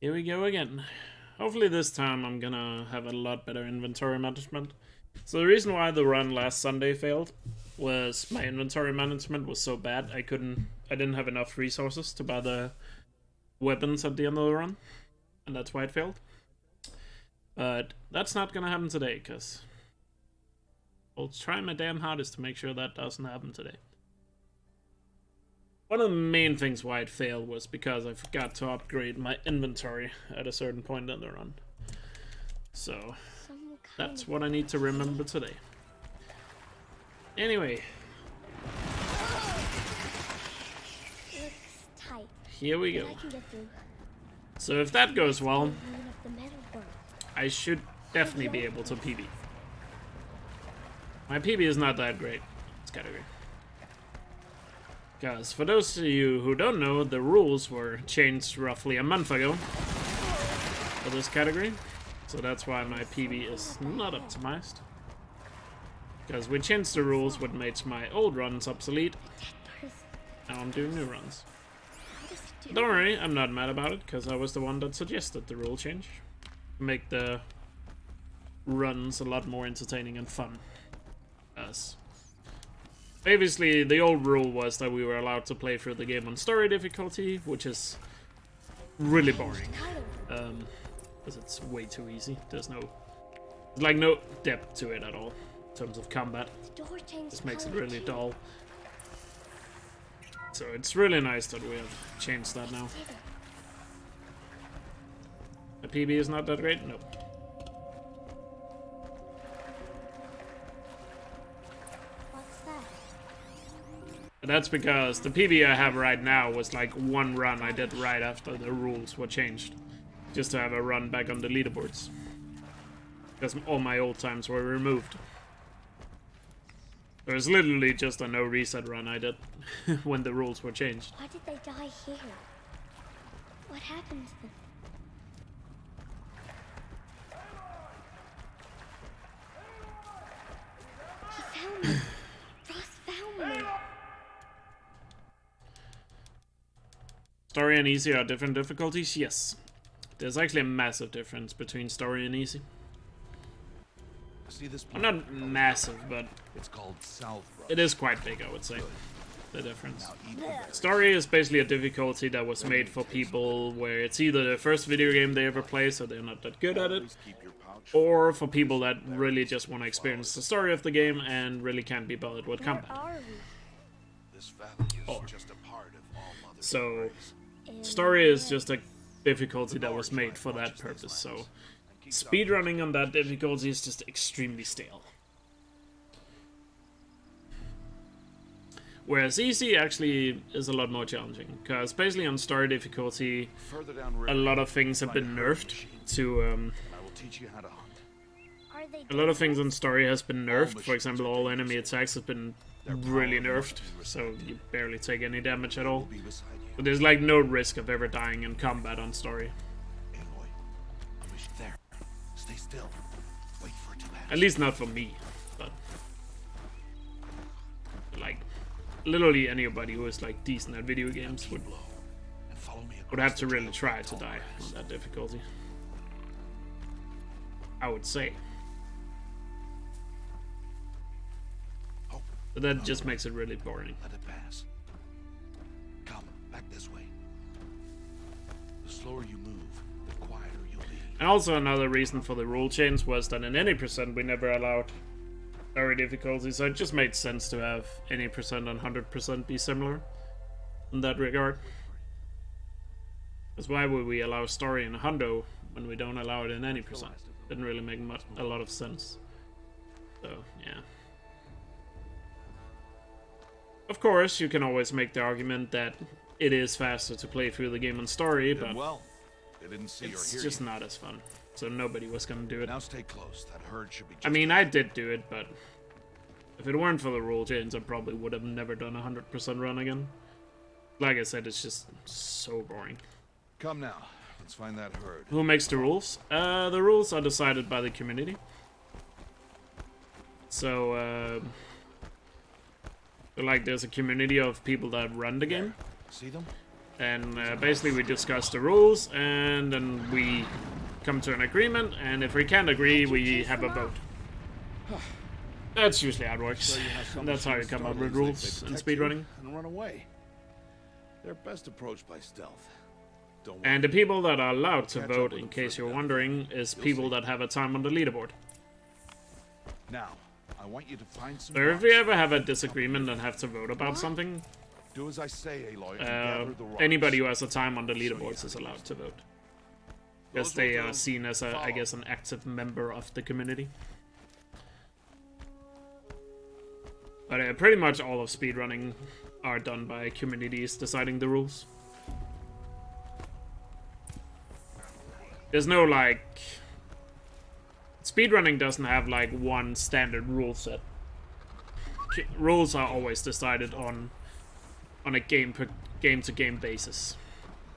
Here we go again. Hopefully this time I'm gonna have a lot better inventory management. So the reason why the run last Sunday failed was my inventory management was so bad I didn't have enough resources to buy the weapons at the end of the run. And that's why it failed. But that's not gonna happen today, because I'll try my damn hardest to make sure that doesn't happen today. One of the main things why it failed was because I forgot to upgrade my inventory at a certain point in the run. So, that's what I need to remember today. Anyway. Here we go. So if that goes well, I should definitely be able to PB. My PB is not that great. It's category. Because for those of you who don't know, the rules were changed roughly a month ago for this category. So that's why my PB is not optimized. Because we changed the rules, which makes my old runs obsolete. Now I'm doing new runs. Don't worry, I'm not mad about it, because I was the one that suggested the rule change. Make the runs a lot more entertaining and fun. As previously, the old rule was that we were allowed to play through the game on story difficulty, which is really boring. Because it's way too easy. There's no depth to it at all in terms of combat. This makes it really dull. So it's really nice that we have changed that now. The PB is not that great? Nope. But that's because the PB I have right now was like one run I did right after the rules were changed. Just to have a run back on the leaderboards. Because all my old times were removed. It was literally just a no reset run I did when the rules were changed. Why did they die here? What happened to them? He found me. Ross found me. Story and easy are different difficulties? Yes. There's actually a massive difference between story and easy. See this well, not massive, but it's called South. It is quite big, I would say. The difference. Story is basically a difficulty that was made for people where it's either the first video game they ever play, so they're not that good at it, or for people that really just want to experience the story of the game and really can't be bothered with combat. So, story is just a difficulty that was made for that purpose, so speedrunning on that difficulty is just extremely stale. Whereas easy actually is a lot more challenging, because basically on story difficulty, a lot of things have been nerfed to, a lot of things on story has been nerfed. For example, all enemy attacks have been really nerfed, so you barely take any damage at all. But there's like no risk of ever dying in combat on story. At least not for me, but like literally anybody who is like decent at video games would have to really try to die on that difficulty, I would say. But that just makes it really boring. Let it pass. Come back this way. The slower you move, the quieter you'll be. And also another reason for the rule change was that in any percent we never allowed story difficulty, so it just made sense to have any percent and 100% be similar in that regard. Because why would we allow story in hundo when we don't allow it in any percent? Didn't really make a lot of sense. So, yeah. Of course, you can always make the argument that it is faster to play through the game on story, but it's just not as fun. So nobody was gonna do it. Now stay close. That herd should be. I mean, I did do it, but if it weren't for the rule change, I probably would have never done a 100% run again. Like I said, it's just so boring. Come now, let's find that herd. Who makes the rules? The rules are decided by the community. So, like, there's a community of people that run the game. See them? And basically we discuss the rules, and then we come to an agreement, and if we can't agree, we have a vote. That's usually how it works. That's how you come up with rules in speedrunning. And run away. They're best approached by stealth. Don't worry. And the people that are allowed to vote, in case you're wondering, is people that have a time on the leaderboard. Now, I want you to find some. So if we ever have a disagreement and have to vote about something, do as I say, Aloy, and gather the rocks. anybody who has a time on the leaderboards is allowed to vote. Because they are seen as, I guess, an active member of the community. But pretty much all of speedrunning are done by communities deciding the rules. There's no, like... Speedrunning doesn't have, like, one standard rule set. Rules are always decided on a game-to-game basis.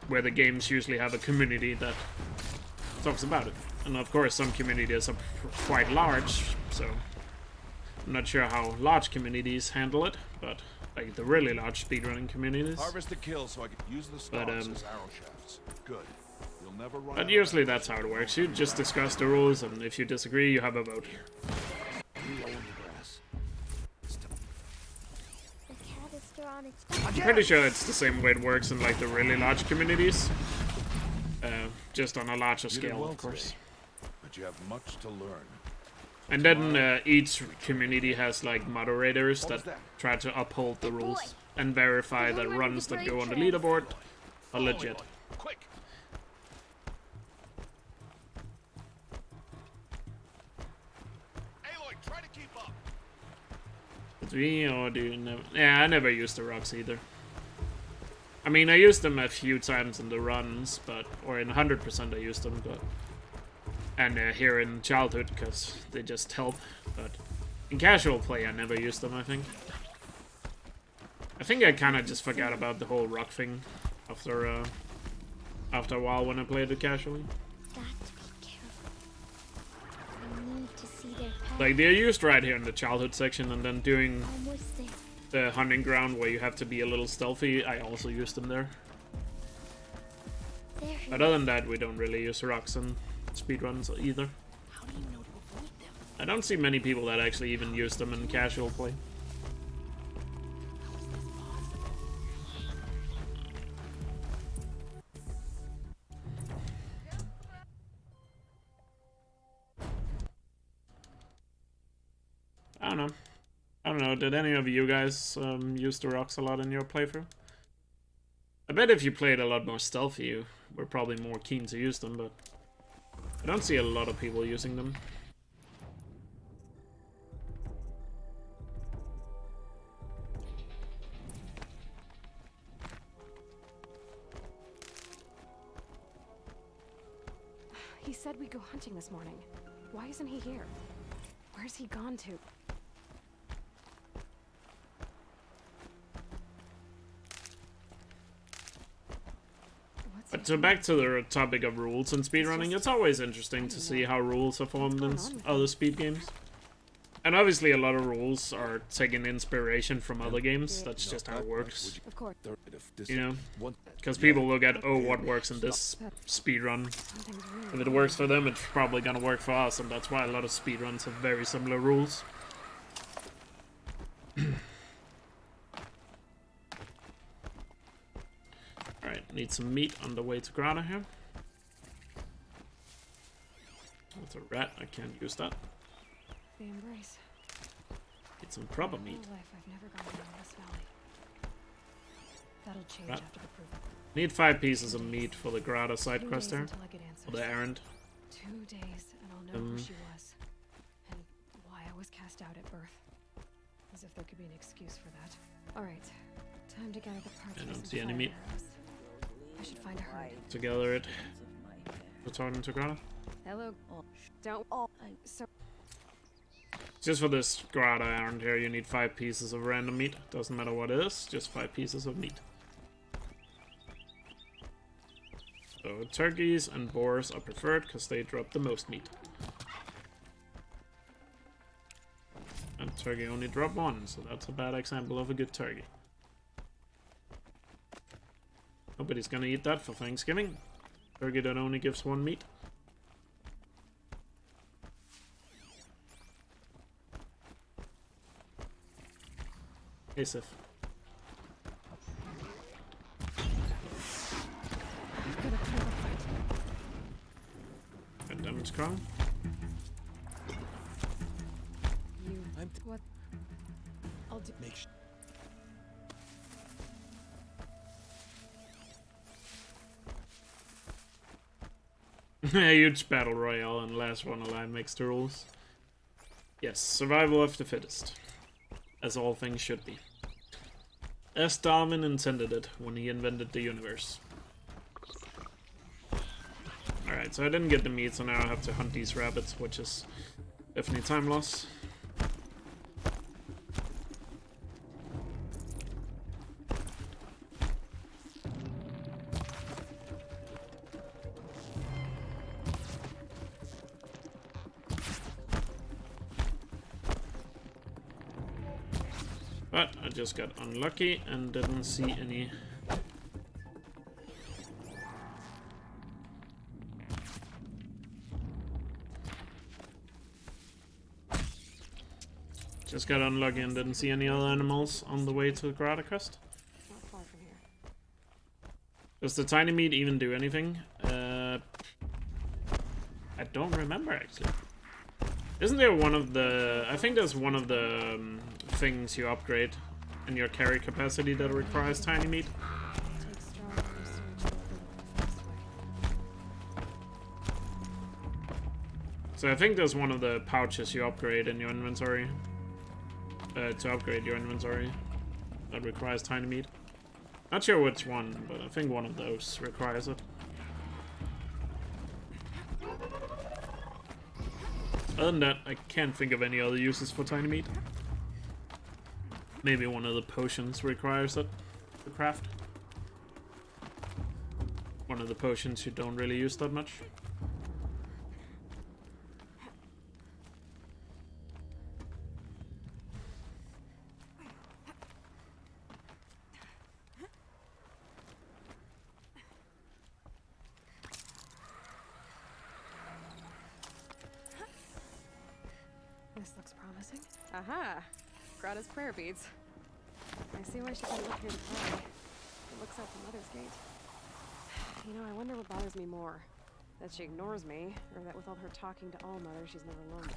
Where the games usually have a community that talks about it. And of course, some communities are quite large, so... I'm not sure how large communities handle it, but like the really large speedrunning communities. Harvest the kill so I can use the stalks as arrow shafts. Good. You'll never run. But usually that's how it works. You just discuss the rules, and if you disagree, you have a vote. The cat is still on its back. I'm pretty sure it's the same way it works in like the really large communities, just on a larger scale, of course. But you have much to learn. And then each community has like moderators that try to uphold the rules and verify that runs that go on the leaderboard are legit. Quick. Aloy, try to keep up. Do we or do you never? Yeah, I never used the rocks either. I mean, I used them a few times in the runs, but or in 100% I used them, but. And here in childhood, because they just help. But in casual play, I never used them, I think. I think I kind of just forgot about the whole rock thing after a while when I played it casually. Got to be careful. I need to see their path. Like, they're used right here in the childhood section, and then doing Almost there. the hunting ground where you have to be a little stealthy, I also used them there. There he But other than that, we don't really use rocks in speedruns either. How do you know to avoid them? I don't see many people that actually even use them in casual play. I don't know, did any of you guys use the rocks a lot in your playthrough? I bet if you played a lot more stealthy, you were probably more keen to use them, but I don't see a lot of people using them. He said we'd go hunting this morning. Why isn't he here? Where's he gone to? But so back to the topic of rules in speedrunning, it's always interesting to see how rules are formed in other speed games. And obviously a lot of rules are taking inspiration from other games, that's just how it works. Of course. You know? Because people look at, oh, what works in this speedrun. If it works for them, it's probably gonna work for us, and that's why a lot of speedruns have very similar rules. Alright, need some meat on the way to Grana here. That's a rat, I can't use that. The embrace. Need some proper meat. Life, I've never gone down this valley. That'll change Rat. after the proof. Need 5 pieces of meat for the Grata side 2 quest days there. until I get answers. For the errand. 2 days, and I'll know who she was. And why I was cast out at birth. As if there could be an excuse for that. Alright, time to gather the parts. I for don't some see any fire meat. arrows. I should find a herd. Together it. Returning to Grata. Hello. Don't. So. Just for this Grata errand here, you need 5 pieces of random meat. Doesn't matter what it is, just 5 pieces of meat. So turkeys and boars are preferred because they drop the most meat. And turkey only drop 1, so that's a bad example of a good turkey. Nobody's gonna eat that for Thanksgiving. Turkey that only gives one meat. Hey, Sif. Got damage crown. What? I'll do. Make sure. A huge battle royale and last one alive makes the rules. Yes, survival of the fittest. As all things should be. As Darwin intended it when he invented the universe. Alright, so I didn't get the meat, so now I have to hunt these rabbits, which is definitely time loss. But I just got unlucky and didn't see any. Just got unlucky and didn't see any other animals on the way to the Gradacrest. Not far from here. Does the tiny meat even do anything? I don't remember actually. Isn't there one of the... I think there's one of the things you upgrade in your carry capacity that requires tiny meat. Take strong research the fast way. So I think there's one of the pouches you upgrade in your inventory. To upgrade your inventory. That requires tiny meat. Not sure which one, but I think one of those requires it. Other than that, I can't think of any other uses for tiny meat. Maybe one of the potions requires it to craft. One of the potions you don't really use that much. This looks promising. Aha! Grata's prayer beads. I see why she came up here to pray. It looks like the Mother's Gate. You know, I wonder what bothers me more. That she ignores me, or that with all her talking to All Mother, she's never alone.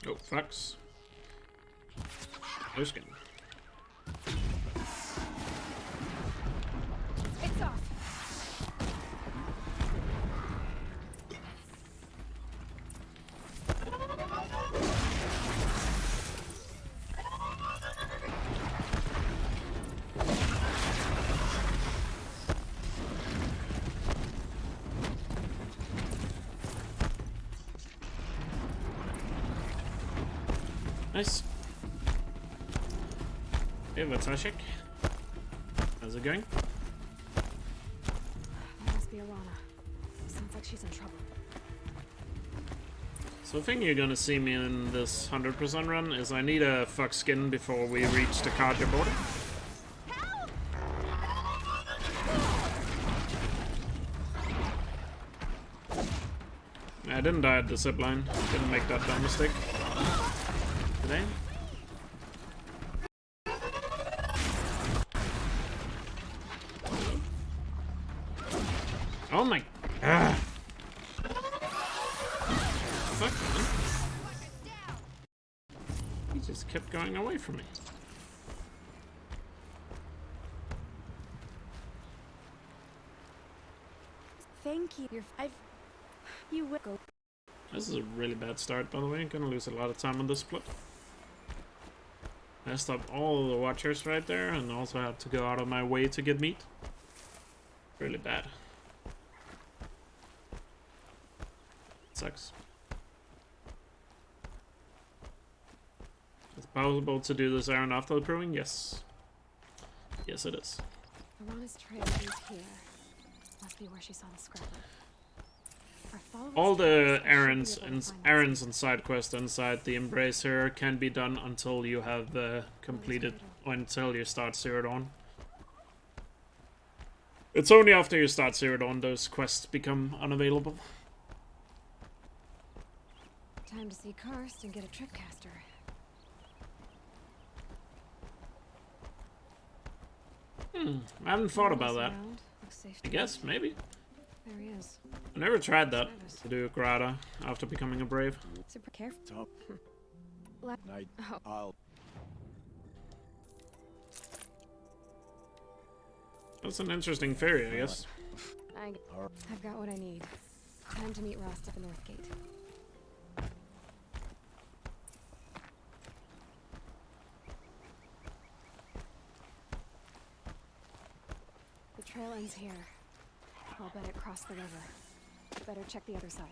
Oh, fucks. No skin. It's off! Nice. Hey, Vatashik. How's it going? That must be Alana. Sounds like she's in trouble. So the thing you're gonna see me in this 100% run is I need a fuck skin before we reach the Elkjaer border. I didn't die at the zipline. Didn't make that dumb mistake. Today. Oh my... Ah. Fuck, man. He just kept going away from me. Thank you. You will go. This is a really bad start, by the way. I'm gonna lose a lot of time on this split. Messed up all the watchers right there, and also had to go out of my way to get meat. Really bad. Sucks. It's possible to do this errand after the proving? Yes. Yes, it is. Alana's trail is here. Must be where she saw the scrapper. All the errands and side quests inside the Embracer can be done until you have completed, or until you start zeroed on. It's only after you start Zero Dawn those quests become unavailable. Time to see Karst and get a tripcaster. I haven't thought about Nobody that. around. Looks safe I to guess, me. maybe. There he is. I never tried that, to do a Grata after becoming a Brave. Super careful. Top night. Oh. I'll That's an interesting theory, I guess. I've got what I need. Time to meet Rost at the North Gate. The trail ends here. I'll bet it crossed the river. Better check the other side.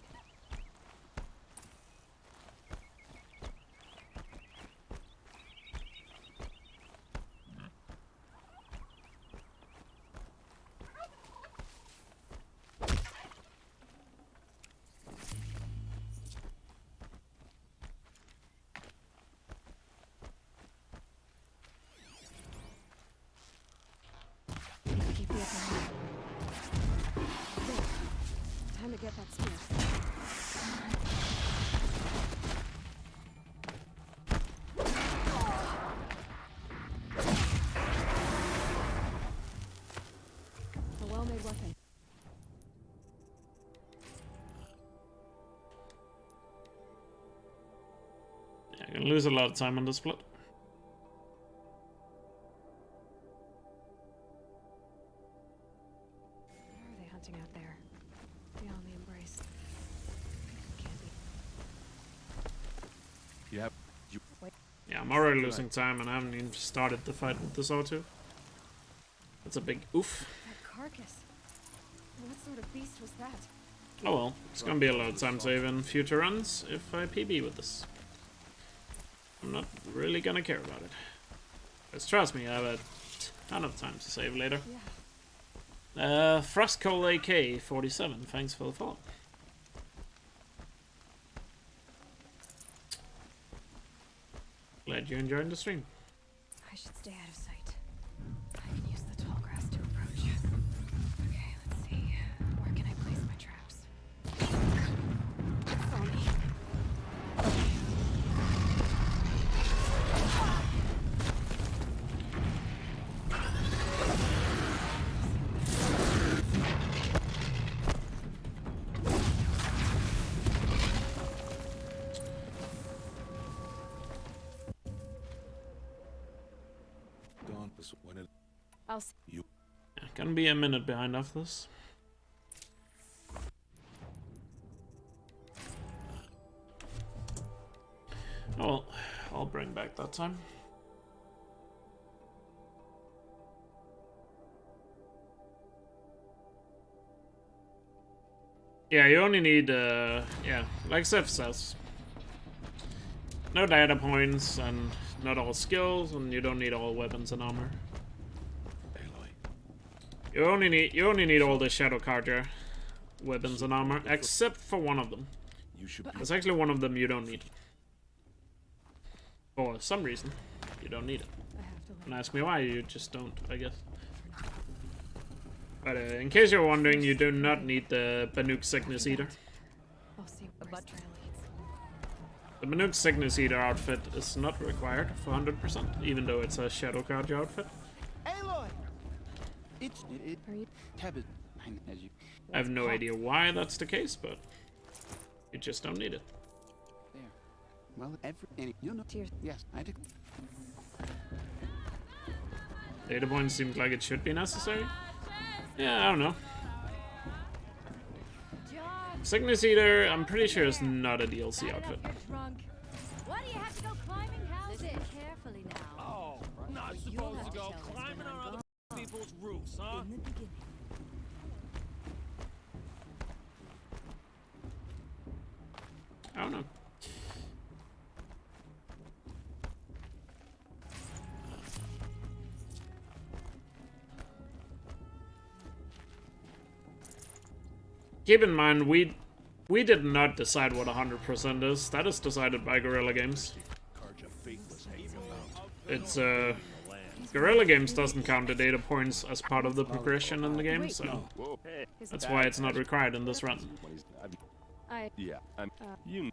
Keep the upper hand. There. Time to get that spear. A well-made weapon. Yeah, I'm gonna lose a lot of time on this split. What are they hunting out there? Beyond the embrace. Can't be. you have you Yeah, I'm already losing time and I haven't even started the fight with this auto. That's a big oof. That carcass. What sort of beast was that? Oh well, it's gonna be a lot of time save in future runs if I PB with this. I'm not really gonna care about it. Just trust me, I have a ton of time to save later. Yeah. Frostcoal AK 47, thanks for the follow. Glad you're enjoying the stream. I should stay out of sight. I can use the tall grass to approach. Okay, let's see. Where can I place my traps? Saw me. gone this when it I'll see. you Yeah, gonna be a minute behind after this. Oh well, I'll bring back that time. Yeah, you only need, yeah, like Seth says, no data points and not all skills, and you don't need all weapons and armor. Aloy. You only need all the Shadow Carja weapons and armor, except for one of them. You should be There's actually one of them you don't need. For some reason, you don't need it. I have to And leave. ask me why, you just don't, I guess. But in case you're wondering, you do not need the Banuk Sickness Eater. I'll see where this trail leads. The Banuk Sickness Eater outfit is not required for 100%, even though it's a Shadow Carja outfit. Aloy! It's it Are you? Tabit as you I have no idea why that's the case, but you just don't need it. there. Well, you know. Tears. Yes, I did. Data points seems like it should be necessary. Yeah, I don't know. Sickness Eater, I'm pretty sure is not a DLC outfit. Why do you have to go climbing houses? Listen carefully now. Oh, not You'll supposed have to to go tell us climbing when on I'm other people's roofs, huh? In the beginning. I don't know. Keep in mind, we did not decide what 100% is. That is decided by Guerrilla Games. Carja faithless hanging about. It's Guerrilla Games doesn't count the data points as part of the progression in the game, so Whoa. Hey. that's why it's not required in this run. Yeah, I'm. You.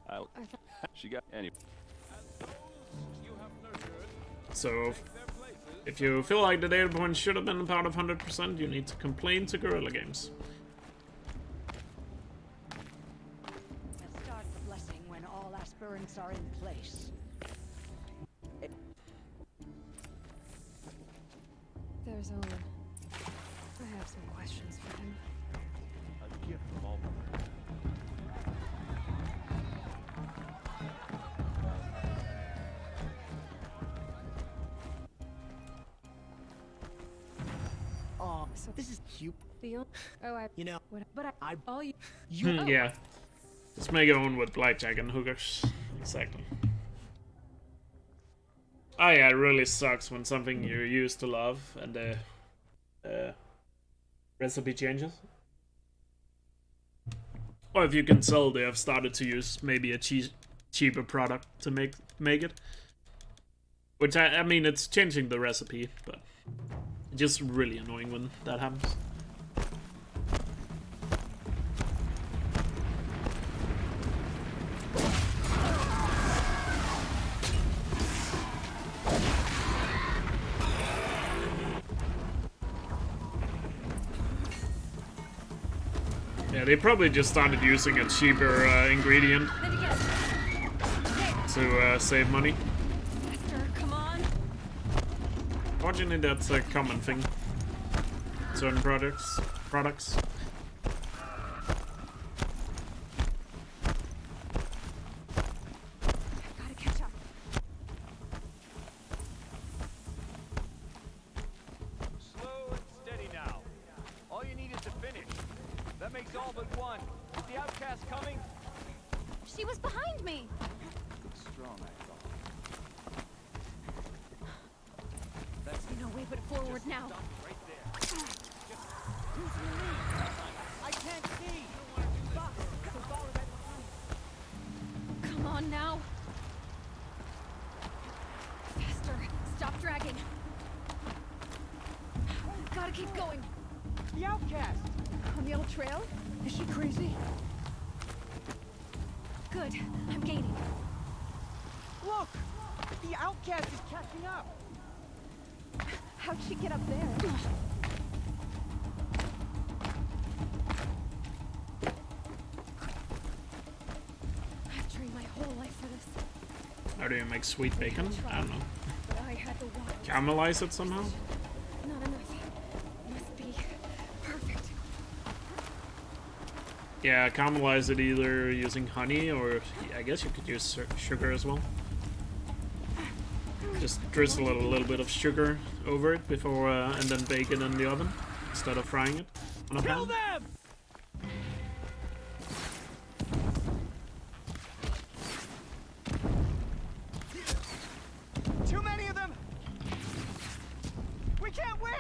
She got any. So, if you feel like the data points should have been a part of 100%, you need to complain to Guerrilla Games. Start the blessing when all aspirants are in place. There's Owen. I have some questions for him. A gift from all. Oh, so this is cute. You know, but I all you. Yeah. Just make your own with blackjack and hookers. Exactly. Oh yeah, it really sucks when something you used to love and the recipe changes. Or if you can tell they have started to use maybe a cheaper product to make it. Which I mean, it's changing the recipe, but it's just really annoying when that happens. Yeah, they probably just started using a cheaper ingredient to save money. Come on. Fortunately, that's a common thing. Certain products. Gotta catch up. Slow and steady now. All you need is to finish. That makes all but one. Is the outcast coming? She was behind me. Looks strong, I thought. There's no way but forward now. Right there. I can't see. Come on now. Faster. Stop dragging. Gotta keep going. The outcast. On the old trail? Is she crazy? Good. I'm gaining. Look! The outcast is catching up. How'd she get up there? I've trained my whole life for this. How do you make sweet bacon? I don't know. But I had the water. Caramelize it somehow? Not enough. Must be perfect. Yeah, caramelize it either using honey or I guess you could use sugar as well. Just drizzle a little bit of sugar over it before and then bake it in the oven instead of frying it on a pan. Kill them! Too many of them! We can't win!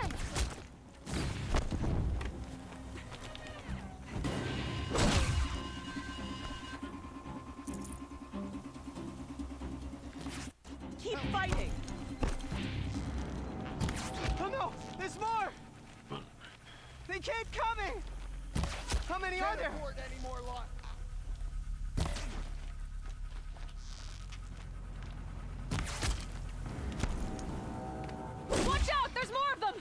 Keep fighting! Oh no! There's more! They keep coming! How many are there? Any more lot. Watch out! There's more of them!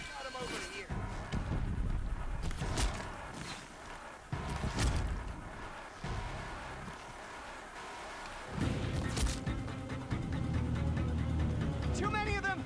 Got them over here. Too many of them!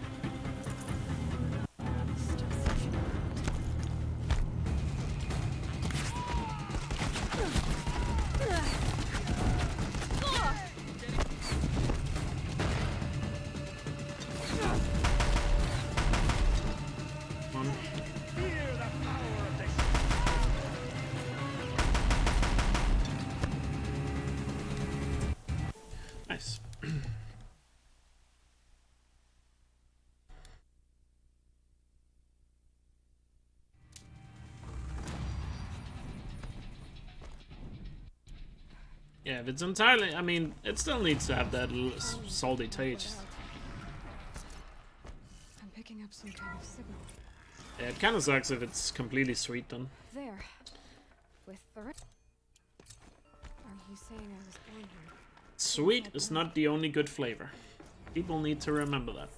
Yeah, if it's entirely, I mean, it still needs to have that salty taste. I'm picking up some kind of signal. Yeah, it kind of sucks if it's completely sweet then. There. With the... Are you saying I was born here? Sweet is not the only good flavor. People need to remember that.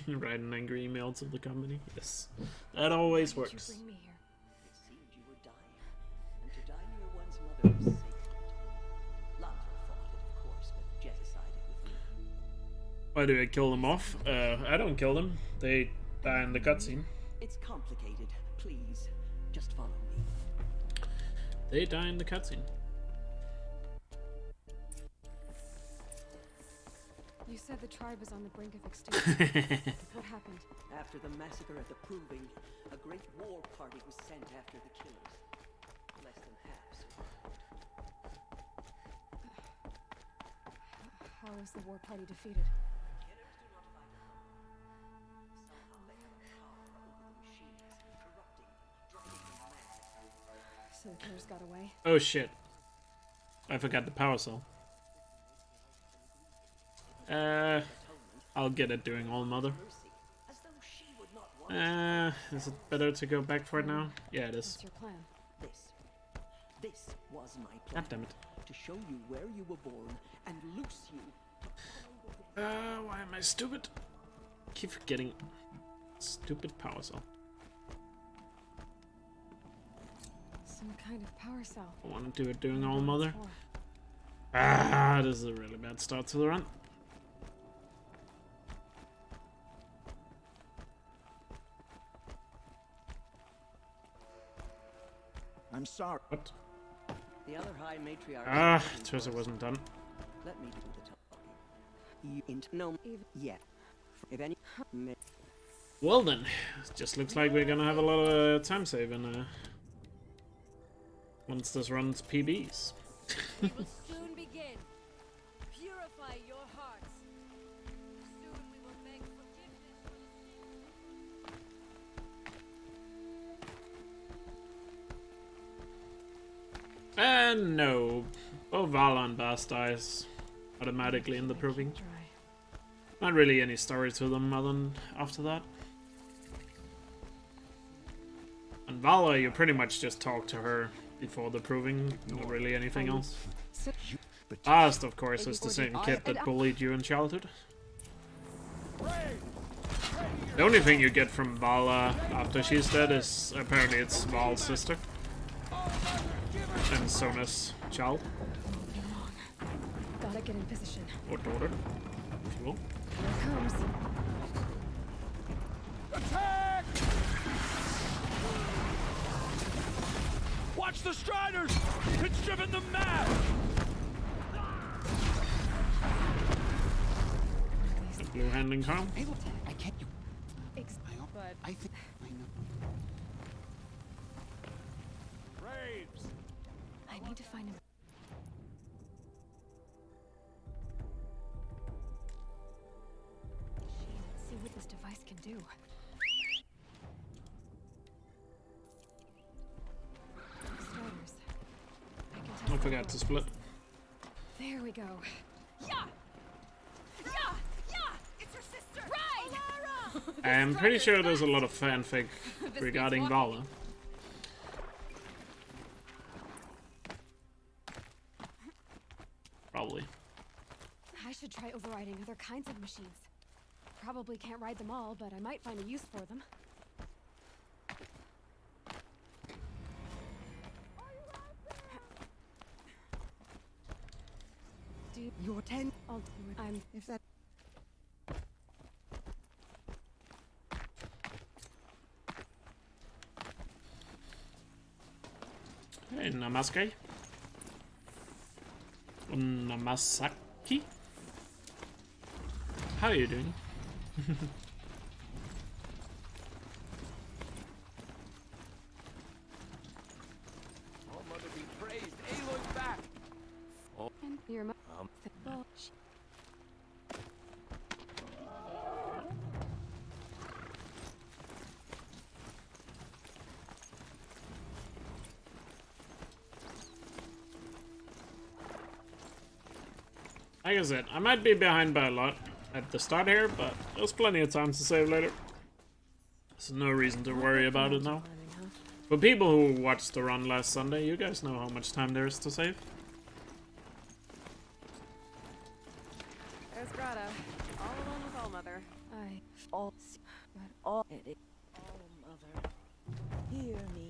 Write an angry email to the company. Yes, that always Why did works. you bring me here? It seemed you were dying, and to die near one's mother was sacred. Lanza fought it, of course, but Jetta sided with me. Why do I kill them off? I don't kill them. They die in the cutscene. It's complicated. Please, just follow me. They die in the cutscene. You said the tribe was on the brink of extinction. What happened? After the massacre at the Proving, a great war party was sent after the killers. Less than half survived. How was the war party defeated? Killers do not fight alone. Somehow they have a power over the machines, corrupting them, driving them mad. So the killers got away? Oh shit. I forgot the power cell. I'll get it doing All Mother. As though she would not want Is it better to go back for it now? Yeah, it is. What's your plan? This was my plan. God damn it. To show you where you were born and loose you. Why am I stupid? Keep forgetting. Stupid power cell. Some kind of power cell. I want to do it doing All Mother. For. This is a really bad start to the run. I'm sorry. What? The other high matriarch. Turns it wasn't done. Let me do the talking. You ain't no yet. If any. Well then, just looks like we're gonna have a lot of time save in once this runs PBs. We will soon begin. Purify your hearts. Soon we will beg forgiveness for And no, both Vala and Bass dies automatically in the proving. Not really any story to them other than after that. And Vala, you pretty much just talk to her before the proving, not really anything else. Bast, of course, is the same kid that bullied you in childhood. The only thing you get from Vala after she's dead is apparently it's Val's sister. And Sona's child. Gotta get in position. Or daughter, if you will. Here it comes. Attack! Watch the Striders! It's driven them mad! The blue handling calm. I can't. But I think I know. Braves! I need to find him. See what this device can do. Starters. I can test I forgot to split. There we go. Yeah! Yeah! Yeah! It's her sister! Right! I'm pretty sure there's a lot of fanfic regarding Vala. Probably. I should try overriding other kinds of machines. Probably can't ride them all, but I might find a use for them. Do Your 10. I'll do it. I'm If that. Hey, Namaske. Namasaki? How are you doing? All Mother be praised. Aloy's back! and your mom. Well, Like I said, I might be behind by a lot at the start here, but there's plenty of time to save later. There's no reason to worry about it now. For people who watched the run last Sunday, you guys know how much time there is to save. There's Grata, all alone with All Mother. All mother, hear me.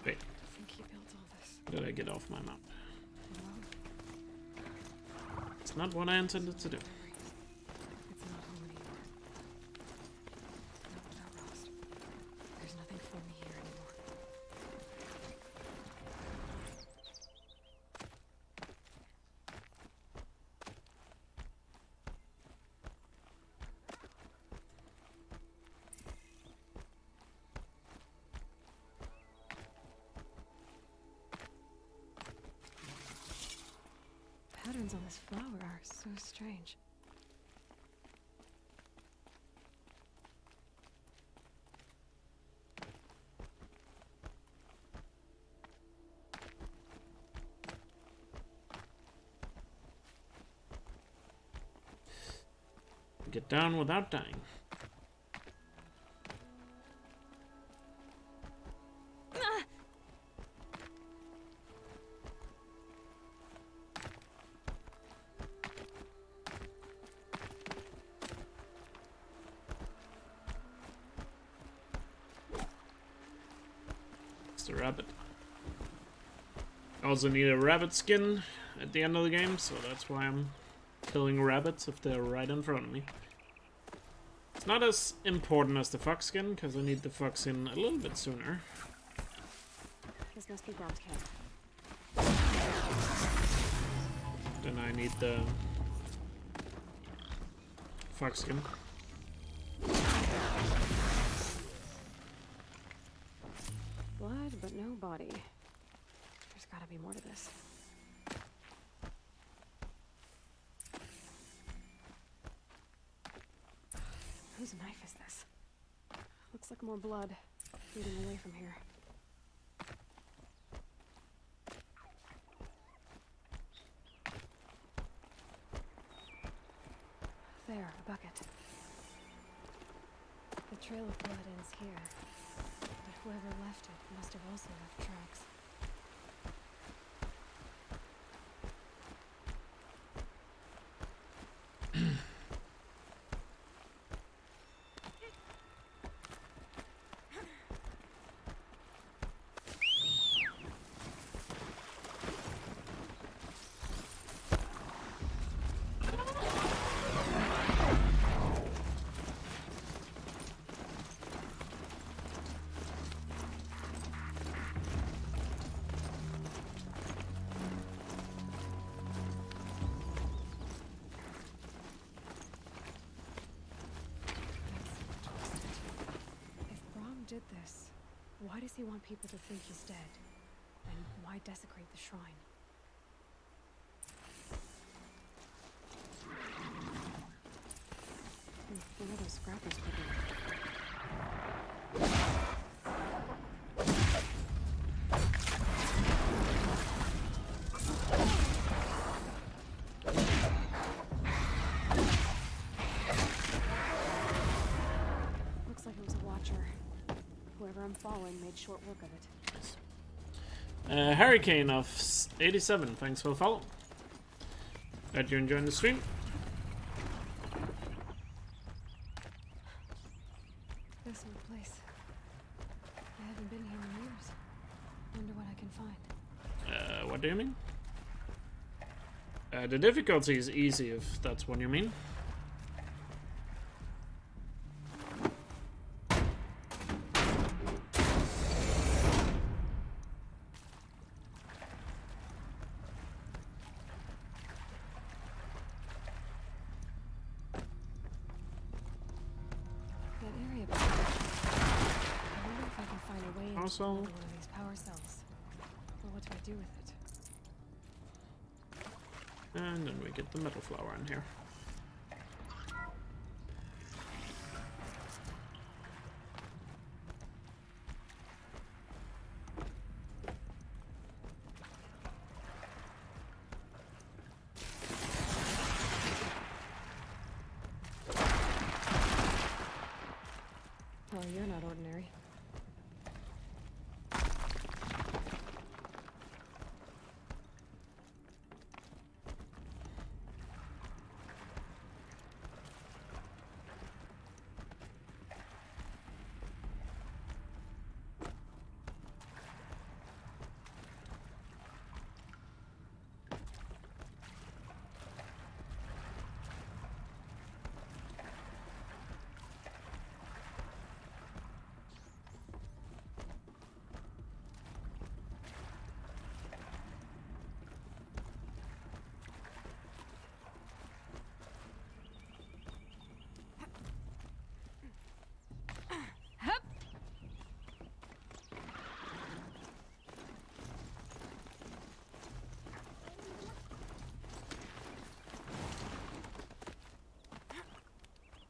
Wait, I think he built all this. did I get off my map? It's not what I intended to do. It's not home anymore. No, Rost. There's nothing for me here anymore. Patterns on this flower are so strange. Get down without dying. The rabbit. I also need a rabbit skin at the end of the game, so that's why I'm killing rabbits if they're right in front of me. It's not as important as the fox skin, because I need the fox skin a little bit sooner. This must be Brom's camp. Then I need the fox skin. Blood, but no body. There's gotta be more to this. Whose knife is this? Looks like more blood leading away from here. There, a bucket. The trail of blood ends here. But whoever left it must have also left tracks. Did this? Why does he want people to think he's dead? And why desecrate the shrine? What are those scrappers putting? Looks like it was a watcher. Whoever I'm following made short work of it. Hurricane of 87, thanks for the follow. Glad you're enjoying the stream. Desolate place. I haven't been here in years. Wonder what I can find. What do you mean? The difficulty is easy, if that's what you mean. One of these power cells. Well, what do I do with it? And then we get the metal flower in here. Oh, you're not ordinary.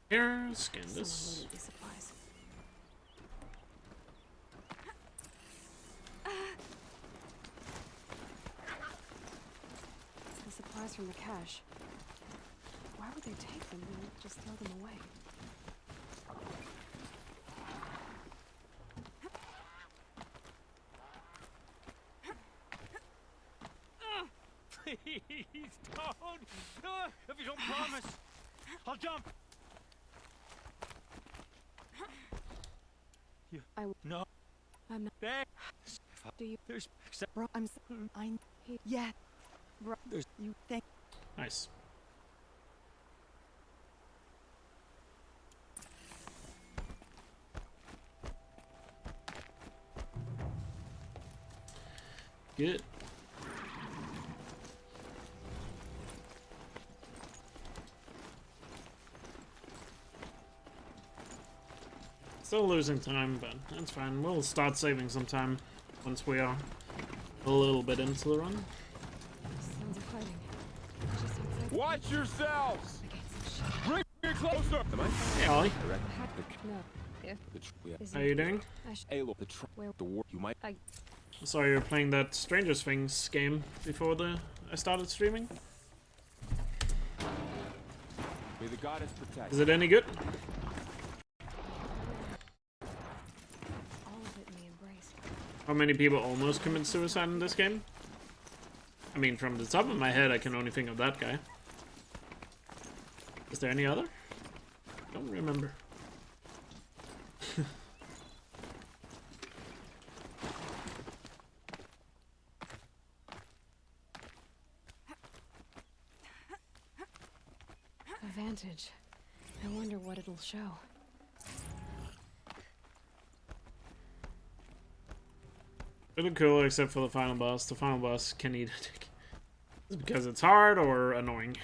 Here, scan Someone this. needed these supplies. It's the supplies from the cache. Why would they take them and just throw them away? Please don't! If you don't promise, I'll jump! You... No. I'm not. Beg. Do you? There's... Bro, yeah. Bro, There's... You think... Nice. Good. Still losing time, but that's fine. We'll start saving sometime once we are a little bit into the run. Sounds exciting. Just outside. Watch yourselves! I get some shit. Bring me closer! Am I? Hey, Ollie. No. Yeah. Is How you doing? Halo, the war, you might... I saw you were playing that Stranger Things game before I started streaming. May the goddess protect. Is it any good? All of it in the embrace. How many people almost commit suicide in this game? I mean, from the top of my head, I can only think of that guy. Is there any other? Don't remember. A vantage. I wonder what it'll show. Really cool, except for the final boss. The final boss can eat a dick. Is it because it's hard or annoying?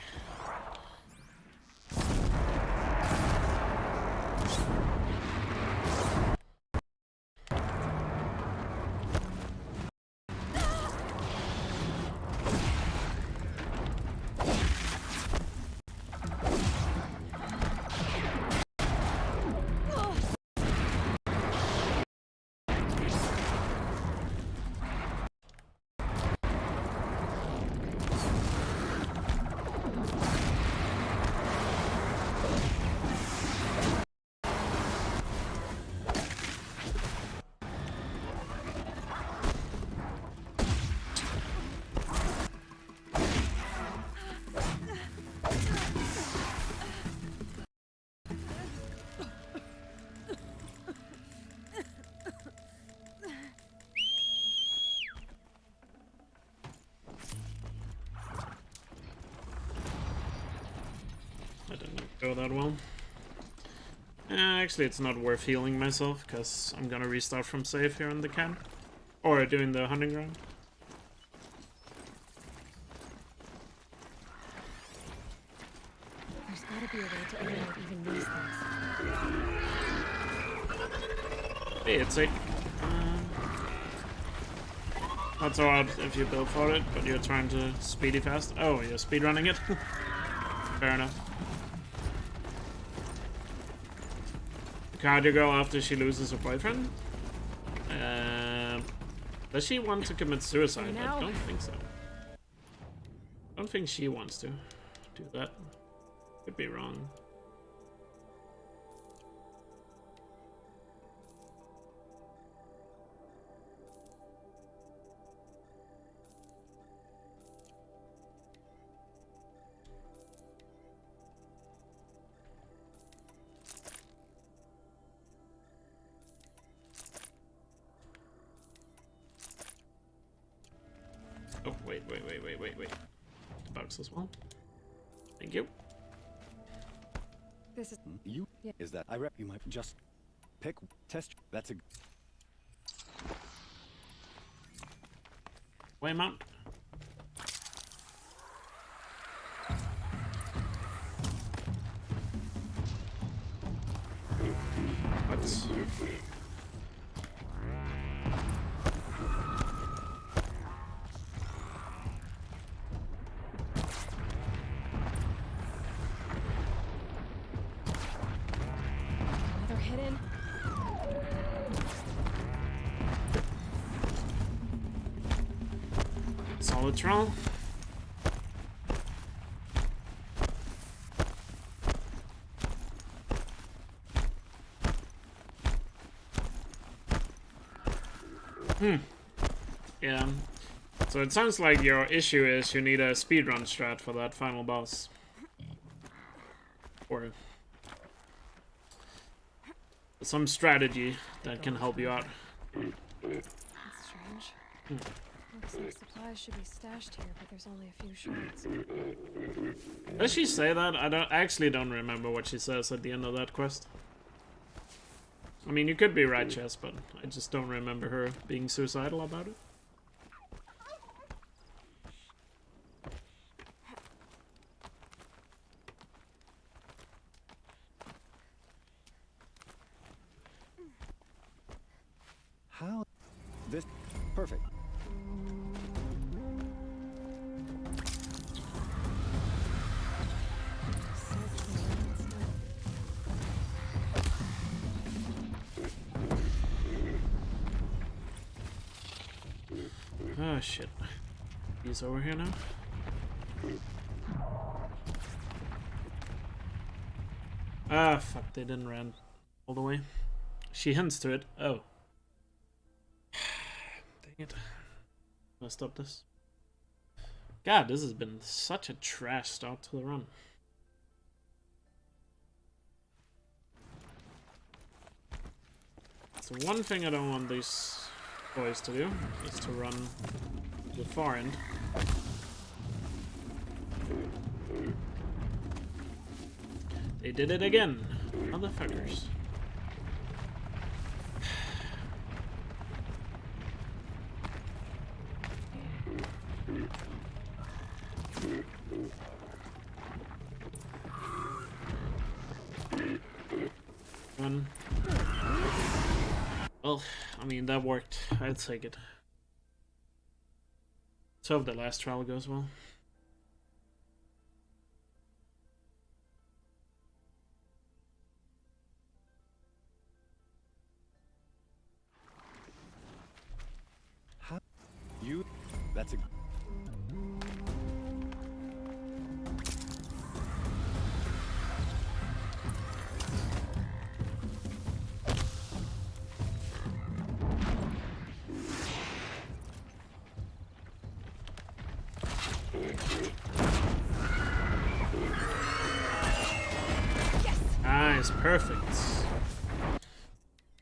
That didn't go that well. Actually, it's not worth healing myself, because I'm gonna restart from save here in the camp. Or doing the hunting ground. There's gotta be a way to eliminate even these things. Hey, it's a... Not so odd if you build for it, but you're trying to speedy fast. Oh, you're speedrunning it? Fair enough. Cardio girl after she loses her boyfriend? Does she want to commit suicide? I don't think so. I don't think she wants to do that. Could be wrong. Oh, wait. The box as well. Thank you. This is You is that I rep you might just pick test that's a Waymount. What? another hidden. Solid trial. Yeah. So it sounds like your issue is you need a speedrun strat for that final boss. Or some strategy that can help you out. That's strange. Looks like supplies should be stashed here, but there's only a few shards. Does she say that? I actually don't remember what she says at the end of that quest. I mean, you could be right, Chess, but I just don't remember her being suicidal about it. how this perfect. Oh shit. He's over here now. Ah, fuck, they didn't run all the way. She hints to it. Oh. Dang it. Gonna stop this. God, this has been such a trash start to the run. So one thing I don't want these boys to do is to run to the far end. They did it again, motherfuckers. Run. Well, I mean, that worked. I'd take it. Let's hope the last trial goes well. How you that's a Nice, perfect.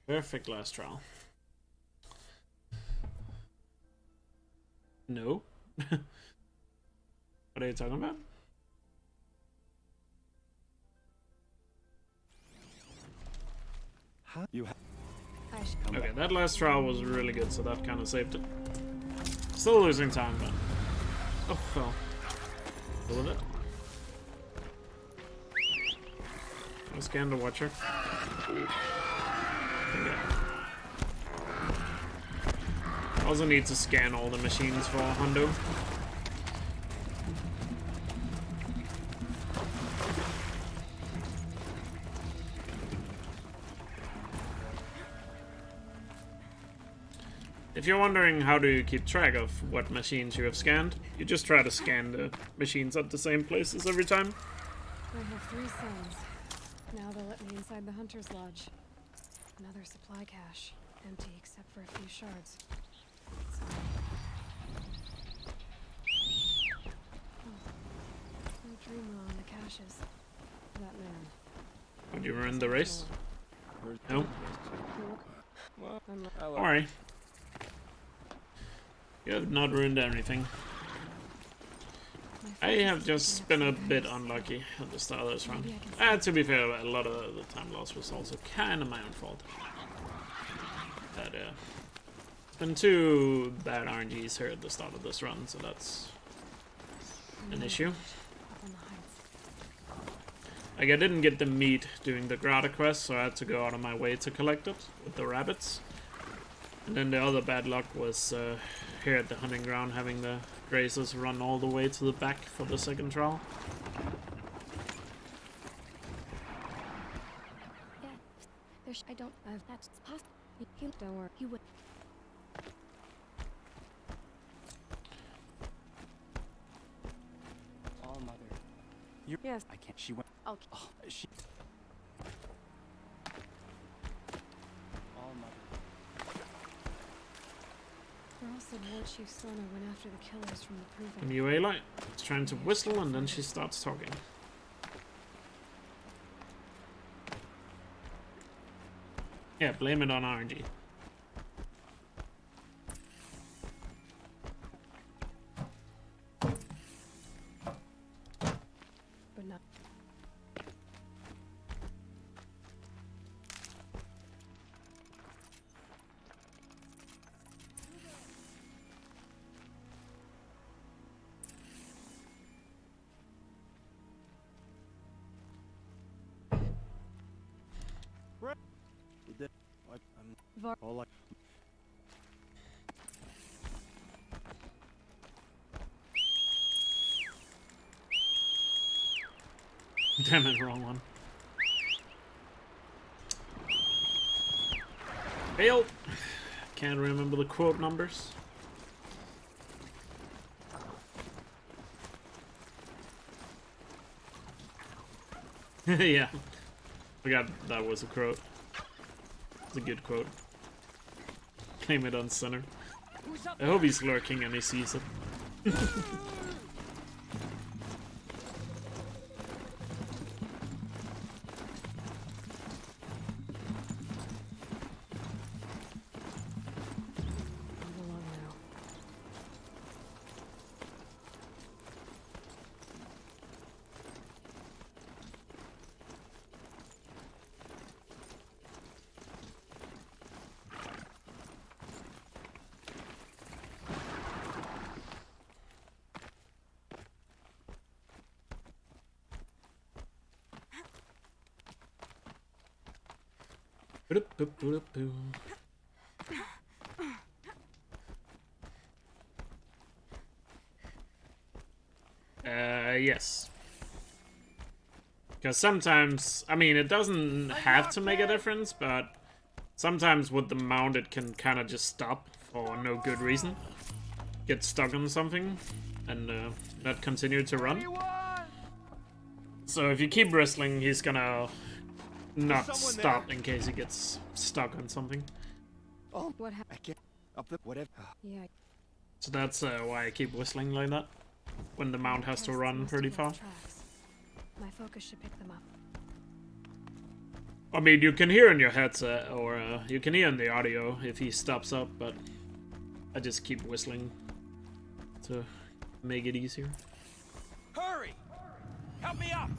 Perfect last trial. No? What are you talking about? how you have Okay, that last trial was really good, so that kind of saved it. Still losing time, but... Oh, well. Deal with it. I'll scan the watcher. Okay. Also need to scan all the machines for Hundo. If you're wondering how do you keep track of what machines you have scanned, you just try to scan the machines at the same places every time. I have 3 sons. Now they'll let me inside the Hunter's Lodge. Another supply cache. Empty except for a few shards. So... I dream on the caches. That man. Would you ruin the race? No? Well, I'm I Don't worry. You have not ruined anything. I have just been a bit unlucky at the start of this run. To be fair, a lot of the time loss was also kind of my own fault. But it's been 2 bad RNGs here at the start of this run, so that's an issue. Like, I didn't get the meat doing the Grata quest, so I had to go out of my way to collect it with the rabbits. And then the other bad luck was here at the hunting ground, having the grazers run all the way to the back for the second trial. Yeah, there's. I don't. That's possible. You don't worry. You would. All mother. You. Yes. I can't. She went. I'll. Oh, she. All mother. Girl said War Chief Sona went after the killers from the proving. And Yuela is trying to whistle, and then she starts talking. Yeah, blame it on RNG. But not. Var all like. Damn it, wrong one. Failed. Can't remember the quote numbers. Yeah. Forgot that was a quote. It's a good quote. Claim it on center. I hope he's lurking and he sees it. Yes. Because sometimes, I mean, it doesn't have to make a difference, but sometimes with the mount it can kind of just stop for no good reason. Get stuck on something and not continue to run. So if you keep wrestling, he's gonna not stop in case he gets stuck on something. Oh, what happened? I can't. Up the whatever. Yeah. So that's why I keep whistling like that. When the mount has to run pretty far. My focus should pick them up. I mean, you can hear in your headset, or you can hear in the audio if he stops up, but I just keep whistling to make it easier. Hurry! Help me up!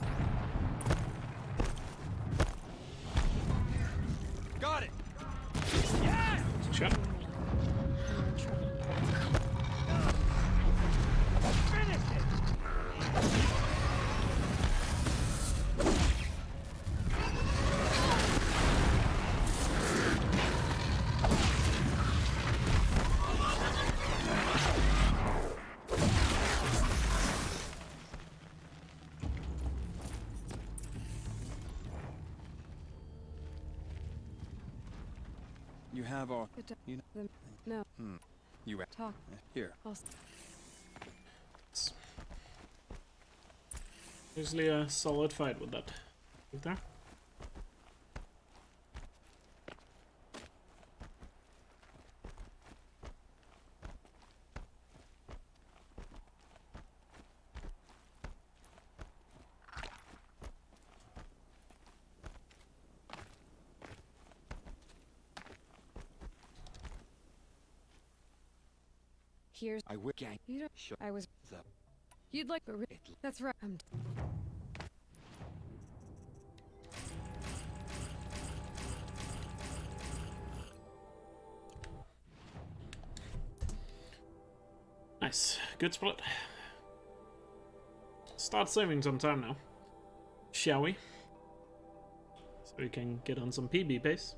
Got it! Yes! Shut. Finish it! You have our. You know. No. You talk here. Usually a solid fight with that. Right there. Here's I will gang. you don't. Shut I was. up. You'd like a that's right. Nice. Good split. Start saving some time now. Shall we? So we can get on some PB pace.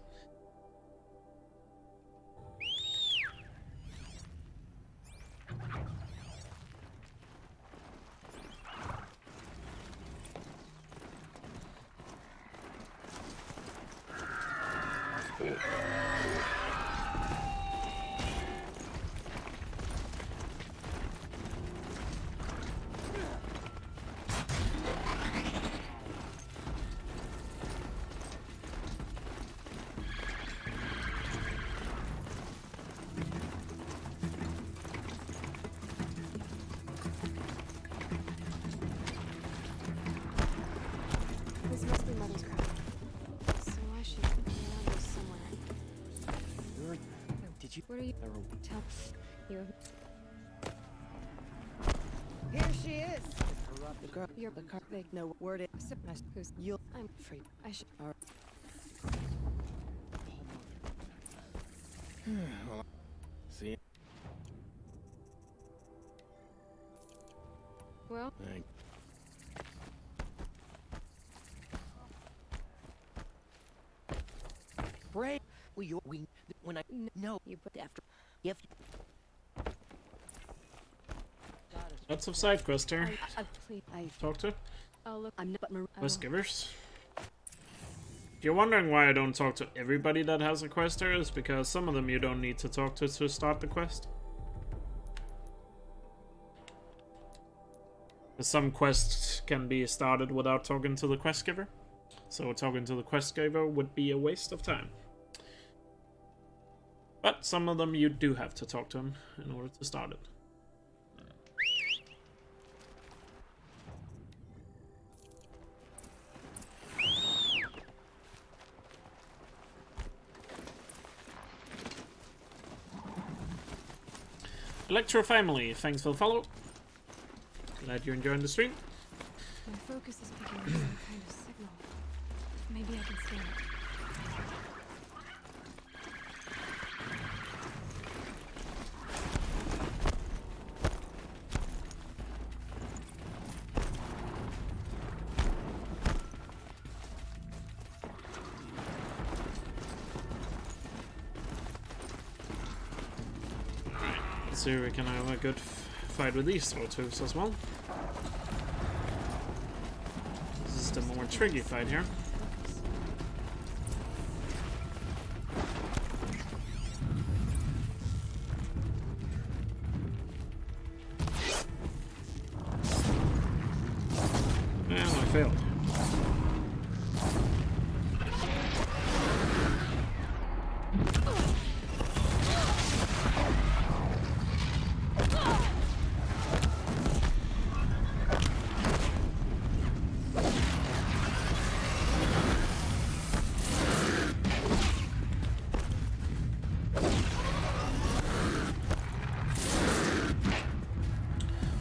This must be Mother's crap. So I should be around here somewhere. Did you? What are you? Tell you. Here she is. The girl. You're the car. They know word it. Who's you'll? I'm free. I should. See. Well, Thank. Pray. We when I know you put after if Lots of side quests here. please. Talk to. I'll look. I'm not. But Quest givers. If you're wondering why I don't talk to everybody that has a quest here, it's because some of them you don't need to talk to start the quest. Some quests can be started without talking to the quest giver, so talking to the quest giver would be a waste of time. But some of them you do have to talk to him in order to start it. Electro Family, thanks for the follow. Glad you're enjoying the stream. My focus is picking up some kind of signal. Maybe I can scan it. Let's see if we can have a good fight with these O2s as well. This is the more tricky fight here. And I failed.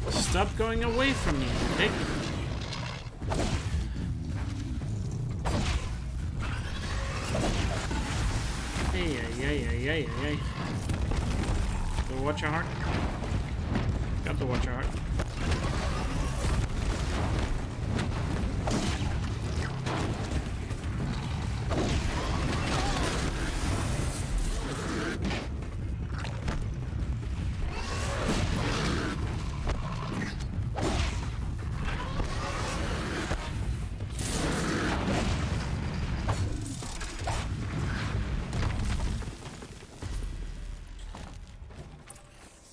Stop going away from me, you dick. Hey. The Watcher Heart. Got the Watcher Heart.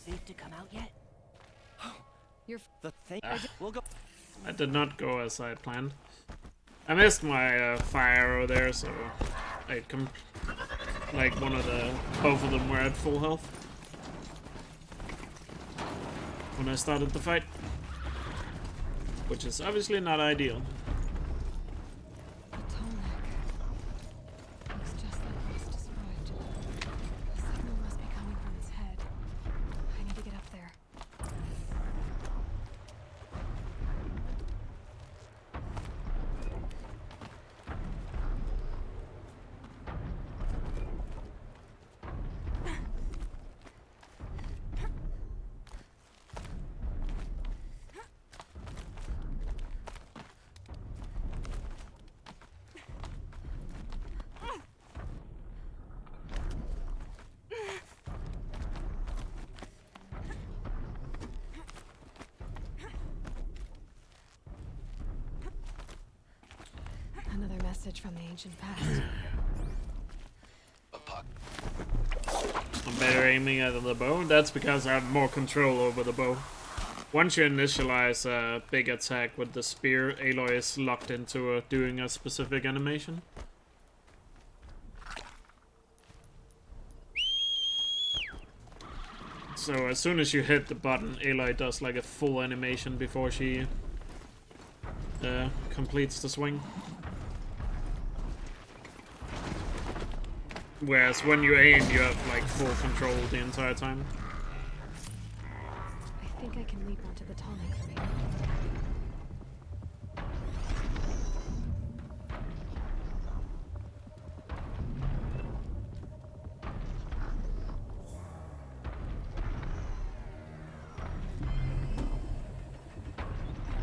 safe to come out yet? The thing. We'll go. I did not go as I planned. I missed my fire arrow there, so I like both of them were at full health when I started the fight, which is obviously not ideal. Looks just like Ross described. The signal must be coming from its head. I need to get up there. message from the ancient past. A puck. I'm better aiming at the bow. That's because I have more control over the bow. Once you initialize a big attack with the spear, Aloy is locked into doing a specific animation. So as soon as you hit the button, Aloy does like a full animation before she completes the swing. Whereas when you aim, you have like full control the entire time. I think I can leap onto the tonic from here.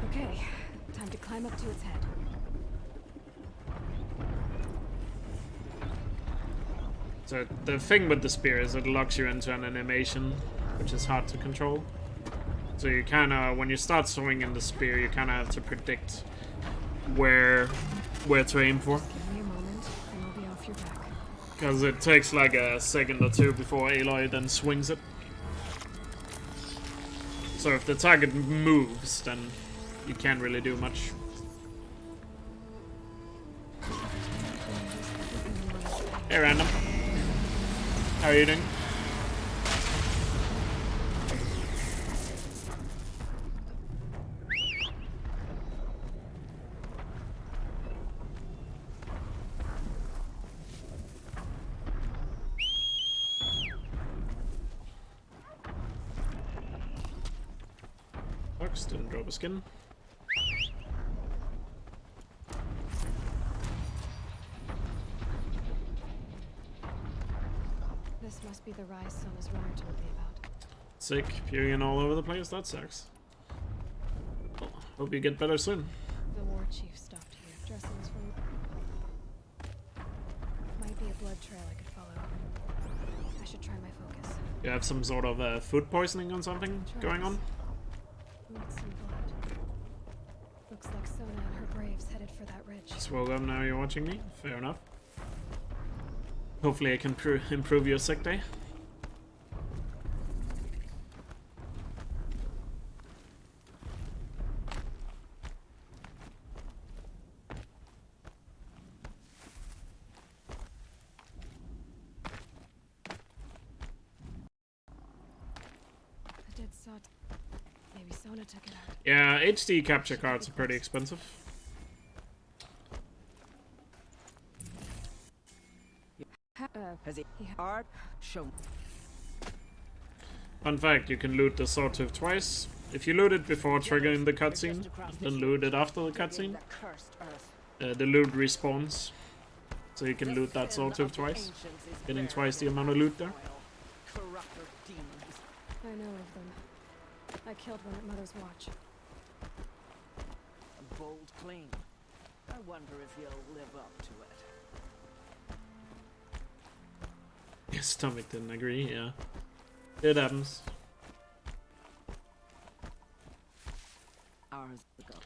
Okay, time to climb up to its head. So the thing with the spear is it locks you into an animation, which is hard to control. So you kind of, when you start swinging the spear, you kind of have to predict where to aim for. Give me a moment, and I'll be off your back. Because it takes like a second or two before Aloy then swings it. So if the target moves, then you can't really do much. Hey, random. How are you doing? Fox didn't drop a skin. This must be the rise Sona's runner told me about. Sick, peering all over the place, that sucks. Well, hope you get better soon. The war chief stopped here. Dressings from... Might be a blood trail I could follow. I should try my focus. You have some sort of food poisoning or something going on? Need some blood. Looks like Sona and her braves headed for that ridge. Just woke up, now you're watching me. Fair enough. Hopefully I can improve your sick day. The dead saw. Maybe Sona took it out. Yeah, HD capture cards are pretty expensive. Has he hard? Show. Fun fact, you can loot the sawtooth twice. If you loot it before triggering the cutscene, then loot it after the cutscene, the loot respawns. So you can loot that sawtooth twice, getting twice the amount of loot there. I know of them. I killed one at Mother's Watch. A bold claim. I wonder if he'll live up to it. Your stomach didn't agree, yeah. It happens. Hours ago.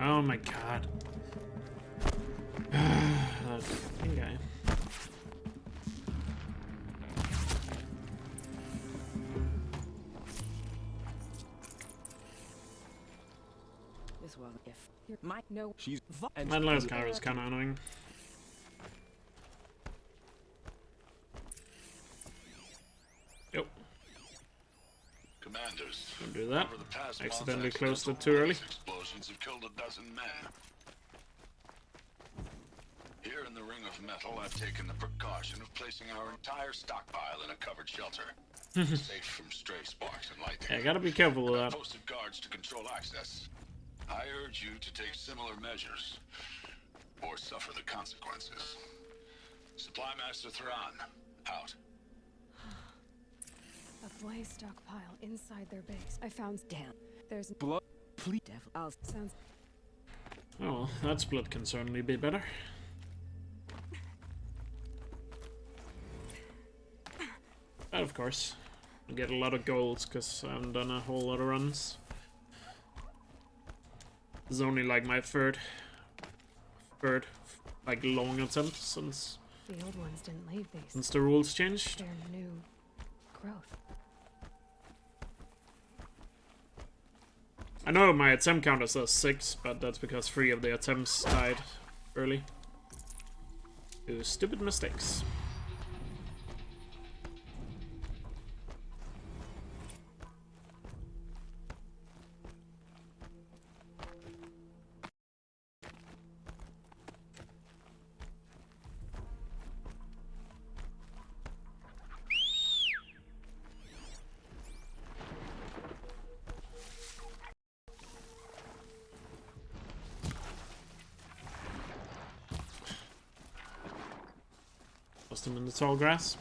Oh my god. That fucking guy. This wasn't if you might know. She's That last guy was kind of annoying. Yep. Commanders, Don't do that. over the past Accidentally month, closed it accidental too early. gas explosions have killed 12 men. Here in the Ring of Metal, I've taken the precaution of placing our entire stockpile in a covered shelter, safe from stray sparks and lightning. Yeah, gotta be careful with I've that. posted guards to control access. I urge you to take similar measures, or suffer the consequences. Supply Master Thran, out. A blaze stockpile inside their base. I found down. There's blood. Please. devil. Oh, sounds. Oh, that split can certainly be better. But of course, I get a lot of golds because I haven't done a whole lot of runs. This is only like my third like long attempt since The old ones didn't leave these. the rules changed. They're new growth. I know my attempt counter says 6, but that's because 3 of the attempts died early. Two stupid mistakes. Lost him in the tall grass.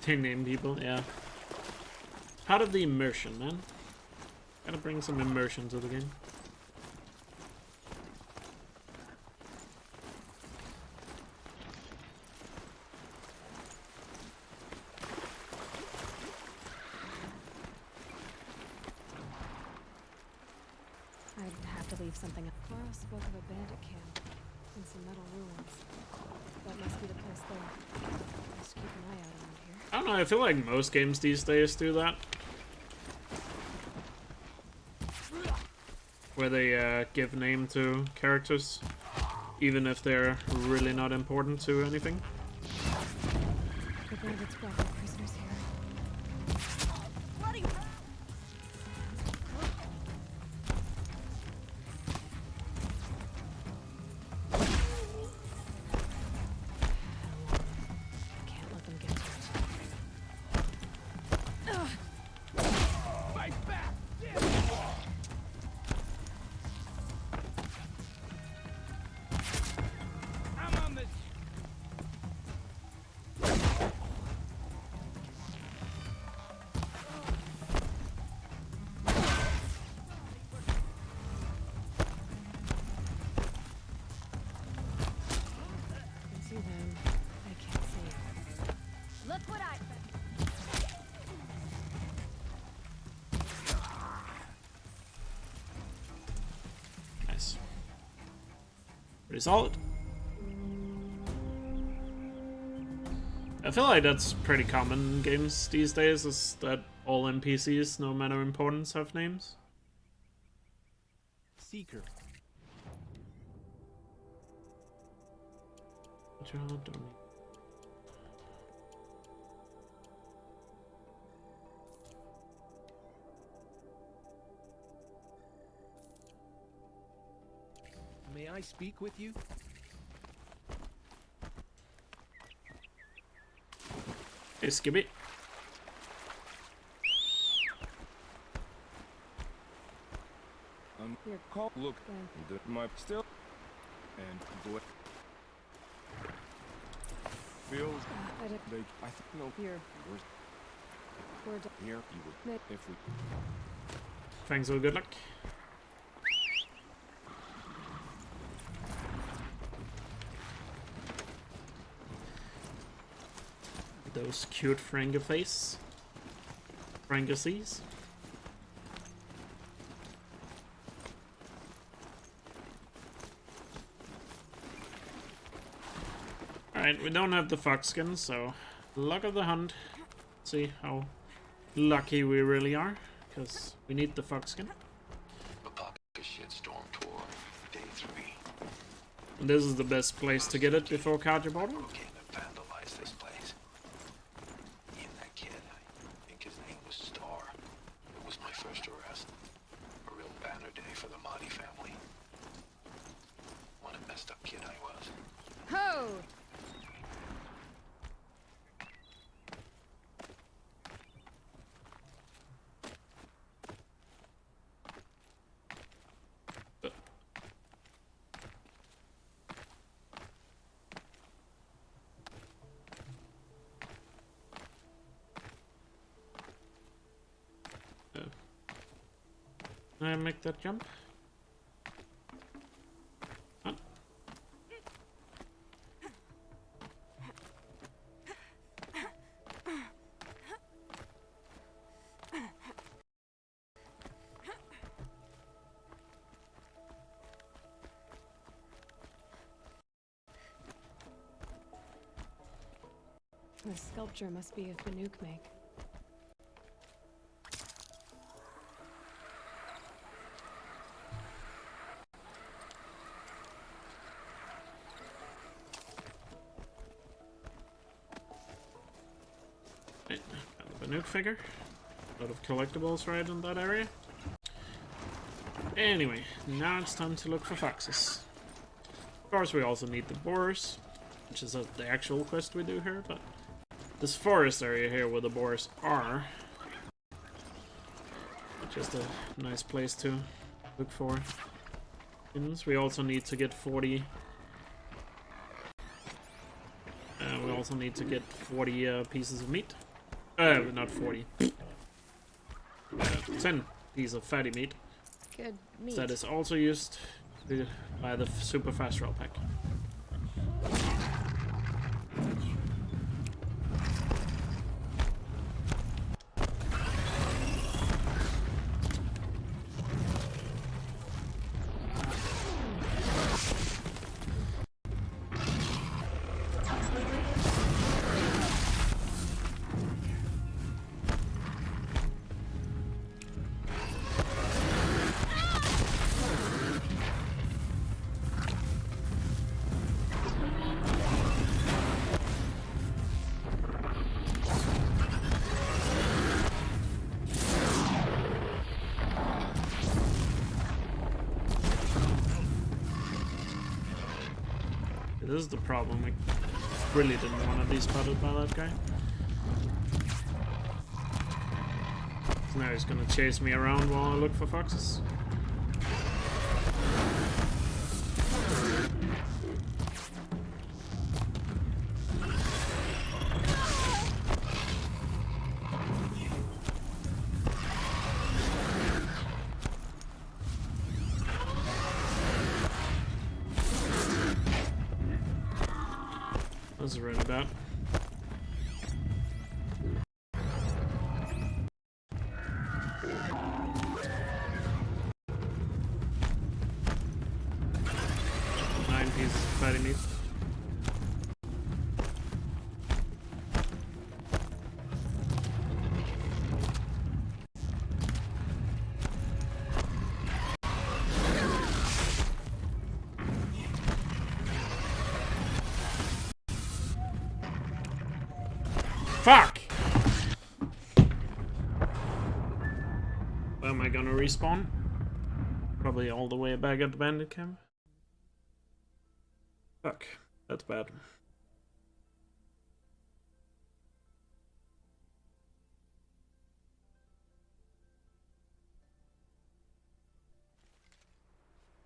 They name people, yeah. Part of the immersion, man. Gotta bring some immersion to the game. I'd have to leave something up. Clara spoke of a bandit camp and some metal ruins. That must be the place there. Just keep an eye out around here. I don't know, I feel like most games these days do that. Where they give name to characters, even if they're really not important to anything. The bandits brought their prisoners here. Can't let them get to it. Fight back! I'm on this. I can see them. I can't see. Look what I Nice. Pretty solid. I feel like that's pretty common in games these days, is that all NPCs, no matter importance, have names. Seeker. What you all doing? May I speak with you? Hey, Skibby. Here. Call. Look. Then. My still. And do it. Feels. I did. They. I think no. Here. Where's We're done. here? You would. Mid. If we. Thanks, all good luck. Those cute Frangaface. Frangasees. Alright, we don't have the fox skin, so luck of the hunt. See how lucky we really are. because we need the fox skin. A pocket shitstorm tour, day 3. And this is the best place to get it before Elkjaer border. Came and vandalized this place. He and that kid, I think his name was Star. It was my first arrest. A real banner day for the Mahdi family. What a messed up kid I was. Ho! Can I make that jump? Ah. This sculpture must be of Banuk make. Got the nuke figure. A lot of collectibles right in that area. Anyway, now it's time to look for foxes. Of course, we also need the boars, which is the actual quest we do here, but this forest area here where the boars are, just a nice place to look for things. We also need to get 40. We also need to get 40 pieces of meat. Not 40. 10 pieces of fatty meat. Good meat. That is also used by the super fast roll pack. This is the problem. We really didn't want to be spotted by that guy. So now he's gonna chase me around while I look for foxes. This is right about. Nine pieces of fatty meat. Fuck! Where am I gonna respawn? Probably all the way back at the bandit camp. Fuck, that's bad.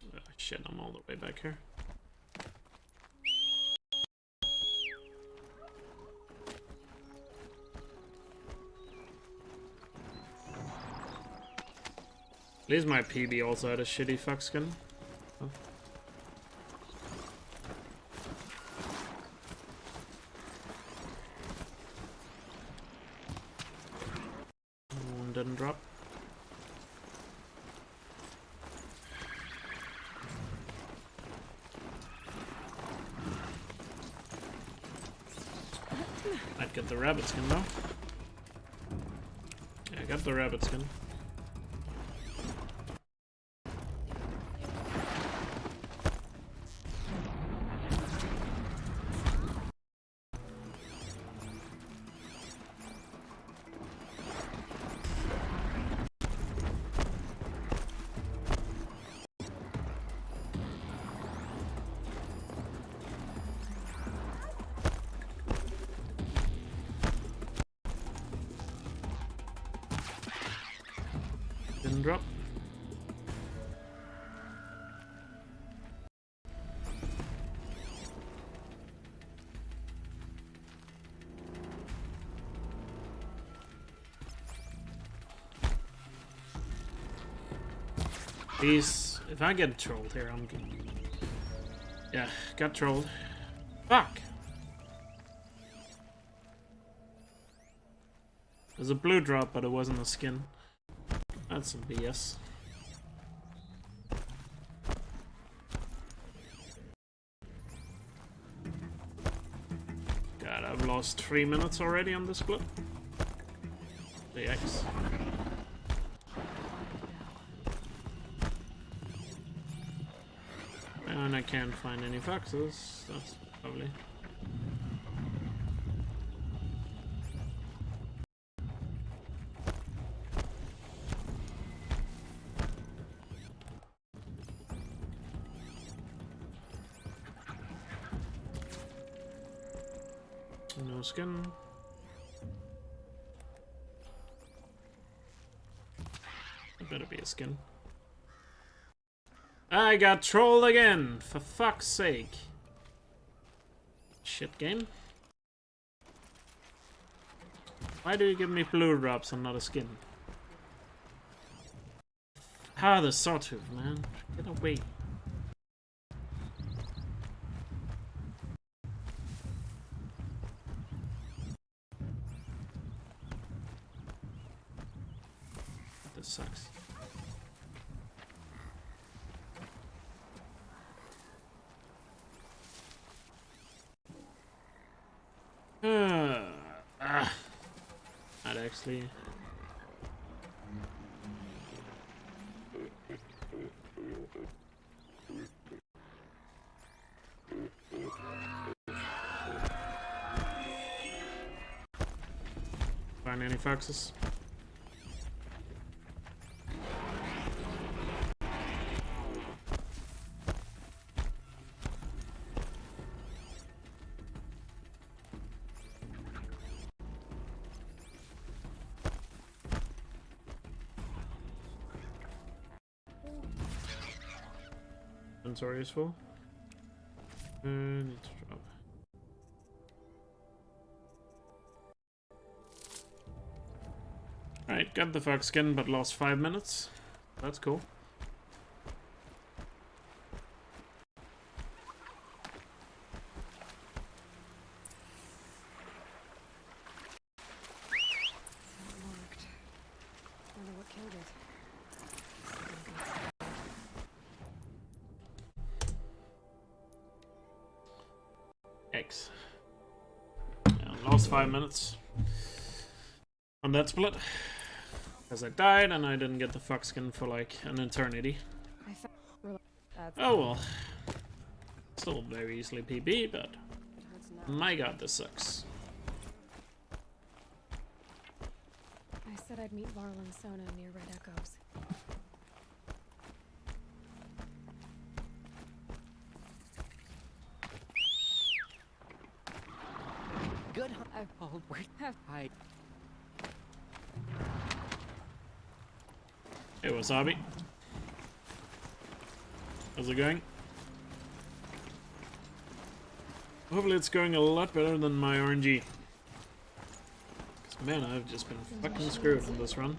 Oh, shit, I'm all the way back here. At least my PB also had a shitty fox skin. Oh. One didn't drop. I'd get the rabbit skin though. Yeah, I got the rabbit skin. skin drop. Please, if I get trolled here, I'm good. Yeah, got trolled. Fuck! There's a blue drop, but it wasn't a skin. That's some BS. God, I've lost 3 minutes already on this split. The X. And I can't find any foxes. That's lovely. No skin. It better be a skin. I got trolled again, for fuck's sake. Shit game. Why do you give me blue drops and not a skin? Ah, the sawtooth, man. Get away. This sucks. Not actually. Find any foxes? Inventory is full. Need to drop. Alright, got the fox skin, but lost 5 minutes. That's cool. Marked. Wonder what killed it. X. Yeah, lost 5 minutes on that split because I died and I didn't get the fox skin for like an eternity. Oh well, still very easily PB, but my god, this sucks. I said I'd meet Varl and Sona near Red Echoes. Good. Oh, where have I? Hey, Wasabi. How's it going? Hopefully it's going a lot better than my RNG. Cause man, I've just been fucking screwed in this run.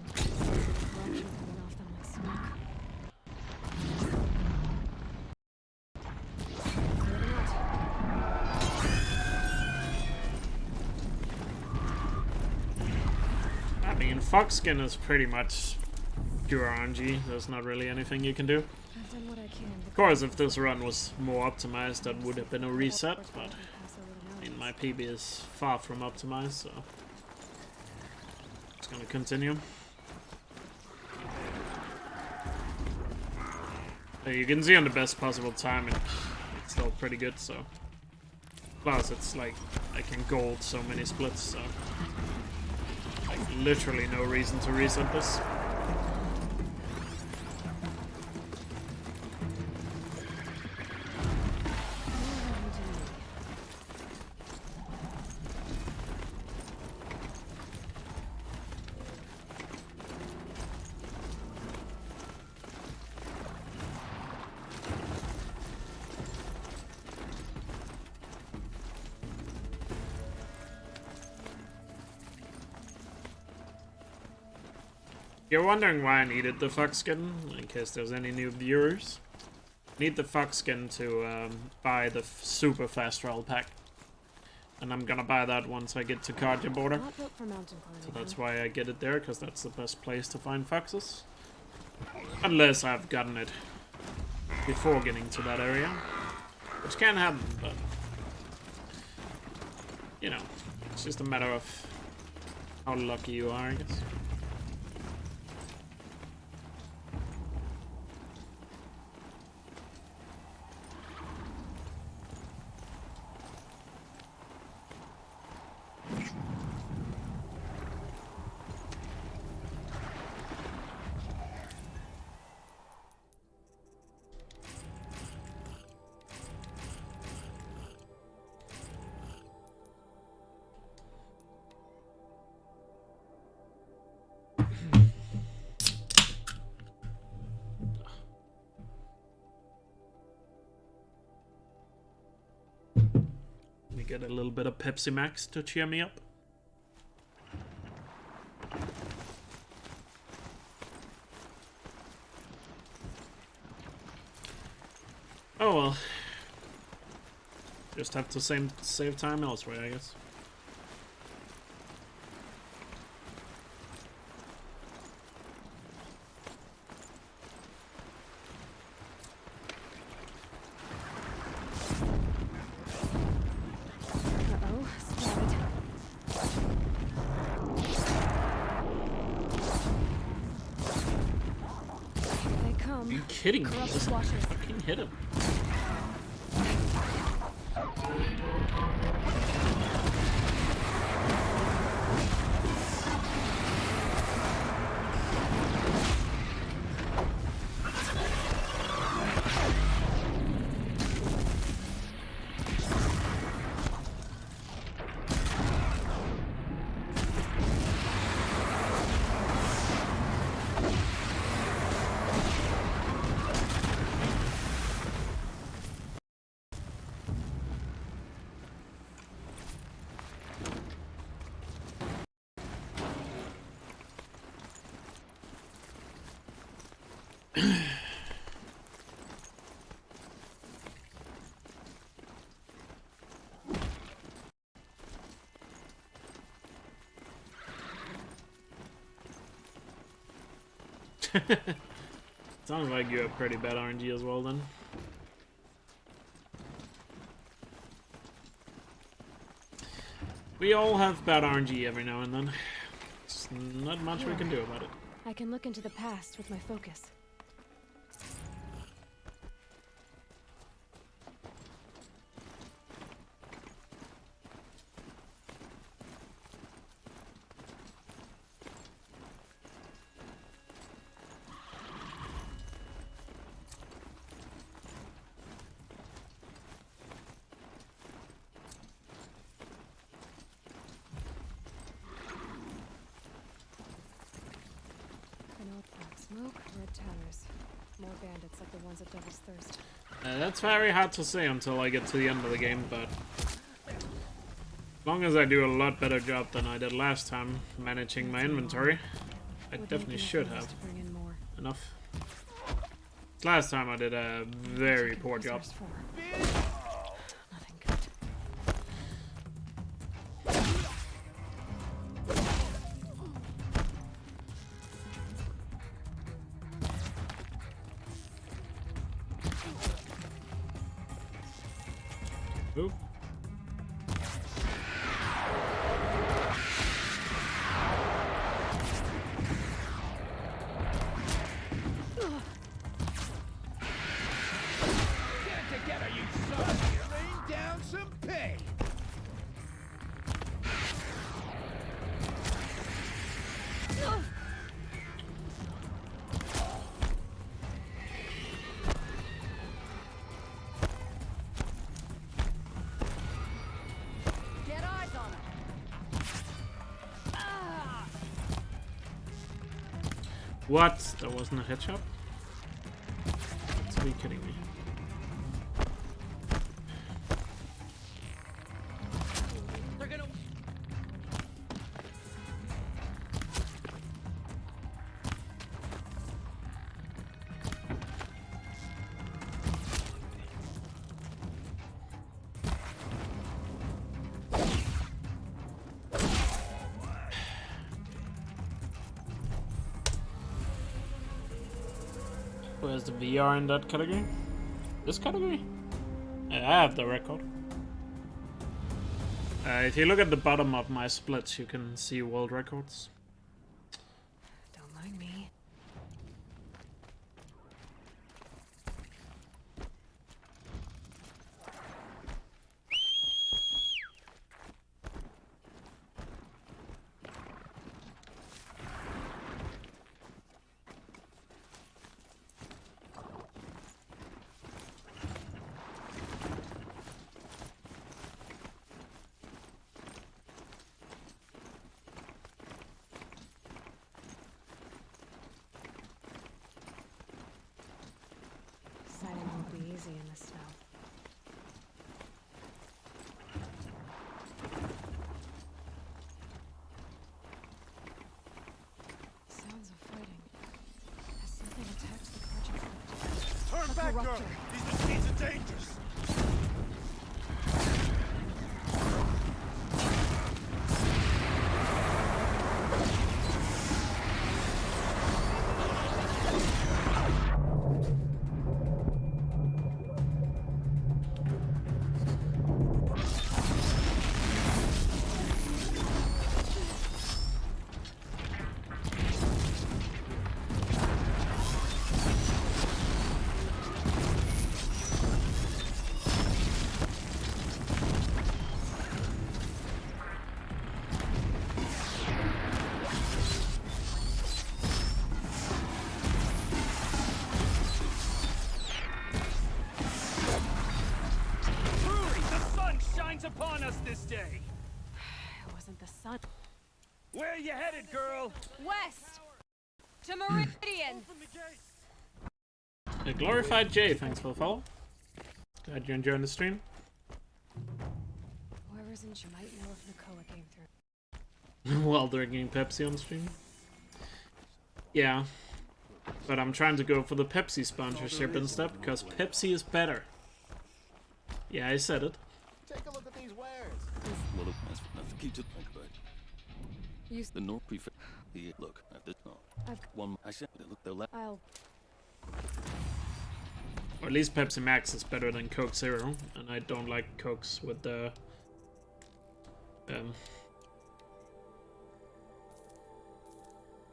I mean, fox skin is pretty much pure RNG. There's not really anything you can do. I've done what I can. Of course, if this run was more optimized, that would have been a reset, but I mean, my PB is far from optimized, so it's gonna continue. You can see on the best possible time, it's still pretty good, so. Plus, it's like, I can gold so many splits, so. Like, literally no reason to reset this. You're wondering why I needed the fox skin, in case there's any new viewers. Need the fox skin to buy the super fast travel pack. And I'm gonna buy that once I get to Karja border. Not built for mountain climbing, So that's huh? why I get it there, because that's the best place to find foxes. Unless I've gotten it before getting to that area. Which can happen, but... You know, it's just a matter of how lucky you are, I guess. Get a little bit of Pepsi Max to cheer me up. Oh well. Just have to save time elsewhere, I guess. Are you kidding me? Just fucking hit him. Sounds like you have pretty bad RNG as well then. We all have bad RNG every now and then. There's not much we can do about it. I can look into the past with my focus. Smoke, red towers. More bandits like the ones at Devil's Thirst. That's very hard to say until I get to the end of the game, but as long as I do a lot better job than I did last time managing my inventory, I definitely should have enough. Last time I did a very poor job. Nothing good. Ooh. What? That wasn't a headshot? Are you kidding me? Where's the VR in that category? This category? Yeah, I have the record. If you look at the bottom of my splits, you can see world records. Don't mind me. Deciding won't be easy in the snow. Sounds of fighting. Has something attacked the project? Turn back, girl! These machines are dangerous! Upon us this day. It wasn't the sun. Where are you headed, girl? West! To Meridian! A glorified J, thanks for the follow. Glad you're enjoying the stream. Whoever's in charge might know if Nakoa came through. While drinking Pepsi on stream. Yeah. But I'm trying to go for the Pepsi sponsorship instead, because Pepsi is better. Yeah, I said it. Take a look at these wares. Well, look, that's enough. Keep it like that. Use The North Prefect. Here, look at this now. I've One, I said, look, they'll let. I'll Or at least Pepsi Max is better than Coke Zero, and I don't like Cokes with the I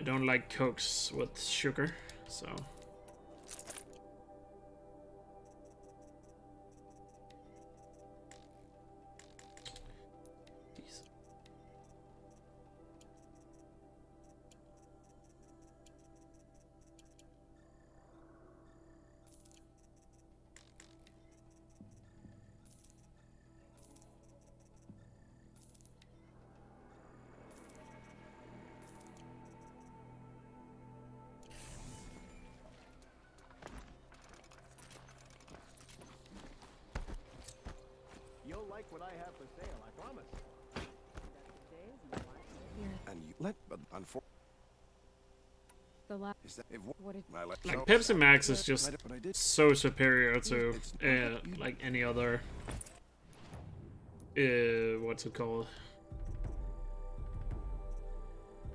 don't like Cokes with sugar, so You'll like what I have for sale, I promise. And you let, but unfortunately, the last. is that if What did my let like Pepsi Max is just so superior to like any other what's it called?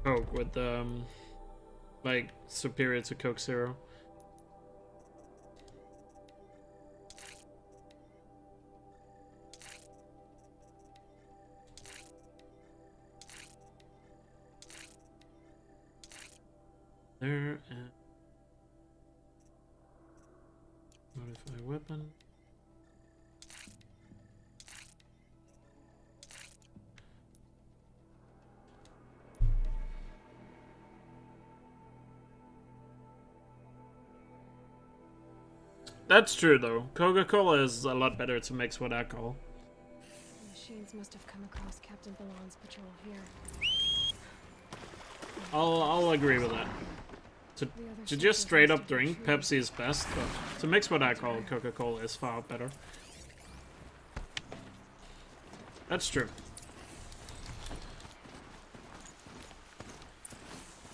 Coke with like superior to Coke Zero. There and modify weapon. That's true though. Coca-Cola is a lot better to mix with alcohol. The machines must have come across Captain Ballon's patrol here. I'll agree with that. To just straight up drink, Pepsi is best, but to mix with alcohol, Coca-Cola is far better. That's true.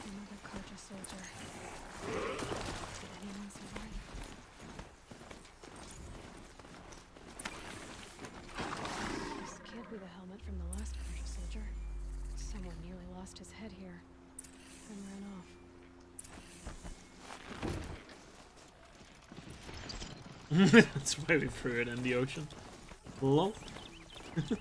Another Carja soldier. Did anyone survive? This can't be the helmet from the last Carja soldier. Someone nearly lost his head here and ran off. That's why we threw it in the ocean. Lol. Maybe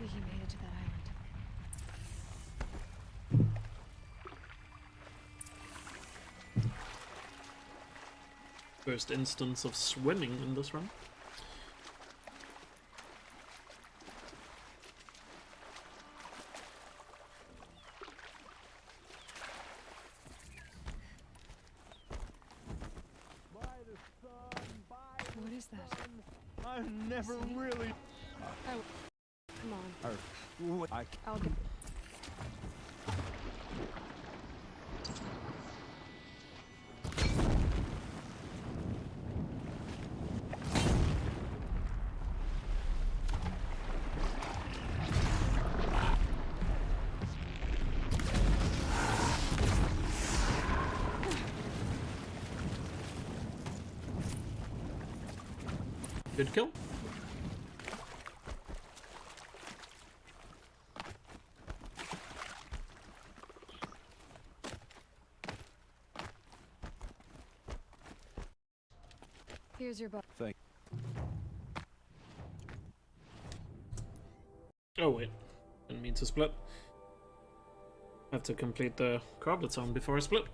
he made it to that island. First instance of swimming in this run. What is that? I've never really. Oh, come on. I'll get. Good kill. Here's your book. Thank. Oh wait, didn't mean to split. Have to complete the Carblet zone before I split.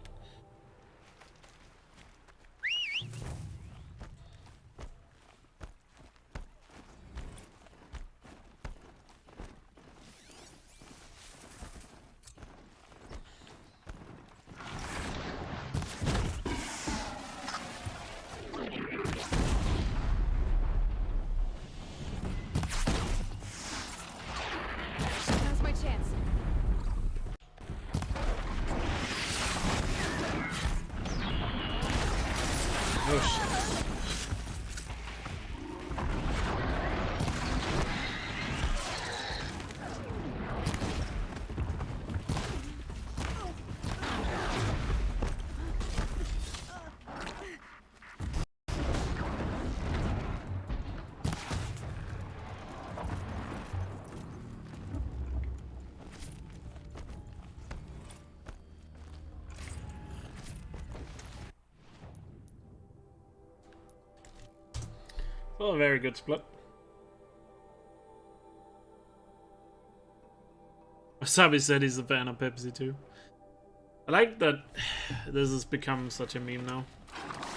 Now's my chance. Oh shit. Well, a very good split. Wasabi said he's a fan of Pepsi too. I like that this has become such a meme now.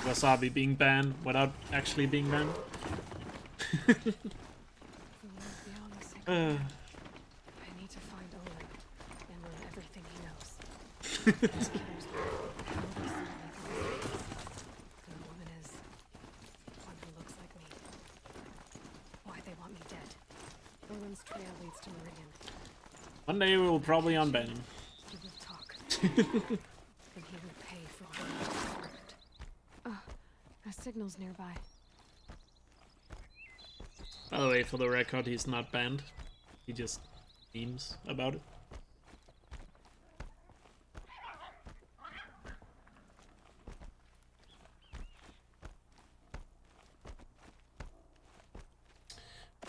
Wasabi being banned without actually being banned. I need to find Oleg and learn everything he knows. The woman is one who looks like me. Why they want me dead. Owen's trail leads to Meridian. One day we will probably unban him. He will talk. And he will pay for what he has. A signal's nearby. By the way, for the record, he's not banned. He just memes about it.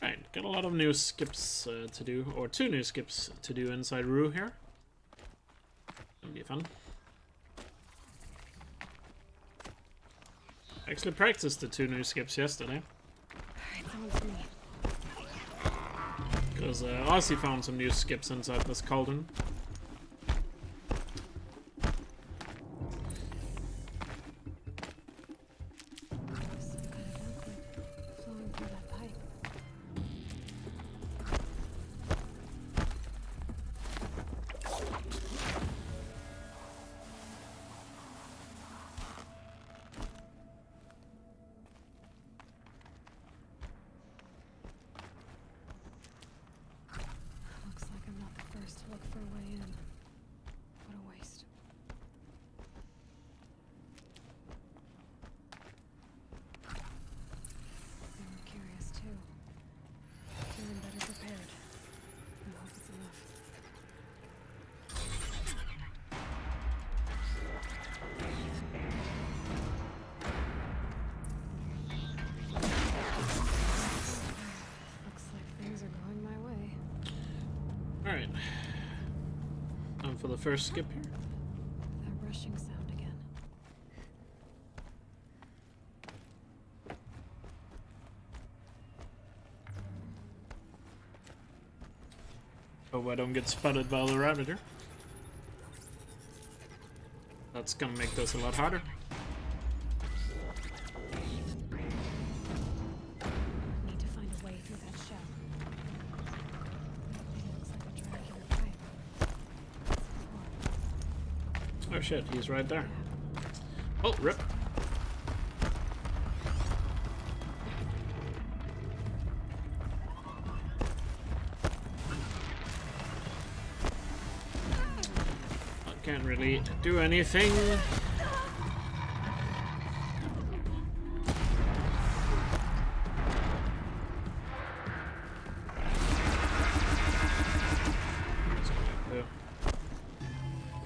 Right, got a lot of new skips to do, or 2 new skips to do inside Rue here. Gonna be fun. Actually practiced the 2 new skips yesterday. It's on to me. Because Ozzy found some new skips inside this cauldron. Some kind of liquid flowing through that pipe. Looks like I'm not the first to look for a way for the first skip here. That rushing sound again. Hope I don't get spotted by the Ravager. That's gonna make this a lot harder. Need to find a way through that shell. Looks like a triangular pipe. Oh shit, he's right there. Oh, rip. I can't really do anything.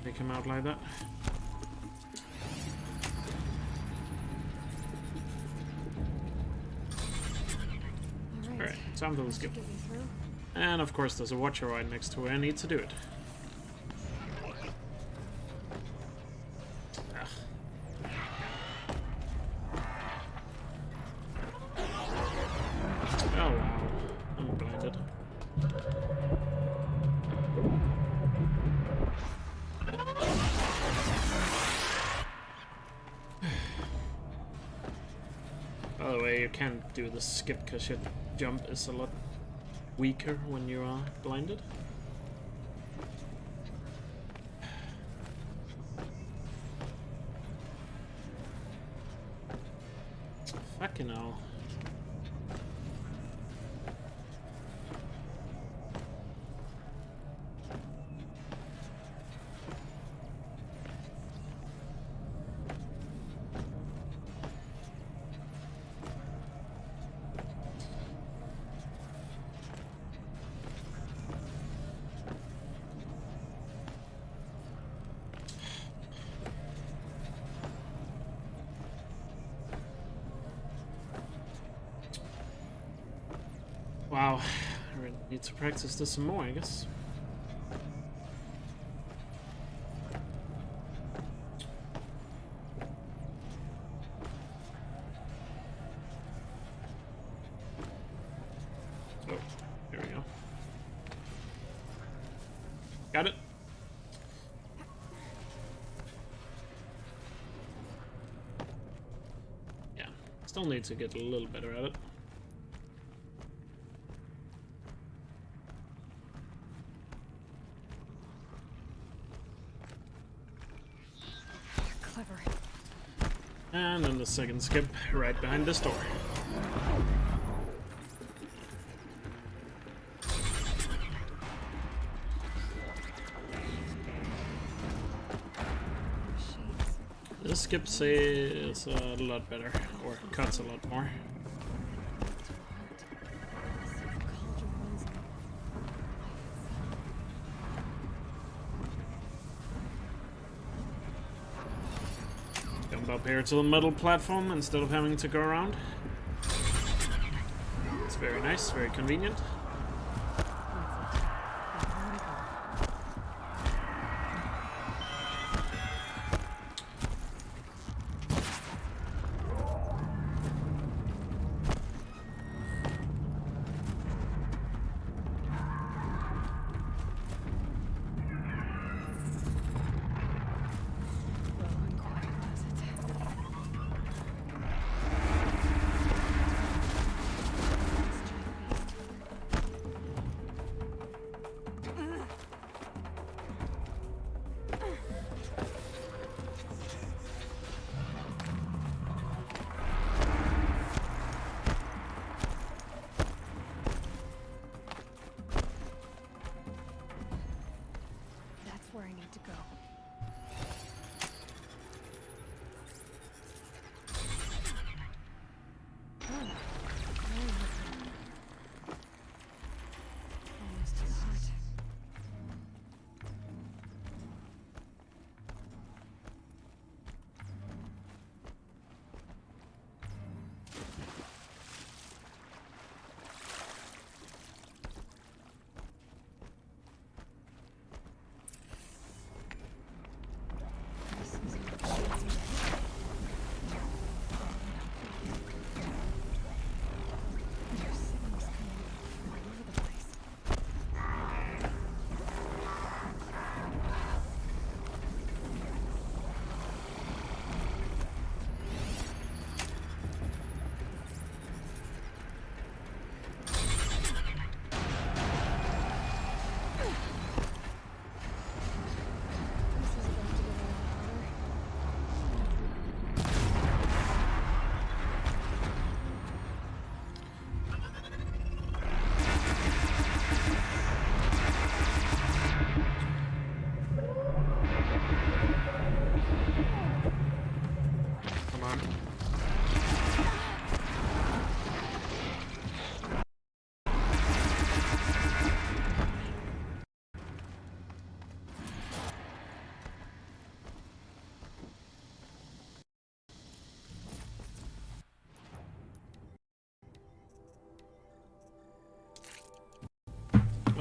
Take him out like that. Alright, time for the skip. And of course there's a watcher right next to where I need to do it. Ugh. Oh wow, I'm blinded. By the way, you can't do the skip because your jump is a lot weaker when you are blinded. Fucking hell. Wow, I really need to practice this some more, I guess. Oh, there we go. Got it. Yeah, still need to get a little better at it. Clever. And then the second skip right behind this door. This skip is a lot better, or cuts a lot more. Jump up here to the middle platform instead of having to go around. It's very nice, very convenient.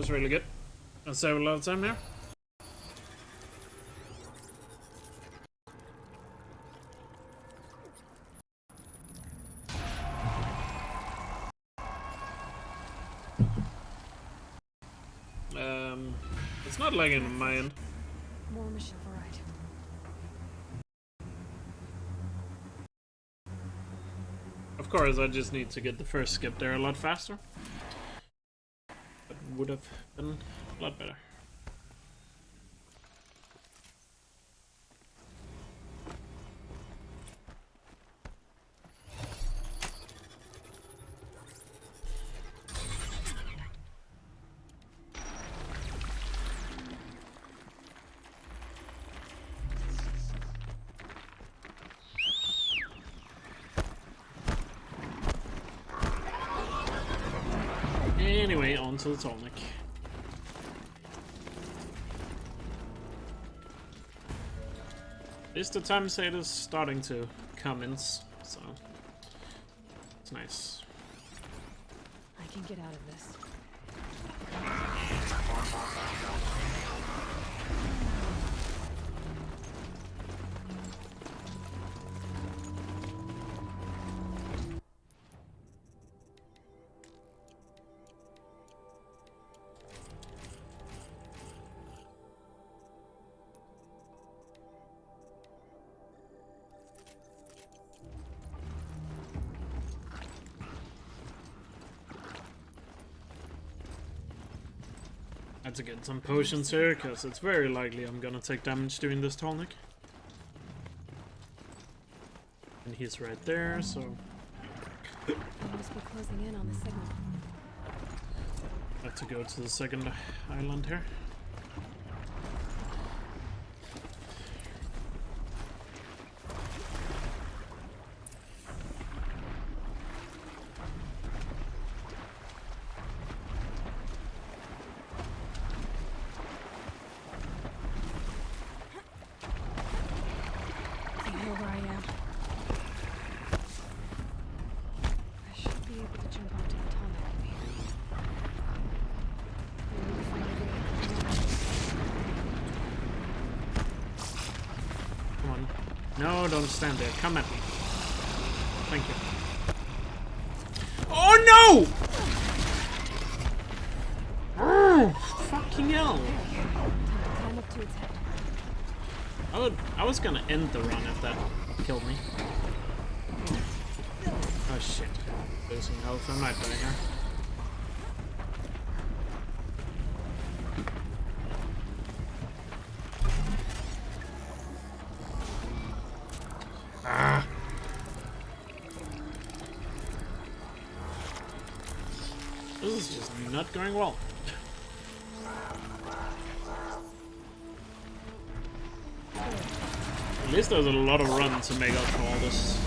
Seems really good. I'll save a lot of time here. It's not lagging on my end. More mission variety. Of course, I just need to get the first skip there a lot faster. That would have been a lot better. Anyway, on to the tonic. At least the timesave is starting to come in, so it's nice. I can get out of this. I have to get some potions here, because it's very likely I'm gonna take damage doing this tonic. And he's right there, so... I must be closing in on the signal. I have to go to the second island here. No, don't stand there. Come at me. Thank you. Oh no! Oh, fucking hell! I was gonna end the run if that killed me. Oh shit. Losing health. I might die here. This is just not going well. At least there's a lot of run to make up for all this.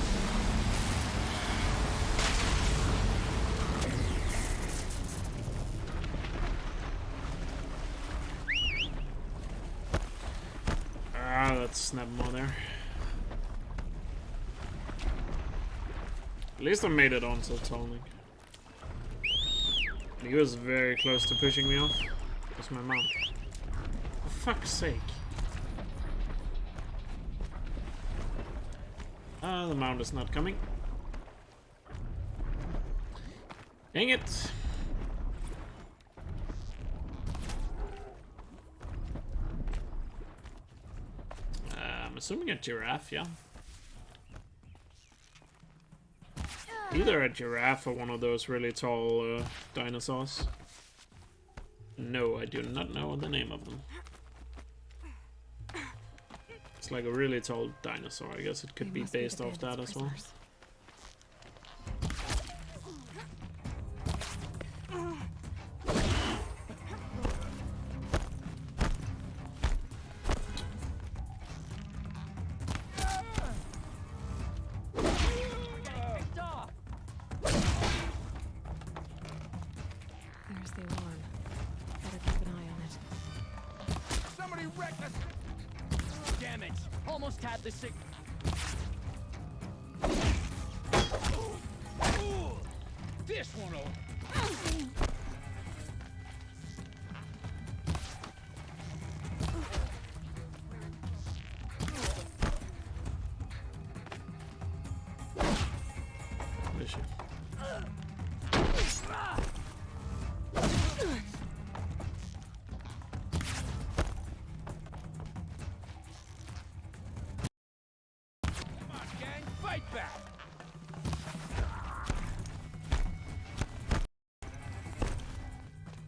Ah, let's snap more there. At least I made it onto the tonic. He was very close to pushing me off. That's my mount. For fuck's sake. The mount is not coming. Dang it! I'm assuming a giraffe, yeah. Either a giraffe or one of those really tall dinosaurs. No, I do not know the name of them. It's like a really tall dinosaur. I guess it could be based off that as well. issue. Come on, gang, fight back!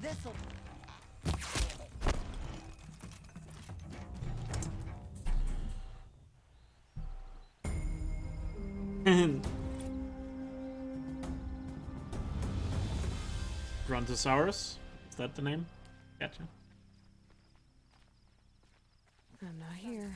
This'll. Brontosaurus? Is that the name? Gotcha. I'm not here.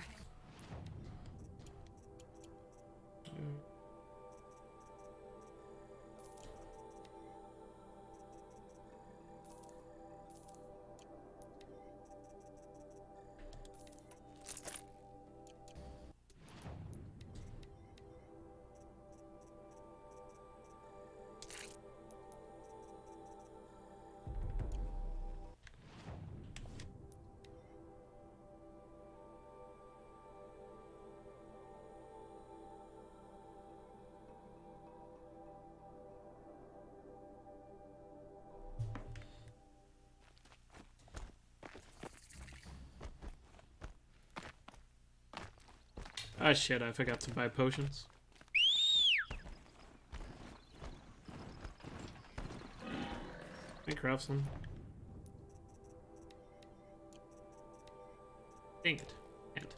Ah shit, I forgot to buy potions. Let me craft some. Dang it. Can't.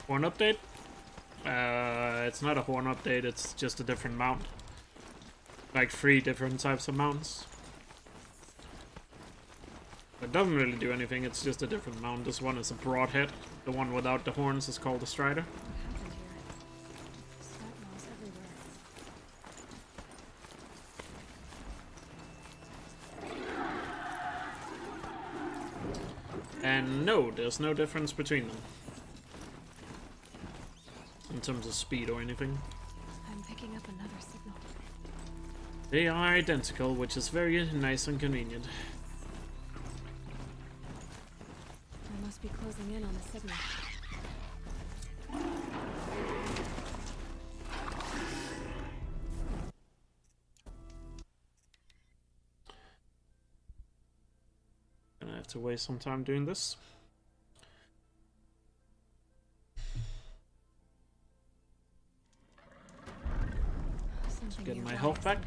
Horn update? It's not a horn update, it's just a different mount. Like 3 different types of mounts. It doesn't really do anything, it's just a different mount. This one is a broadhead. The one without the horns is called a strider. What happened here? Sentinels everywhere. And no, there's no difference between them. In terms of speed or anything. I'm picking up another signal. They are identical, which is very nice and convenient. I must be closing in on the signal. Gonna have to waste some time doing this. Getting my health back.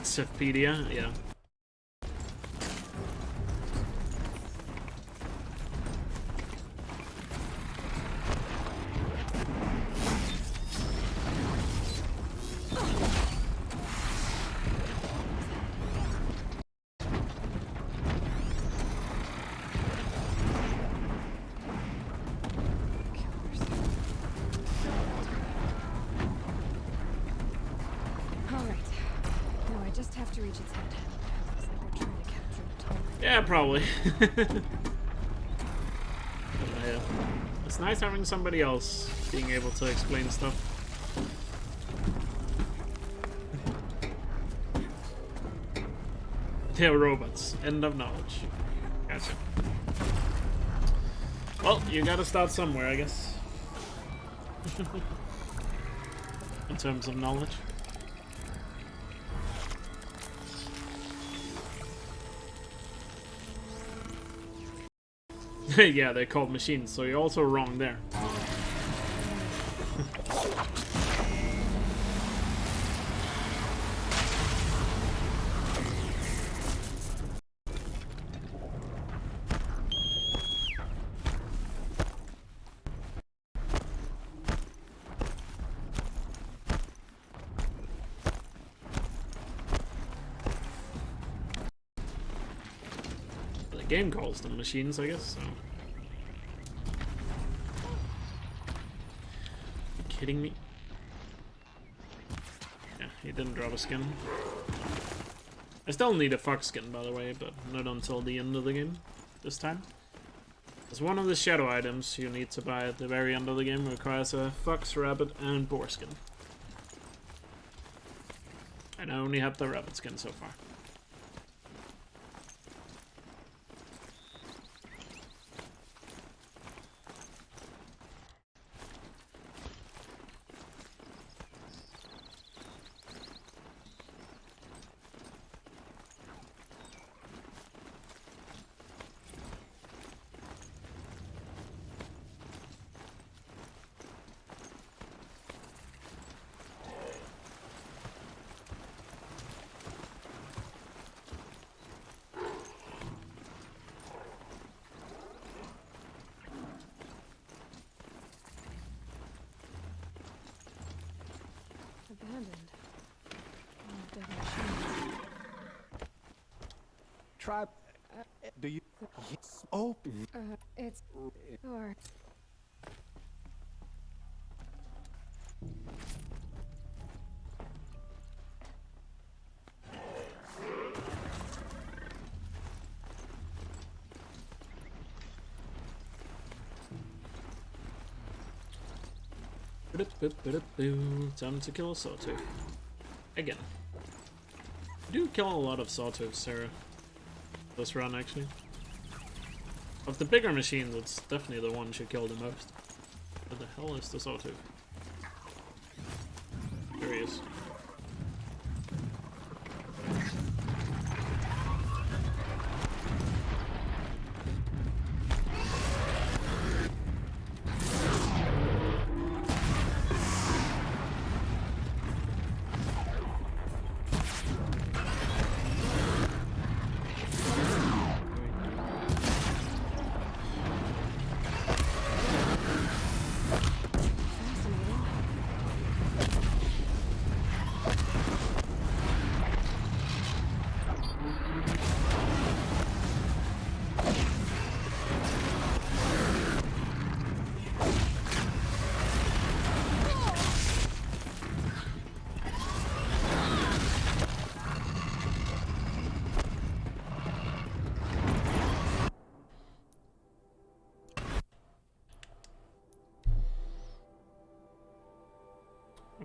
Sifpedia, yeah. To reach its head. Looks like they're trying to capture the tunnel. Yeah, probably. Yeah. It's nice having somebody else being able to explain stuff. They're robots. End of knowledge. Gotcha. Well, you gotta start somewhere, I guess. In terms of knowledge. Yeah, they're called machines, so you're also wrong there. The game calls them machines, I guess, so. Kidding me? Yeah, he didn't drop a skin. I still need a fox skin, by the way, but not until the end of the game this time. As one of the shadow items you need to buy at the very end of the game requires a fox, rabbit, and boar skin. And I only have the rabbit skin so far. Abandoned. Oh, dead machines. Try. Do you? Yes. Open. It's or Time to kill a sawtooth. Again. You do kill a lot of sawtooths, Sarah. This run, actually. Of the bigger machines, it's definitely the one you kill the most. What the hell is the sawtooth? There he is.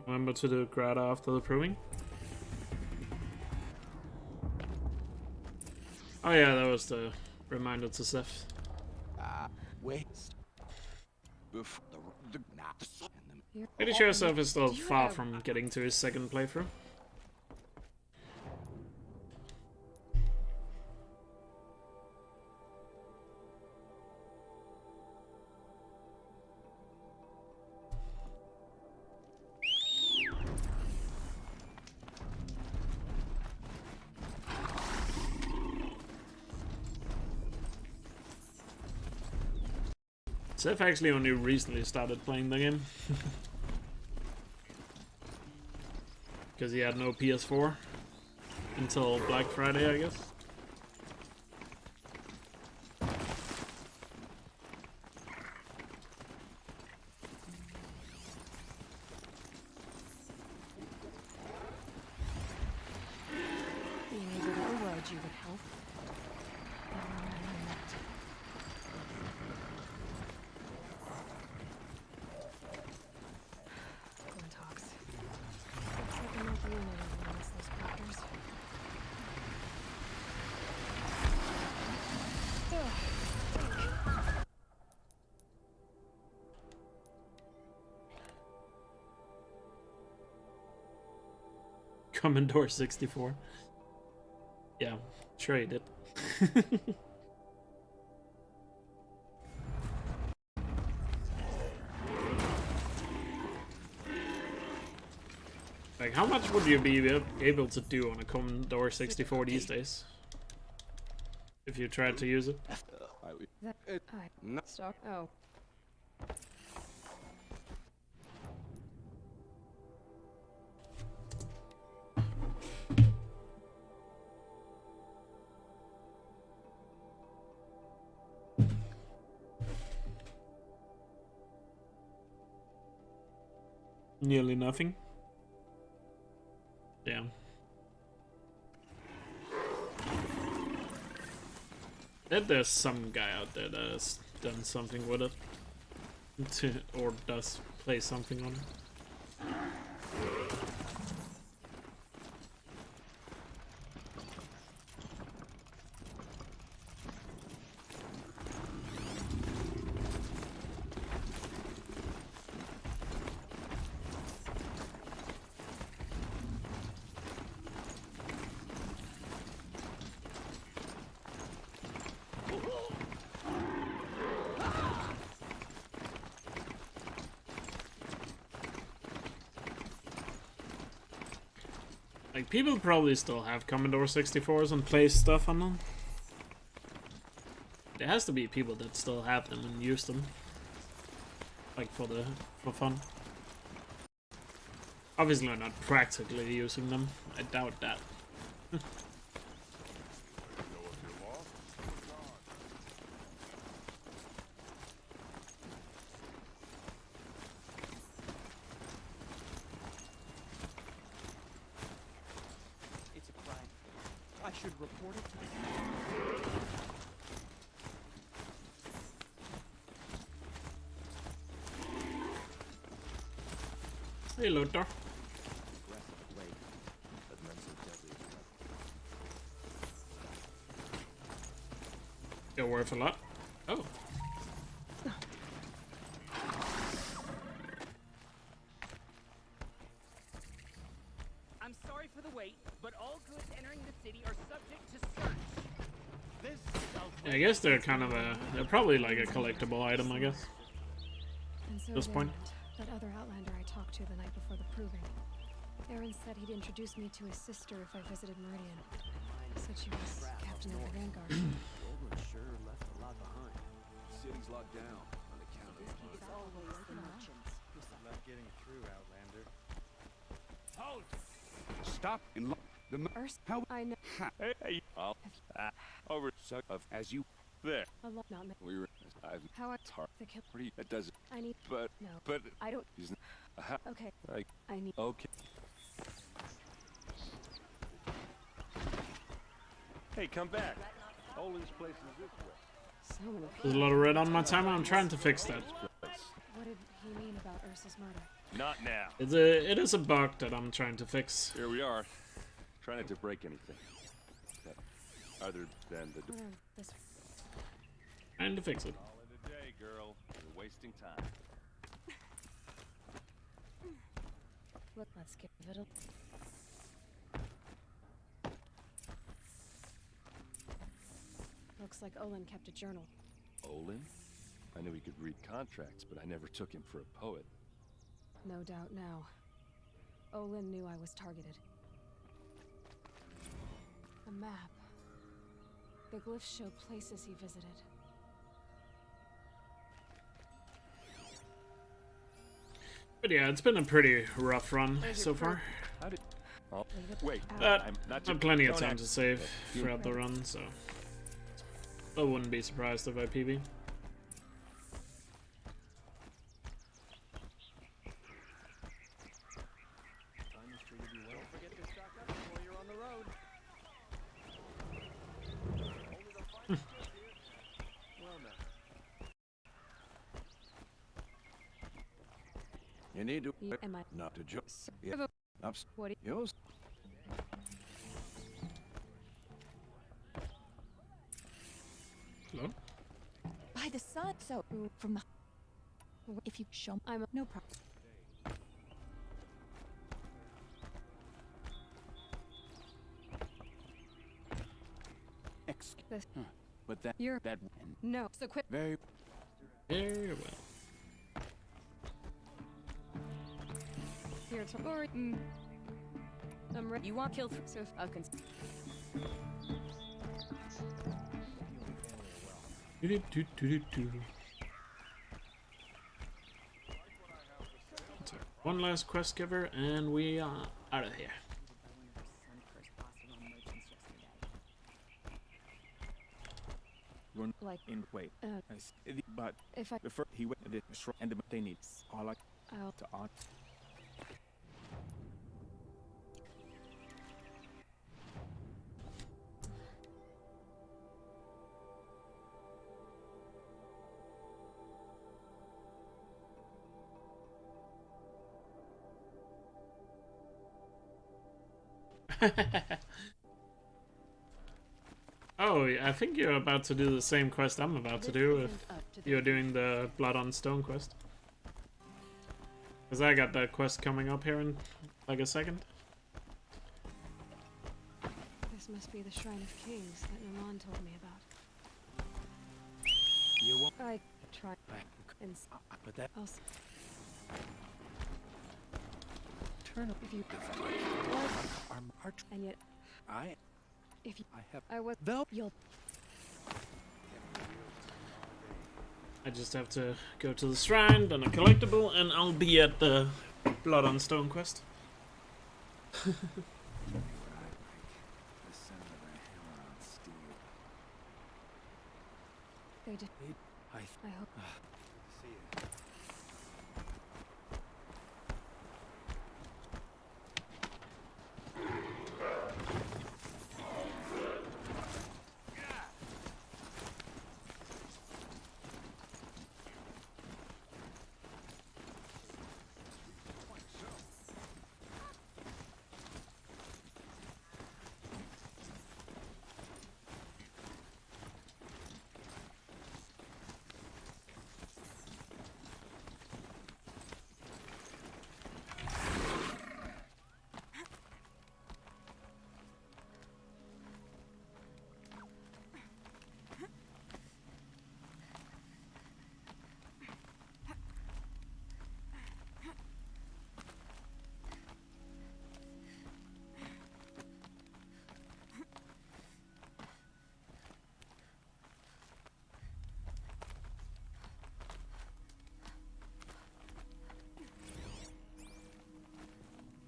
Remember to do Grata after the proving. Oh yeah, that was the reminder to Seth. Wait. Pretty sure Seth is still far from getting to his second playthrough. Seth actually only recently started playing the game. Because he had no PS4 until Black Friday, I guess. being able to override you would help. Glenn talks. Looks like I'm not the only one who wants those characters. Commodore 64. Yeah, sure he did. Like, how much would you be able to do on a Commodore 64 these days? If you tried to use it? No. Stop. Oh. Nearly nothing. Damn. Bet there's some guy out there that has done something with it. Or does play something on it. Like, people probably still have Commodore 64s and play stuff on them. There has to be people that still have them and use them. Like, for fun. Obviously not practically using them. I doubt that. I should report it to the... Hey, Lothar. You're worth a lot. Oh. I'm sorry for the wait, but all goods entering the city are subject to search. Yeah, I guess they're kind of they're probably like a collectible item, I guess. And so At this point. That other Outlander I talked to the night before the proving. Aaron said he'd introduce me to his sister if I visited Meridian. Said she was captain of the Vanguard. Sure left a lot behind. City's locked down on account of It's always the merchants who suffer. Not getting through, Outlander. Halt! Stop and look. How I know. Hey, I'll over suck of as you there. A lot not me. We were. How I it's hard. the kill. Pretty. That doesn't. I need. But No. but I don't. he's Okay. like I need. okay. Hey, come back. Olin's place is this way. So many There's a lot of red on my timer. I'm trying to fix that. What did he mean about Ursa's murder? Not now. It is a bug that I'm trying to fix. Here we are, trying not to break anything. Other than the. This. Trying to fix it. Call it a day, girl. You're wasting time. Look, let's give it a. Looks like Olin kept a journal. Olin? I knew he could read contracts, but I never took him for a poet. No doubt now. Olin knew I was targeted. A map. The glyphs show places he visited. But yeah, it's been a pretty rough run so far. How did? Oh, wait. I'm not had plenty of time to save throughout the run, so I wouldn't be surprised if I PB. You need to Am I not to joke. Yeah. Ups. What? Yours. Hello? By the sun, so from the. If you show, I'm no problem. This. But that You're that no. So quit. very Very well. Here, story. I'm ready. You want kill through, so I'll One last quest giver, and we are out of here. Run like in wait. I see. But if I before he went to the shrine and they need all I I'll to on. Oh, I think you're about to do the same quest I'm about to do if you're doing the Blood on Stone quest. Because I got that quest coming up here in like a second. This must be the Shrine of Kings that Naman told me about. You won't. I tried and But that I'll turn up if you our and yet if you I was though you'll I just have to go to the shrine, then a collectible, and I'll be at the Blood on Stone quest. they just I hope see you.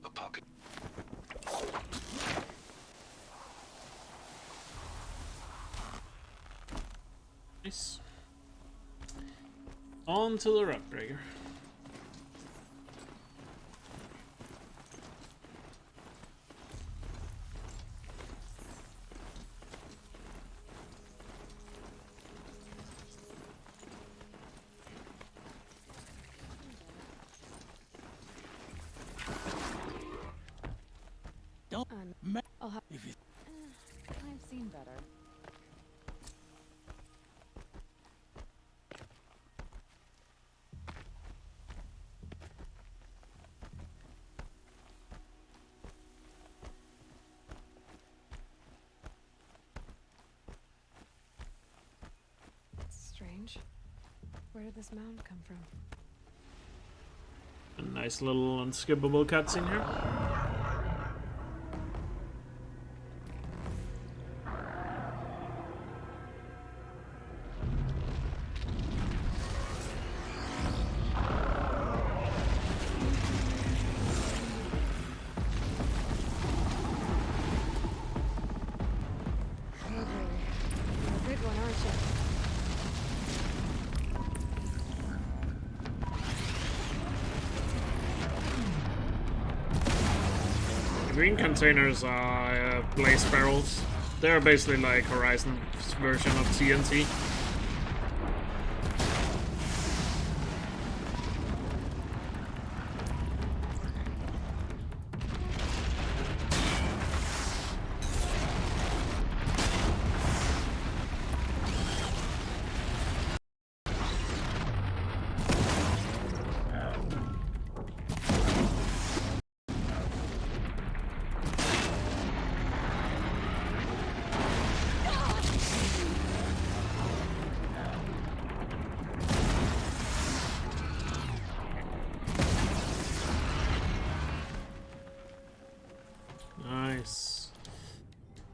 A pocket. Nice. On to the rock breaker. Don't I'll have if you I've seen better. strange. Where did this mound come from? A nice little unskippable cutscene here. You're a good one, aren't you? The green containers are blaze barrels. They're basically like Horizon's version of TNT.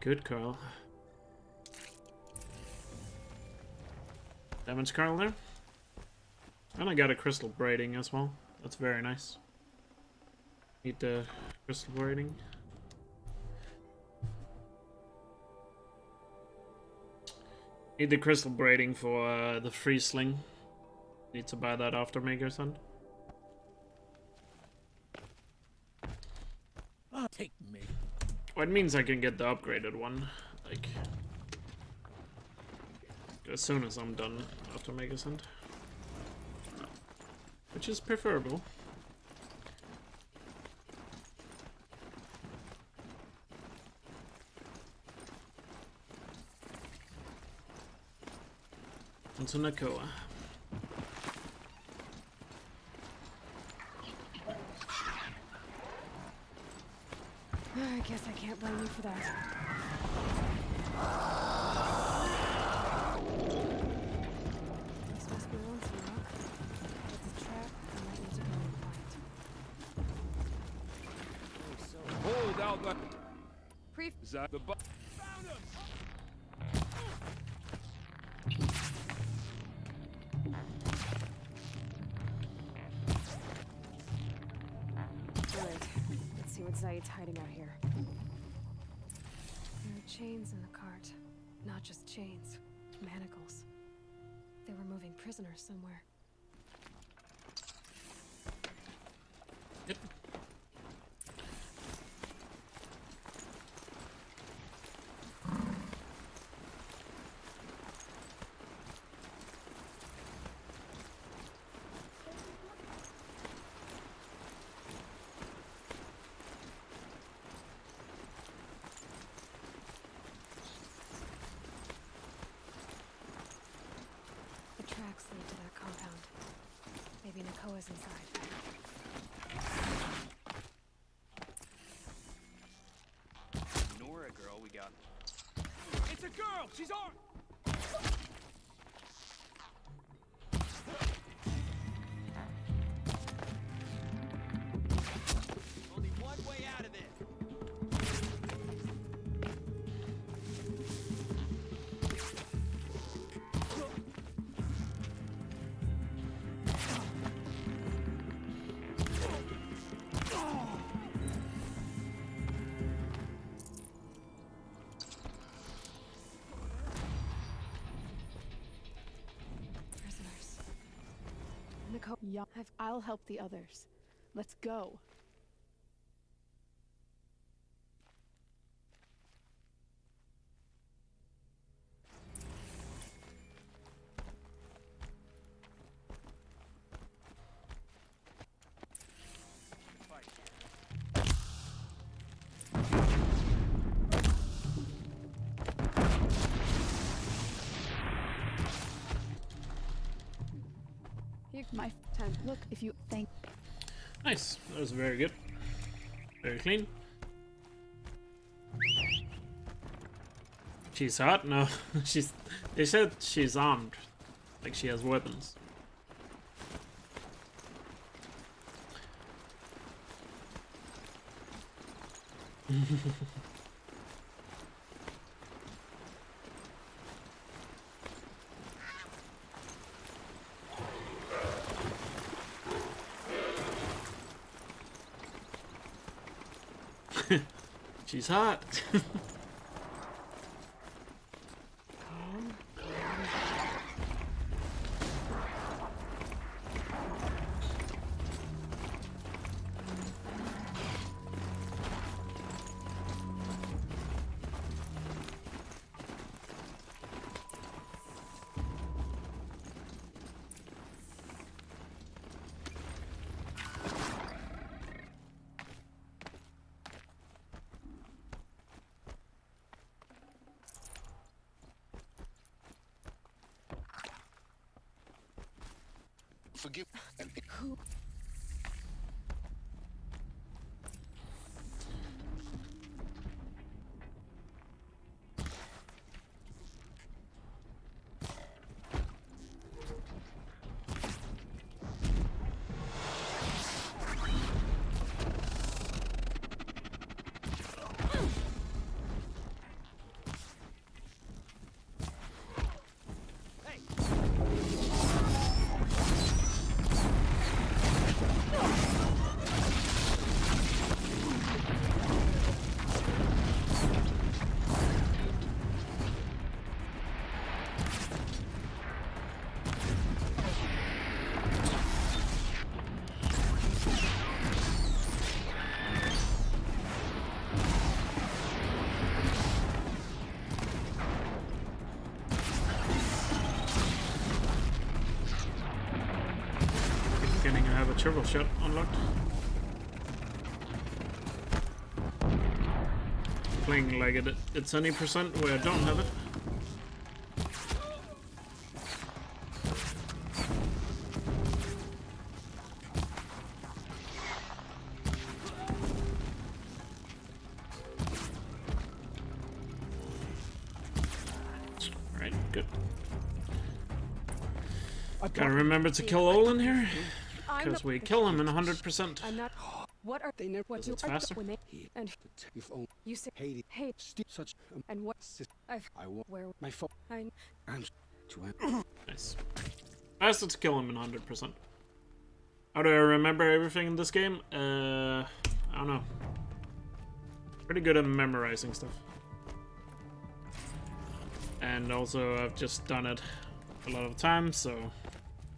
Good call. Damage Carl there. And I got a crystal braiding as well. That's very nice. Need the crystal braiding. Need the crystal braiding for the free sling. Need to buy that after Maker's Hunt. Take me. Well, it means I can get the upgraded one, like, as soon as I'm done after Maker's Hunt. Which is preferable. Into Nakoa. I guess I can't blame you for that. This must be lonesome, Rock. It's a trap. I might need to go and find. Hold out the... Pre- the bu- Found him! Alright, let's see what Zaid's hiding out here. There are chains in the cart. Not just chains, manacles. They were moving prisoners somewhere. Yep. The tracks lead to that compound. Maybe Nakoa's inside. Nora girl, we got... It's a girl! She's armed! Only one way out of this! Prisoners. Nakoa, I'll help the others. Let's go. My time. Look, if you think. Nice. That was very good. Very clean. She's hot? No. she's. They said she's armed. Like she has weapons. She's hot. Forgive Who? have a triple shot unlocked. Playing like it's any percent where I don't have it. Alright, good. Gotta remember to kill Olin here, because we kill him in 100%. I'm not. What are they? What do It's faster. when they and you say hey such and what I want where my phone. I Nice. Faster to kill him in 100%. How do I remember everything in this game? I don't know. Pretty good at memorizing stuff. And also I've just done it a lot of times, so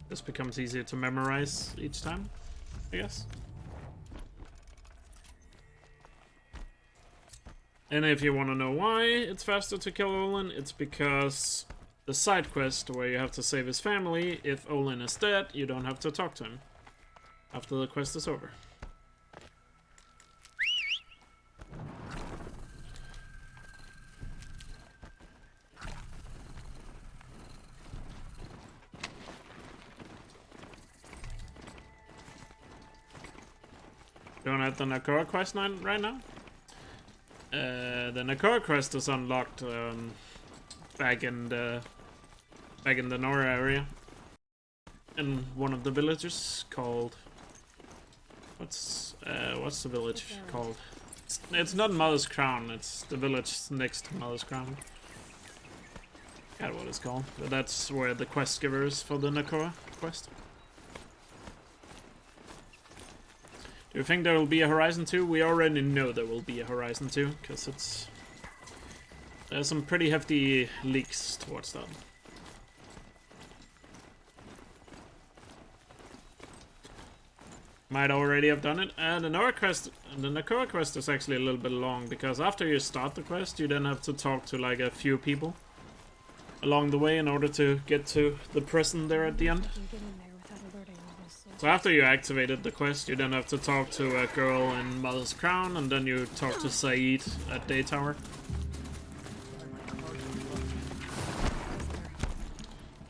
this becomes easier to memorize each time, I guess. And if you want to know why it's faster to kill Olin, it's because the side quest where you have to save his family, if Olin is dead, you don't have to talk to him after the quest is over. Don't have the Nakora quest right now. The Nakora quest is unlocked back in the Nora area, in one of the villages called what's the village called? It's not Mother's Crown. It's the village next to Mother's Crown. I forgot what it's called, but that's where the quest giver is for the Nakora quest. Do you think there will be a Horizon 2? We already know there will be a Horizon 2, because there's some pretty hefty leaks towards that. Might already have done it. The Nakora quest is actually a little bit long, because after you start the quest, you then have to talk to like a few people along the way in order to get to the prison there at the end. So after you activated the quest, you then have to talk to a girl in Mother's Crown, and then you talk to Saeed at Day Tower.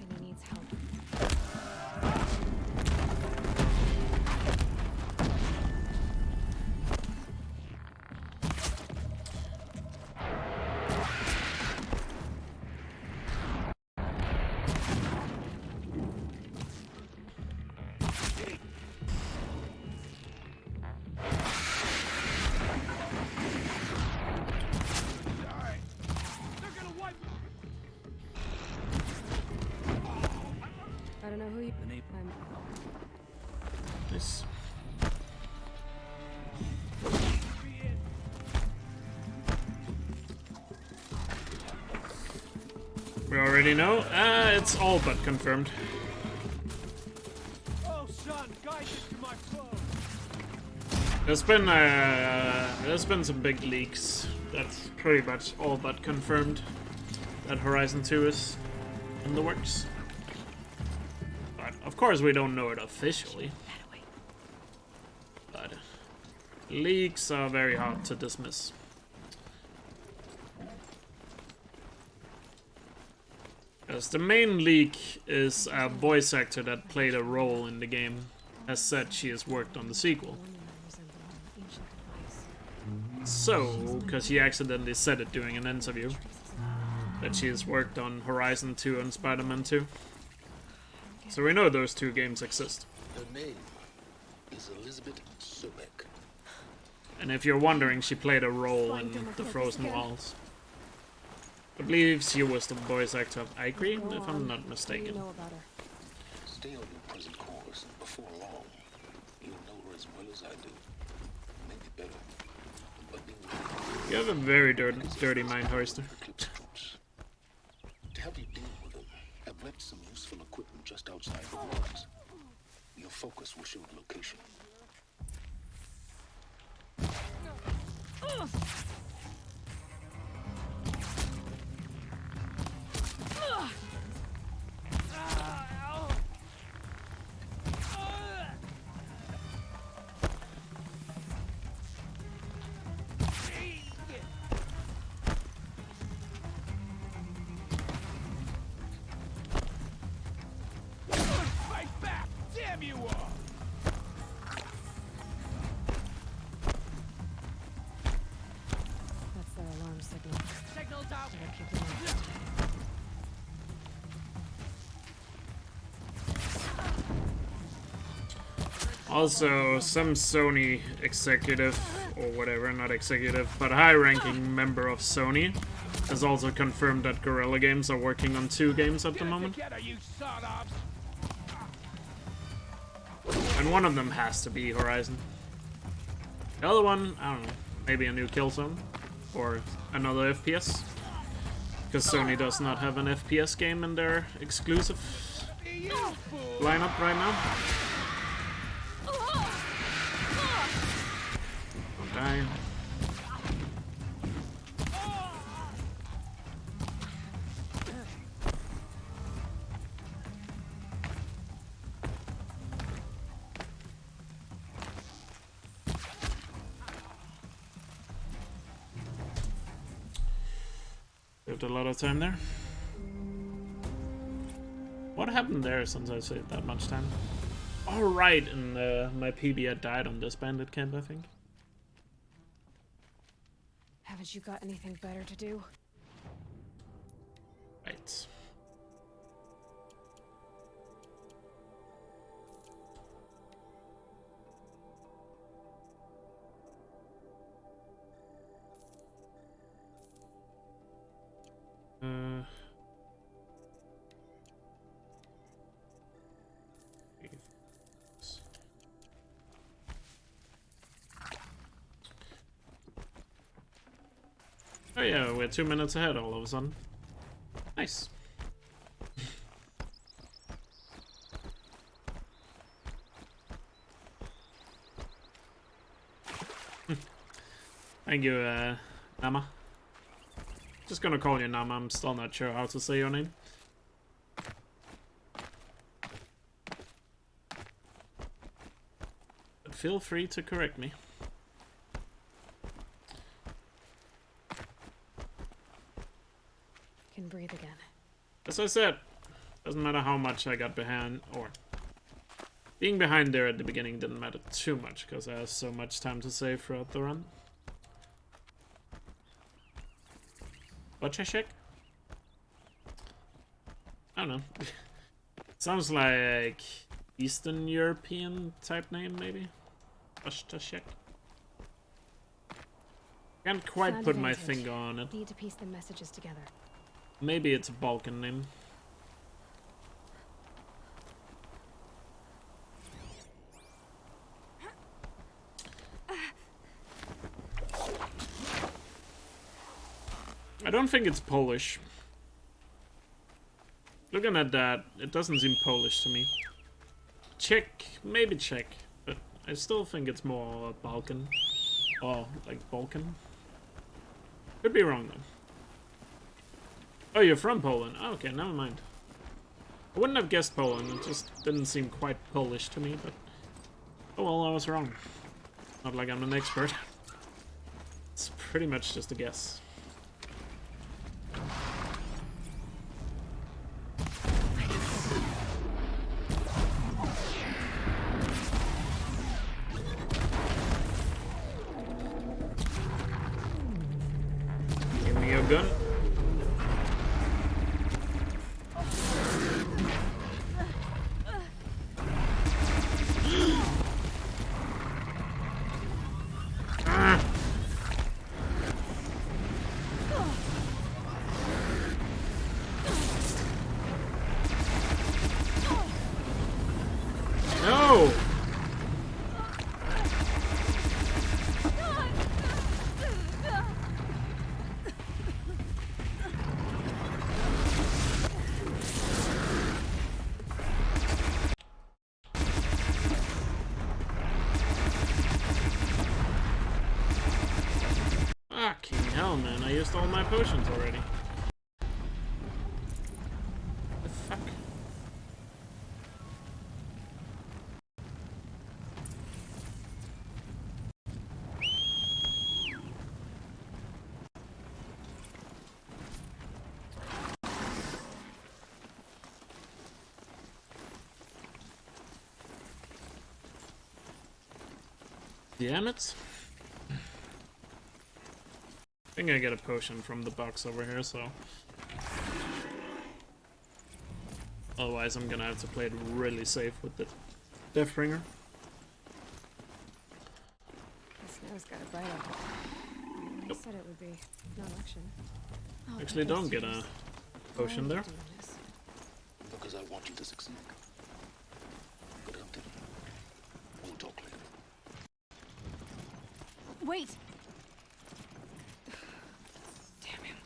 and he needs help. I don't know who you. I'm. Nice. We already know. It's all but confirmed. Oh, son, guide us to my foe. There's been some big leaks. That's pretty much all but confirmed that Horizon 2 is in the works. But of course we don't know it officially. But leaks are very hard to dismiss. Because the main leak is a voice actor that played a role in the game has said she has worked on the sequel. So, because he accidentally said it during an interview, that she has worked on Horizon 2 and Spider-Man 2. So we know those two games exist. Her name is Elizabeth Sobek. And if you're wondering, she played a role in The Frozen Wilds. I believe she was the voice actor of Elkjaer, if I'm not mistaken. Stay on your present course, and before long, you'll know her as well as I do. Maybe better. But You have a very dirty mind, Hoister. to help you deal with them, I've left some useful equipment just outside the walls. Your focus will show the location. Also, some Sony executive, or whatever, not executive, but high-ranking member of Sony has also confirmed that Guerrilla Games are working on 2 games at the moment. And one of them has to be Horizon. The other one, I don't know, maybe a new Killzone, or another FPS. Because Sony does not have an FPS game in their exclusive lineup right now. Don't die. Saved a lot of time there. What happened there since I saved that much time? Alright, and my PB had died on this bandit camp, I think. Haven't you got anything better to do? Right. Oh yeah, we're 2 minutes ahead all of a sudden. Nice. Thank you, Nama. Just gonna call you Nama, I'm still not sure how to say your name. But feel free to correct me. Can breathe again. As I said, doesn't matter how much I got behind, or being behind there at the beginning didn't matter too much, because I had so much time to save throughout the run. Butcher check? I don't know. Sounds like Eastern European type name, maybe? Butcher check. Can't quite Sound put my advantage. finger on it. Need to piece the messages together. Maybe it's a Balkan name. I don't think it's Polish. Looking at that, it doesn't seem Polish to me. Czech, maybe Czech, but I still think it's more Balkan. Or, like, Balkan. Could be wrong, though. Oh, you're from Poland? Oh, okay, never mind. I wouldn't have guessed Poland, it just didn't seem quite Polish to me, but... Oh well, I was wrong. Not like I'm an expert. It's pretty much just a guess. Give me your gun. No! Fucking hell, man. I used all my potions already. The fuck? Damn it. I think I get a potion from the box over here, so... Otherwise I'm gonna have to play it really safe with the Deathbringer. I was gonna bite it. I said it would be no action. Actually, don't get a potion there. Because I want you to succeed. Good hunting. We'll talk later. Wait! Damn him.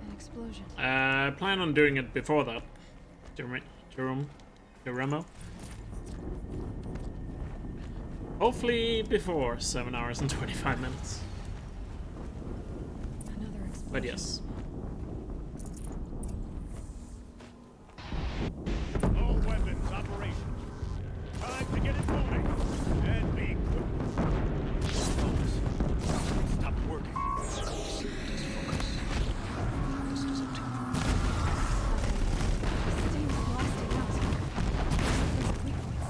An explosion. I plan on doing it before that. Jerome. Hopefully before 7 hours and 25 minutes. Another explosion. But yes. All weapons operational. Time to get it moving. And be quick. Stop working. This is up to you. Steam's blasting out. There's weak points.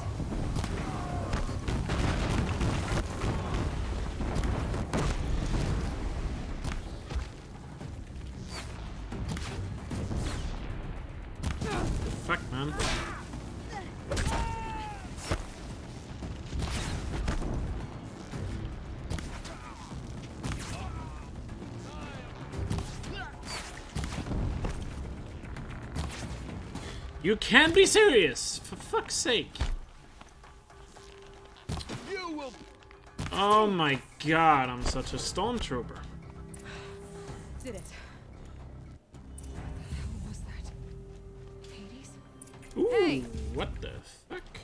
Fuck, man. You can't be serious! For fuck's sake. You will. Oh my god, I'm such a stormtrooper. Did it. What was that? Hades? Ooh, Hey! what the fuck?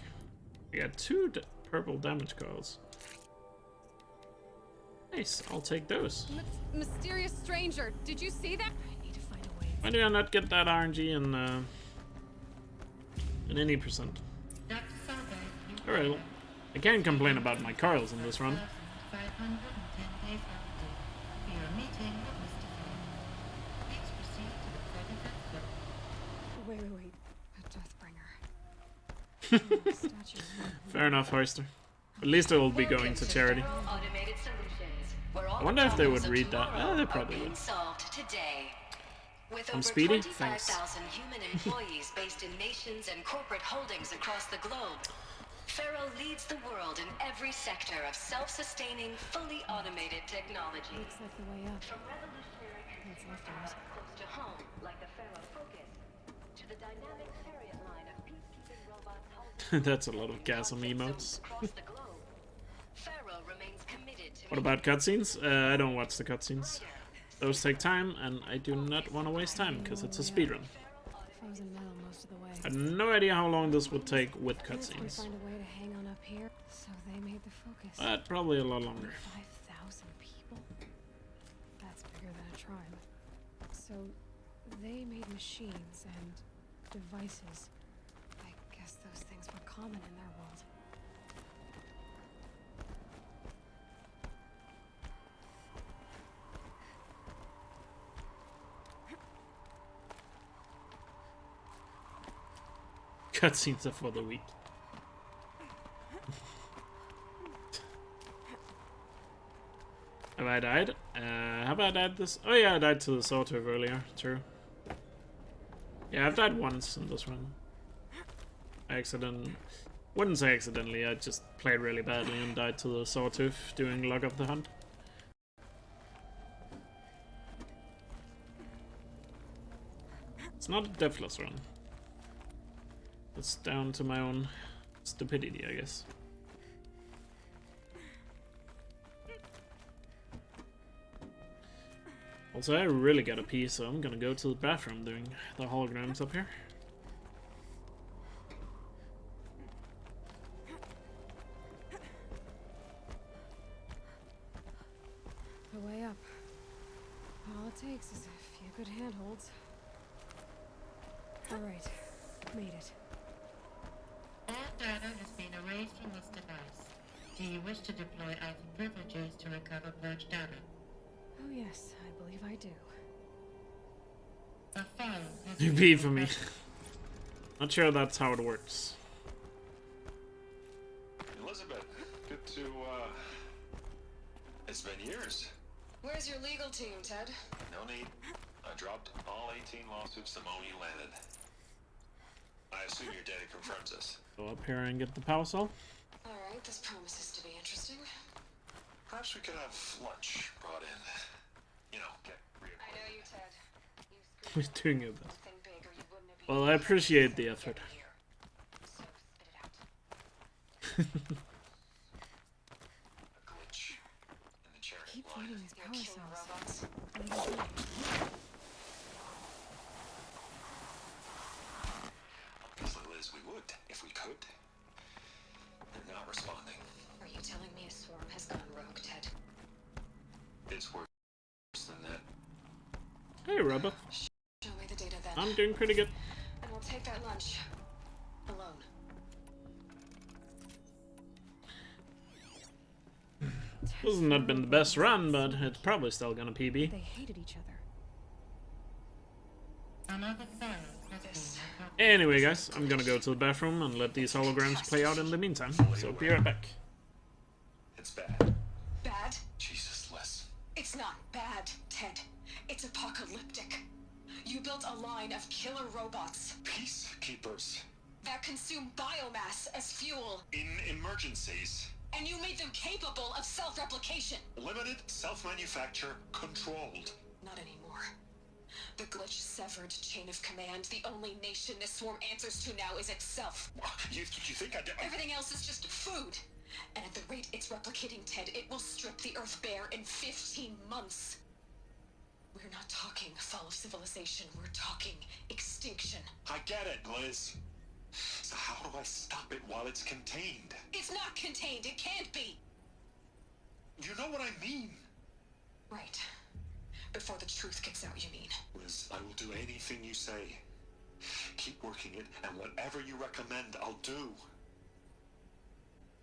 I got 2 purple damage coils. Nice, I'll take those. Mysterious stranger, did you see that? I need to find a way. Why do I not get that RNG in any percent? Alright, well, I can't complain about my coils in this run. Wait. A Deathbringer. Statue. Fair enough, Hoister. At least it will be going to charity. I wonder if they would read that. They probably would. With I'm over Speedy? 25,000 Thanks. human employees based in nations and corporate holdings across the globe, Faro leads the world in every sector of self-sustaining, fully automated technology. Looks like the way up. From revolutionary computers close to home, like the Faro Focus, to the dynamic chariot line of peacekeeping robots. That's a lot of gas on emotes. Across the globe, Faro remains committed to What about cutscenes? I don't watch the cutscenes. Those take time, and I do not want to waste time, because it's a speedrun. Frozen metal most of the way. I have no idea how long this would take with Can cutscenes. find a way to hang on up here, so they made the Focus. But probably a lot longer. 5,000 people? That's bigger than a tribe. So, they made machines and devices. I guess those things were common in their world. Cutscenes are for the weak. Have I died? Have I died this? Oh yeah, I died to the sawtooth earlier. True. Yeah, I've died once in this run. Wouldn't say accidentally, I just played really badly and died to the sawtooth doing Log of the Hunt. It's not a deathless run. It's down to my own stupidity, I guess. Also, I really gotta pee, so I'm gonna go to the bathroom doing the holograms up here. The way up. All it takes is a few good handholds. Alright, made it. That data has been erased from this device. Do you wish to deploy item privileges to recover purged data? Oh yes, I believe I do. A file has You been pee for me. Not sure that's how it works. Cheers. Where's your legal team, Ted? No need. I dropped all 18 lawsuits the moment you landed. I assume your data confirms this. Go up here and get the power cell. Alright, this promises to be interesting. Perhaps we could have lunch brought in. You know, get reacquainted. I know you, Ted. He's doing it. Well, I appreciate the effort. Keep finding these power cells. Obviously, Liz, we would, if we could. They're not responding. Are you telling me a swarm has gone rogue, Ted? It's worse than that. Hey, Rubber. Show me the data then. I'm doing pretty good. And we'll take that lunch. Alone. This has not been the best run, but it's probably still gonna PB. They hated each other. Anyway, guys, I'm gonna go to the bathroom and let these holograms play out in the meantime. So be right back. It's bad. Bad? Jesus, Liz. It's not bad, Ted. It's apocalyptic. You built a line of killer robots Peacekeepers. that consume biomass as fuel. In emergencies. And you made them capable of self-replication. Limited, self-manufacture, controlled. Not anymore. The glitch-severed chain of command, the only nation this swarm answers to now is itself. You think I did? Everything else is just food. And at the rate it's replicating, Ted, it will strip the Earth bare in 15 months. We're not talking fall of civilization, we're talking extinction. I get it, Liz. So how do I stop it while it's contained? It's not contained, it can't be! You know what I mean? Right. Before the truth gets out, you mean? Liz, I will do anything you say. Keep working it, and whatever you recommend, I'll do.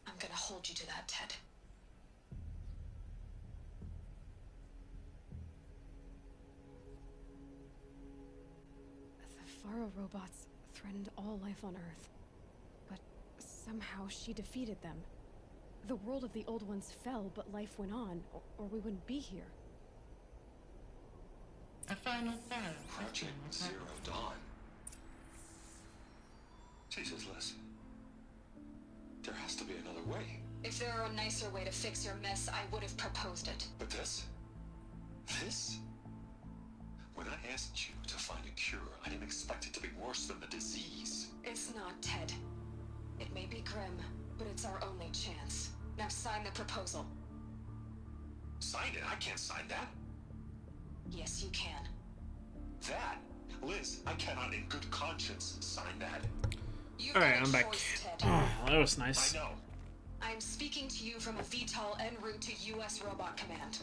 I'm gonna hold you to that, Ted. The Faro robots threatened all life on Earth. But somehow she defeated them. The world of the old ones fell, but life went on, or we wouldn't be here. A final file. Project Zero Dawn. Jesus, Liz. There has to be another way. If there were a nicer way to fix your mess, I would have proposed it. But this? This? When I asked you to find a cure, I didn't expect it to be worse than the disease. It's not, Ted. It may be grim, but it's our only chance. Now sign the proposal. Sign it? I can't sign that. Yes, you can. That? Liz, I cannot in good conscience sign that. Alright, I'm back. Oh, that was nice. I know. I'm speaking to you from a VTOL en route to U.S. Robot Command.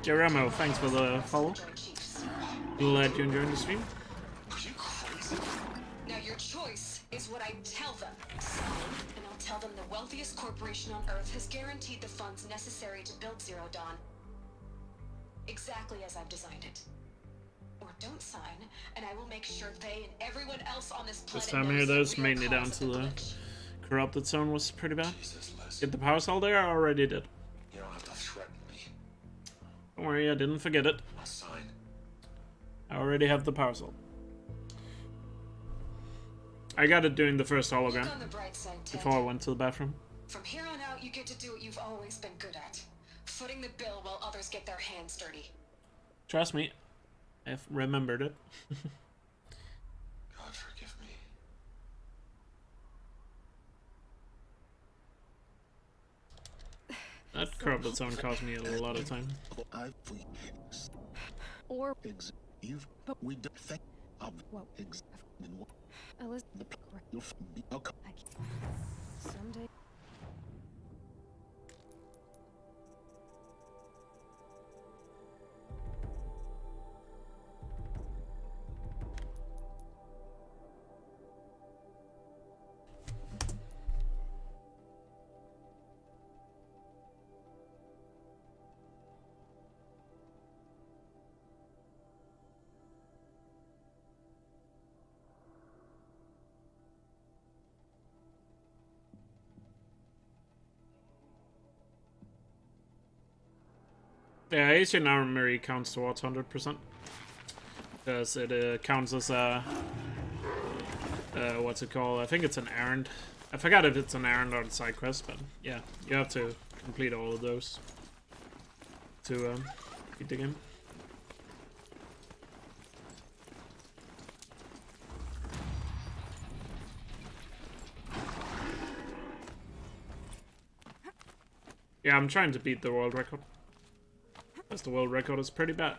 Jeremo, thanks for the follow. Glad you enjoyed the stream. Are you crazy? Now your choice is what I tell them. Sign, and I'll tell them the wealthiest corporation on Earth has guaranteed the funds necessary to build Zero Dawn. Exactly as I've designed it. Or don't sign, and I will make sure they and everyone else on this planet This time here, those mainly down to the corrupted zone was pretty bad. Get the power cell there, I already did. You don't have to threaten me. Don't worry, I didn't forget it. I'll sign. I already have the power cell. I got it doing the first hologram Look on the bright side, Ted. before I went to the bathroom. From here on out, you get to do what you've always been good at. Footing the bill while others get their hands dirty. Trust me, I've remembered it. God forgive me. That corrupted zone cost me a lot of time. Or You've we don't think of what? Someday. Yeah, Asian Armory counts towards 100%. Because it counts as a... what's it called? I think it's an errand. I forgot if it's an errand or a side quest, but yeah, you have to complete all of those to beat the game. Yeah, I'm trying to beat the world record. Because the world record is pretty bad.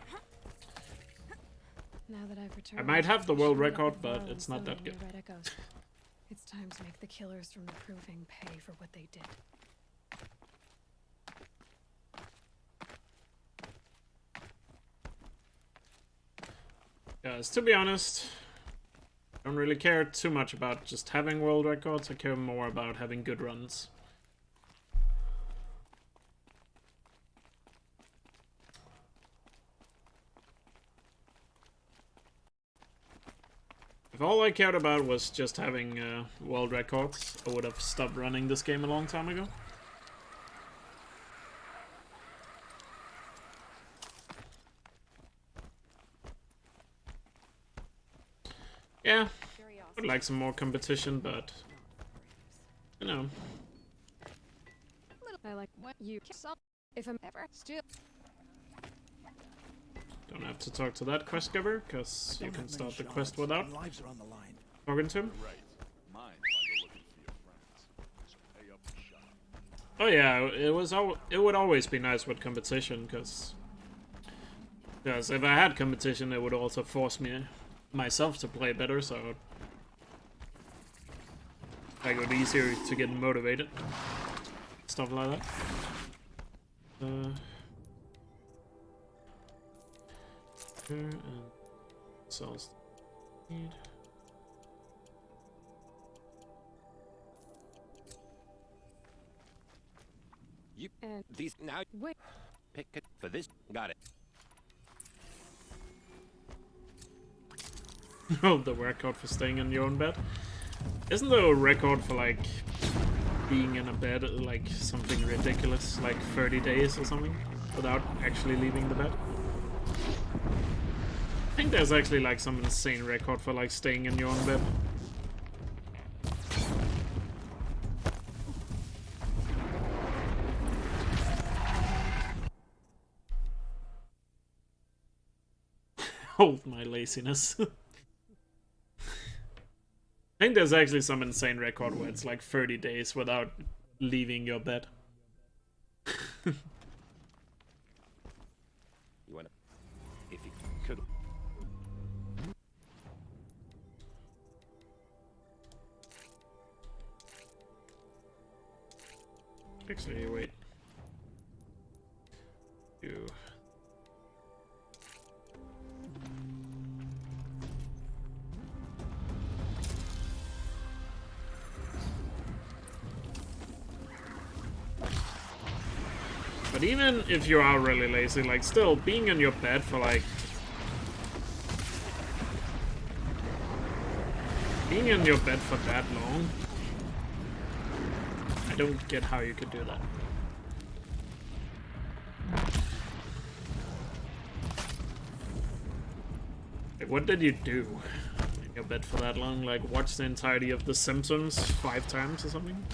Now that I've returned, I might have the world showing up record, at but Varl it's and not that Sony good. and the Red Echoes. It's time to make the killers from the Proving pay for what they did. Guys, to be honest, I don't really care too much about just having world records. I care more about having good runs. If all I cared about was just having world records, I would have stopped running this game a long time ago. Yeah, would like some more competition, but you know. I like what you saw. If I'm ever still. Don't have to talk to that quest giver, because you can start the quest without Lives are on the line. talking to him. Right. Mine while you're looking for your friends. So pay up and shut up. Oh yeah, it would always be nice with competition, because if I had competition, it would also force me myself to play better, so like it would be easier to get motivated, stuff like that. Here and sells need. You these now wait. Pick it for this. Got it. Oh, the record for staying in your own bed. Isn't there a record for like being in a bed like something ridiculous, like 30 days or something, without actually leaving the bed? I think there's actually like some insane record for like staying in your own bed. Hold my laziness. I think there's actually some insane record where it's like 30 days without leaving your bed. You wanna if you could Actually, wait. You. But even if you are really lazy, like still being in your bed for like being in your bed for that long, I don't get how you could do that. Like, what did you do in your bed for that long? Like, watch the entirety of The Simpsons 5 times or something?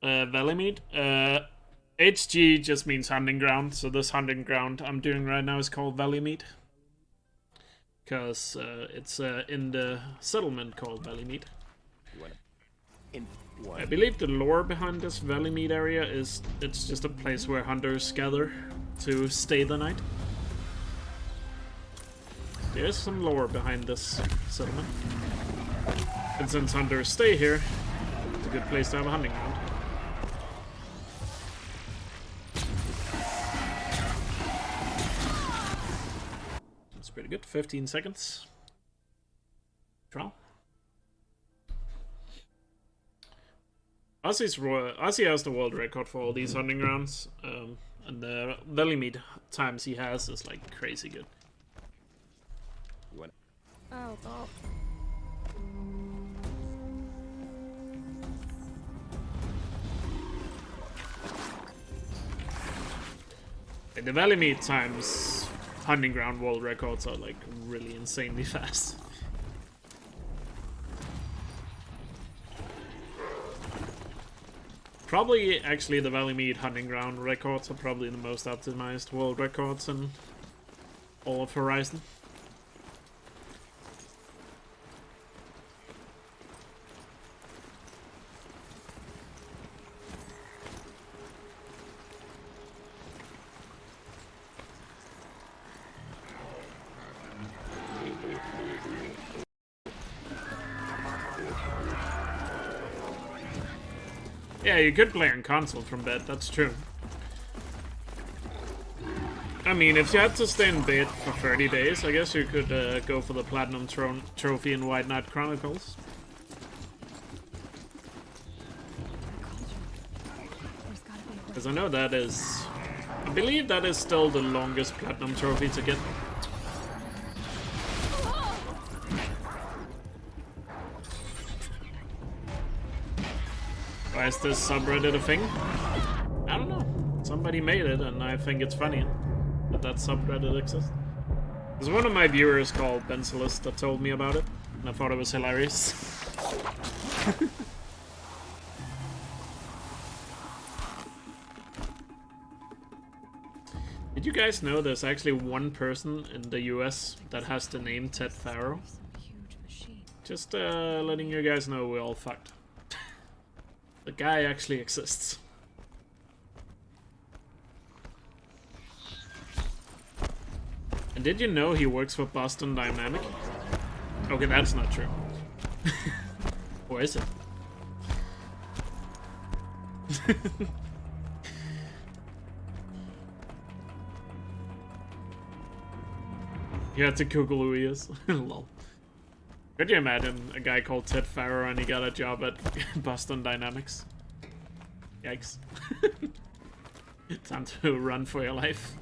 Valley meat? HG just means hunting ground, so this hunting ground I'm doing right now is called Valley Meat. Because it's in the settlement called Valley Meat. I believe the lore behind this Valley Meat area is it's just a place where hunters gather to stay the night. There's some lore behind this settlement. And since hunters stay here, it's a good place to have a hunting ground. That's pretty good. 15 seconds. Trial. Ozzy has the world record for all these hunting grounds, and the Valley Meat times he has is like crazy good. Oh. the Valley Meat times hunting ground world records are like really insanely fast. Probably, actually, the Valley Meat hunting ground records are probably the most optimized world records in all of Horizon. Yeah, you could play on console from bed, that's true. I mean, if you had to stay in bed for 30 days, I guess you could go for the Platinum Trophy in White Knight Chronicles. Because I know that is... I believe that is still the longest Platinum Trophy to get. Why is this subreddit a thing? I don't know. Somebody made it, and I think it's funny that subreddit exists. There's one of my viewers called Bencelis that told me about it, and I thought it was hilarious. Did you guys know there's actually one person in the US that has the name Ted Faro? Just letting you guys know we're all fucked. The guy actually exists. And did you know he works for Boston Dynamic? Okay, that's not true. Or is it? You had to Google who he is. Lol. Could you imagine a guy called Ted Faro and he got a job at Boston Dynamics? Yikes. Time to run for your life.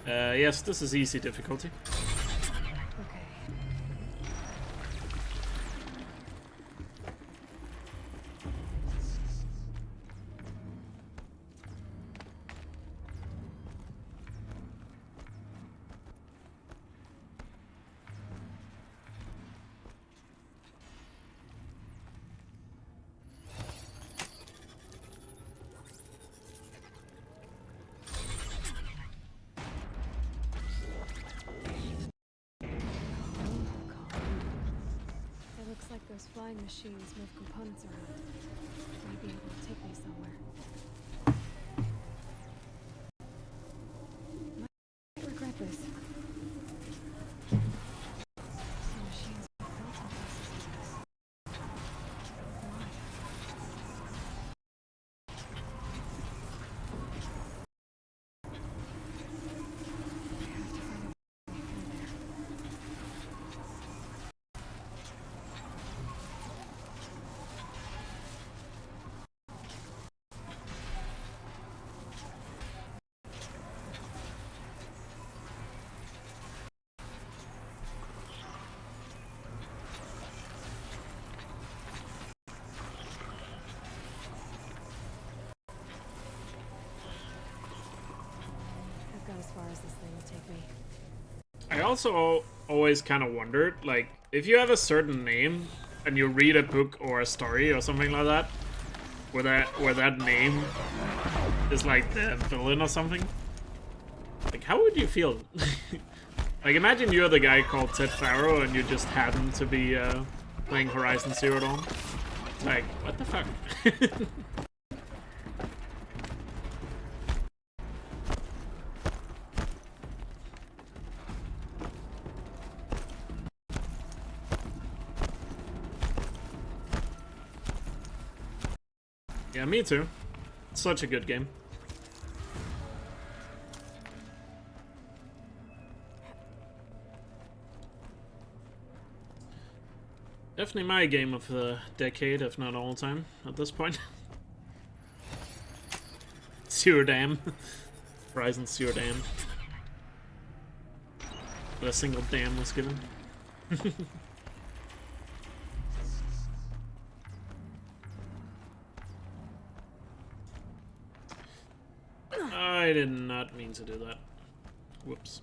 Yes, this is easy difficulty. Those flying machines move components around. Maybe it will take me somewhere. Might regret this. Some machines were built on places like this. Why? As far as this thing will take me. I also always kind of wondered, like, if you have a certain name and you read a book or a story or something like that, where that name is like the villain or something, like, how would you feel? Like, imagine you're the guy called Ted Faro and you just happen to be playing Horizon Zero Dawn. Like, what the fuck? Yeah, me too. It's such a good game. Definitely my game of the decade, if not all time, at this point. Sewer Dam. Horizon Sewer Dam. But a single dam was given. I did not mean to do that. Whoops.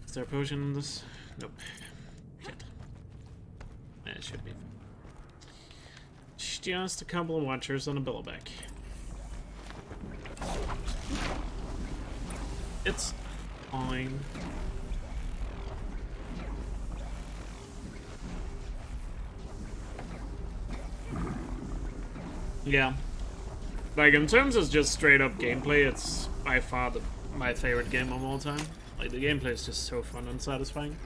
Is there a potion in this? Nope. Shit. It should be. Just a couple of watchers on a billowback. It's fine. Yeah. Like, in terms of just straight up gameplay, it's by far my favorite game of all time. Like, the gameplay is just so fun and satisfying.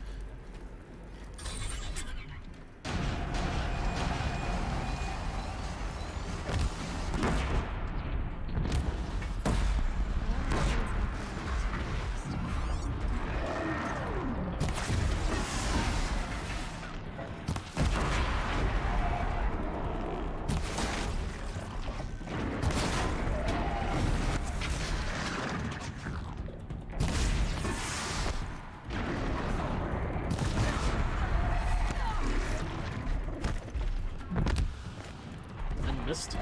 Missed.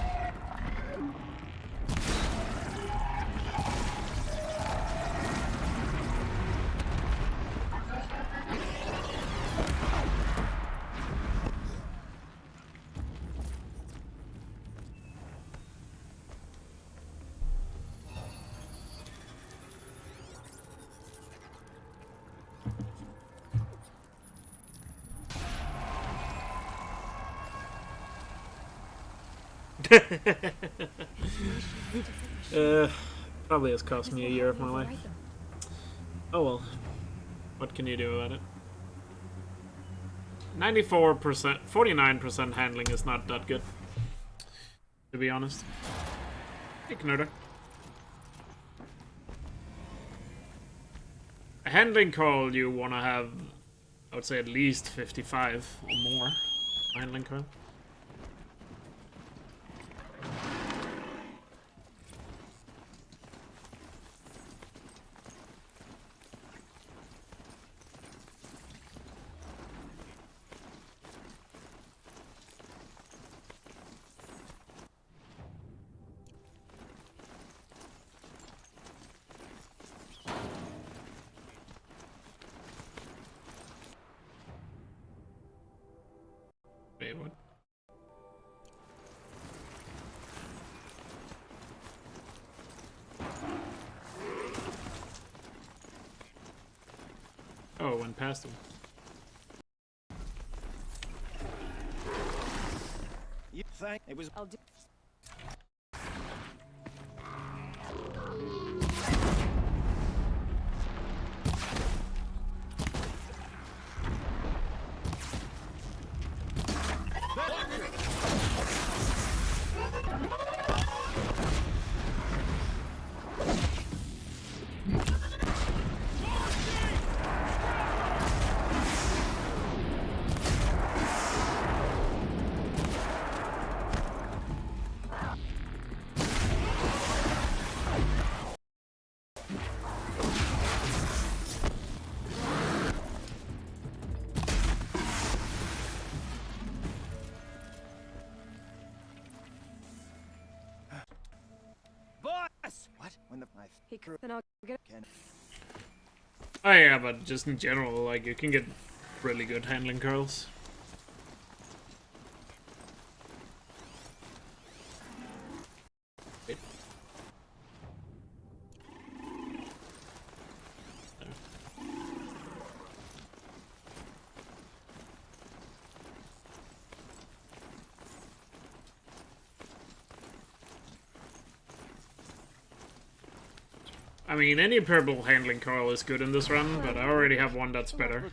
Probably has cost me a year of my life. Oh well. What can you do about it? 94%, 49% handling is not that good, to be honest. Ignore it. A handling call you want to have, I would say at least 55 or more. Handling call. Wait, what? Oh, it went past him. You think it was? I'll do. What? When the knife? He then I'll get. Oh yeah, but just in general, like, you can get really good handling curls. Wait. I mean, any purple handling coil is good in this run, but I already have one that's better.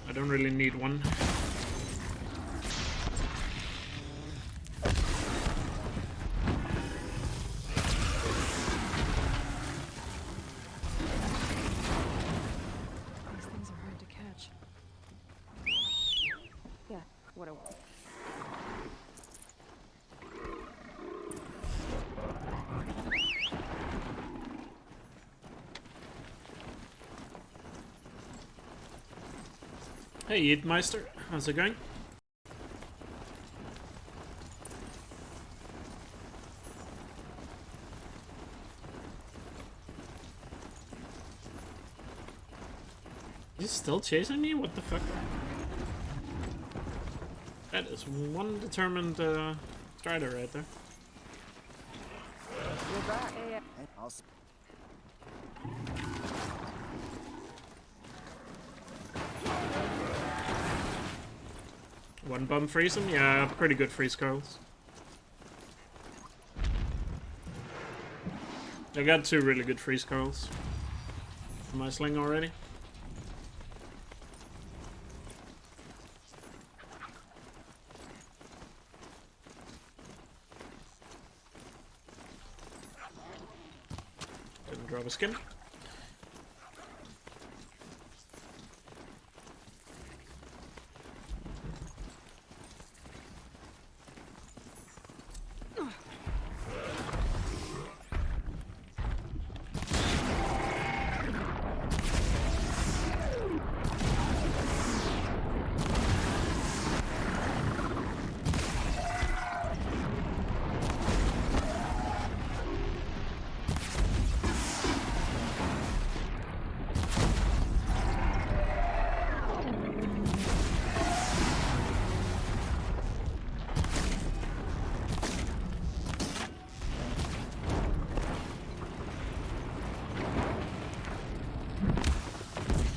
I don't really need one. These things are hard to catch. Yeah, what a. Hey, Eatmeister, how's it going? He's still chasing me? What the fuck? That is one determined strider right there. You're back. Hey, I'll... One bum freeze him? Yeah, pretty good freeze curls. I got 2 really good freeze curls for my sling already. Didn't drop a skin.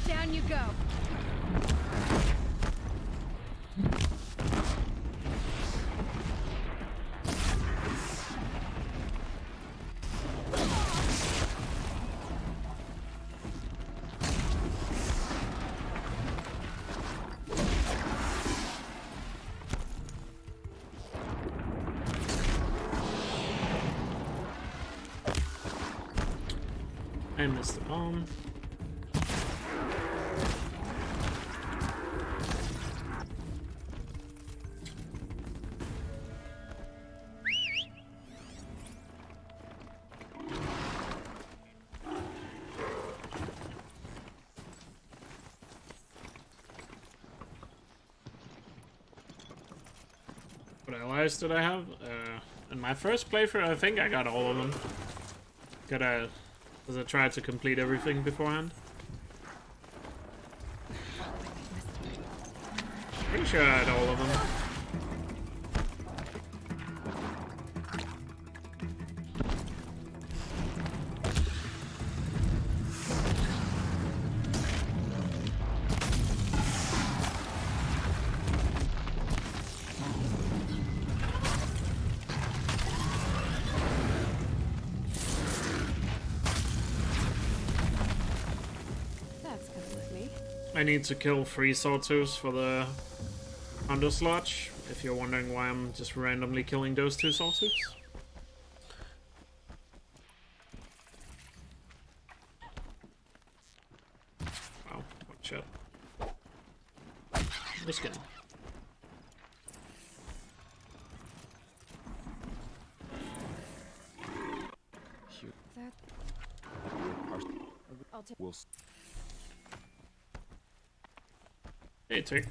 Down you go. I missed the bomb. What allies did I have? In my first playthrough, I think I got all of them. Because I tried to complete everything beforehand. Pretty sure I had all of them. I need to kill 3 sawtooths for the Undersludge, if you're wondering why I'm just randomly killing those 2 sawtooths. Wow, one shot. Just kidding. We'll Hey, Tick.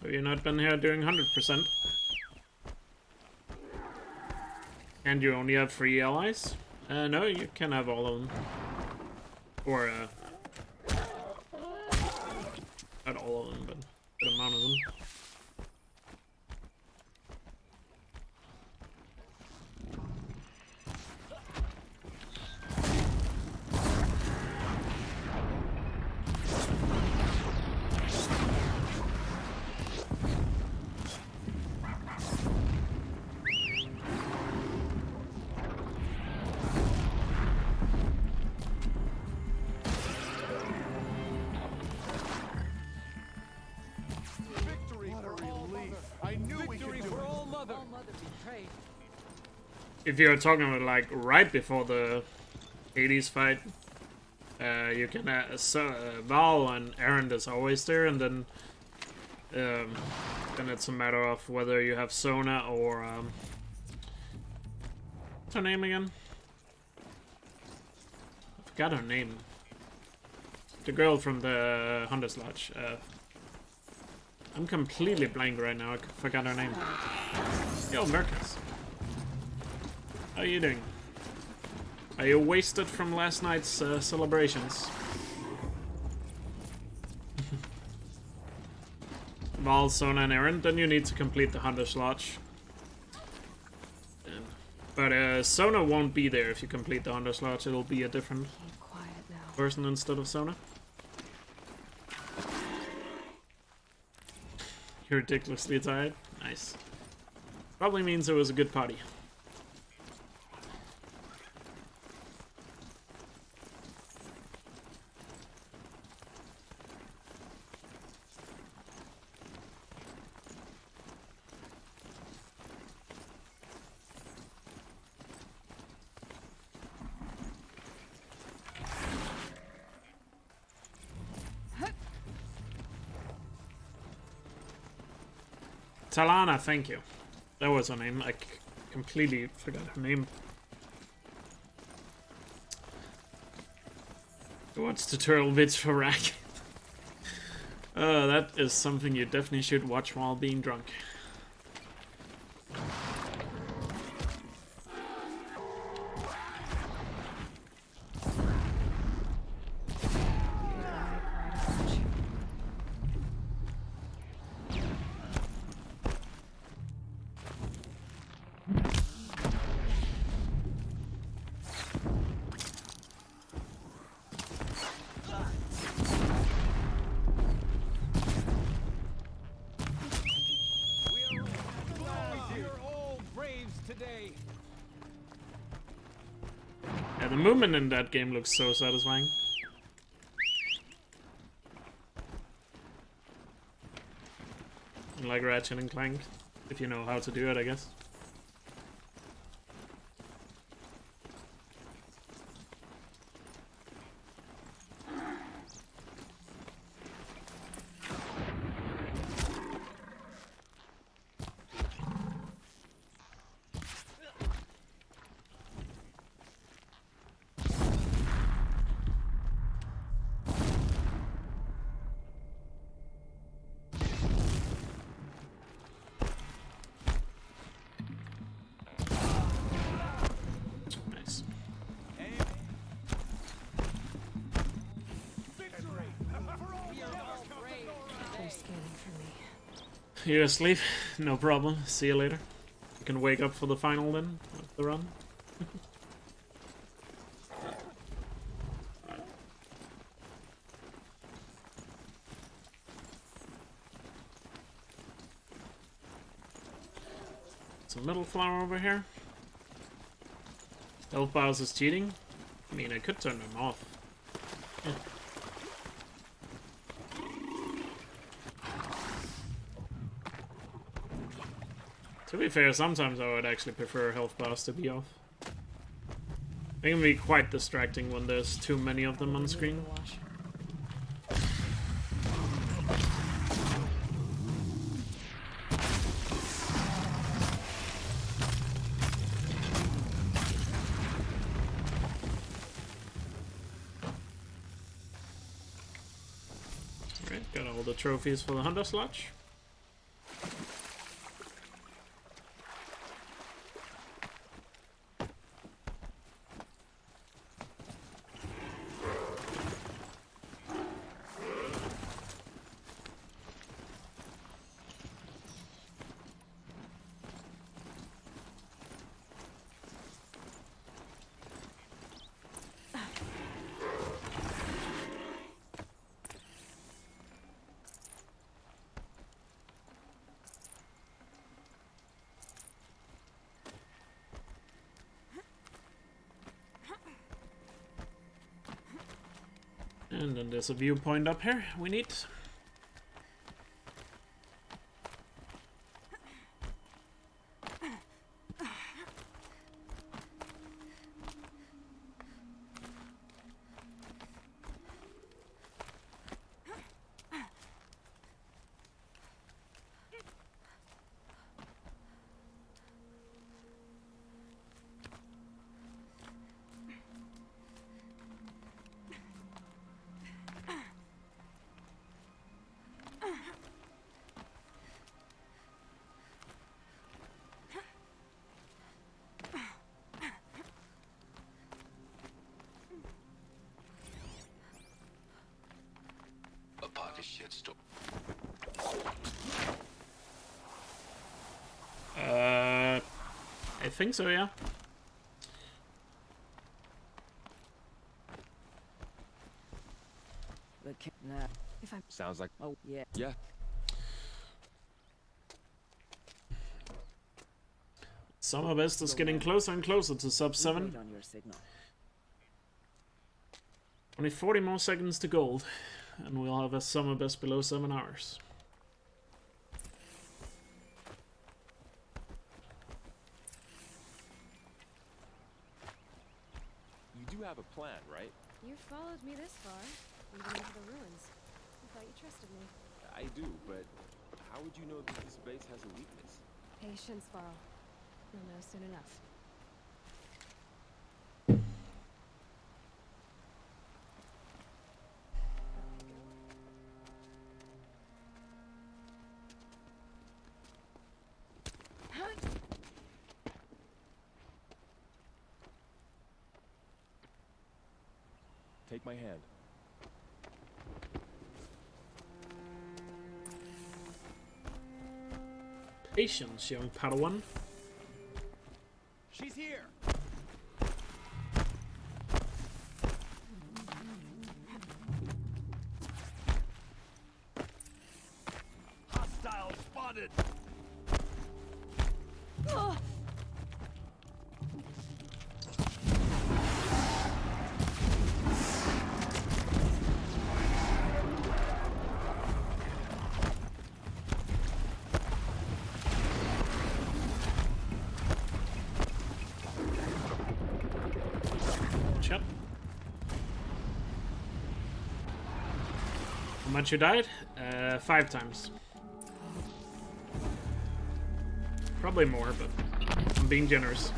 Have you not been here doing 100%? And you only have 3 allies? No, you can have all of them. Or, not all of them, but a good amount of them. If you're talking about like right before the Hades fight, you can Val and Erend is always there, and then it's a matter of whether you have Sona or what's her name again? I forgot her name. The girl from the Hunter's Lodge. I'm completely blank right now. I forgot her name. Yo, Mercus. How are you doing? Are you wasted from last night's celebrations? Val, Sona, and Aaron, then you need to complete the Hunter's Lodge. But Sona won't be there if you complete the Hunter's Lodge. It'll be a different person instead of Sona. You're ridiculously tired. Nice. Probably means it was a good party. Talana, thank you. That was her name. I completely forgot her name. What's tutorial vids for Rack? That is something you definitely should watch while being drunk. Yeah, the movement in that game looks so satisfying. Like Ratchet and Clank, if you know how to do it, I guess. You're asleep? No problem. See you later. You can wake up for the final then of the run. Some metal flower over here. Health bars is cheating. I mean, I could turn them off. Yeah. To be fair, sometimes I would actually prefer health bars to be off. They can be quite distracting when there's too many of them on screen. Alright, got all the trophies for the Hunter's Lodge. And then there's a viewpoint up here we need. a shitstorm. I think so, yeah. If I'm Sounds like. oh yeah. Yeah. Summer best is getting closer and closer to sub 7. On your signal. Only 40 more seconds to gold, and we'll have a summer best below 7 hours. You do have a plan, right? You followed me this far, even into the ruins. I thought you trusted me. I do, but how would you know that this base has a weakness? Patience, Varl. You'll know soon enough. Take my hand. Patience, young Padawan. She's here. Hostile spotted. Shut. How much you died? 5 times. Probably more, but I'm being generous.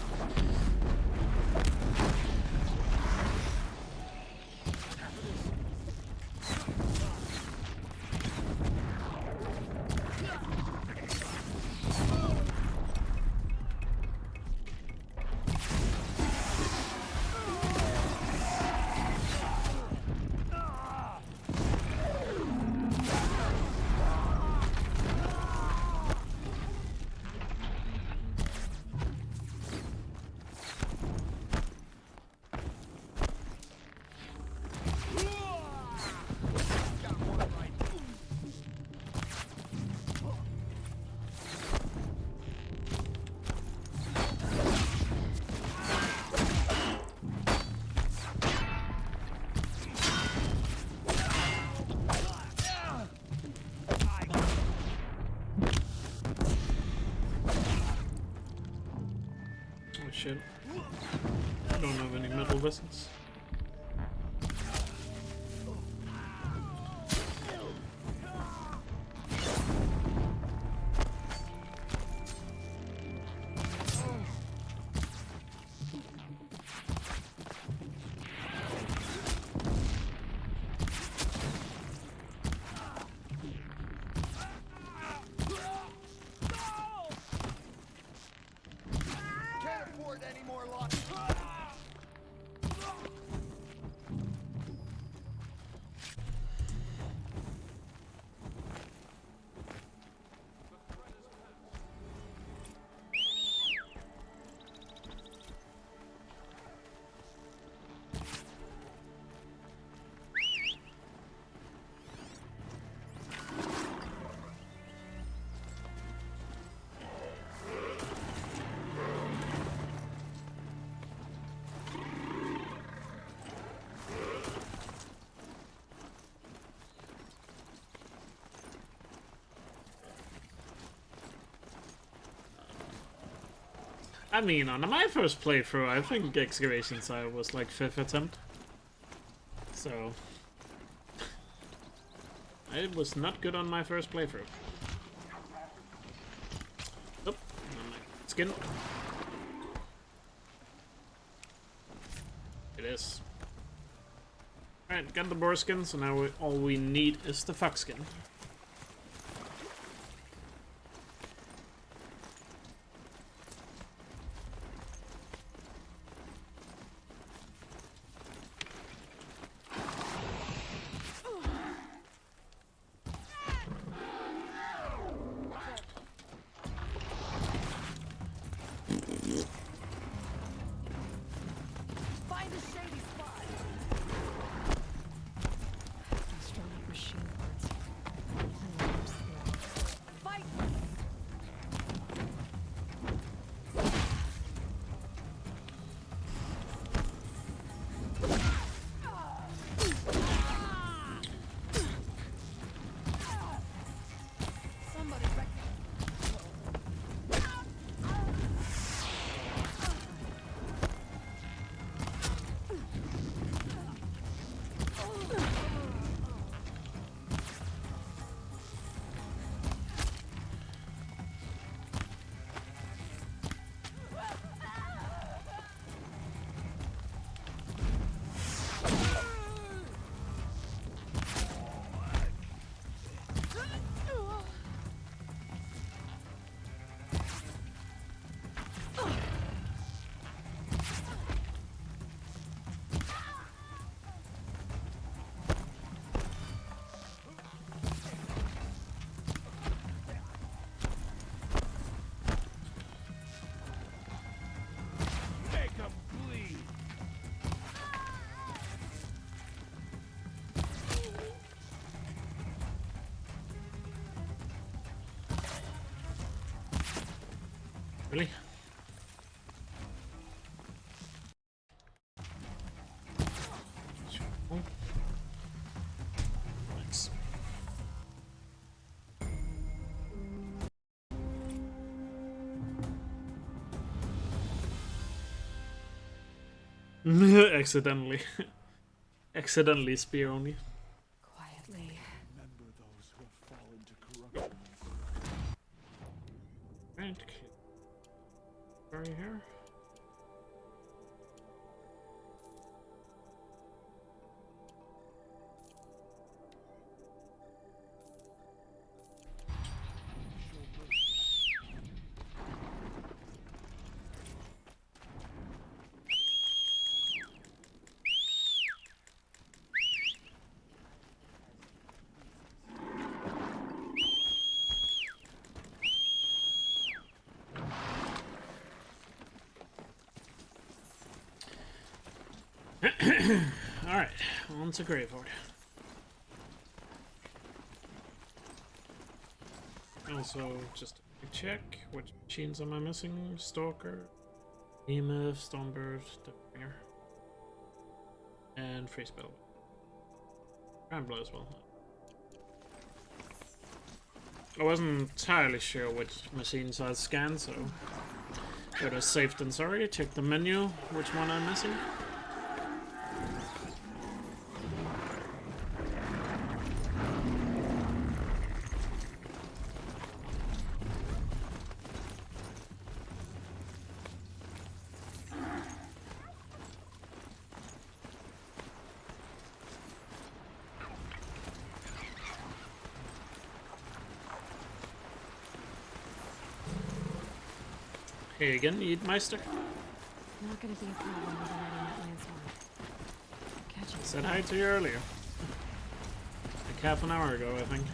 Oh shit. I don't have any metal vessels. Can't afford any more loss. I mean, on my first playthrough, I think excavation site was like 5th attempt. So I was not good on my first playthrough. Oh, on my skin. It is. Alright, got the boar skin, so now all we need is the fox skin. Really? Nice. Accidentally. Accidentally spear only. Quietly. Remember those who have fallen to corruption. Right. Are you here? Alright, on to Graveyard. Also, just a quick check. Which machines am I missing? Stalker, EMF, Stonebird, Deathbringer, and Free Spell. Rambler as well. I wasn't entirely sure which machines I scanned, so better safe than sorry. Check the menu, which one I'm missing. Hey again, Eatmeister. Not gonna be a problem with letting that landslide. Catch it. Said hi to you earlier. Like half an hour ago, I think.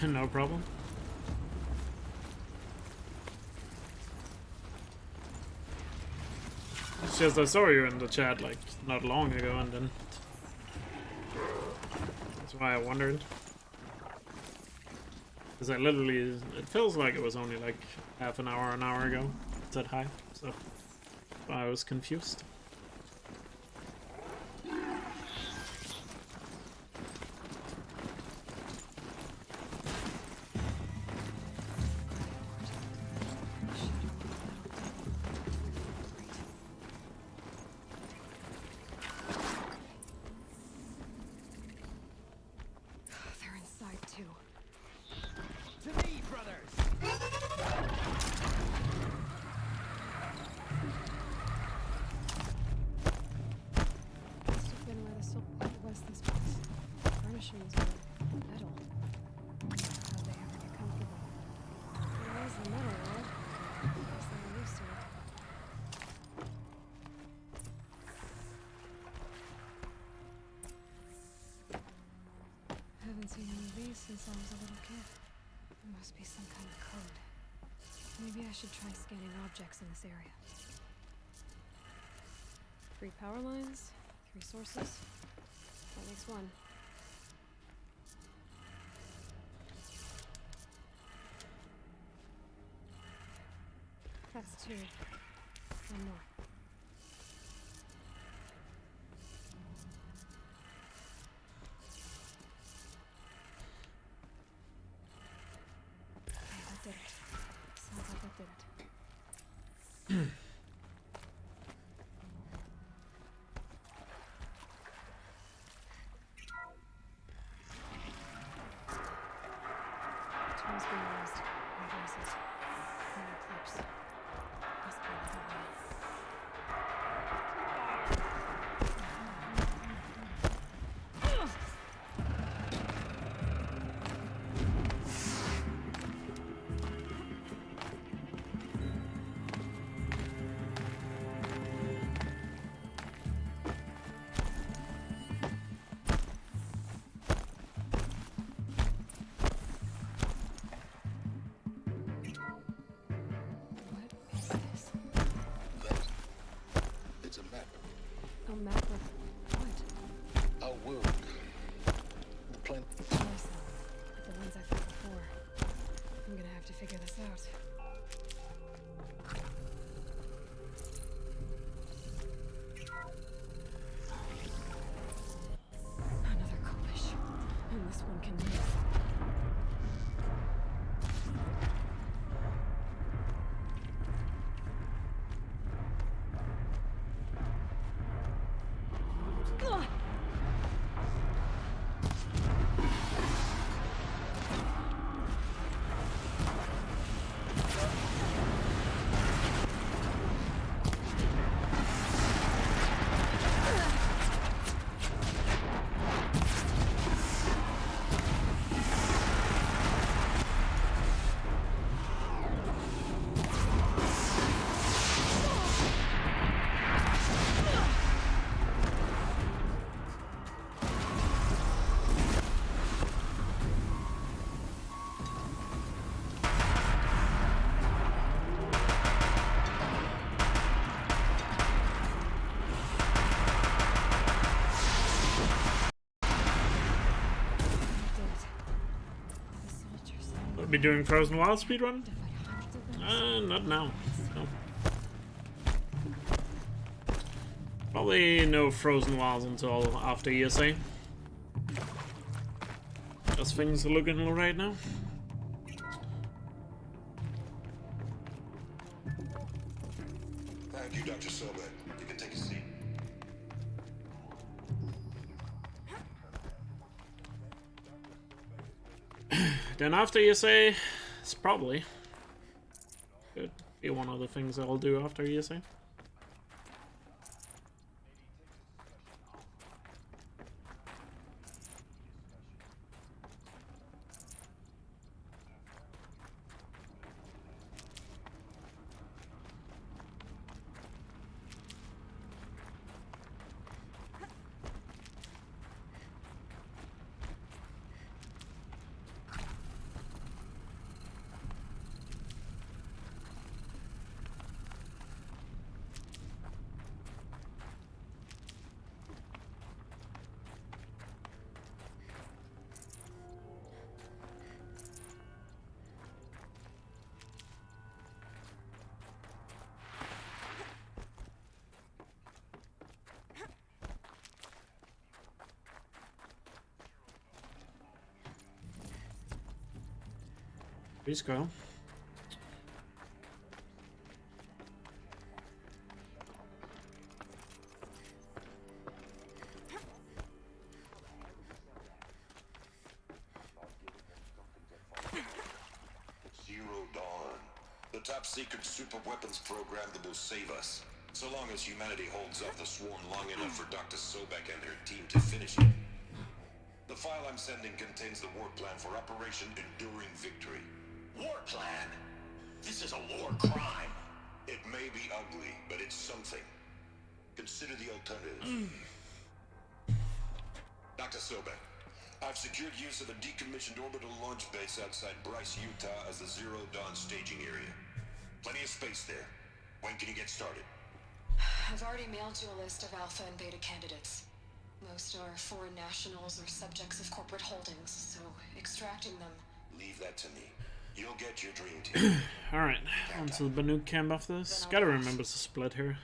No problem. It's just I saw you in the chat like not long ago, and then that's why I wondered. Because I literally, it feels like it was only like half an hour ago. It said hi, so I was confused. Since I was a little kid. There must be some kind of code. Maybe I should try scanning objects in this area. 3 power lines, 3 sources. That makes 1. That's 2. 1 more. Did it. Sounds like that did it. We'll be doing Frozen Wild speedrun? Not now. No. Probably no Frozen Wilds until after ESA. As things are looking right now. Thank you, Dr. Sobek. You can take a seat. Then after ESA, it's probably could be one of the things I'll do after ESA. Please go. Zero Dawn. The top secret super weapons program that will save us. So long as humanity holds up the swarm long enough for Dr. Sobek and her team to finish it. The file I'm sending contains the war plan for Operation Enduring Victory. War plan? This is a war crime. It may be ugly, but it's something. Consider the alternatives. Dr. Sobek, I've secured use of a decommissioned orbital launch base outside Bryce, Utah as the Zero Dawn staging area. Plenty of space there. When can you get started? I've already mailed you a list of alpha and beta candidates. Most are foreign nationals or subjects of corporate holdings, so extracting them... Leave that to me. You'll get your dream team. Alright, onto the Banuk camp after this. Gotta remember to split here.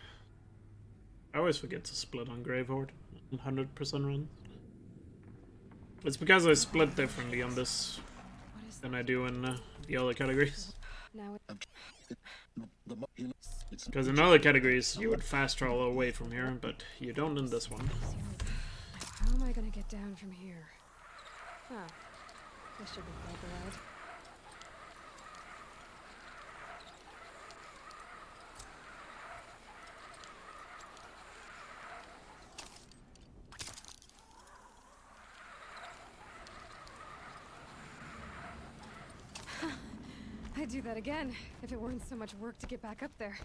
I always forget to split on Gravehorde. 100% run. It's because I split differently on this than I do in the other categories. Because in other categories you would fast travel away from here, but you don't in this one. How am I gonna get down from here? Huh. This should be quite the ride. I'd do that again, if it weren't so much work to get back up there.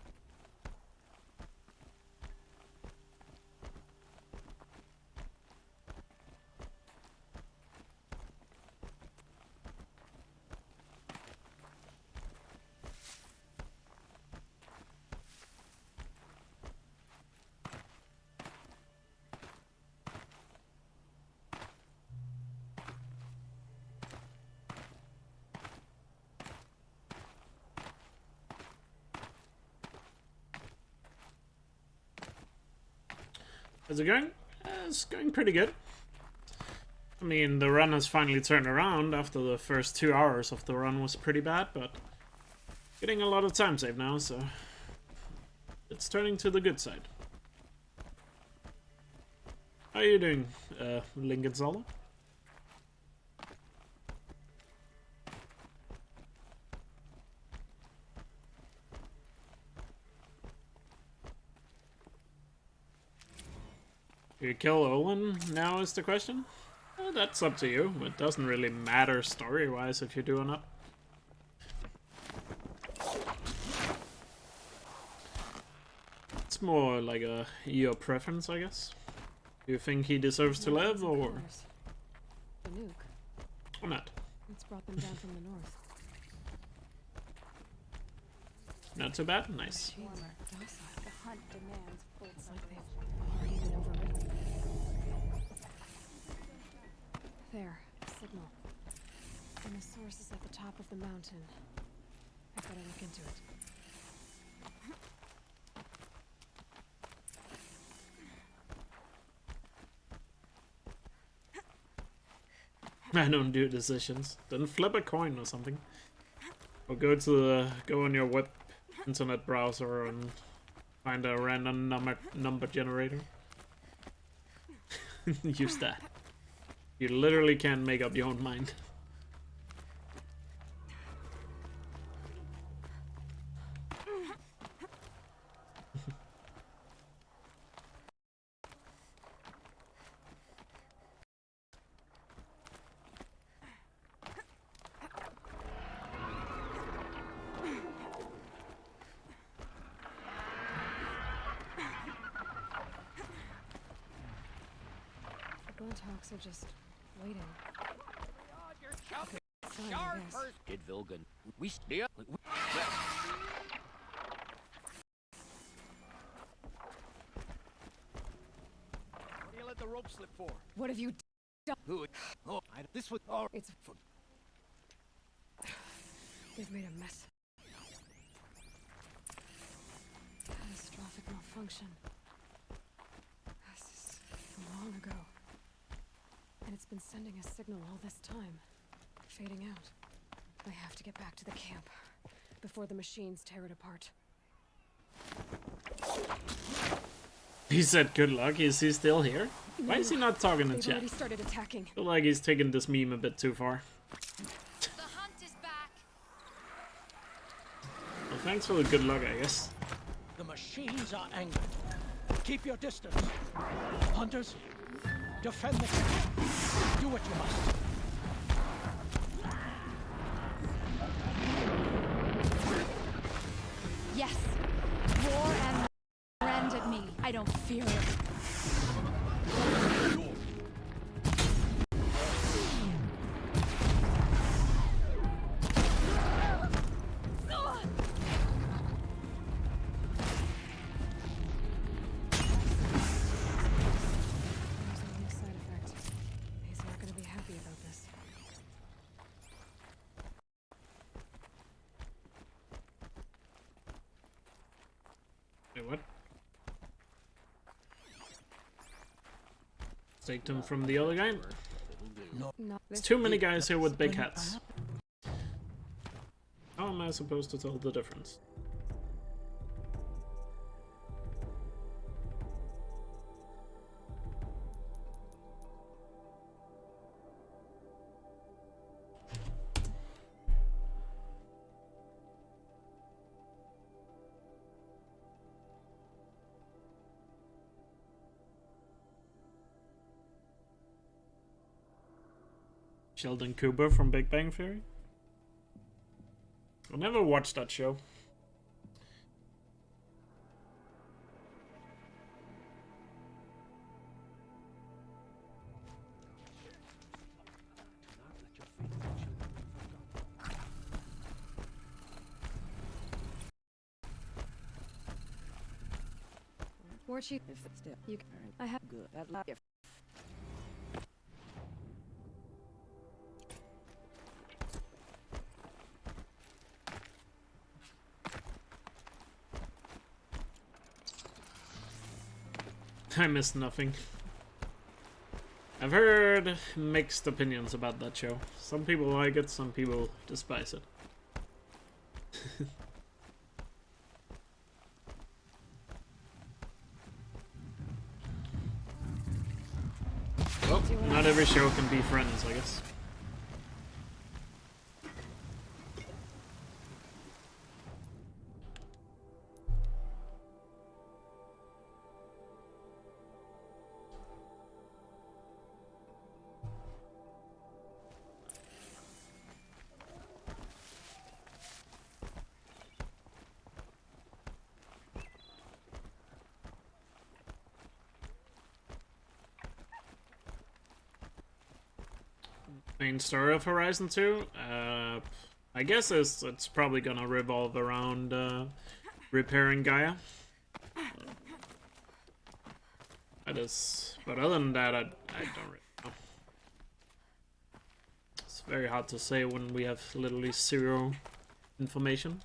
How's it going? It's going pretty good. I mean, the run has finally turned around after the first 2 hours of the run was pretty bad, but getting a lot of time save now, so it's turning to the good side. How are you doing, Lincoln Solo? You kill Olin now is the question? That's up to you. It doesn't really matter story-wise if you do or not. It's more like your preference, I guess. Do you think he deserves to live, or The nuke. or not? It's brought them down from the north. Not too bad? Nice. The hunt demands full already been overridden. There, signal. And the source is at the top of the mountain. I better look into it. I don't do decisions. Then flip a coin or something. Or go to go on your web internet browser and find a random number generator. Use that. You literally can't make up your own mind. Talks are just waiting. Did Vilgan? We steal? What do you let the rope slip for? What have you done? Who? Oh, this was. Oh, it's. They've made a mess. Catastrophic malfunction. This is from long ago. And it's been sending a signal all this time. Fading out. I have to get back to the camp before the machines tear it apart. He said good luck. Is he still here? Why is he not talking in chat? Already started attacking. I feel like he's taking this meme a bit too far. The hunt is back. Well, thanks for the good luck, I guess. The machines are angered. Keep your distance. Hunters, defend the camp. Do what you must. Yes. War and friend at me. I don't fear it. What? Take them from the other guy? There's too many guys here with big hats. How am I supposed to tell the difference? Sheldon Cooper from Big Bang Theory? I never watched that show. War chief, if still you can. I have good at life. I missed nothing. I've heard mixed opinions about that show. Some people like it, some people despise it. Well, not every show can be Friends, I guess. Main story of Horizon 2? I guess it's probably gonna revolve around repairing Gaia. That is, but other than that, I don't really know. As very hard to say when we have literally zero information.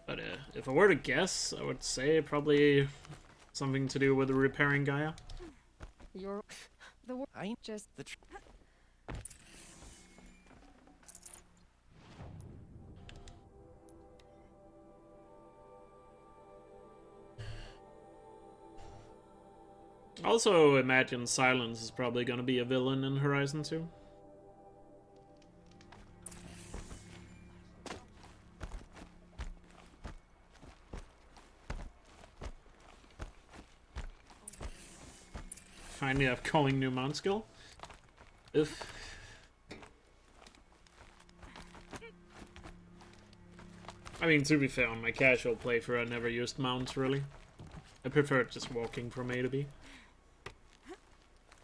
But if I were to guess, I would say probably something to do with the repairing Gaia. You're the I just the Also imagine Silence is probably gonna be a villain in Horizon 2. Finally have calling new mount skill. If I mean, to be fair, on my casual playthrough I never used mounts really. I prefer just walking from A to B.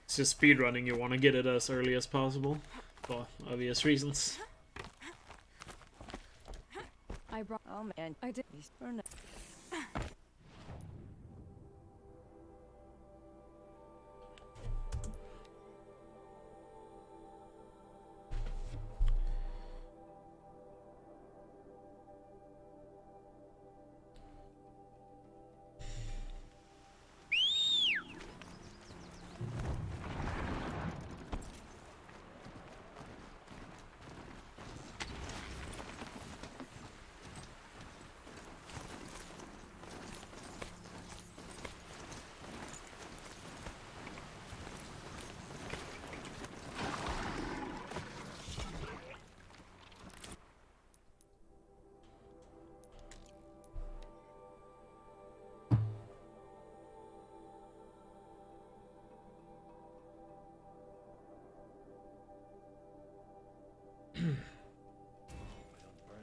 It's just speedrunning, you want to get it as early as possible, for obvious reasons. I brought. Oh man, I did. Burn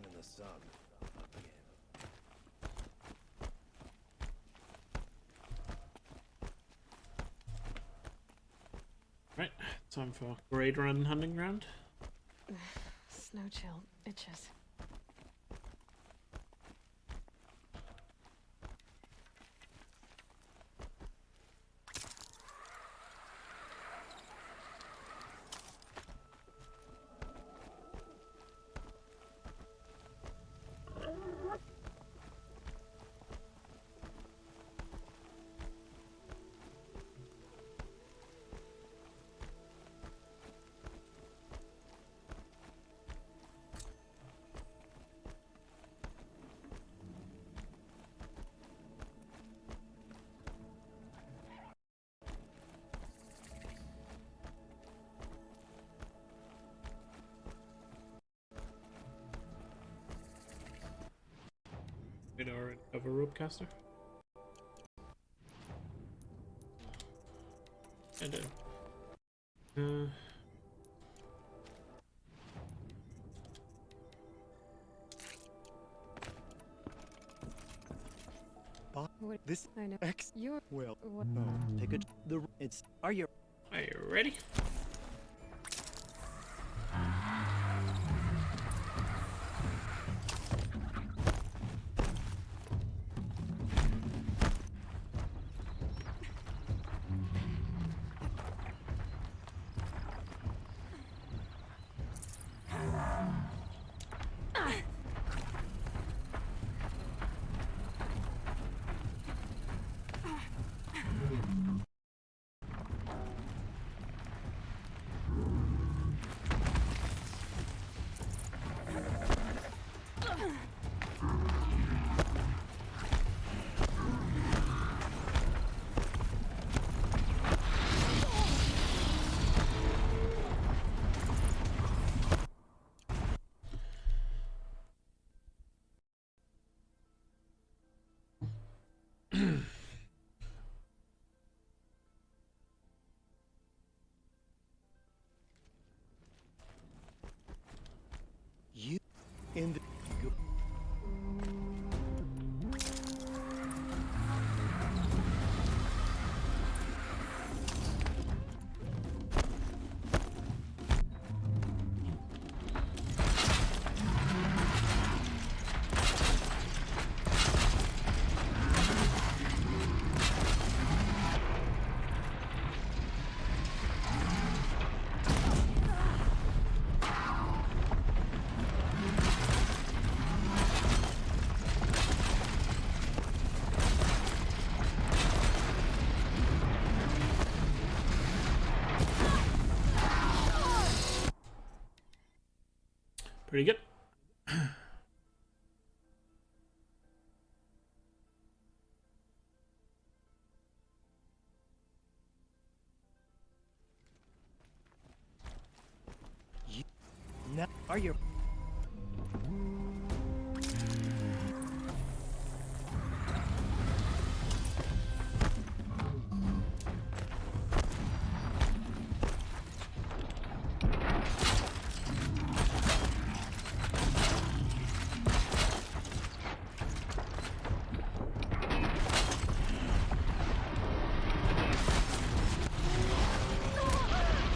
in the sun. Right, time for Great Run Hunting Ground. Snow chill itches. We don't already have a rope caster. I do. What? This I know. X. You're. Well, What? no. Take a. The. It's. Are you? Are you ready? You. In the. Pretty good. Now, are you?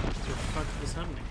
What the fuck is happening?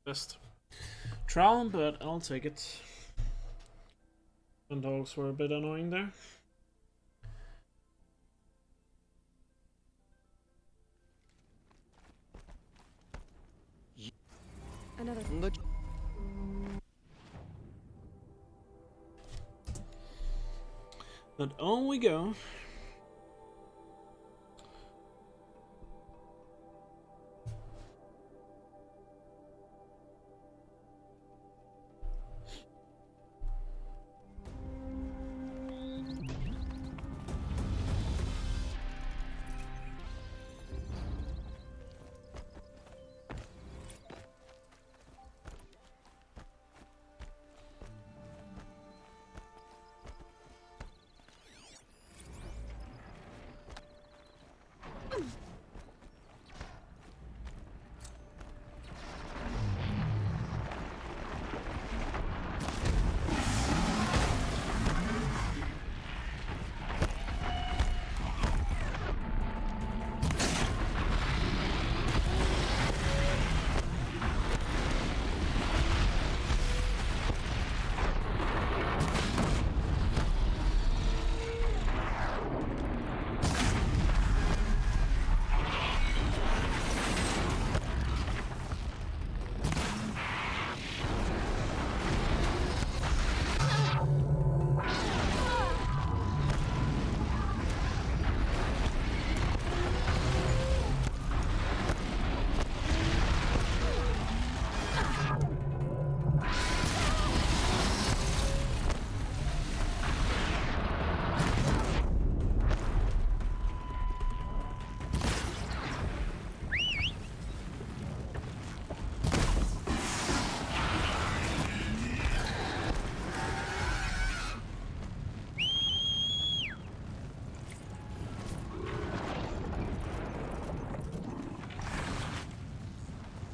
Best trial, but I'll take it. And dogs were a bit annoying there. Another. But on we go.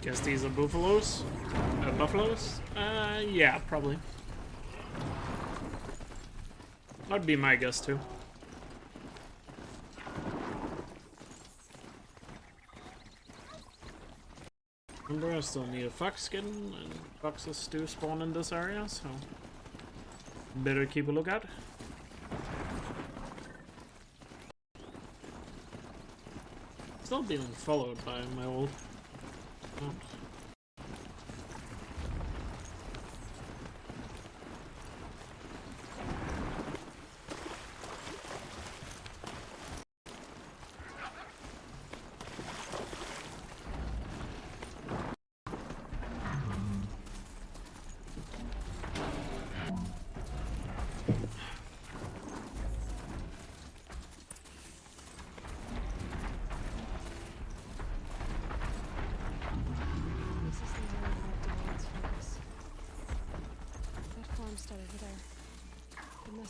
Guess these are buffaloes? Buffaloes? Yeah, probably. That'd be my guess too. Remember, I still need a fox skin, and foxes do spawn in this area, so better keep a lookout. Still being followed by my old mount.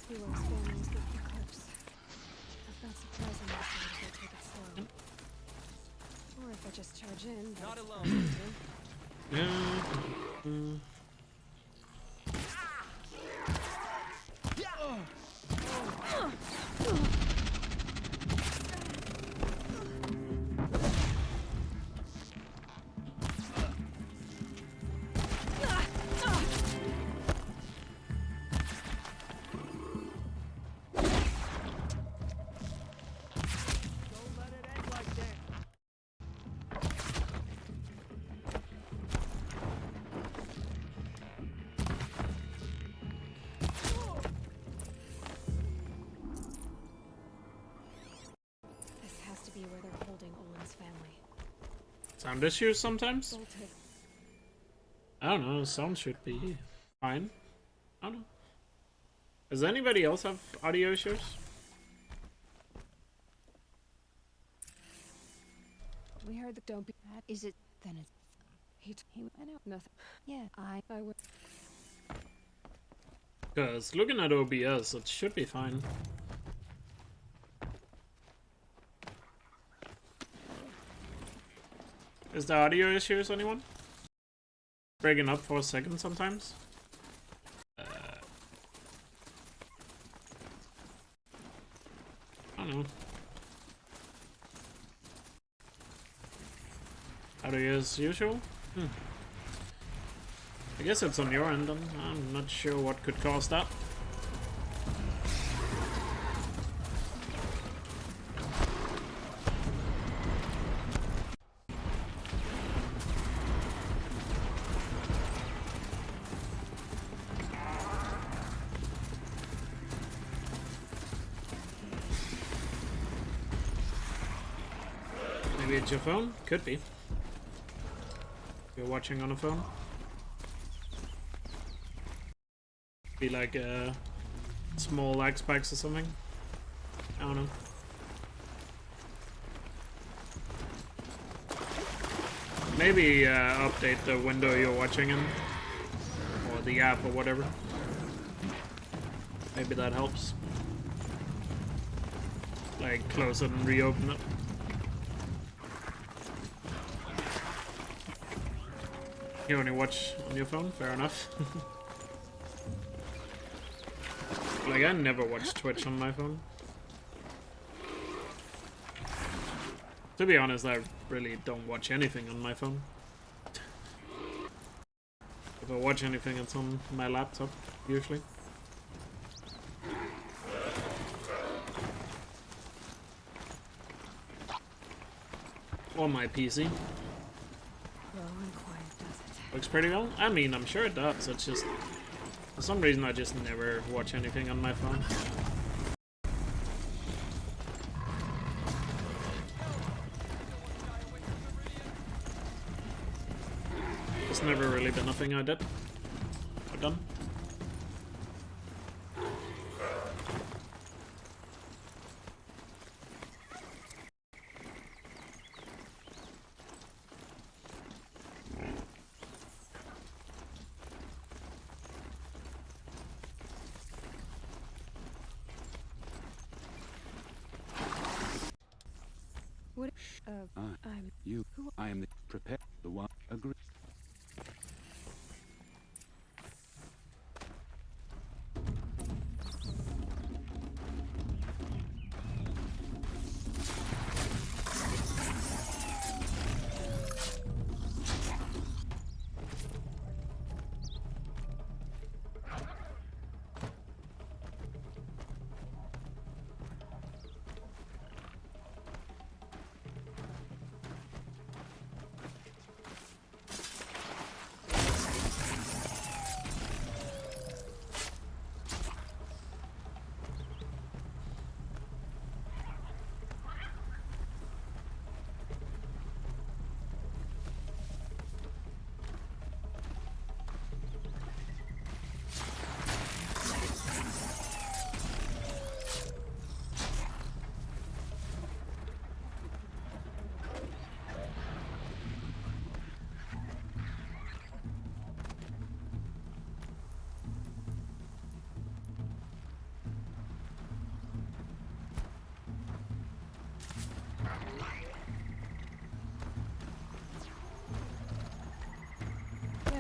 See where his family is getting close. I've got surprising myself if I take it slow. Or if I just charge in. Not alone. Yeah. Where they're holding Olin's family. Sound issues sometimes? Bolted. I don't know, the sound should be fine. I don't know. Does anybody else have audio issues? We heard the don't be mad. Is it then it's he I know nothing. Yeah, I would. Because looking at OBS, it should be fine. Is there audio issues, anyone? Breaking up for a second sometimes? I don't know. Audio as usual? I guess it's on your end, and I'm not sure what could cause that. Maybe it's your phone? Could be. If you're watching on a phone. Be like a small X packs or something. I don't know. Maybe update the window you're watching in. Or the app or whatever. Maybe that helps. Like close it and reopen it. You only watch on your phone? Fair enough. Like, I never watch Twitch on my phone. To be honest, I really don't watch anything on my phone. If I watch anything, it's on my laptop, usually. Or my PC. Looks pretty well. I mean, I'm sure it does. It's just, for some reason, I just never watch anything on my phone. It's never really been a thing I did. I've done. What? I am the prepared. The one agree.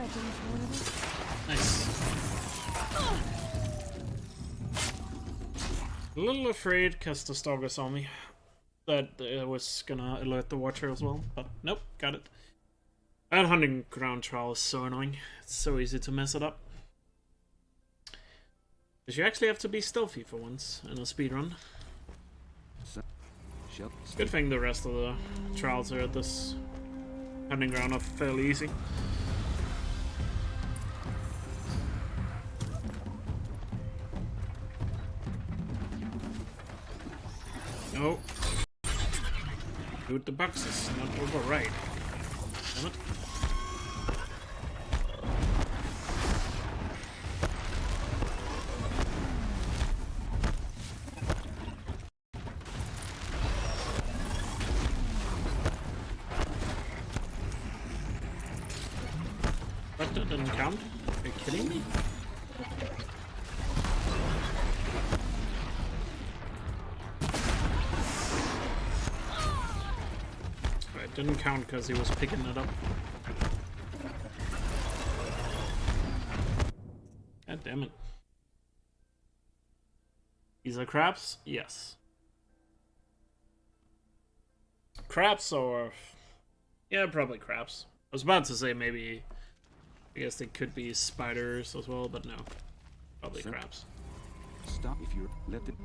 that didn't kill anything? Nice. A little afraid because the Stalker saw me. That I was gonna alert the Watcher as well, but nope, got it. That hunting ground trial is so annoying. It's so easy to mess it up. Because you actually have to be stealthy for once in a speedrun. Good thing the rest of the trials are at this hunting ground are fairly easy. No. Loot the boxes, not override. Damn it. That didn't count? Are you kidding me? It didn't count because he was picking it up. God damn it. These are crabs? Yes. Crabs or... yeah, probably crabs. I was about to say maybe... I guess they could be spiders as well, but no. Probably crabs. Stop if you let it.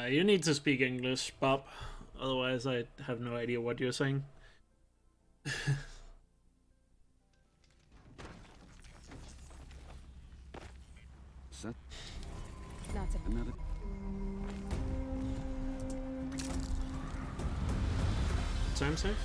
You need to speak English, Bob. Otherwise, I have no idea what you're saying. Set. Not to Another. Time safe?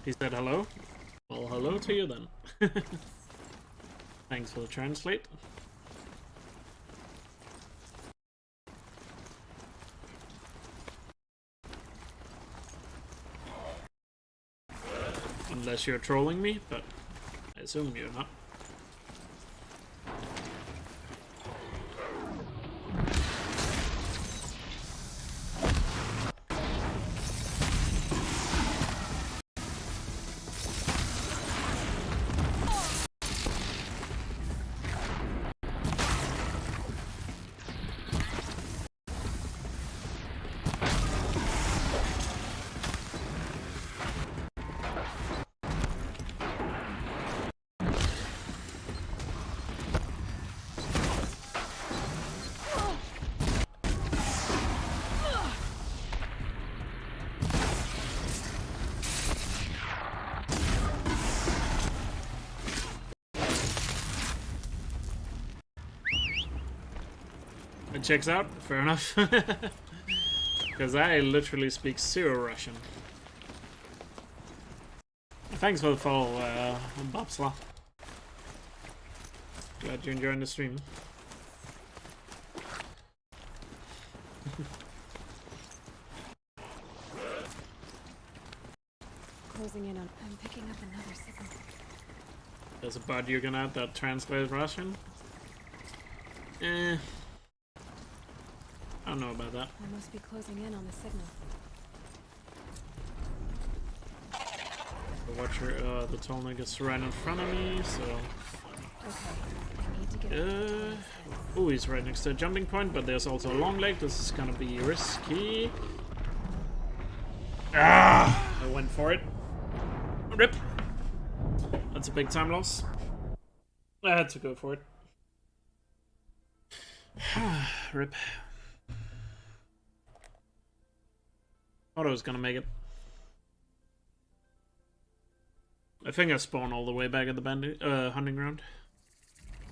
He said hello? Well, hello to you then. Thanks for the translate. Unless you're trolling me, but I assume you're not. It checks out, fair enough. Because I literally speak zero Russian. Thanks for the follow, Bobslaw. Glad you're enjoying the stream. Closing in on. I'm picking up another signal. There's a bud you're gonna add that translates Russian? I don't know about that. I must be closing in on the signal. Watcher, the Tolnik is right in front of me, so... Oh, he's right next to a jumping point, but there's also a long leg. This is gonna be risky. Ah! I went for it. Rip. That's a big time loss. I had to go for it. Rip. Thought I was gonna make it. I think I spawned all the way back at the hunting ground.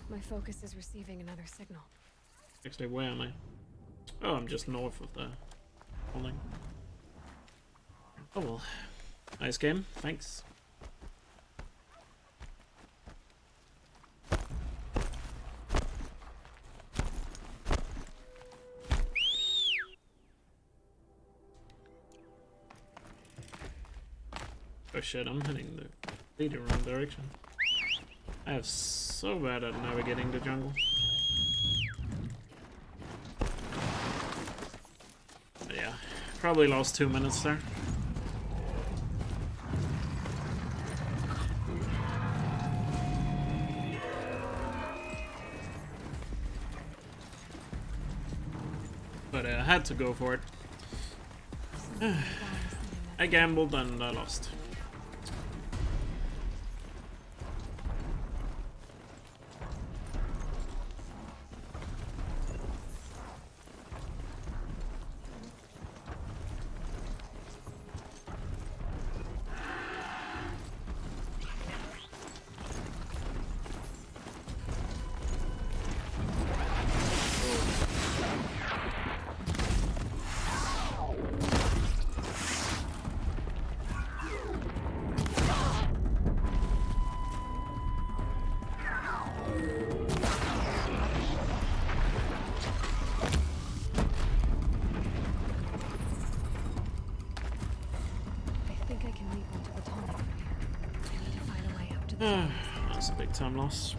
My focus is receiving another signal. Actually, where am I? Oh, I'm just north of the holding. Oh well. Nice game. Thanks. Oh shit, I'm heading the wrong direction. I have so bad at navigating the jungle. But yeah, probably lost 2 minutes there. But I had to go for it. I gambled and I lost. That's a big time loss.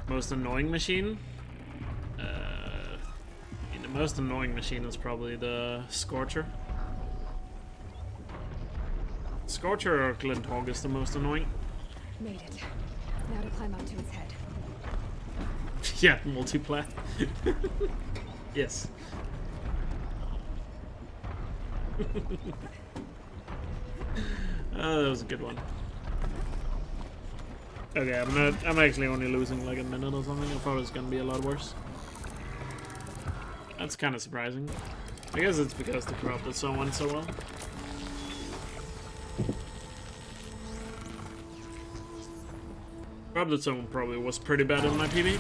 Most annoying machine? The most annoying machine is probably the Scorcher. Scorcher or Glint Hog is the most annoying. Made it. Now to climb up to its head. Yeah, multiplayer. Yes. That was a good one. Okay, I'm actually only losing like a minute or something. I thought it was gonna be a lot worse. That's kind of surprising. I guess it's because the corrupted so went so well. Corrupted zone probably was pretty bad in my PB.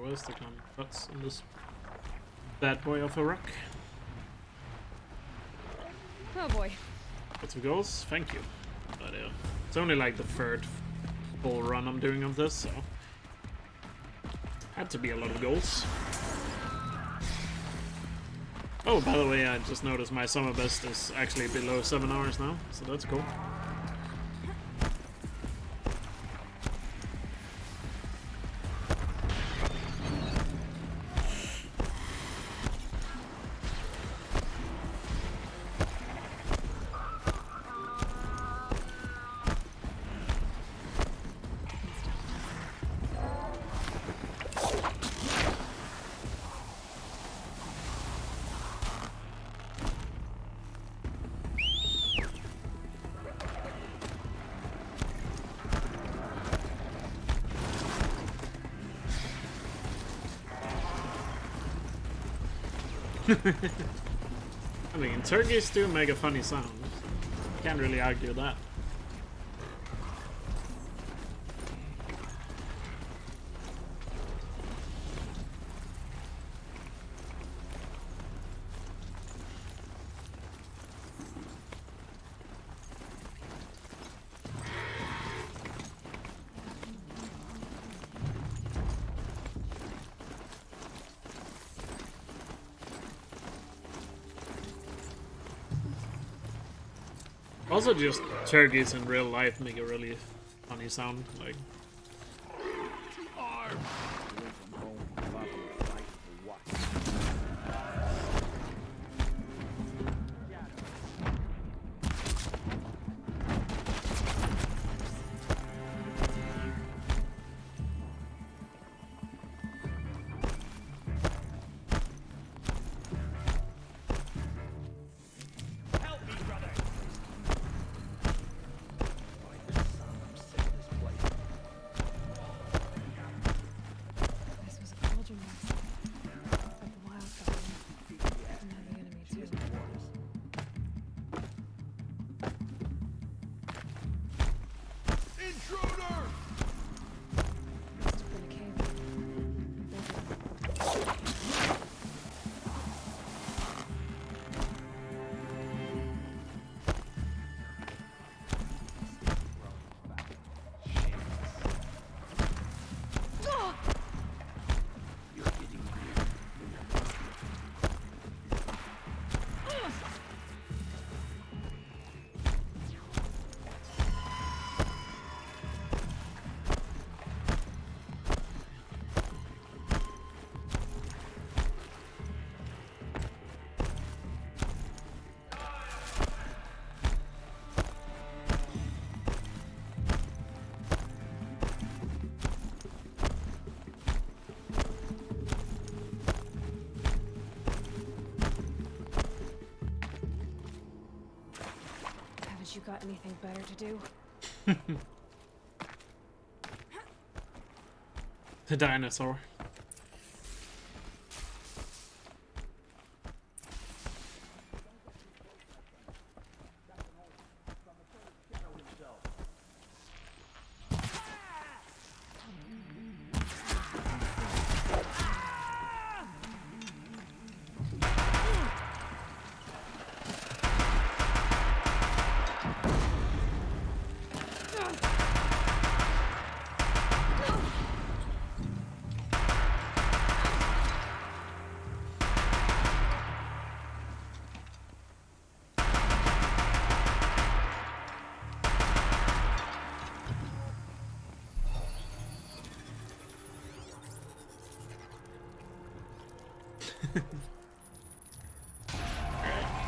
Where's the gun? Cuts on this bad boy of a rock. Oh boy. Lots of goals, thank you. But it's only like the third full run I'm doing of this, so had to be a lot of goals. Oh, by the way, I just noticed my summer best is actually below 7 hours now, so that's cool. I mean, turkeys do make a funny sound. Can't really argue that. Also, just turkeys in real life make a really funny sound. Like, This was a cauldron once. But the wild got in. And now the enemy too. Intruder! Must have been a cave. Haven't you got anything better to do? the dinosaur.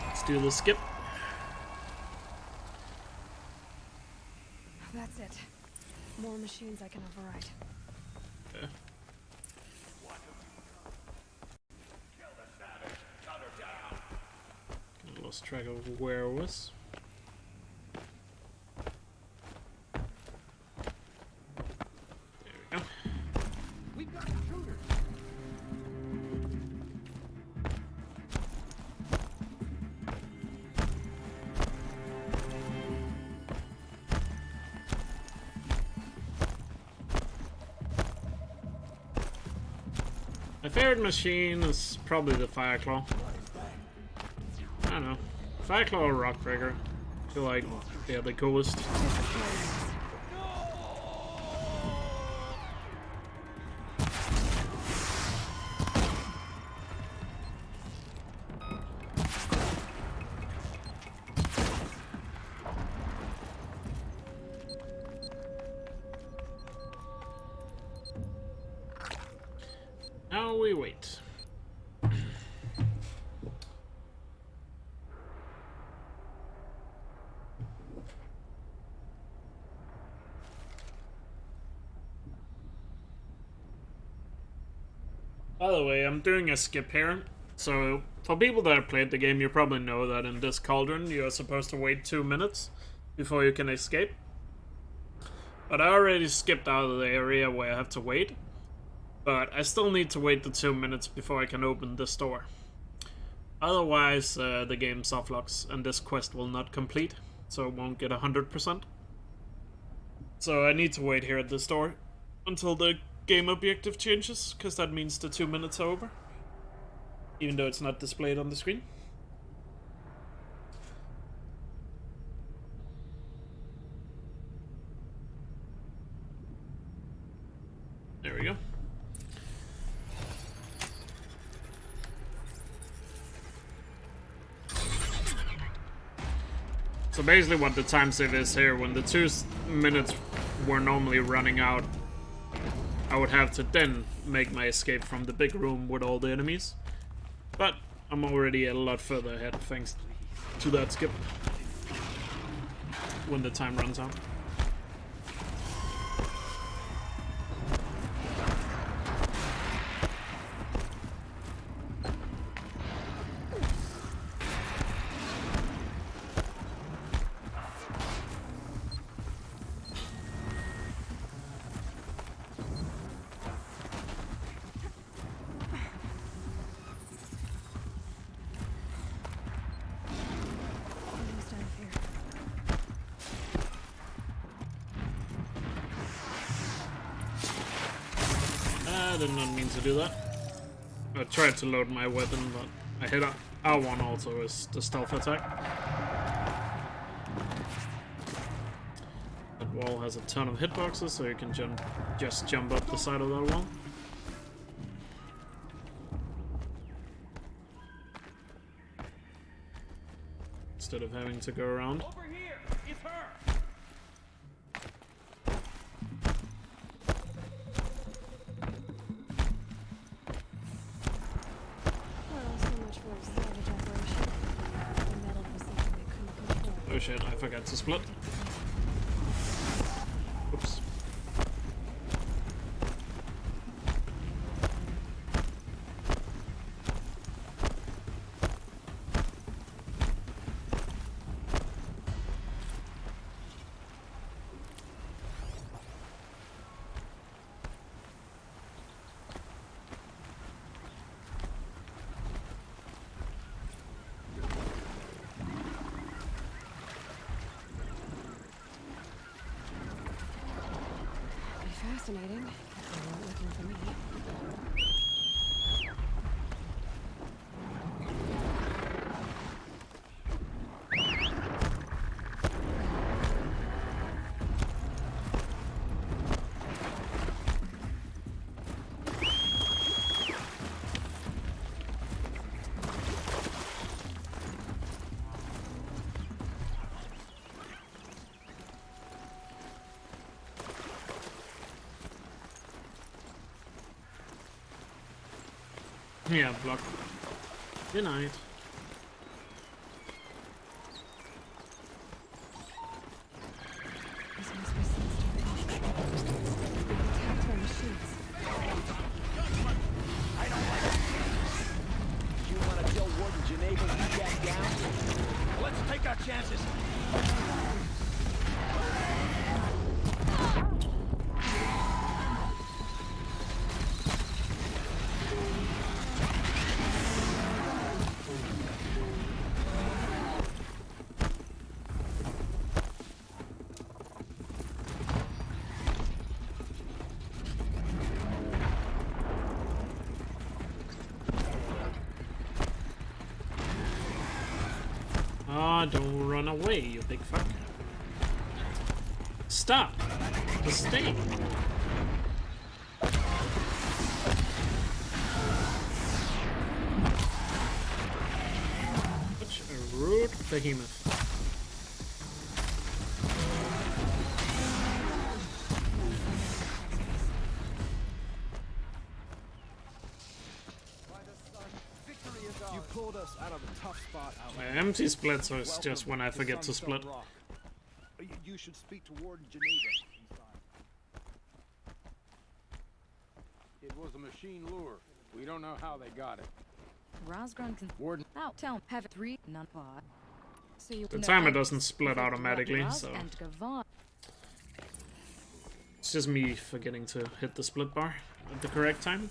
Let's do the skip. That's it. More machines I can override. Okay. I lost track of where it was. There we go. We've got intruders! My favorite machine is probably the Fireclaw. I don't know. Fireclaw or Rockbreaker. I feel like they're the coolest. Now we wait. By the way, I'm doing a skip here. So, for people that have played the game, you probably know that in this cauldron, you are supposed to wait 2 minutes before you can escape. But I already skipped out of the area where I have to wait. But I still need to wait the 2 minutes before I can open this door. Otherwise, the game soft locks and this quest will not complete, so it won't get 100%. So I need to wait here at this door until the game objective changes, because that means the 2 minutes are over. Even though it's not displayed on the screen. There we go. So basically what the time save is here, when the 2 minutes were normally running out, I would have to then make my escape from the big room with all the enemies. But I'm already a lot further ahead thanks to that skip. When the time runs out. I did not mean to do that. I tried to load my weapon, but I hit R1 also as the stealth attack. That wall has a ton of hitboxes, so you can just jump up the side of that wall. Instead of having to go around. Over here! It's her! Oh shit, I forgot to split. Oops. Fascinating. They weren't looking for me. Yeah, block. Denied. This must be some attacked by machines. I don't like it. You want to tell Warden Geneva we back down? Let's take our chances. Don't run away, you big fuck. Stop! Just stay. Such a rude behemoth. You pulled us out of a tough spot. My empty splits is just when I forget to split. You should speak to Warden Geneva. It was a machine lure. We don't know how they got it. Rosgron can Warden. out tell have 3 non-pot. So you The timer doesn't split automatically, so it's just me forgetting to hit the split bar at the correct time.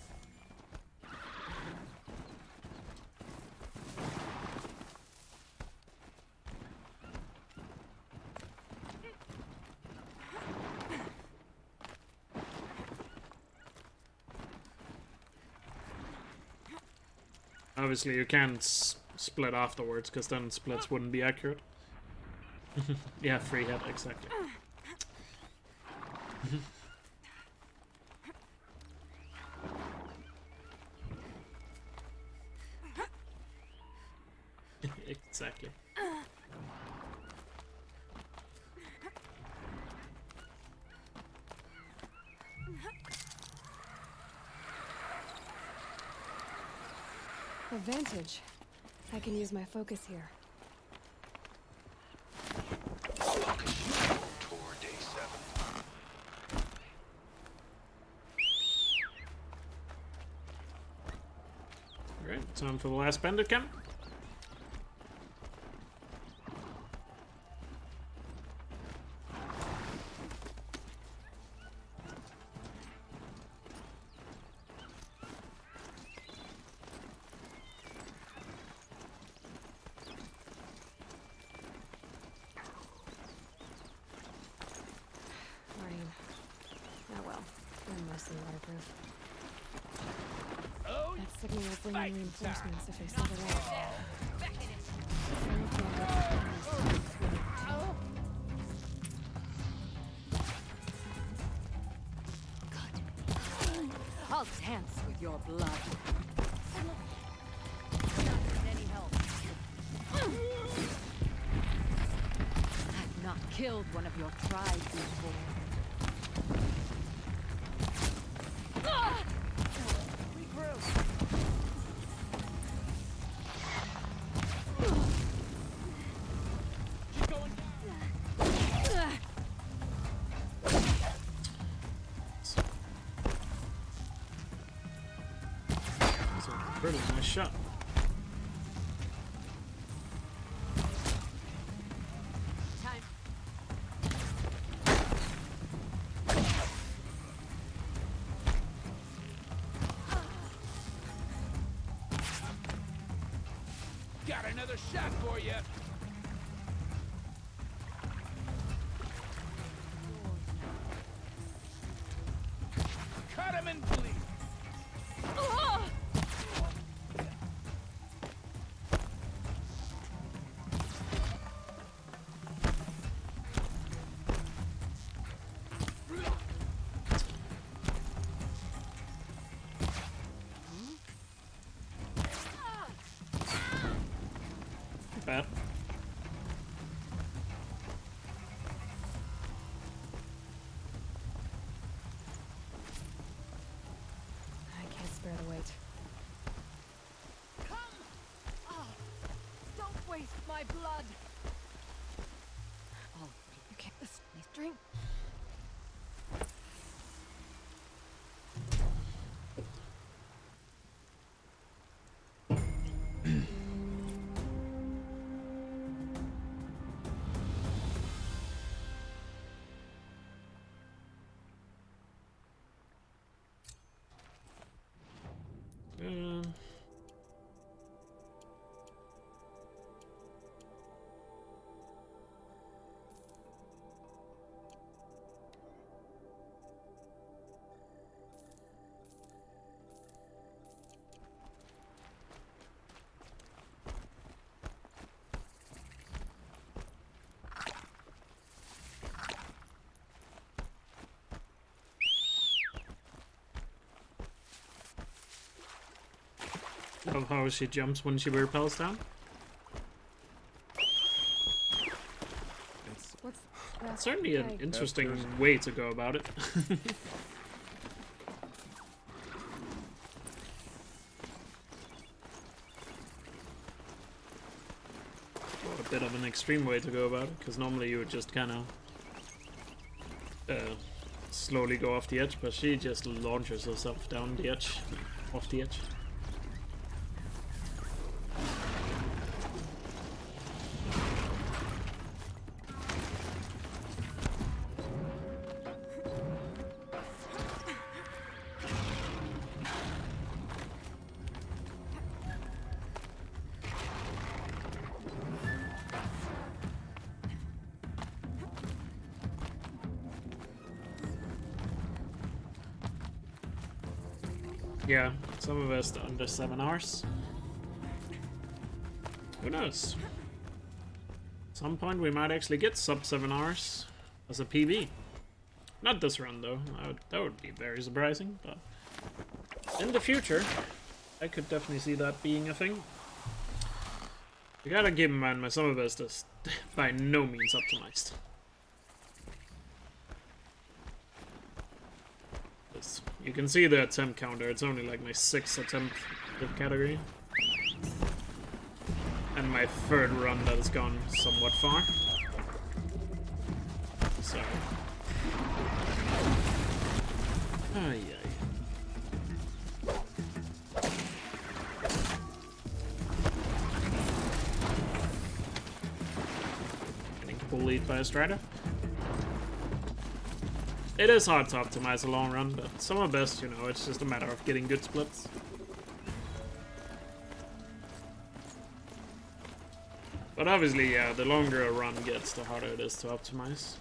Obviously, you can't split afterwards, because then splits wouldn't be accurate. Yeah, free hit, exactly. Exactly. Advantage. I can use my focus here. Tour day 7. Alright, time for the last bandit camp. Rain. Oh well. I'm mostly waterproof. That signal will bring in reinforcements if they set it off. I'll dance with your blood. Not any help. I've not killed one of your tribe before. That's a pretty nice shot. Time. Got another shot for you. Cut him and bleed. Bad. I can't spare the weight. Come! Oh, don't waste my blood. Oh, you can't. This drink. Of how she jumps when she repels down. What's that? Certainly an Hey. interesting way to go about it. Or a bit of an extreme way to go about it, because normally you would just kind of slowly go off the edge, but she just launches herself down the edge, off the edge. Yeah, some of us under 7 hours. Who knows? At some point we might actually get sub 7 hours as a PB. Not this run though, that would be very surprising, but in the future I could definitely see that being a thing. You gotta keep in mind my summer best is by no means optimized. You can see the attempt counter, it's only like my 6th attempt with category. And my third run that has gone somewhat far. So. Oh, yeah. Getting bullied by a strider. It is hard to optimize a long run, but some are best, you know, it's just a matter of getting good splits. But obviously, yeah, the longer a run gets, the harder it is to optimize.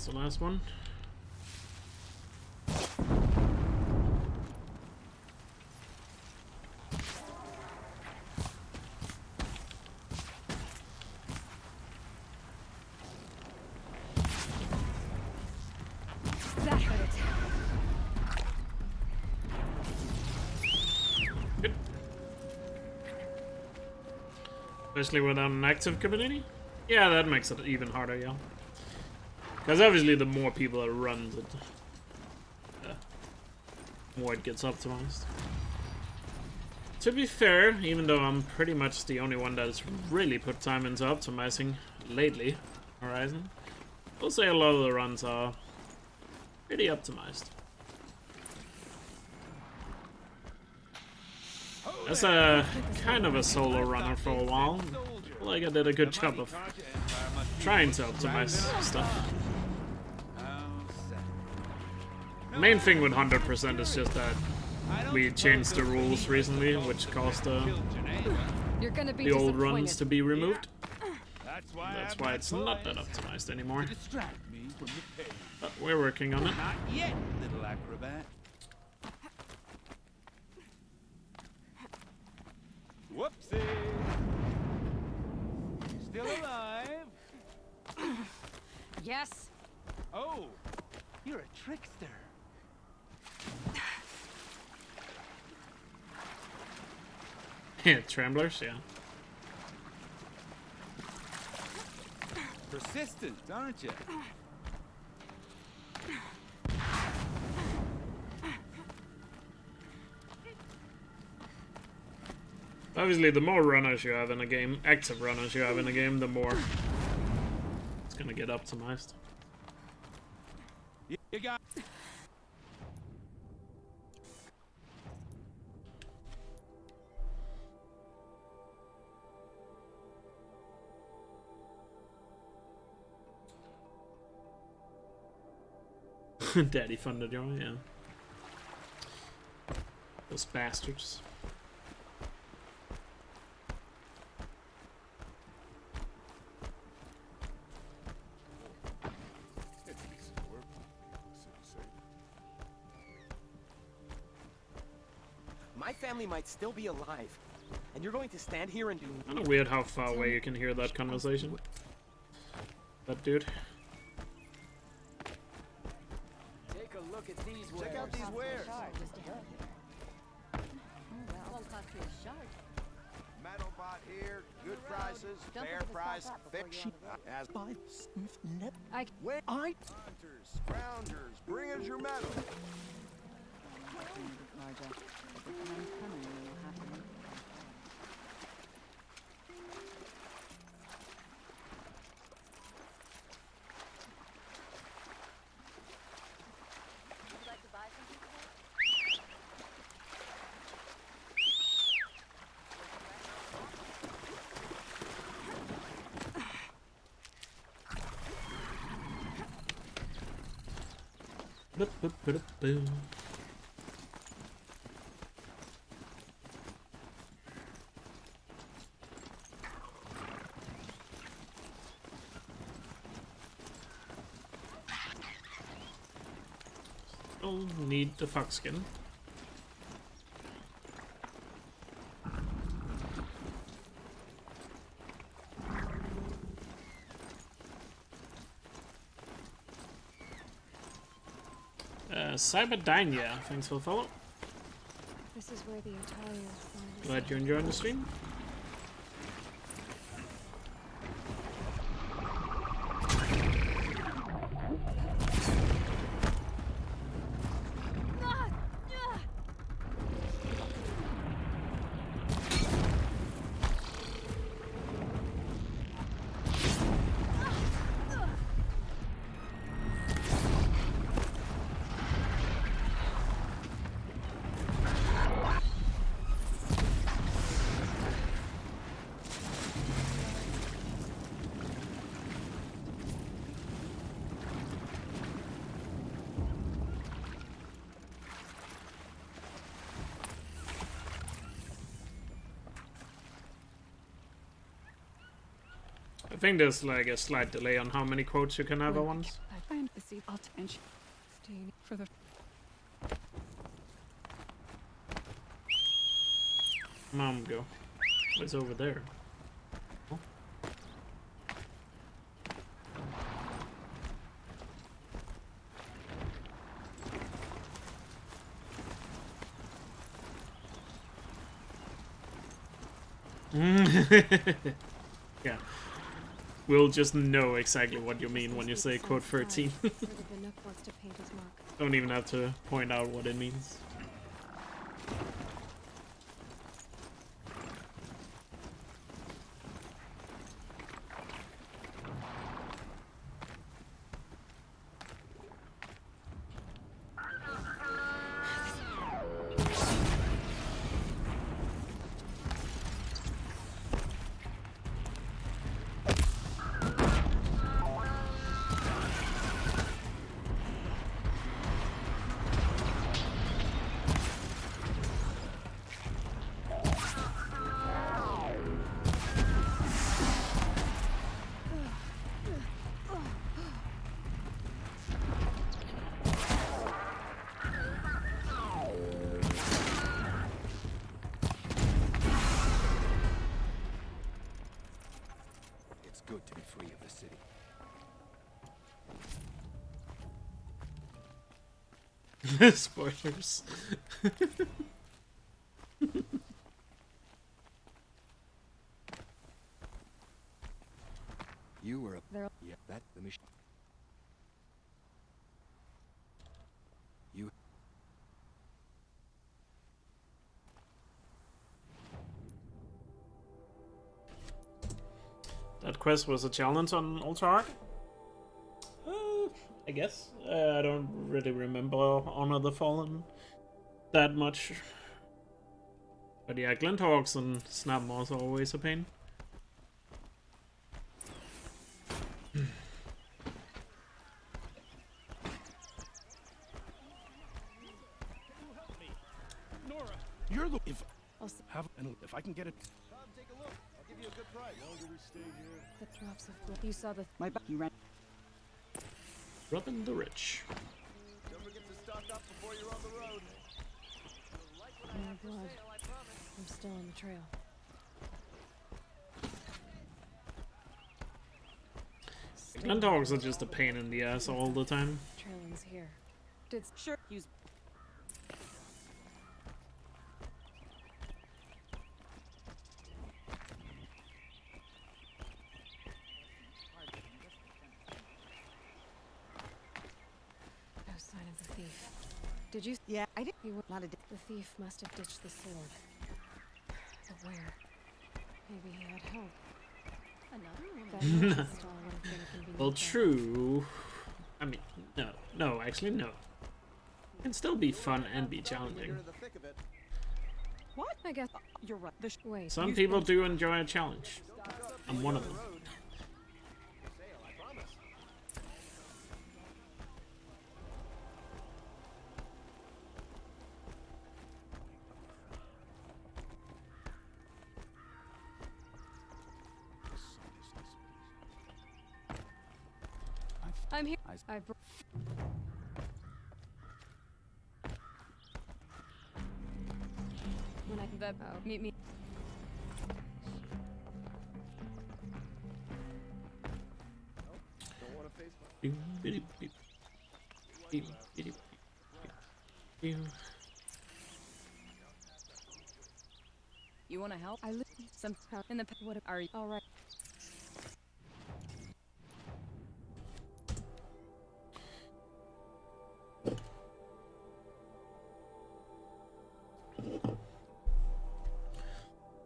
The last one. That hurt. Good. Especially without an active community? Yeah, that makes it even harder, yeah. Because obviously the more people that run, the more it gets optimized. To be fair, even though I'm pretty much the only one that's really put time into optimizing lately, Horizon, I'll say a lot of the runs are pretty optimized. As a kind of a solo runner for a while, I feel like I did a good job of trying to optimize stuff. The main thing with 100% is just that we changed the rules recently, which caused the old runs to be removed. That's why it's not that optimized anymore. But we're working on it. Not yet, little acrobat. Whoopsie! Still alive? Yes. Oh, you're a trickster. Yeah, Tremblers, yeah. Persistent, aren't you? Obviously, the more runners you have in a game, active runners you have in a game, the more it's gonna get optimized. You got. Daddy funded you, yeah. Those bastards. My family might still be alive, and you're going to stand here and do. Kind of weird how far away you can hear that conversation. That dude. Take a look at these wares. Check out these wares. Metal bot here, good prices, fair price, fiction. As hunters, scroungers, bring us your metal. Still need the fox skin. Cyberdynia, thanks for the follow. This is where the Italians. Glad you're enjoying the stream. I think there's like a slight delay on how many quotes you can have at once. I find the seat attention. For the Mom, go. What's over there? Oh. Yeah. We'll just know exactly what you mean when you say code 13. Don't even have to point out what it means. Good to be free of the city. Spoilers. You were a yeah, that the mission. You That quest was a challenge on Ultra Hard? I guess. I don't really remember Honor the Fallen that much. But yeah, Glinthawks and Snapmaws are always a pain. Nora, you're the if I can get it. Come take a look. I'll give you a good price. Longer we stay here. The drops of blood. You saw the my back. You ran. Robin the Rich. Don't forget to stock up before you're on the road. More blood. I'm still on the trail. Glinthawks are just a pain in the ass all the time. Trailing's here. Did sure use. No sign of the thief. Did you? Yeah, I did. You were not a. The thief must have ditched the sword. But where? Maybe he had help. Another one. Well, true. I mean, no, actually, no. It can still be fun and be challenging. What? I guess you're right. Wait. Some people do enjoy a challenge. I'm one of them. I'm here. When I meet me. Don't want to face You want to help? I live some in the. What are you? All right.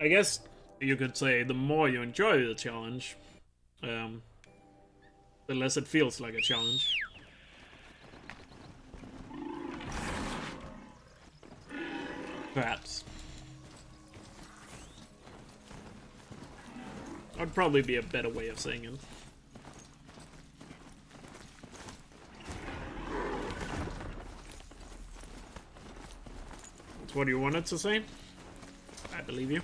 I guess you could say the more you enjoy the challenge, the less it feels like a challenge. Perhaps. That'd probably be a better way of saying it. That's what you wanted to say? I believe you.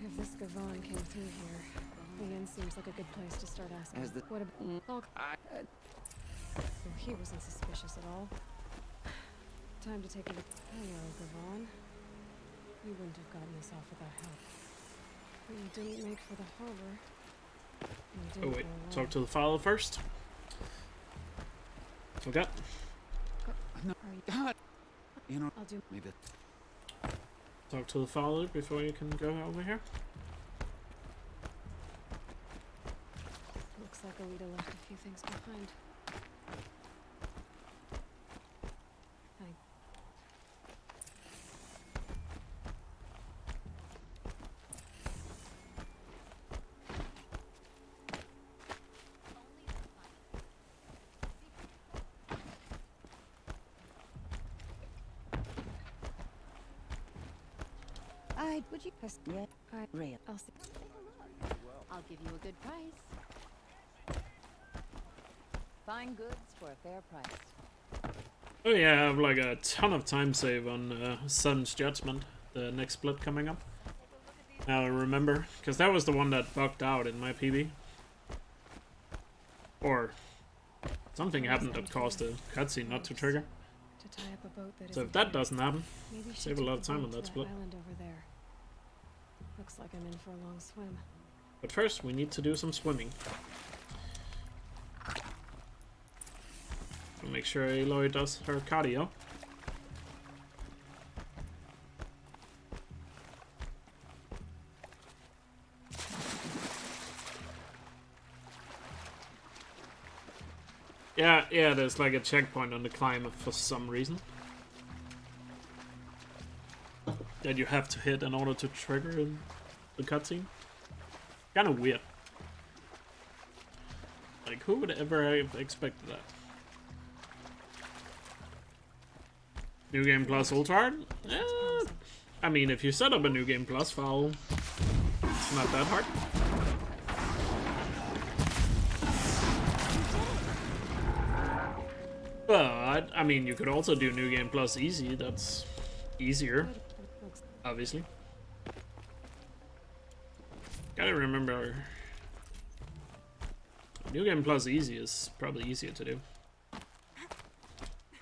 If this Gavon came through here, the inn seems like a good place to start asking. As the- What about? Well, he wasn't suspicious at all. Time to take a look. Hello, Gavon. You wouldn't have gotten this off without help. You didn't make for the harbor. You Oh didn't wait, go away. talk to the father first. Okay. No, God. You know, I'll do. maybe. Talk to the father before you can go over here. Looks like Alita left a few things behind. Would you press yeah? Rail. I'll see. I'll give you a good price. Fine goods for a fair price. Oh yeah, I have like a ton of time save on Sun's Judgment, the next split coming up. Now I remember, because that was the one that bugged out in my PB. Or something happened that caused the cutscene not to trigger. To tie up a boat that So if isn't that here. doesn't happen, Maybe she save a took lot of the time boat on to that split. Island over there. Looks like I'm in for a long swim. But first, we need to do some swimming. We'll make sure Aloy does her cardio. Yeah, there's like a checkpoint on the climb for some reason. That you have to hit in order to trigger the cutscene. Kinda weird. Like, who would ever have expected that? New Game Plus Ultra Hard? I mean, if you set up a New Game Plus file, it's not that hard. But, I mean, you could also do New Game Plus Easy, that's easier, obviously. Gotta remember, New Game Plus Easy is probably easier to do.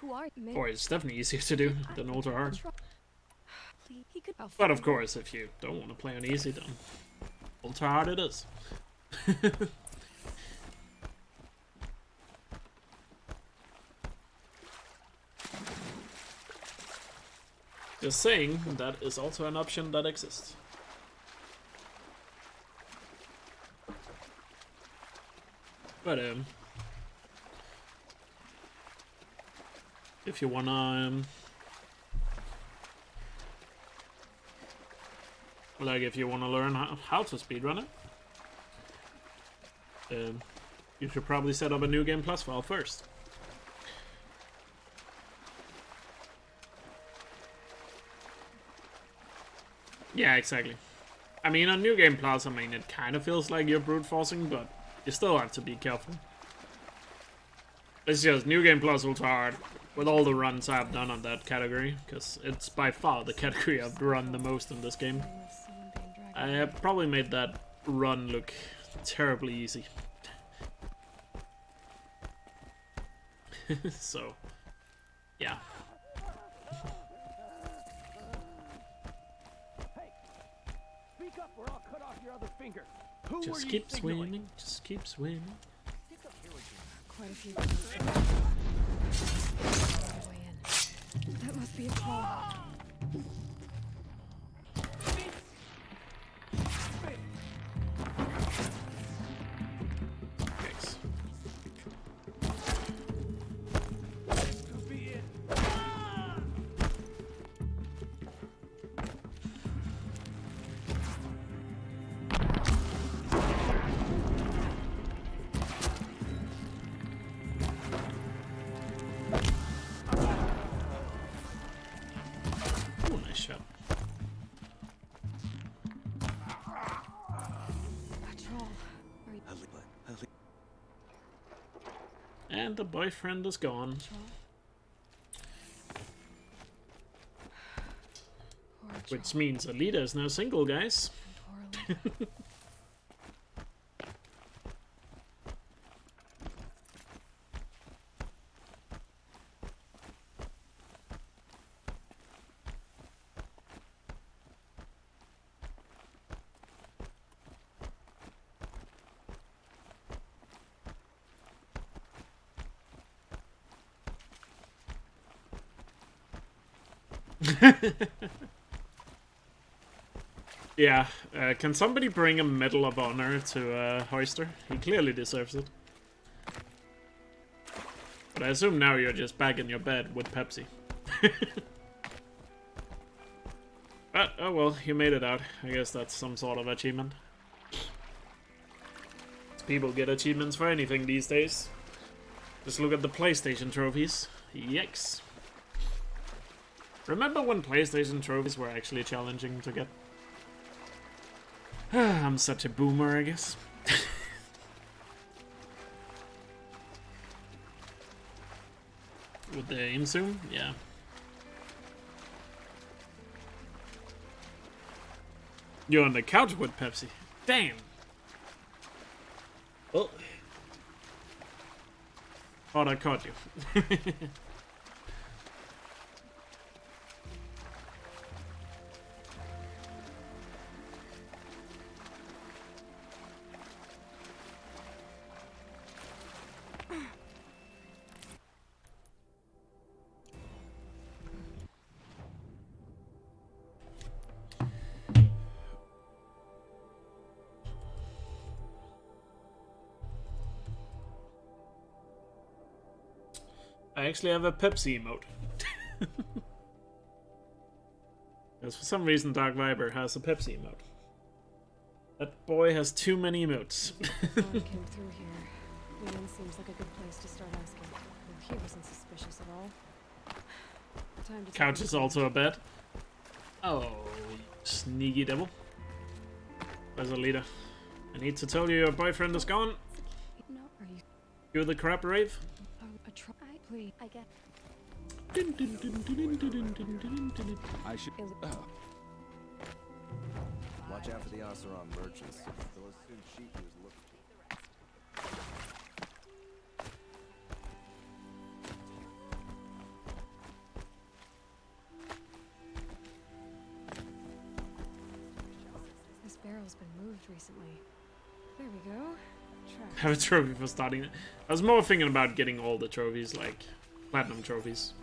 Who are you? Or it's definitely easier to do than Ultra Hard. He could. But of course, if you don't want to play on Easy, then Ultra Hard it is. Just saying, that is also an option that exists. But if you wanna like if you wanna learn how to speedrun it, you should probably set up a New Game Plus file first. Yeah, exactly. I mean, on New Game Plus, I mean, it kind of feels like you're brute forcing, but you still have to be careful. It's just New Game Plus Ultra Hard with all the runs I've done on that category, because it's by far the category I've run the most in this game. I have probably made that run look terribly easy. So, yeah. Speak up or I'll cut off your other finger. Who Just keep swimming, just keep swimming. Quite a few. Way in. That must be a troll. Thanks. Ooh, nice shot. Patrol. And the boyfriend is gone. Which means Alita is now single, guys. Yeah, can somebody bring a Medal of Honor to Hoister? He clearly deserves it. But I assume now you're just back in your bed with Pepsi. But, oh well, you made it out. I guess that's some sort of achievement. People get achievements for anything these days. Just look at the PlayStation trophies. Yikes. Remember when PlayStation trophies were actually challenging to get? I'm such a boomer, I guess. With the aim zoom? Yeah. You're on the couch with Pepsi. Damn! Oh. Thought I caught you. I actually have a Pepsi emote. Because for some reason Dark Viper has a Pepsi emote. That boy has too many emotes. Before I came through here, the inn seems like a good place to start asking. He wasn't suspicious at all. Time to Couch is also a bed. Oh, you sneaky devil. Where's Alita? I need to tell you your boyfriend is gone. No, are you? You're the crap rave. A try, please. I get. I should. Watch out for the Oseron merchants. They'll assume sheep was looking. This barrel's been moved recently. There we go. Track. Have a trophy for starting it. I was more thinking about getting all the trophies, like platinum trophies.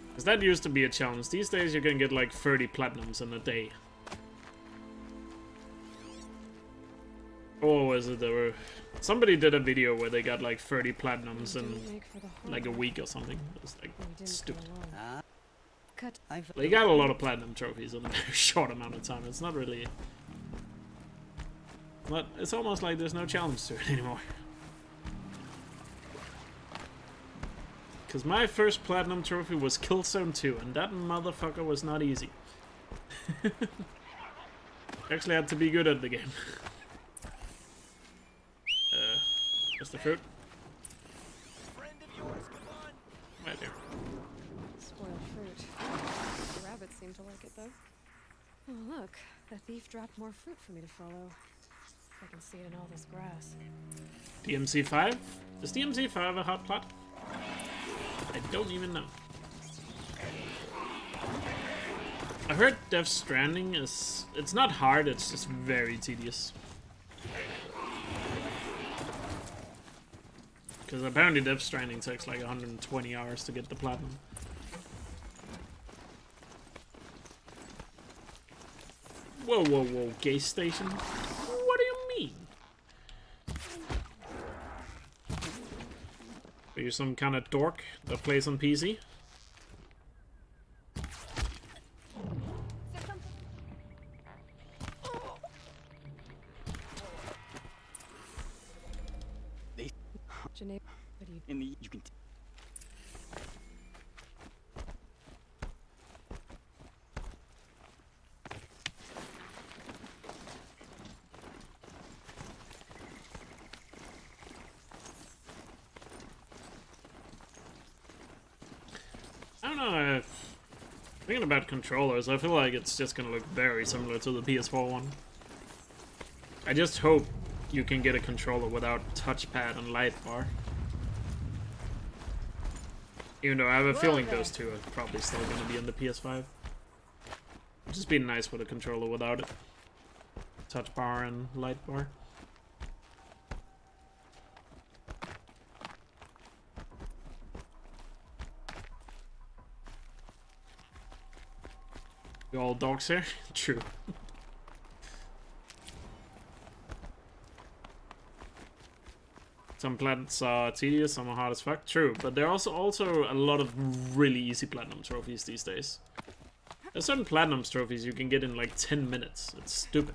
Because that used to be a challenge. These days you can get like 30 platinums in a day. Or was it somebody did a video where they got like 30 platinums in like a week or something. It was like stupid. They got a lot of platinum trophies in a very short amount of time. It's not really... But it's almost like there's no challenge to it anymore. Because my first platinum trophy was Killzone 2, and that motherfucker was not easy. Actually had to be good at the game. What's the fruit? Right here. Spoiled fruit. The rabbits seem to like it, though. Oh, look. The thief dropped more fruit for me to follow. I can see it in all this grass. DMC5? Is DMC5 a hot plot? I don't even know. I heard Death Stranding is... It's not hard, it's just very tedious. Because apparently Death Stranding takes like 120 hours to get the platinum. Whoa, whoa, whoa, gas station? What do you mean? Are you some kind of dork that plays on PC? In the you can. I don't know. Thinking about controllers, I feel like it's just gonna look very similar to the PS4 one. I just hope you can get a controller without touchpad and light bar. Even though I have a feeling those two are probably still gonna be in the PS5. It'd just be nice with a controller without it. Touch bar and light bar. You all dogs here? True. Some planets are tedious, some are hard as fuck. True, but there are also a lot of really easy platinum trophies these days. There's certain platinum trophies you can get in like 10 minutes. It's stupid.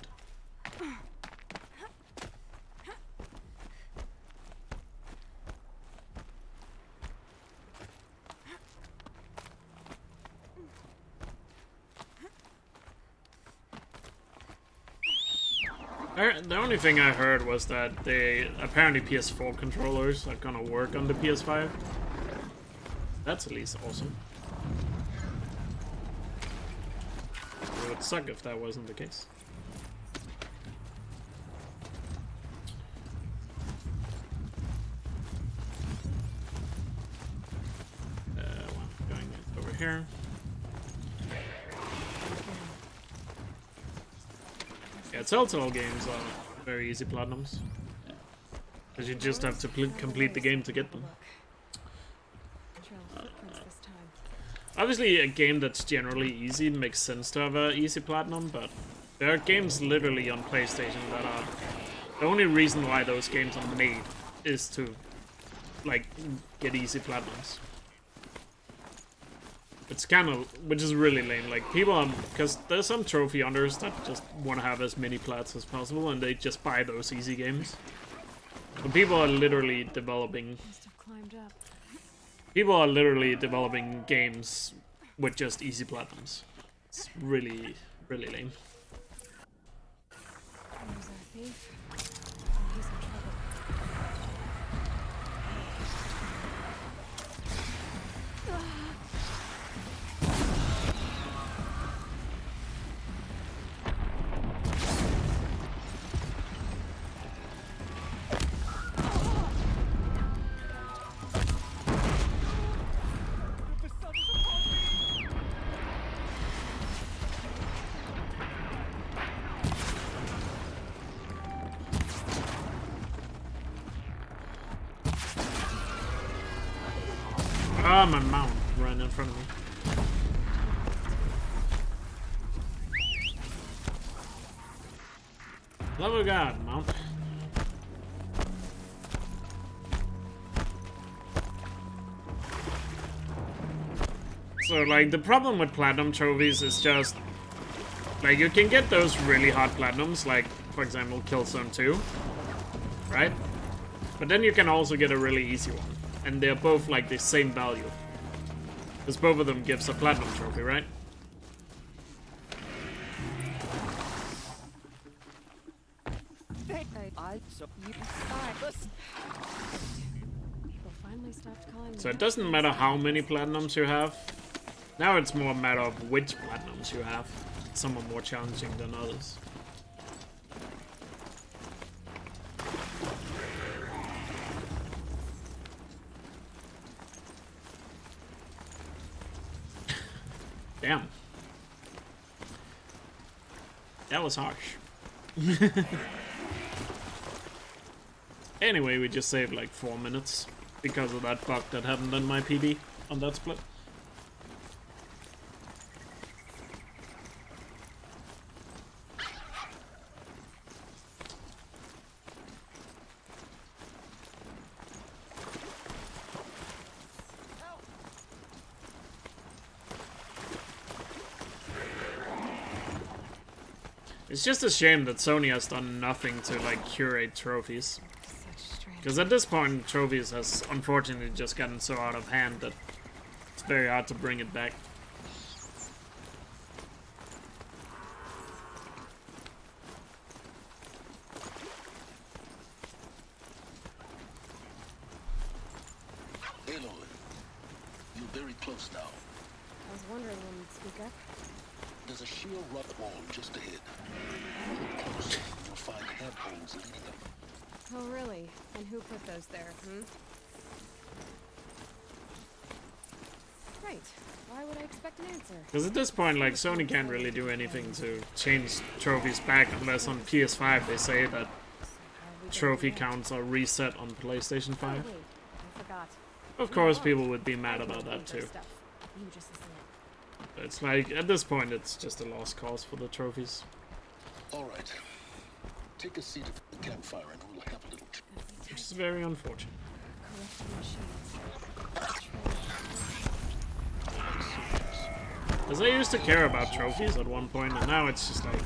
The only thing I heard was that apparently PS4 controllers are gonna work on the PS5. That's at least awesome. It would suck if that wasn't the case. Going over here. Yeah, Telltale games are very easy platinums. Because you just have to complete the game to get them. Obviously, a game that's generally easy makes sense to have an easy platinum, but there are games literally on PlayStation that are... The only reason why those games are made is to, like, get easy platinums. It's kind of, which is really lame. Like, people are, because there's some trophy hunters that just want to have as many plats as possible, and they just buy those easy games. But people are literally developing... People are literally developing games with just easy platinums. It's really, really lame. There's our thief. He's in trouble. Ah, my mount ran in front of me. Love of God, mount. So, like, the problem with platinum trophies is just... Like, you can get those really hard platinums, like, for example, Killzone 2. Right? But then you can also get a really easy one. And they're both like the same value. Because both of them gives a platinum trophy, right? so you People finally stopped calling me So it out. doesn't matter how many platinums you have. Now it's more a matter of which platinums you have. Some are more challenging than others. Damn. That was harsh. Anyway, we just saved like 4 minutes because of that bug that happened in my PB on that split. It's just a shame that Sony has done nothing to like curate trophies. Because at this point, trophies has unfortunately just gotten so out of hand that it's very hard to bring it back. Aloy, you're very close now. I was wondering when you'd speak up. There's a shield rock wall just ahead. Look close, you'll find handholds leading up. Oh, really? And who put those there, Right. Why would I expect an answer? Because at this point, like, Sony can't really do anything to change trophies back unless on PS5 they say that trophy counts are reset on PlayStation 5. Wait, I forgot. Of course, people would be mad about that too. You just listen in. It's like, at this point, it's just a lost cause for the trophies. All right. Take a seat at the campfire and we'll have a little chat. Which is very unfortunate. Because I used to care about trophies at one point, and now it's just like...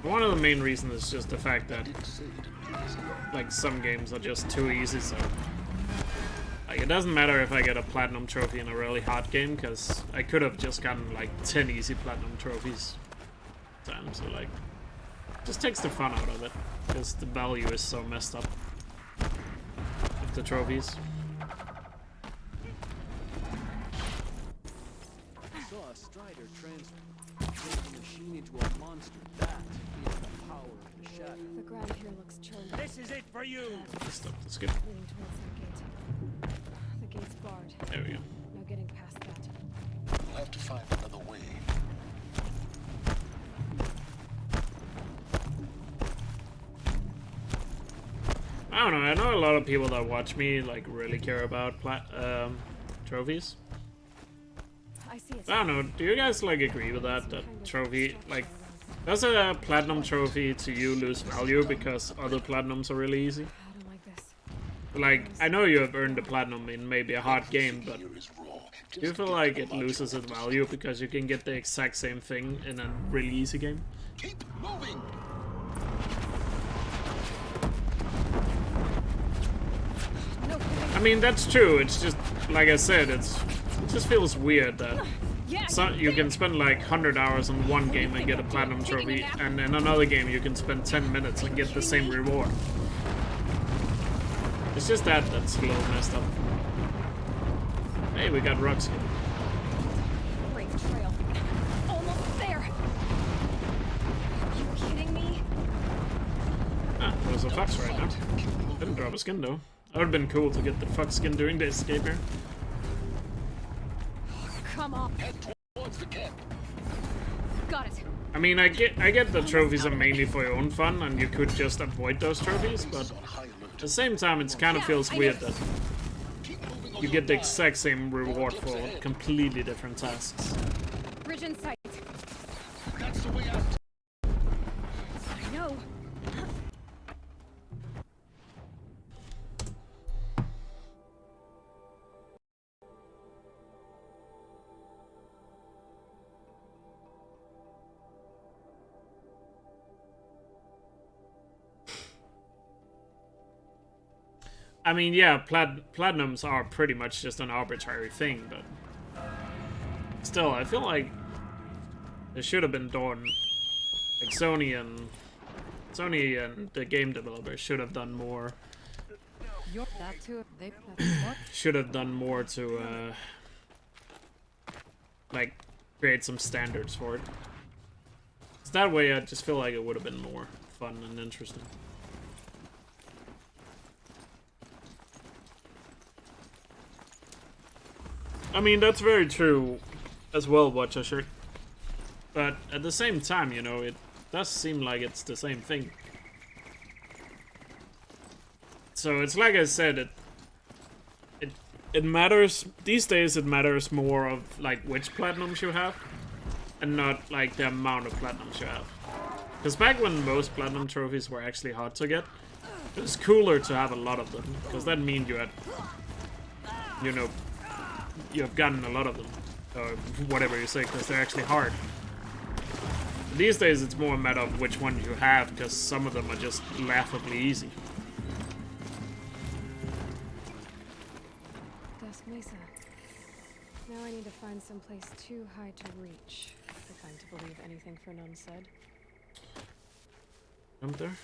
One of the main reasons is just the fact that like some games are just too easy, so like it doesn't matter if I get a platinum trophy in a really hard game, because I could have just gotten like 10 easy platinum trophies time, so like just takes the fun out of it, because the value is so messed up of the trophies. I saw a Strider transform the machine into a monster. That is the power of the shadow. The ground here looks churned. This is it for you! Stop, let's get... Leading towards that gate. The gate's barred. There we go. No getting past that. We'll have to find another way. I don't know, I know a lot of people that watch me like really care about trophies. I see it. I don't know, do you guys like agree with that? That trophy, like, does a platinum trophy to you lose value because other platinums are really easy? I don't like this. Like, I know you have earned a platinum in maybe a hard game, but do you feel like it loses its value because you can get the exact same thing in a really easy game? Keep moving. I mean, that's true, it's just, like I said, it just feels weird that you can spend like 100 hours on one game and get a platinum trophy, and in another game you can spend 10 minutes and get the same reward. It's just that's a little messed up. Hey, we got rocks here. Great trail. Almost there. Are you kidding me? Ah, there's a fox right now. Didn't drop a skin though. That would have been cool to get the fox skin during the escape here. Come on. Head towards the camp. Got it. I mean, I get the trophies are mainly for your own fun, and you could just avoid those trophies, but at the same time, it kind of feels weird that you get the exact same reward for completely different tasks. Bridge in sight. That's the way out. I know. I mean, yeah, platinums are pretty much just an arbitrary thing, but still, I feel like they should have been done Like Sony and the game developers should have done more. That too. Should have done more to like create some standards for it. 'Cause that way, I just feel like it would have been more fun and interesting. I mean, that's very true as well, Watcher Shirt. But at the same time, you know, it does seem like it's the same thing. So it's like I said, it matters these days. It matters more of like which platinums you have, and not like the amount of platinums you have. Because back when most platinum trophies were actually hard to get, it was cooler to have a lot of them, because that means you had, you know, you have gotten a lot of them, or whatever you say, because they're actually hard. These days, it's more a matter of which one you have, because some of them are just laughably easy. Mesa. Now I need to find someplace too high to reach. If I'm to believe anything Fernand said. Jump there.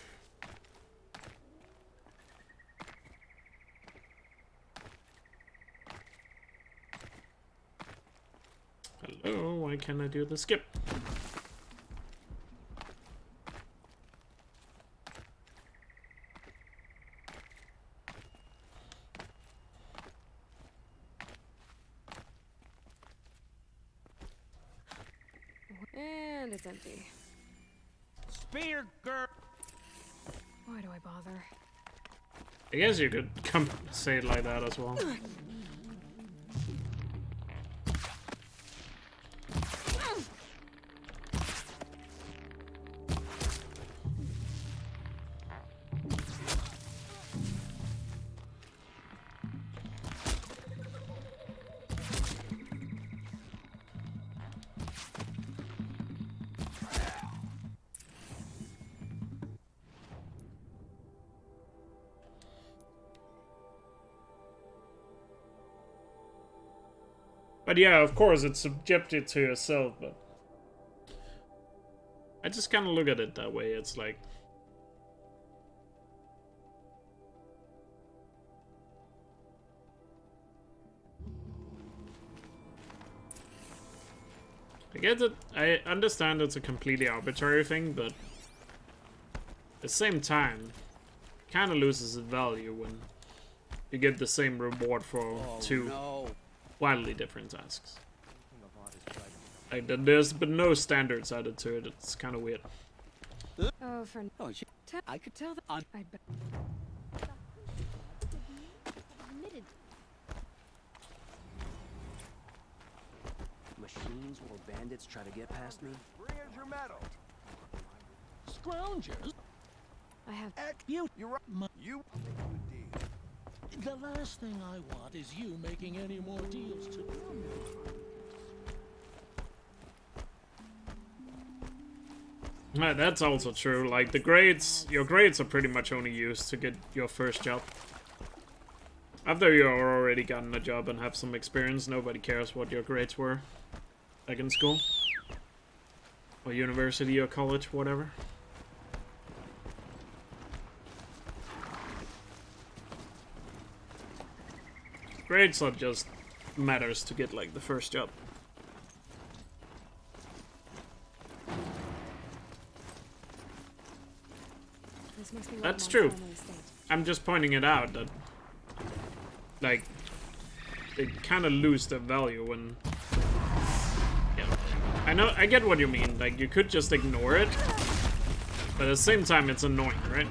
Hello, why can't I do the skip? And it's empty. Spear girl. Why do I bother? I guess you could come say it like that as well. But yeah, of course, it's subjective to yourself, but I just kind of look at it that way. It's like, I get it. I understand it's a completely arbitrary thing, but at the same time, it kind of loses its value when you get the same reward for two wildly different tasks. Like, there's been no standards added to it. It's kind of weird. Oh, I could tell that. I bet. Machines or bandits try to get past me? Bring us your medal. Scroungers? I have. You're right. You. The last thing I want is you making any more deals to come. Yeah, that's also true. Like, the grades, your grades are pretty much only used to get your first job. After you're already gotten a job and have some experience, nobody cares what your grades were. Like in school. Or university or college, whatever. Grades are just matters to get, like, the first job. That's true. I'm just pointing it out that, like, they kind of lose their value when... Yeah. I get what you mean. Like, you could just ignore it, but at the same time, it's annoying, right?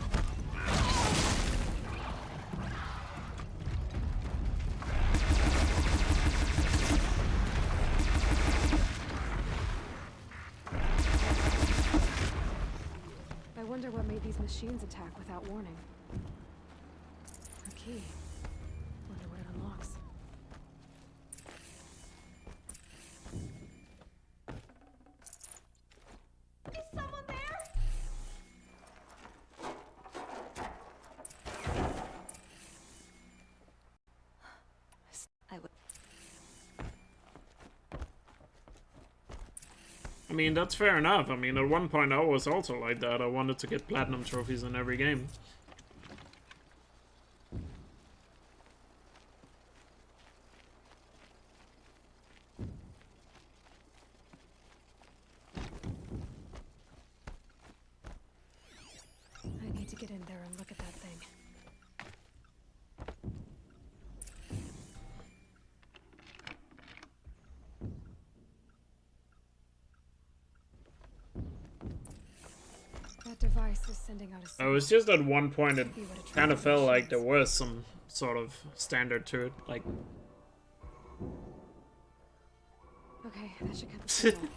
I wonder what made these machines attack without warning. A key. Wonder what it unlocks. Is someone there? I would. I mean, that's fair enough. I mean, at one point I was also like that. I wanted to get platinum trophies in every game. I need to get in there and look at that thing. That device is sending out a signal. It was just at one point it kind of felt like there was some sort of standard to it. Like, okay, that should cut the signal.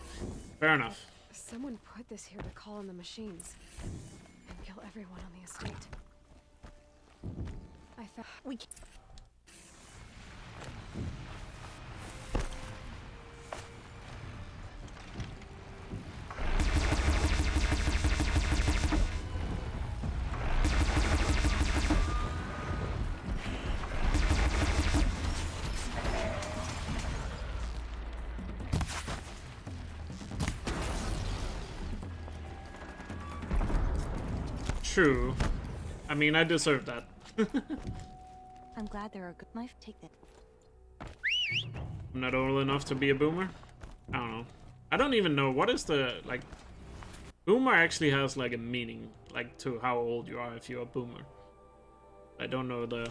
fair enough. Someone put this here to call in the machines and kill everyone on the estate. I thought we. True. I mean, I deserve that. I'm glad there are good life. Take that. I'm not old enough to be a boomer. I don't know. I don't even know what is the like. Boomer actually has like a meaning, like to how old you are if you're a boomer. I don't know the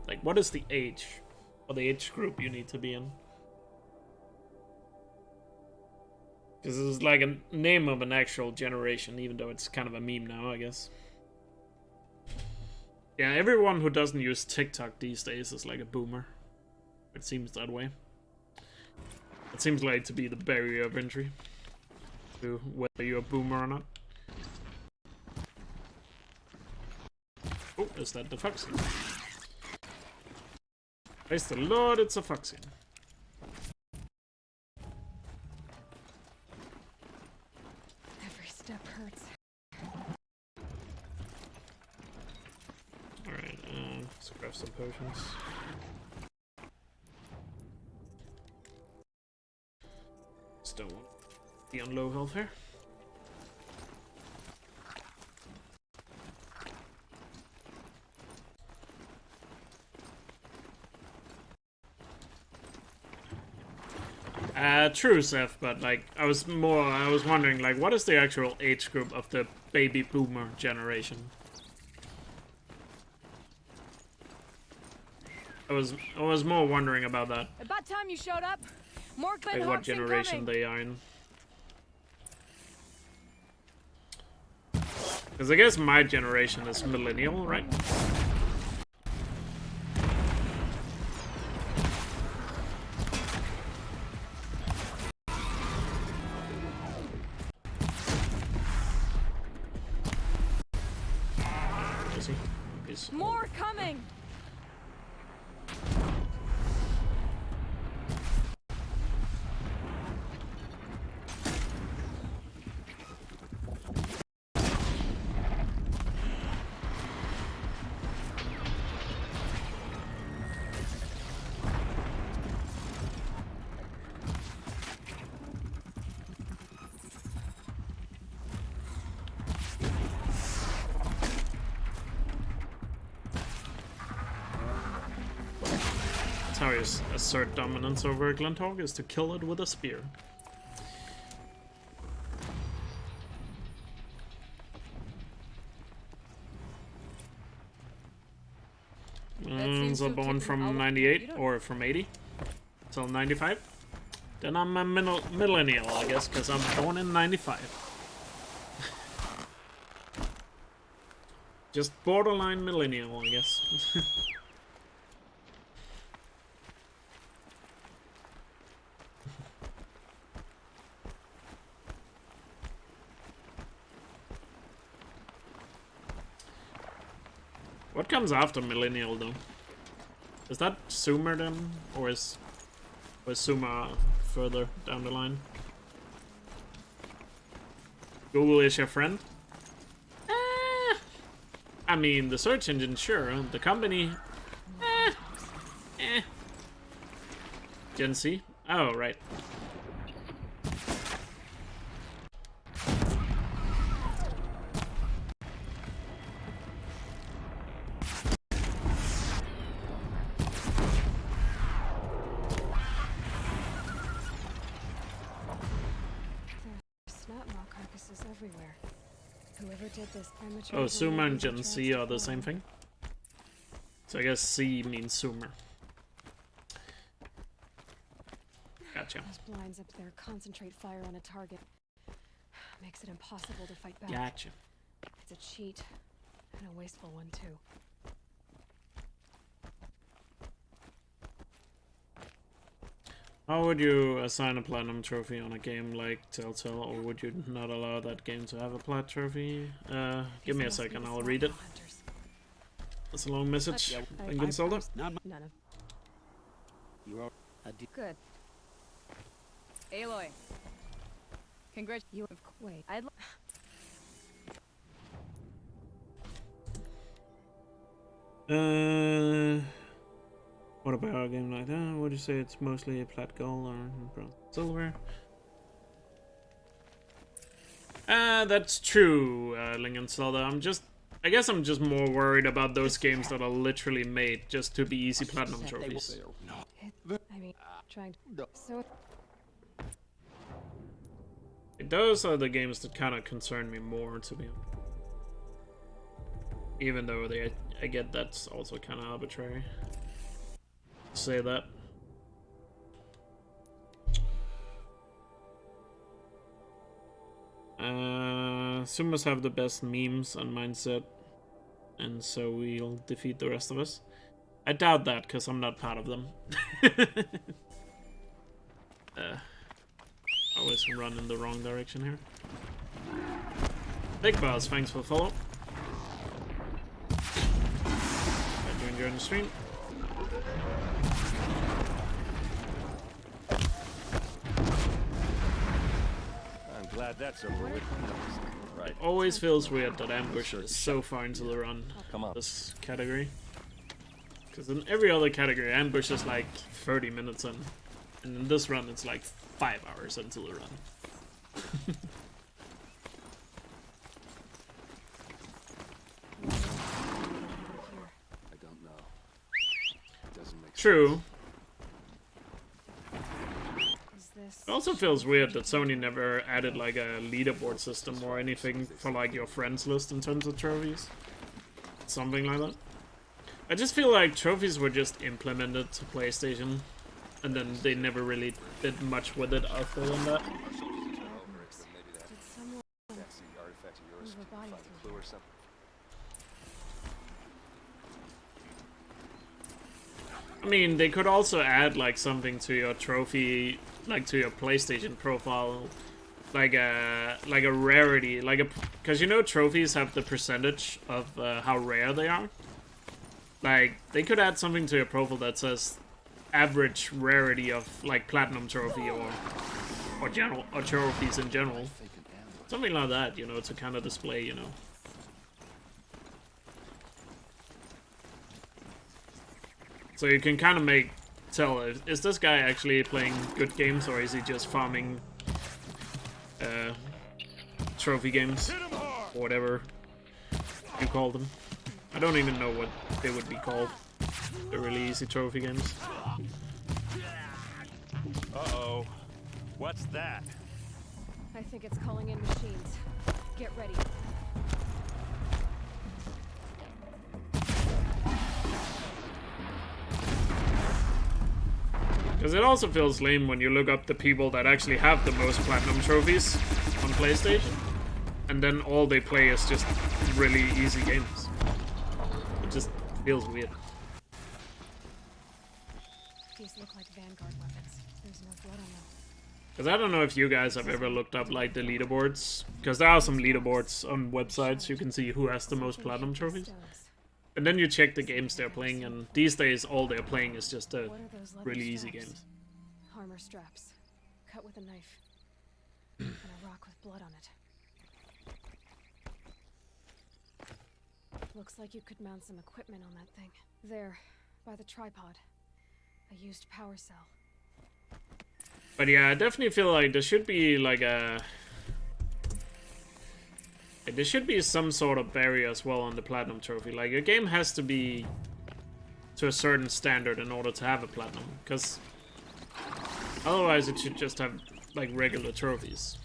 like what is the age or the age group you need to be in. Because it's like a name of an actual generation, even though it's kind of a meme now, I guess. Yeah, everyone who doesn't use TikTok these days is like a boomer. It seems that way. It seems like to be the barrier of entry to whether you're a boomer or not. Oh, is that the foxy? Praise the Lord, it's a foxy. Every step hurts. Alright, let's grab some potions. Still want to be on low health here. True, Seth, but like I was wondering like what is the actual age group of the baby boomer generation? I was more wondering about that. About time you showed up. More Glen Like what Hawks generation incoming. they are in. Because I guess my generation is millennial, right? More coming. How you assert dominance over a Glenthawk is to kill it with a spear. So born from 98 or from 80 till 95. Then I'm a millennial, I guess, because I'm born in 95. Just borderline millennial, I guess. What comes after millennial though? Is that Zoomer then, or is Zoomer further down the line? Google is your friend? I mean, the search engine, sure. The company, Gen Z? Oh, right. everywhere. Whoever did this amateur. Oh, zoomer and Gen C are the same thing. So I guess C means zoomer. Gotcha. Those blinds up there concentrate fire on a target. Makes it impossible to fight back. Gotcha. It's a cheat, and a wasteful one too. How would you assign a platinum trophy on a game like Telltale, or would you not allow that game to have a plat trophy? Give me a second, I'll read it. That's a long message. Link in Zelda. None of. You are Good. Aloy. Congrats. You have. Wait. I'd. What about a game like that? Would you say it's mostly a plat gold or bronze silver? That's true, Link and Zelda. I guess I'm just more worried about those games that are literally made just to be easy platinum trophies. I mean, trying to. So. Those are the games that kind of concern me more, to be honest. Even though I get that's also kind of arbitrary. Say that. Summers have the best memes and mindset, and so we'll defeat the rest of us. I doubt that, because I'm not part of them. Always run in the wrong direction here. Big Boss, thanks for the follow. Glad you enjoyed the stream. I'm glad that's over with. Right. It always feels weird that Ambush is so far into the run. Come on. This category. Because in every other category, Ambush is like 30 minutes in. And in this run, it's like 5 hours into the run. I don't know. It doesn't make True. This... It also feels weird that Sony never added like a leaderboard system or anything for like your friends list in terms of trophies. Something like that. I just feel like trophies were just implemented to PlayStation, and then they never really did much with it other than that. I mean, they could also add like something to your trophy, like to your PlayStation profile, like a rarity, because you know trophies have the percentage of how rare they are. Like they could add something to your profile that says average rarity of like platinum trophy or trophies in general, something like that, you know, to kind of display, you know. So you can kind of tell, is this guy actually playing good games or is he just farming trophy games, or whatever you call them. I don't even know what they would be called. They're really easy trophy games. Uh-oh. What's that? I think it's calling in machines. Get ready. Because it also feels lame when you look up the people that actually have the most platinum trophies on PlayStation, and then all they play is just really easy games. It just feels weird. These look like Vanguard weapons. There's no blood on them. Because I don't know if you guys have ever looked up like the leaderboards, because there are some leaderboards on websites. You can see who has the most platinum trophies. And then you check the games they're playing, and these days all they're playing is just really easy games. Armor straps, cut with a knife, and a rock with blood on it. Looks like you could mount some equipment on that thing. There, by the tripod. A used power cell. But yeah, I definitely feel like there should be like there should be some sort of barrier as well on the platinum trophy. Like, a game has to be to a certain standard in order to have a platinum, because otherwise it should just have like regular trophies.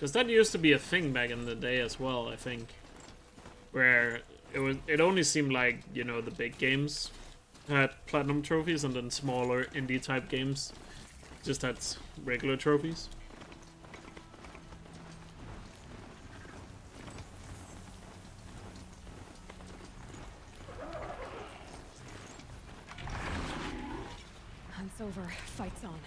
Because that used to be a thing back in the day as well, I think. Where it only seemed like, you know, the big games had platinum trophies, and then smaller indie type games just had regular trophies. Hunt's over. Fight's on.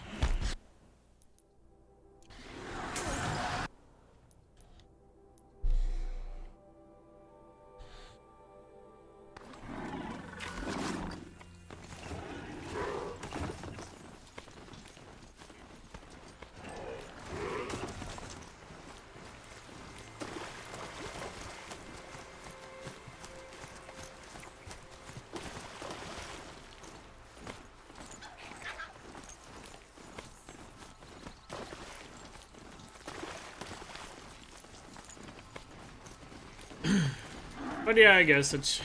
But yeah, I guess it's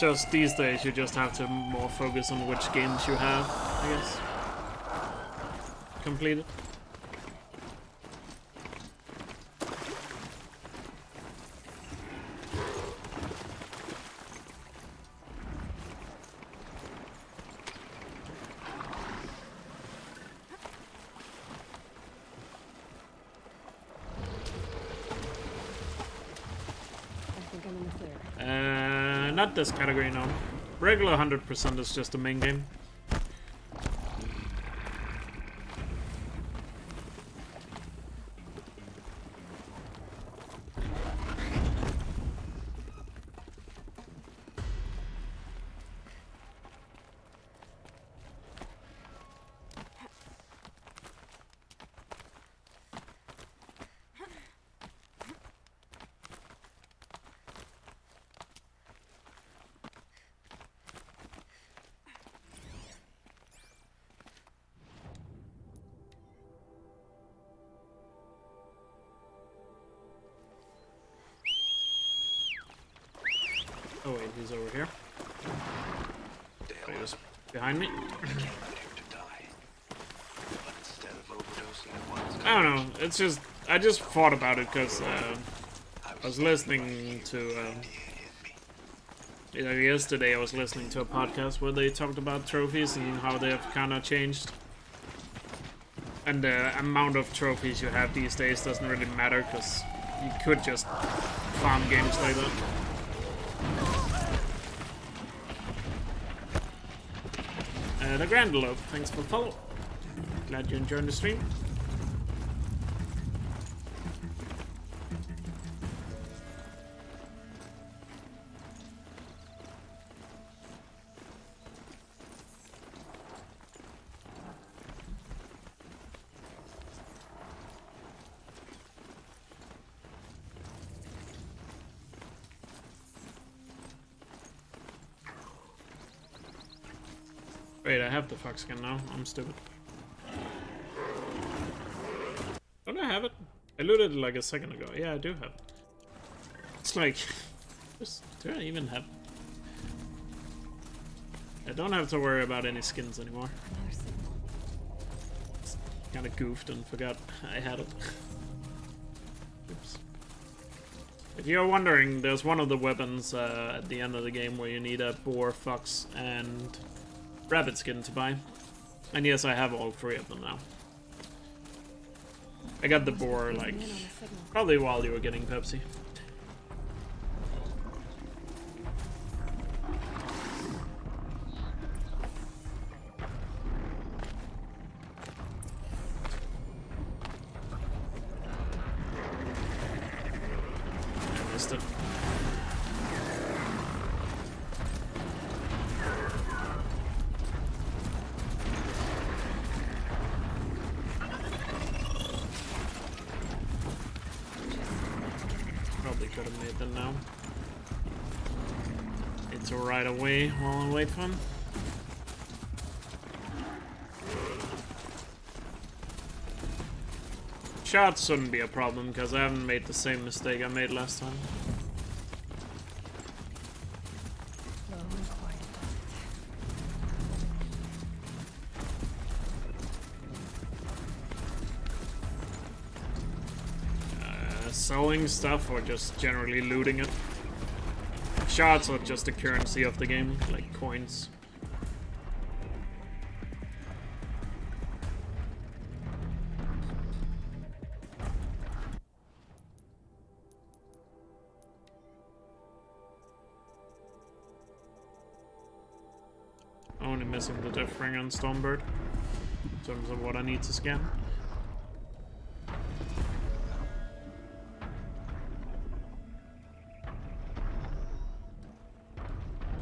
just these days you just have to more focus on which games you have, I guess, completed. Not this category, no. Regular 100% is just the main game. Oh wait, he's over here. He was behind me. I don't know, it's just, I just thought about it because I was listening to, yesterday I was listening to a podcast where they talked about trophies and how they have kind of changed. And the amount of trophies you have these days doesn't really matter because you could just farm games like that. The Grand Elope, thanks for the follow. Glad you enjoyed the stream. Wait, I have the fox skin now. I'm stupid. Don't I have it? I looted it like a second ago. Yeah, I do have it. It's like... do I even have it? I don't have to worry about any skins anymore. Kinda goofed and forgot I had it. Oops. If you're wondering, there's one of the weapons at the end of the game where you need a boar, fox, and rabbit skin to buy. And yes, I have all three of them now. I got the boar, like, probably while you were getting Pepsi. I missed it. Could have made them now. It's right away while I wait for him. Shots shouldn't be a problem because I haven't made the same mistake I made last time. selling stuff or just generally looting it. Shards are just the currency of the game, like coins. Only missing the Deathbringer and Stormbird in terms of what I need to scan.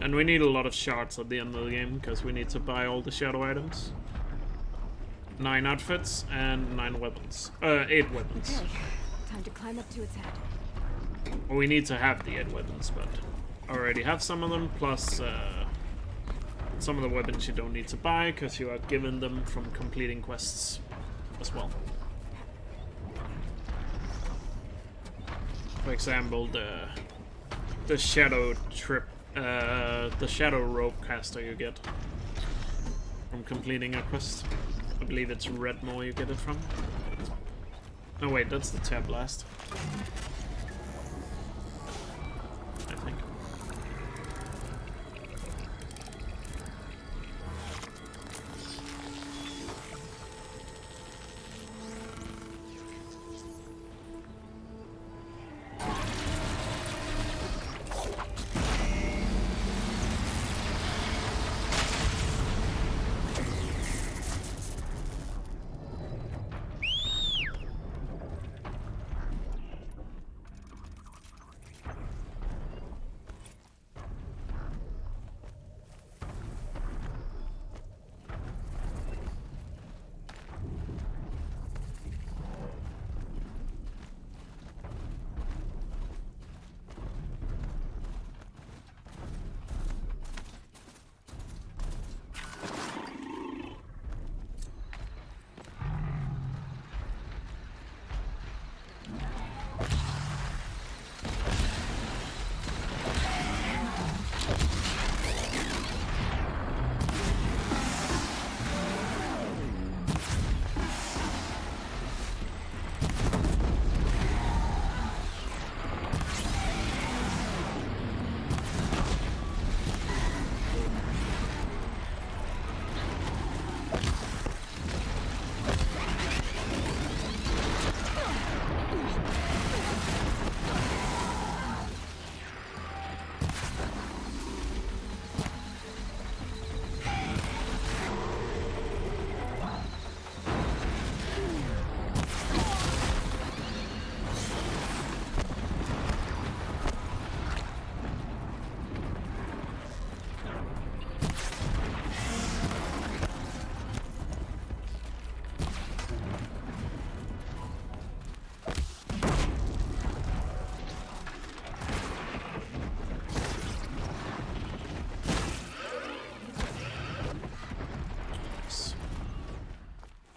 And we need a lot of shards at the end of the game, because we need to buy all the shadow items. 9 outfits and 9 weapons. 8 weapons. Okay, time to climb up to its head. Well, we need to have the 8 weapons, but I already have some of them, plus some of the weapons you don't need to buy, because you are given them from completing quests as well. For example, the shadow trip. The shadow rope caster you get from completing a quest. I believe it's Redmore you get it from. Oh wait, that's the Tear Blast. I think.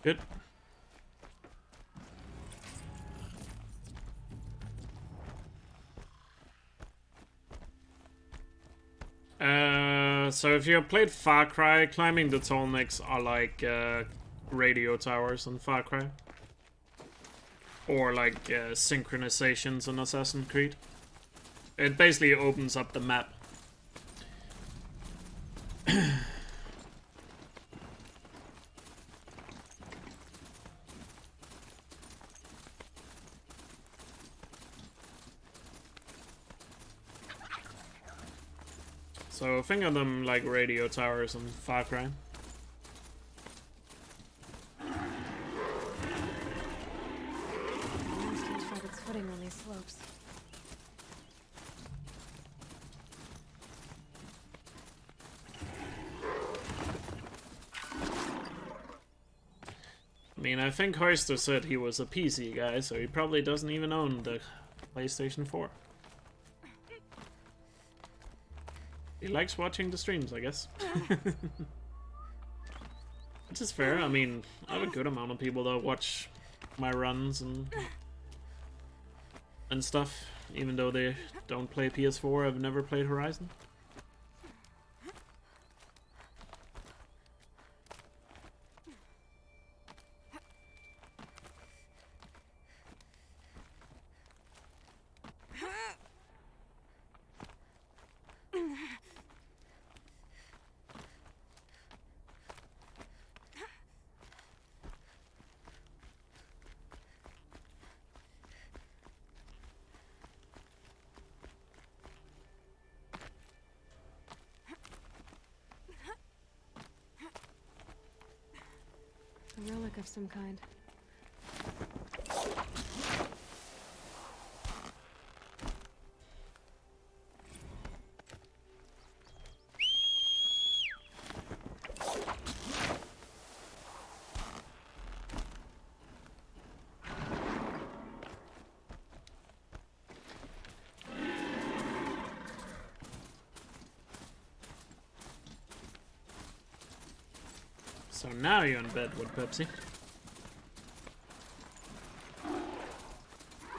Good. So if you have played Far Cry, climbing the tall necks are like radio towers in Far Cry. Or like synchronizations in Assassin's Creed. It basically opens up the map. So think of them like radio towers in Far Cry. Monsters find its footing on these slopes. I mean, I think Hoyster said he was a PC guy, so he probably doesn't even own the PlayStation 4. He likes watching the streams, I guess. Which is fair. I mean, I have a good amount of people that watch my runs and stuff, even though they don't play PS4. I've never played Horizon. relic of some kind. So now you're in bed with Pepsi.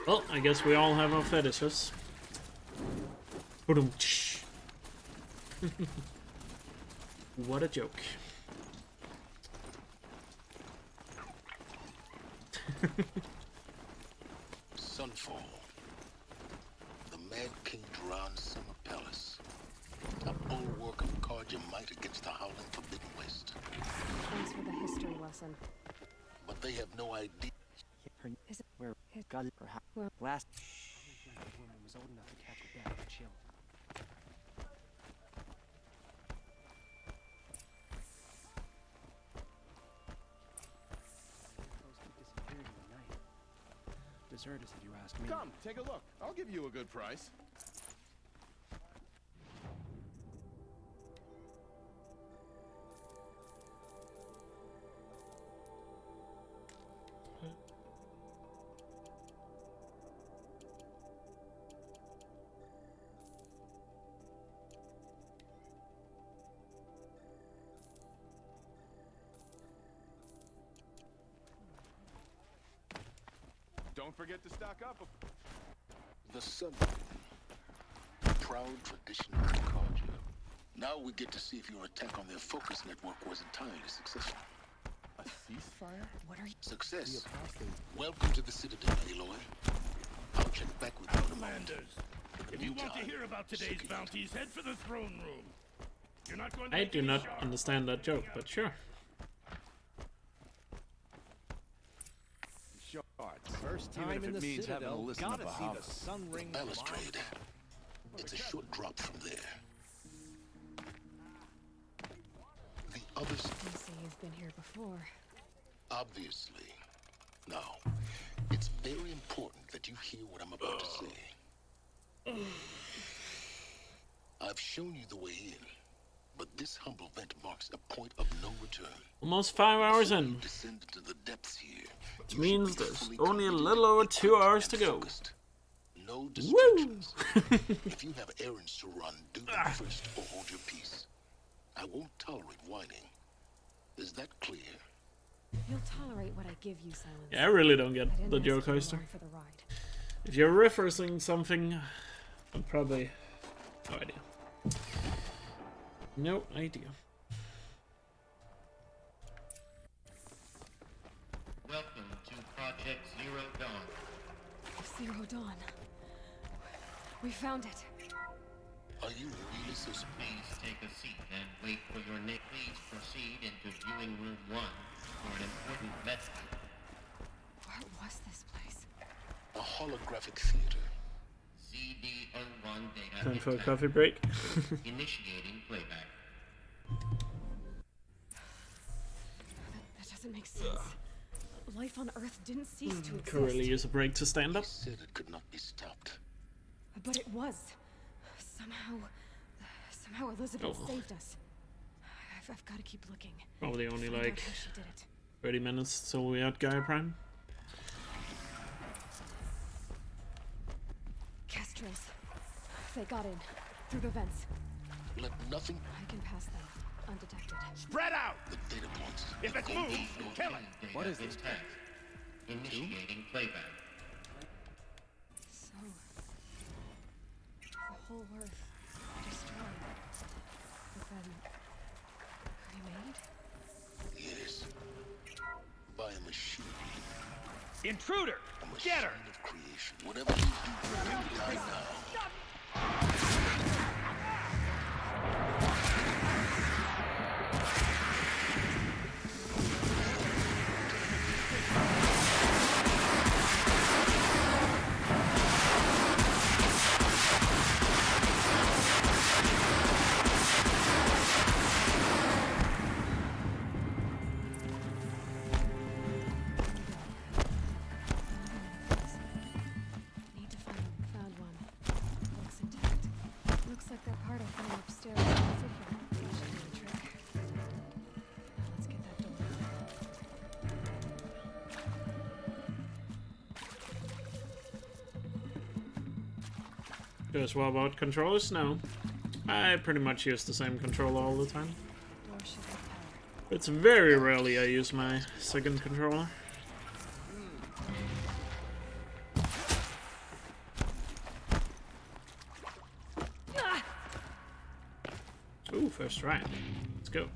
Well, I guess we all have our fetishes. What a joke. Sunfall. The Mad King Duran's summer palace. A bulwark of guard your might against the howling Forbidden West. Thanks for the history lesson. But they have no idea. Is it where it got it perhaps last the woman was old enough to catch a death and chill. Disappeared in the night. Deserters, if you ask me. Come, take a look. I'll give you a good price. Don't forget to stock up. The Sun. Proud tradition of Elkjaer. Now we get to see if your attack on their focus network was entirely successful. A ceasefire? What are you? Success. Welcome to the Citadel, Aloy. I'll check back with you. Commanders, if you want to hear about today's bounties, head for the throne room. You're not going to I do not understand that joke, but sure. First time in the Citadel, gotta see the sun ring. Balustrade. It's a short drop from there. The others. You say you've been here before. Obviously. Now, it's very important that you hear what I'm about to say. I've shown you the way in, but this humble vent marks a point of no return. Almost 5 hours in. Descend into the depths here. Which means there's only a little over 2 hours to go. No distractions. If you have errands to run, do them first or hold your peace. I won't tolerate whining. Is that clear? You'll tolerate what I give you, Silence. Yeah, I really don't get the joke, Oyster. If you're referencing something, I'm probably... no idea. No idea. Welcome to Project Zero Dawn. Zero Dawn. We found it. Are you really so Please take a seat and wait for your name. Please proceed into viewing room 1 for an important message. What was this place? A holographic theater. CD01 data. Time for a coffee break. Initiating playback. That doesn't make sense. Life on Earth didn't cease to exist. Could really use a break to stand up. He said it could not be stopped. But it was. Somehow Elizabeth saved us. I've got to keep looking. Probably only Find out like how she did it. 30 minutes till we Elkjaer Prime. Kestrels. They got in. Through the vents. Let nothing... I can pass them. Undetected. Spread out! The data points. If it's moved, kill it! What is this? Initiating playback. So... the whole Earth destroyed. But then... remade? Yes. By a machine. Intruder! A machine Get her! of creation. Whatever you do, you die now. Just what about controllers? No. I pretty much use the same controller all the time. It's very rarely I use my second controller. Ooh, first try. Let's go.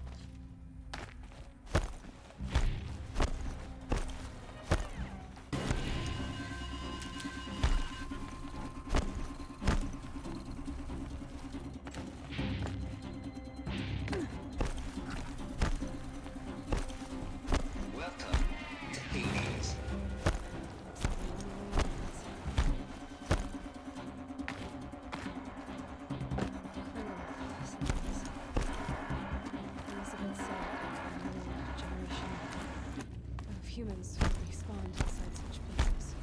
Humans respawned inside such places.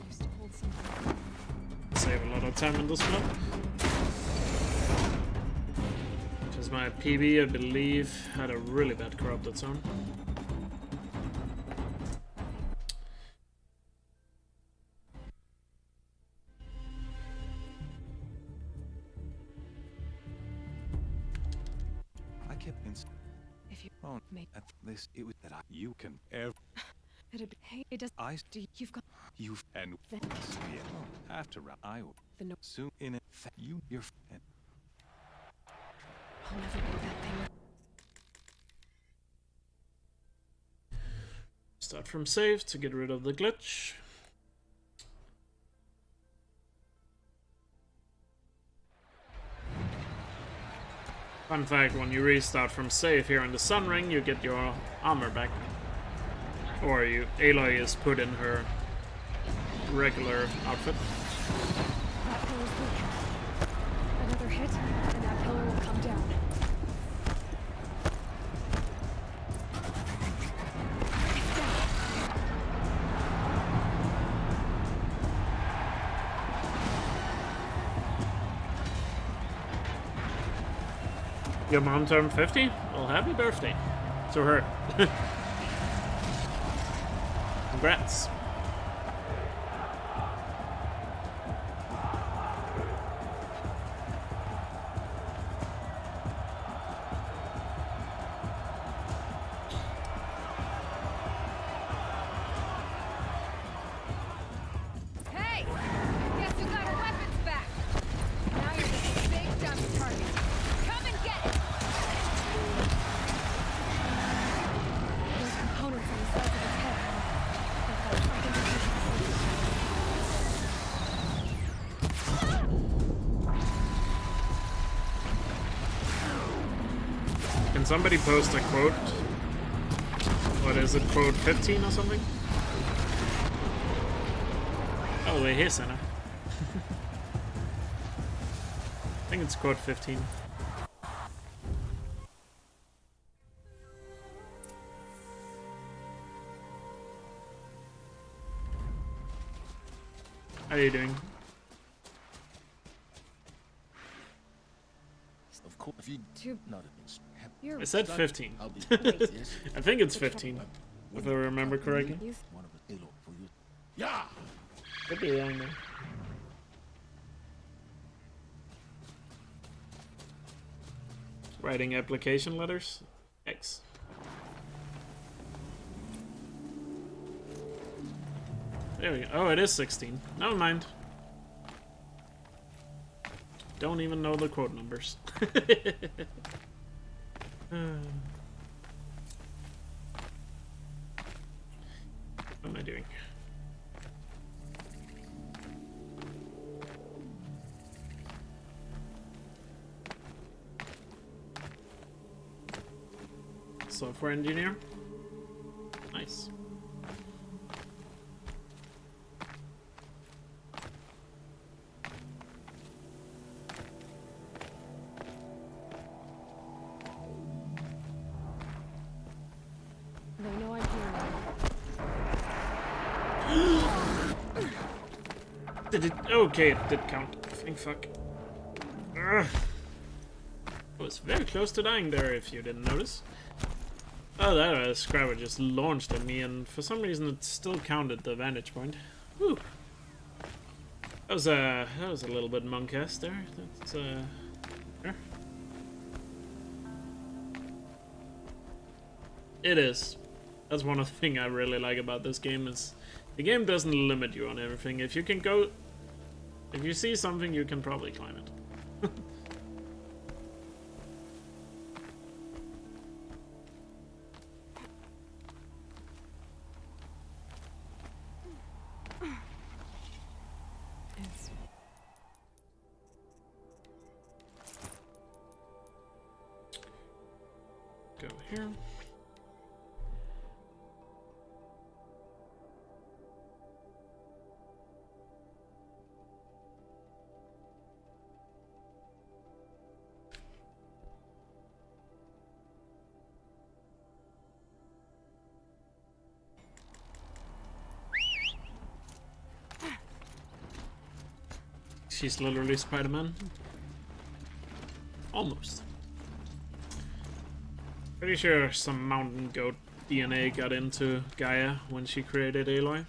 I used to hold something. Save a lot of time in this map. Because my PB, I believe, had a really bad corrupted zone. I kept If you oh, make at this, it was that you can ever. it'd be, hey, it does. You've got You've and Then- yeah. After I will the no. soon in it. Your and I'll never be that thing. Start from save to get rid of the glitch. Fun fact, when you restart from save here in the Sun Ring, you get your armor back. Or Aloy is put in her regular outfit. That pillar's weak. Another hit, and that pillar will come down. It's down. Your mom turned 50? Well, happy birthday to her. Congrats. Hey! Guess who got our weapons back? Now you're just a big dumb target. Come and get it! Those components on the sides of its head. I think Can somebody post a quote? What is it, quote 15 or something? Oh, wait, here's Senna. I think it's quote 15. How are you doing? Of course, if you not I said 15. I think it's 15, if I remember correctly. Yeah. Could be wrong though. Writing application letters? X. There we go. Oh, it is 16. Never mind. Don't even know the quote numbers. What am I doing? Software engineer? Nice. they know I'm here now. Did it? Okay, it did count. Thank fuck. Ugh. I was very close to dying there, if you didn't notice. Oh, that Scriber just launched at me, and for some reason it still counted the vantage point. Whew. That was a little bit monk-esque there. That's sure. It is. That's one of the things I really like about this game is the game doesn't limit you on everything. If you can go, if you see something, you can probably climb it. Go here. She's literally Spider-Man. Almost. Pretty sure some mountain goat DNA got into Gaia when she created Aloy.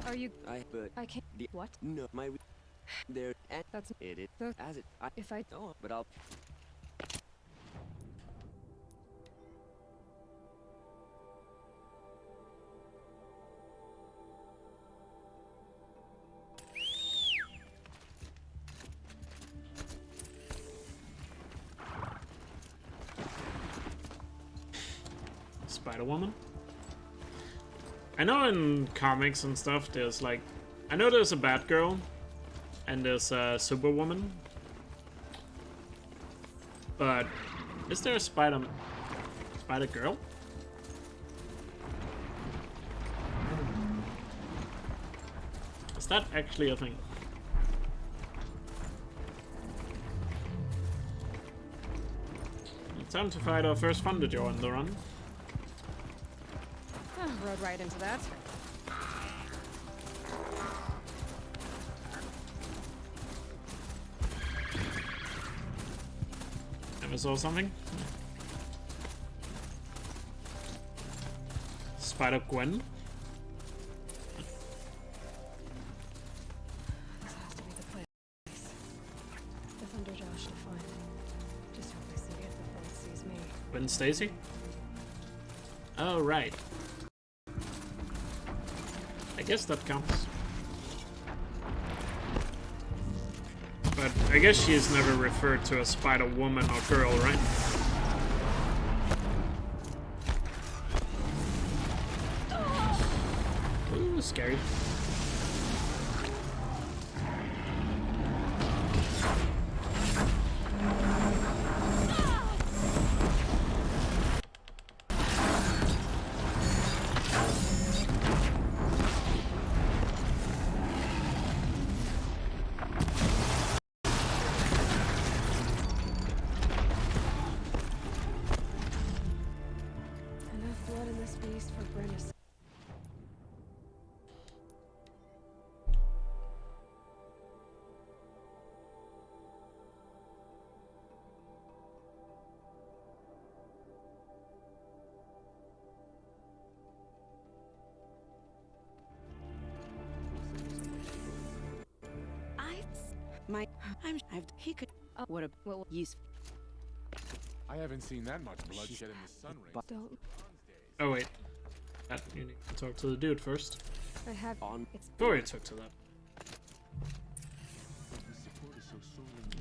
Are you? But I can't. What? No, my. There. And That's it. It. the. As it. I. If I. No, but I'll. Spider-Woman? I know in comics and stuff there's like... I know there's a Batgirl and there's a Superwoman. But is there a Spider-Girl? Is that actually a thing? Time to fight our first Thunderjaw on the run. Oh, rode right into that. Ever saw something? Spider-Gwen? This has to be the place. The Thunderjaw should find it. Just hope I see it before it sees me. Gwen Stacy? Oh, right. I guess that counts. But I guess she is never referred to as Spider-Woman or girl, right? Ooh, scary. Enough blood in this beast for Brennus. He could. What a use. I haven't seen that much bloodshed in the sun rays. Don't. Oh wait. That, you need to talk to the dude first. I have on. Before you talk to that.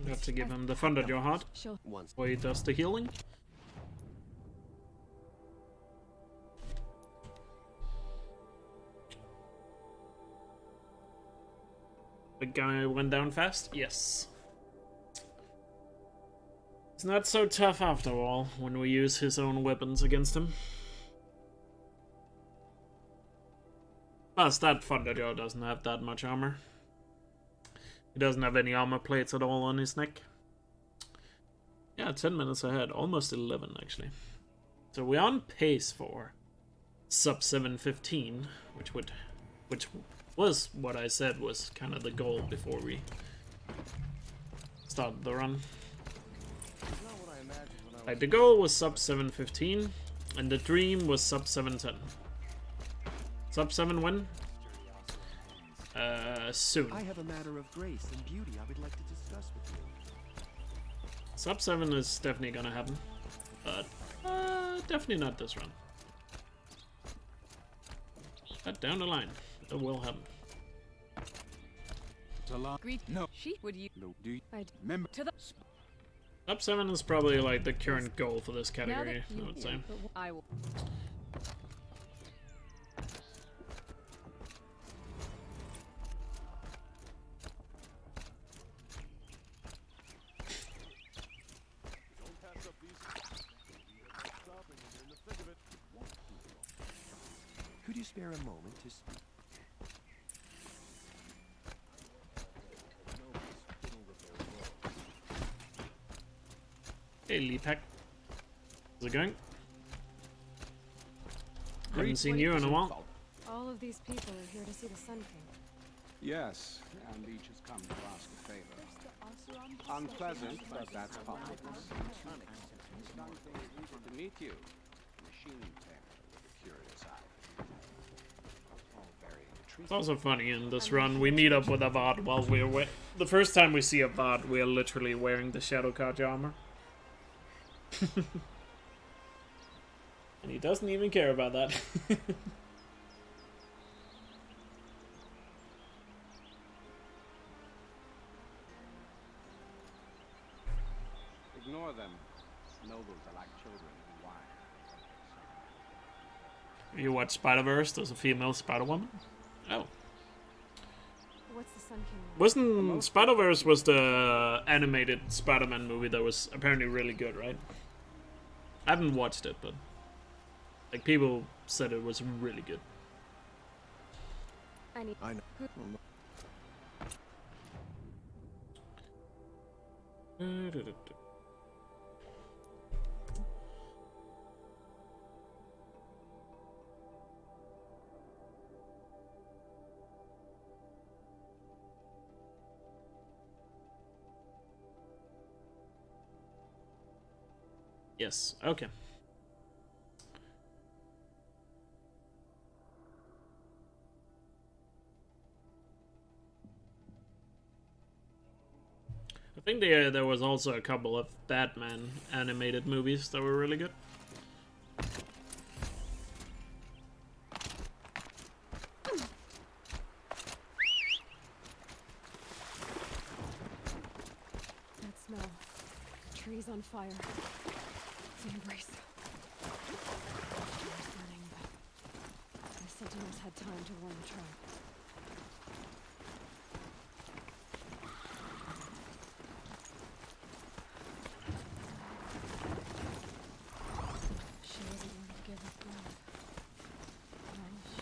You have to give him the Thunderjaw heart. Before he does the healing. The guy went down fast? Yes. It's not so tough after all, when we use his own weapons against him. Plus, that Thunderjaw doesn't have that much armor. He doesn't have any armor plates at all on his neck. Yeah, 10 minutes ahead. Almost 11, actually. So we're on pace for sub 7:15, which was what I said was kind of the goal before we started the run. Like, the goal was sub 7:15, and the dream was sub 7:10. Sub 7 when? Soon. I have a matter of grace and beauty I would like to discuss with you. Sub 7 is definitely gonna happen, but definitely not this run. But down the line, it will happen. No. She would you? No. Do you remember to the Sub 7 is probably like the current goal for this category, I would say. I will. Could you spare a moment to speak? Hey, Leapak. How's it going? Haven't seen you in a while. All of these people are here to see the Sun King. Yes, and each has come to ask a favor. Unpleasant, but that's possible. To meet you, machine tamer with a curious eye. It's also funny in this run, we meet up with a VOD while we're the first time we see a VOD, we're literally wearing the Shadow Card armor. And he doesn't even care about that. Ignore them. Nobles are like children who whine. You watch Spider-Verse, there's a female Spider-Woman? Oh. What's the Sun King? Wasn't Spider-Verse was the animated Spider-Man movie that was apparently really good, right? I haven't watched it, but like people said it was really good. I know. Yes, okay. I think there was also a couple of Batman animated movies that were really good. That smell. Trees on fire. Embrace. Burning, but the sentinels had time to warn the tribe. She wasn't going to give up love. No, she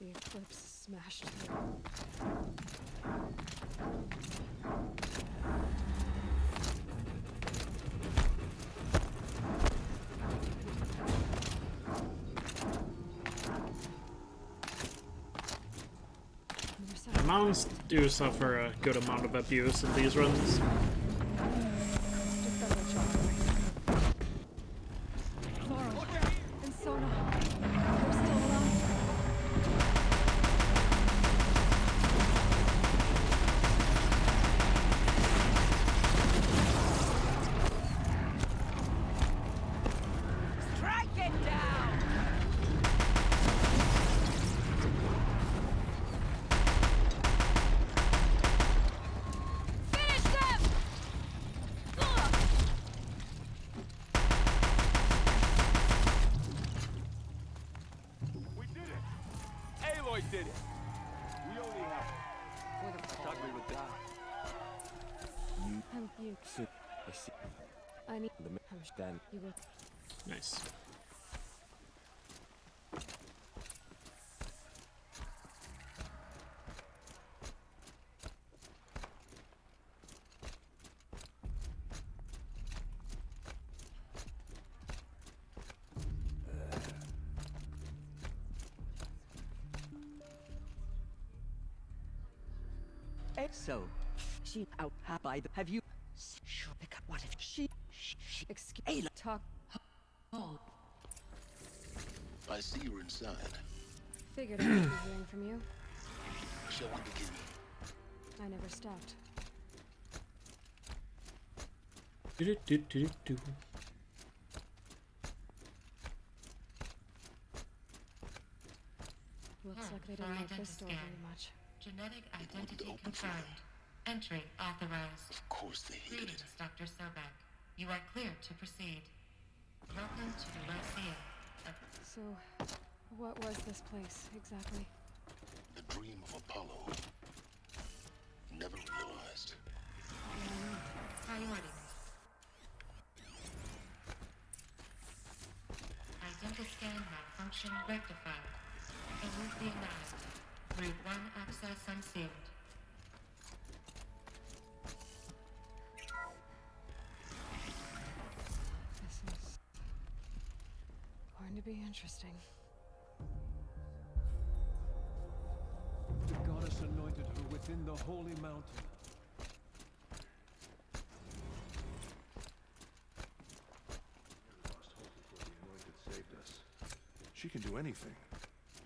The eclipse smashed through. Mounts do suffer a good amount of abuse in these runs. And Sona, they're still alive. Strike it down! Finish them! Ugh. We did it! Aloy did it! We only have Ugly with that. You. Sit. I see. I need. The then. You will. Nice. So, she out by the. Have you? What if she? Excuse. Aloy. Talk. I see you're inside. Figured I'd be hearing from you. Shall we begin? I never stopped. Do-do-do-do-do. Looks like they didn't like this door very much. Genetic identity confirmed. Entry authorized. Of course they hated it. Greetings, Dr. Sobek. You are cleared to proceed. Welcome to the Lyceum. So, what was this place exactly? The dream of Apollo. Never realized. Priorities. Identiscan malfunction rectified. Alert the alert. Route 1 access unsealed. This is going to be interesting. The goddess anointed her within the holy mountain. Lost hope before the anointed saved us. She can do anything,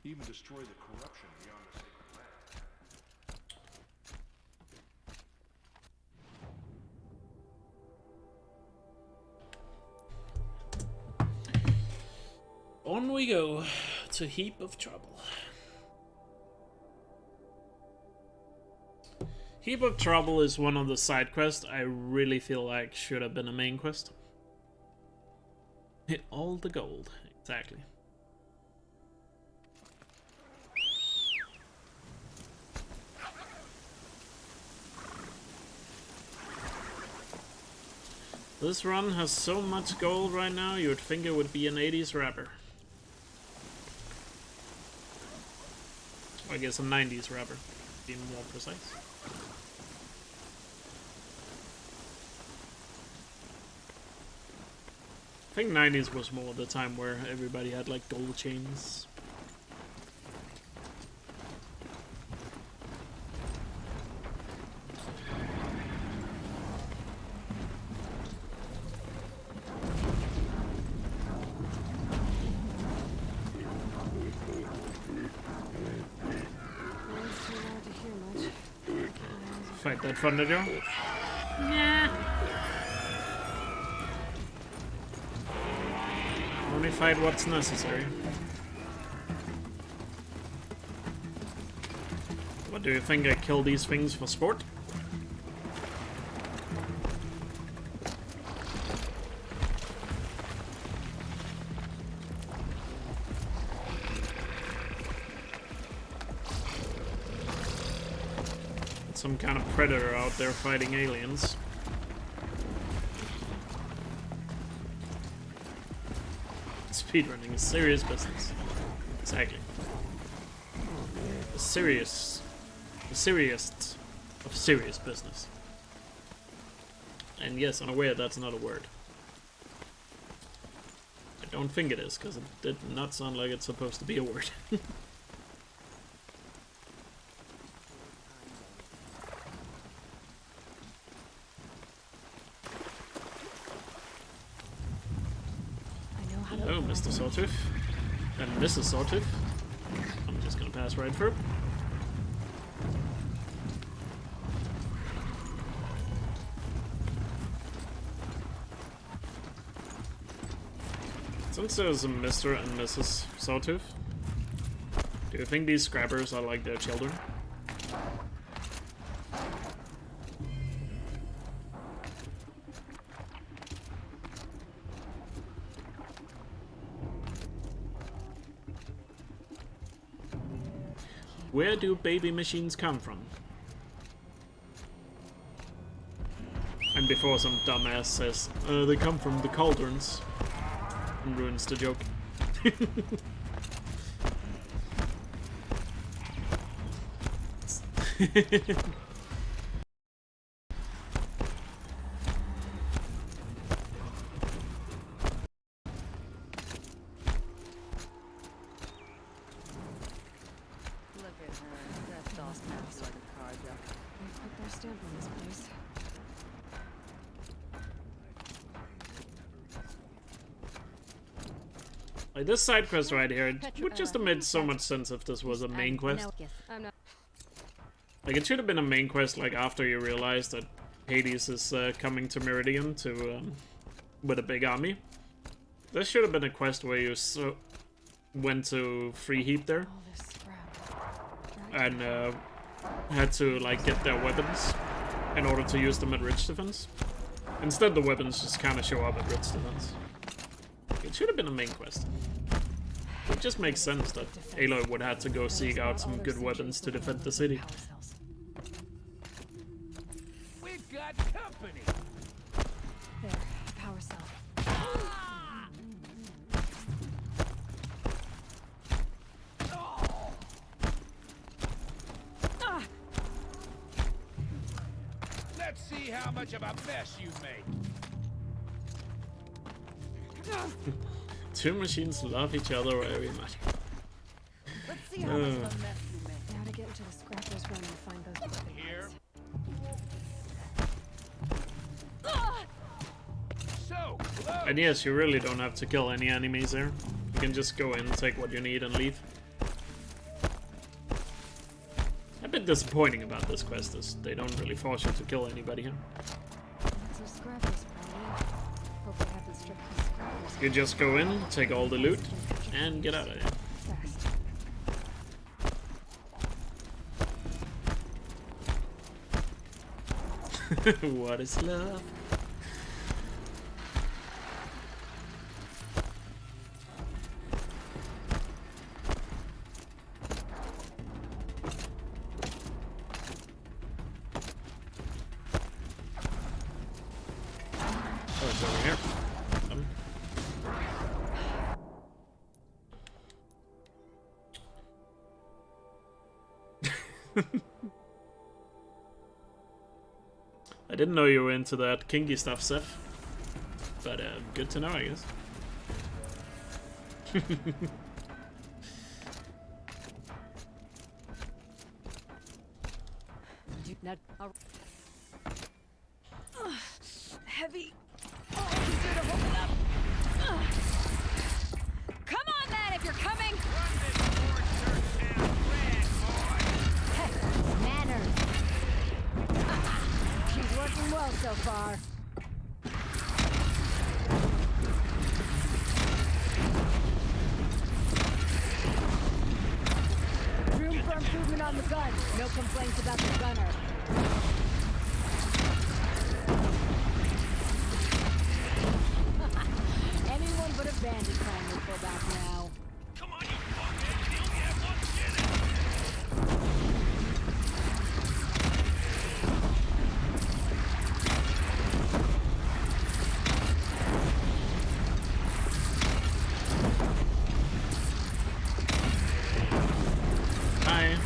even destroy the corruption beyond the sacred land. On we go to Heap of Trouble. Heap of Trouble is one of the side quests I really feel like should have been a main quest. Hit all the gold, exactly. This run has so much gold right now, you would think it would be an 80s rapper. Or I guess a 90s rapper, to be more precise. I think 90s was more the time where everybody had like gold chains. Fight that Thunderjaw? Nah. Only fight what's necessary. What, do you think I kill these things for sport? Some kind of predator out there fighting aliens. Speedrunning is serious business. Exactly. The serious of serious business. And yes, I'm aware that's not a word. I don't think it is, because it did not sound like it's supposed to be a word. Mr. Sawtooth. And Mrs. Sawtooth. I'm just gonna pass right through. Since there's a Mr. and Mrs. Sawtooth, do you think these scrappers are like their children? Where do baby machines come from? And before some dumbass says, they come from the cauldrons, and ruins the joke. Like, this side quest right here, it would just have made so much sense if this was a main quest. Like, it should have been a main quest, like, after you realize that Hades is coming to Meridian to, with a big army. This should have been a quest where you went to Free Heap there. And, had to, like, get their weapons in order to use them at Ridge Defense. Instead, the weapons just kind of show up at Ridge Defense. It should have been a main quest. It just makes sense that Aloy would have to go seek out some good weapons to defend the city. We've got company. There, power cell. Let's see how much of a mess you make. Two machines love each other very much. Let's see how much of a mess you make. Now to get into the scrappers run and find those weapons. Here. So close. And yes, you really don't have to kill any enemies there. You can just go in, take what you need, and leave. A bit disappointing about this quest is they don't really force you to kill anybody here. Some scrappers, probably. Hope they have the strict scrappers. You just go in, take all the loot, and get out of there. What is love? Oh, it's over here. I didn't know you were into that kinky stuff, Seth. But good to know, I guess. Heavy. Oh, easier to hold it up. Come on, then, if you're coming. Hey, manners. She's working well so far. Room for improvement on the gun. No complaints about the gunner. Anyone but a bandit trying to pull back now. Come on, you fuckhead! You only have one minute! Hi.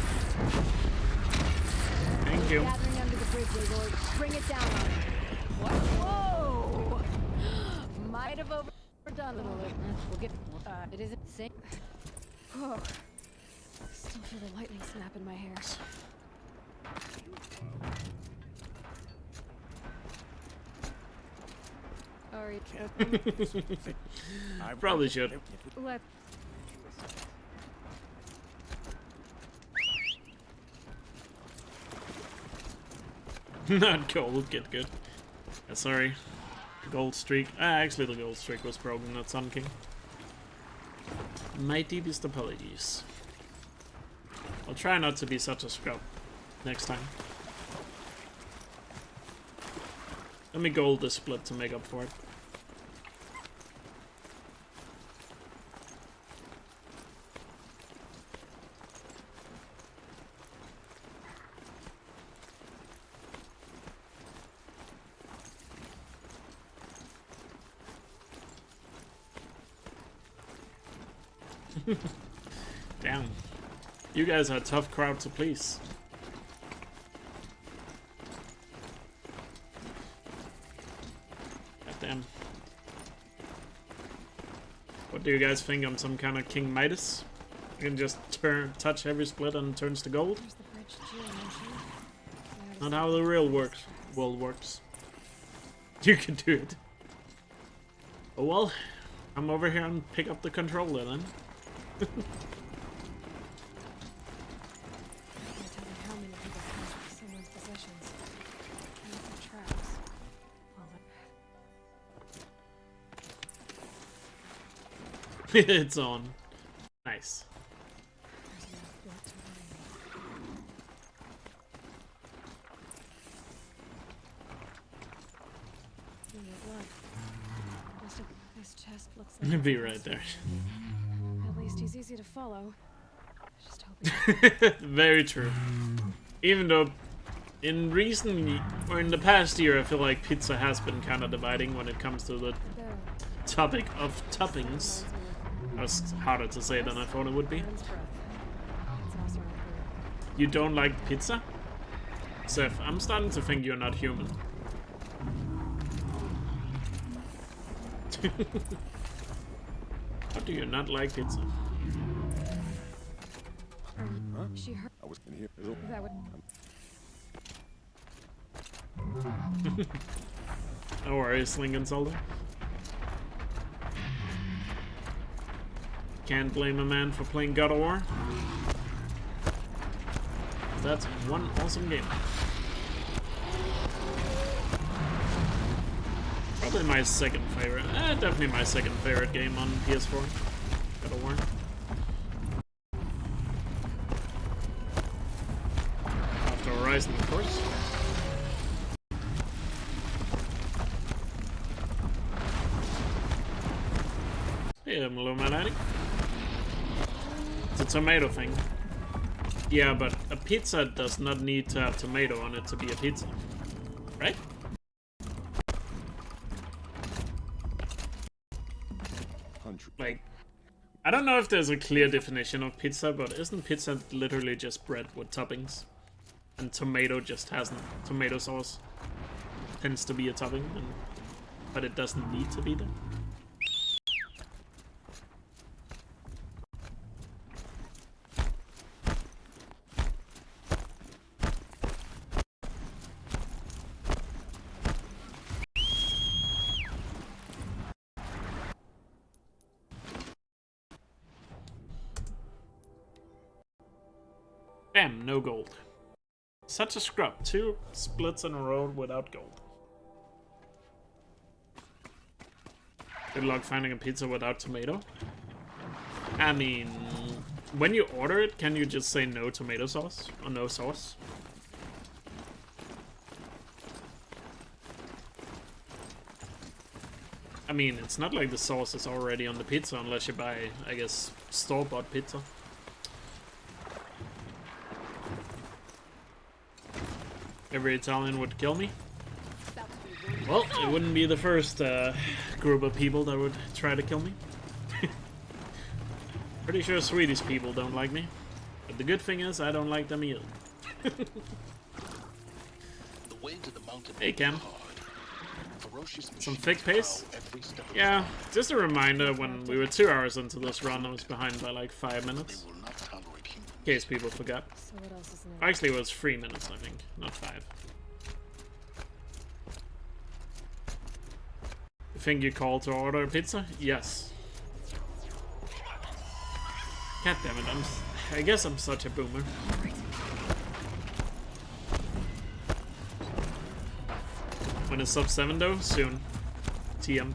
Thank you. Gathering under the bridge, Lord. Bring it down on him. What? Whoa! Might have overdone a little bit. We'll get. It isn't safe. Oh, still feel the lightning snap in my hair. Sorry. Probably should. Let. Not gold, get good. Sorry. Gold streak. Actually the gold streak was broken, not Sun King. My deepest apologies. I'll try not to be such a scrub next time. Let me gold this split to make up for it. Damn. You guys are a tough crowd to please. God damn. What do you guys think? I'm some kind of King Midas? I can just touch every split and it turns to gold? Not how the real world works. You can do it. Oh well, come over here and pick up the controller then. It's on. Nice. This chest looks like Be right there. At least he's easy to follow. Just hoping. Very true. Even though in the past year I feel like pizza has been kind of dividing when it comes to the topic of toppings. That's harder to say than I thought it would be. You don't like pizza? Seth, I'm starting to think you're not human. How do you not like pizza? She heard. I was in here. That would. No worries, Lincoln Soldier. Can't blame a man for playing God of War. That's one awesome game. Probably my second favorite. Definitely my second favorite game on PS4. God of War. After Horizon, of course. Hey, Illuminati. It's a tomato thing. Yeah, but a pizza does not need to have tomato on it to be a pizza. Right? Like, I don't know if there's a clear definition of pizza, but isn't pizza literally just bread with toppings? And tomato just hasn't. Tomato sauce tends to be a topping, but it doesn't need to be there. Damn, no gold. Such a scrub. 2 splits in a row without gold. Good luck finding a pizza without tomato. I mean, when you order it, can you just say no tomato sauce? Or no sauce? I mean, it's not like the sauce is already on the pizza unless you buy, I guess, store-bought pizza. Every Italian would kill me. Well, it wouldn't be the first group of people that would try to kill me. Pretty sure Swedish people don't like me. But the good thing is, I don't like them either. Hey, Cam. Some thick pace? Yeah, just a reminder, when we were 2 hours into this run, I was behind by like 5 minutes. In case people forgot. Actually, it was 3 minutes, I think, not 5. thing you call to order a pizza? Yes. God damn it, I guess I'm such a boomer. When it's sub 7 though? Soon. TM.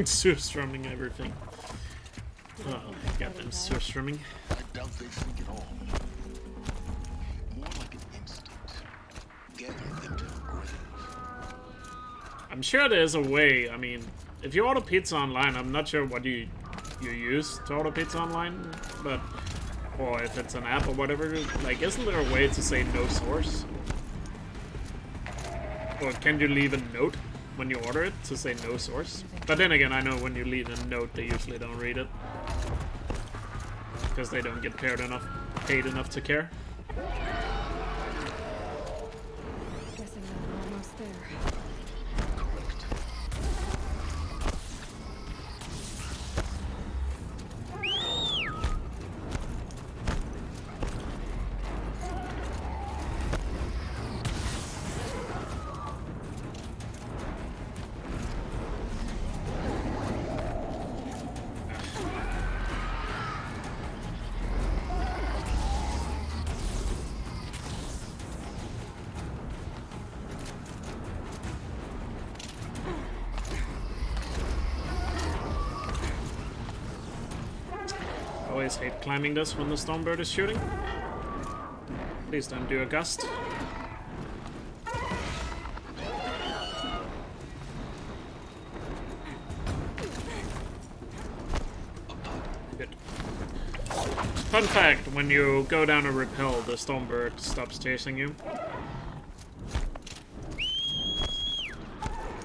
Surstrumming everything. Oh, goddamn surstrumming. I doubt they think at all. More like an instinct. Gather them to the grave. I'm sure there's a way. I mean, if you order pizza online, I'm not sure what you use to order pizza online, but or if it's an app or whatever. Like, isn't there a way to say no source? Or can you leave a note when you order it to say no source? But then again, I know when you leave a note, they usually don't read it because they don't get paid enough to care. Guessing that we're almost there. Always hate climbing this when the Stormbird is shooting. Please don't do a gust. Good. Fun fact, when you go down a rappel, the Stormbird stops chasing you.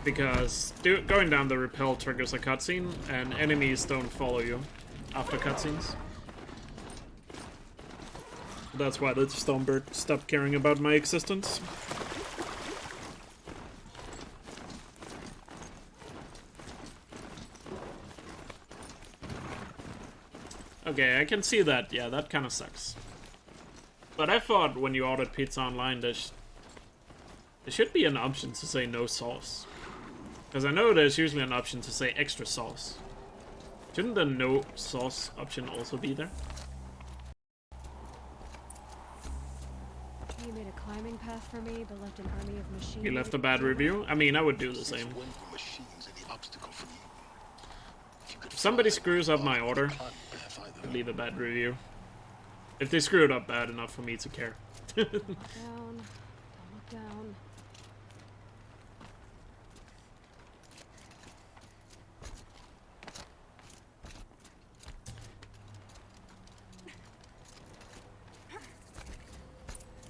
Because going down the rappel triggers a cutscene, and enemies don't follow you after cutscenes. That's why the Stormbird stopped caring about my existence. Okay, I can see that. Yeah, that kind of sucks. But I thought when you ordered pizza online, there should be an option to say no sauce. Because I know there's usually an option to say extra sauce. Shouldn't the no sauce option also be there? You made a climbing path for me, but left an army of machines. You left a bad review? I mean, I would do the same. If somebody screws up my order, I'd leave a bad review. If they screw it up bad enough for me to care. Down. Don't look down.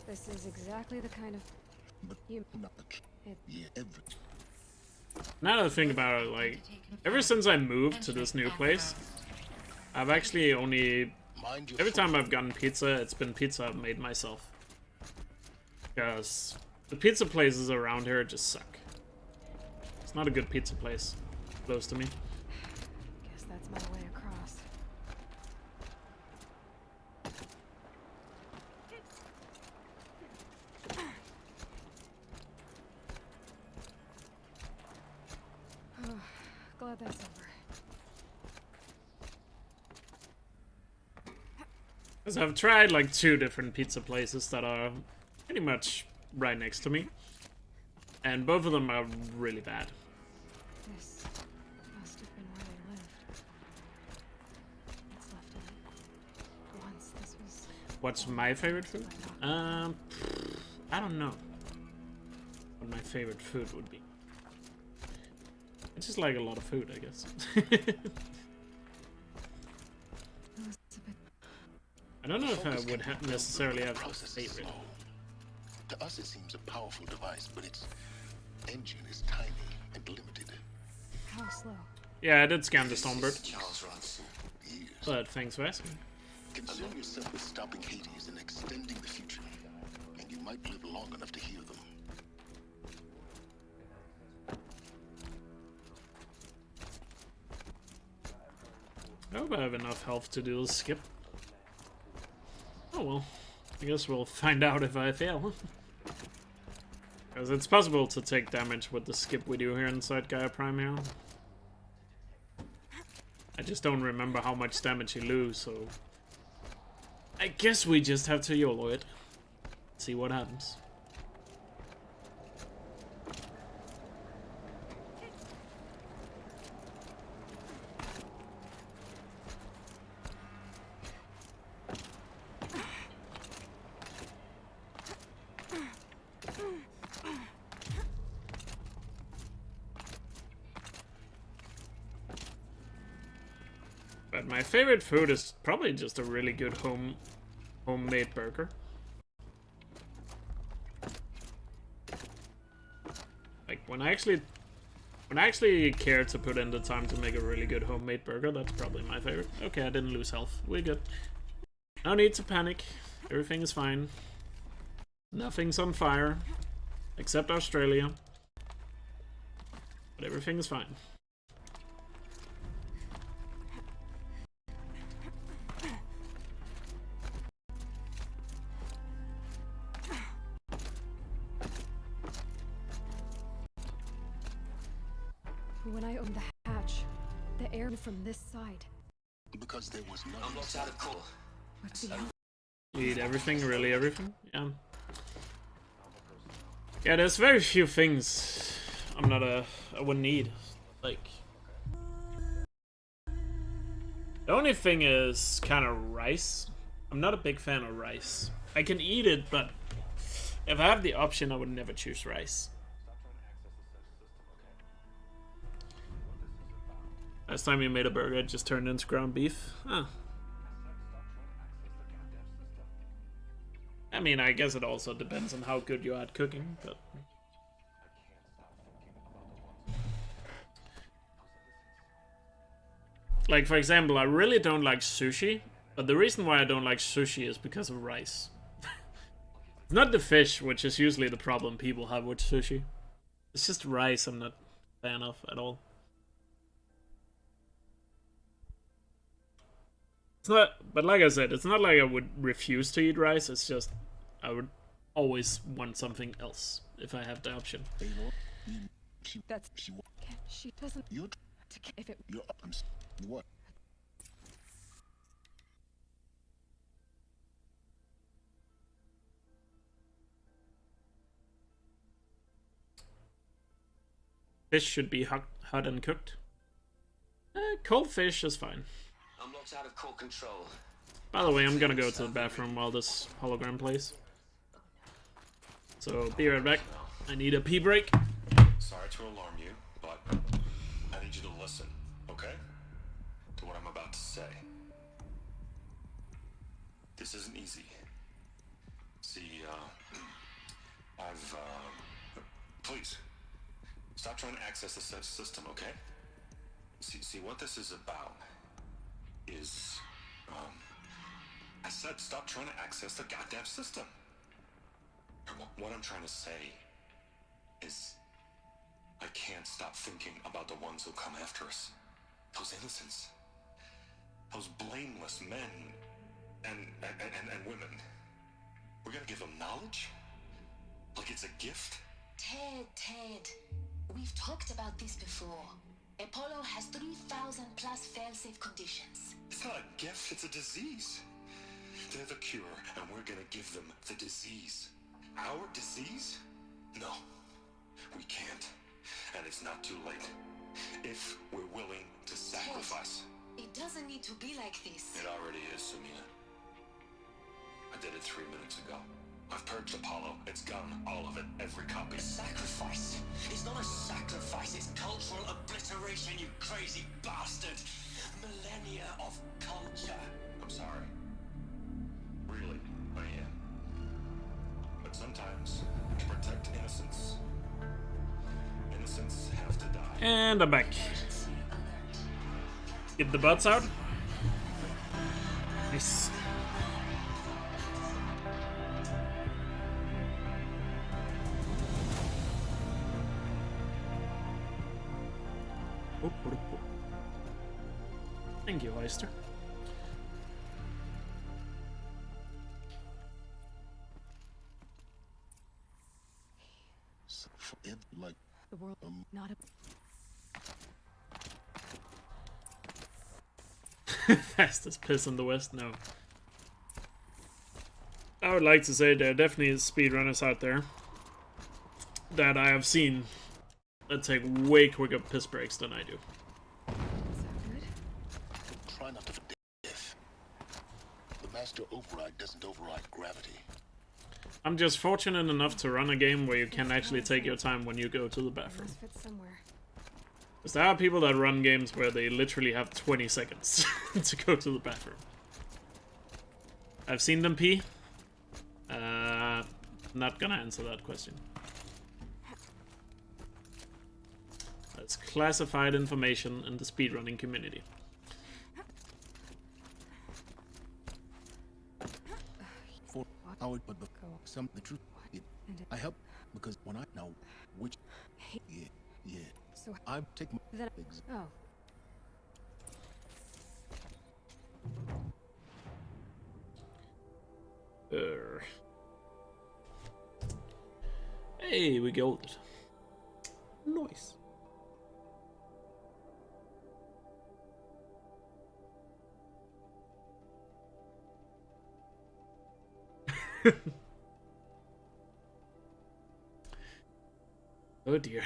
This is exactly the kind of... Now that I think about it, like, ever since I moved to this new place, I've actually only... Every time I've gotten pizza, it's been pizza I've made myself. Because the pizza places around here just suck. It's not a good pizza place close to me. Guess that's my way across. Glad that's over. Because I've tried like 2 different pizza places that are pretty much right next to me. And both of them are really bad. This must have been where they lived. What's left of it? Once this was... What's my favorite food? I don't know what my favorite food would be. I just like a lot of food, I guess. I don't know if I would necessarily have a favorite. To us it seems a powerful device, but its engine is tiny and limited. How slow? Yeah, I did scan the Stormbird. But thanks for asking. Concern yourself with stopping Hades and extending the future, and you might live long enough to hear them. I hope I have enough health to do the skip. Oh well. I guess we'll find out if I fail. Because it's possible to take damage with the skip we do here inside Gaia Prime here. I just don't remember how much damage you lose, so... I guess we just have to YOLO it. See what happens. But my favorite food is probably just a really good homemade burger. Like when I actually care to put in the time to make a really good homemade burger, that's probably my favorite. Okay, I didn't lose health. We're good. No need to panic. Everything is fine. Nothing's on fire. Except Australia. But everything is fine. When I opened the hatch, the air from this side. Because there was no locked out of call. What's the hell? You eat everything? Really everything? Yeah. Yeah, there's very few things I would need. Like... The only thing is kind of rice. I'm not a big fan of rice. I can eat it, but if I have the option, I would never choose rice. Last time you made a burger, it just turned into ground beef. Huh. I mean, I guess it also depends on how good you are at cooking, but... Like, for example, I really don't like sushi, but the reason why I don't like sushi is because of rice. It's not the fish, which is usually the problem people have with sushi. It's just rice I'm not a fan of at all. It's not, but like I said, it's not like I would refuse to eat rice, it's just I would always want something else if I have the option. That's... She doesn't... If it... What? Fish should be hot and cooked. Cold fish is fine. I'm locked out of core control. By the way, I'm gonna go to the bathroom while this hologram plays. So, be right back. I need a pee break. Sorry to alarm you, but I need you to listen, okay? To what I'm about to say. This isn't easy. See, please, stop trying to access the system, okay? See, what this is about is, I said stop trying to access the goddamn system. What I'm trying to say is, I can't stop thinking about the ones who come after us. Those innocents. Those blameless men and women. We're gonna give them knowledge? Like it's a gift? Ted, we've talked about this before. Apollo has 3,000 plus fail-safe conditions. It's not a gift, it's a disease. They're the cure, and we're gonna give them the disease. Our disease? No, we can't. And it's not too late. If we're willing to sacrifice. Ted, it doesn't need to be like this. It already is, Sumina. I did it 3 minutes ago. I've purged Apollo. It's gone. All of it. Every copy. Sacrifice? It's not a sacrifice, it's cultural obliteration, you crazy bastard! Millennia of culture. I'm sorry. Really, I am. But sometimes, to protect innocence, innocents have to die. And I'm back. Get the butts out. Nice. Thank you, Oyster. Like the world, not a fastest piss in the West. No. I would like to say there definitely is speedrunners out there that I have seen that take way quicker piss breaks than I do. Try not to forget death. The master override doesn't override gravity. I'm just fortunate enough to run a game where you can actually take your time when you go to the bathroom. Because there are people that run games where they literally have 20 seconds to go to the bathroom. I've seen them pee. Not gonna answer that question. That's classified information in the speedrunning community. I would but some the truth. I help because when I know which yeah. So I take my then oh. Hey, we golded. Nice. Oh dear.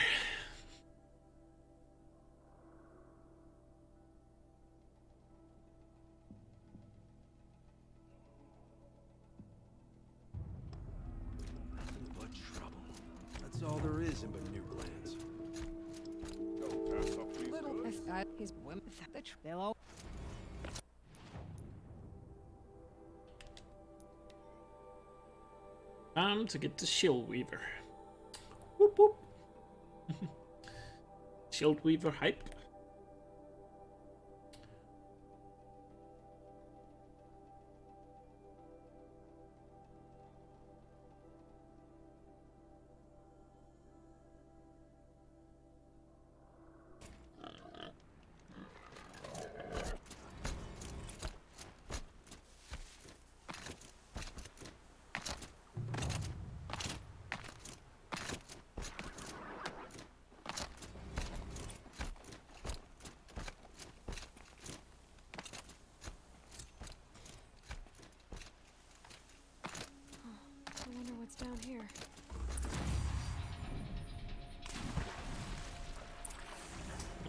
Nothing but trouble. That's all there is in New Glands. Little he's women the trail. Time to get the Shield Weaver. Whoop whoop. Shield Weaver hype. Down here.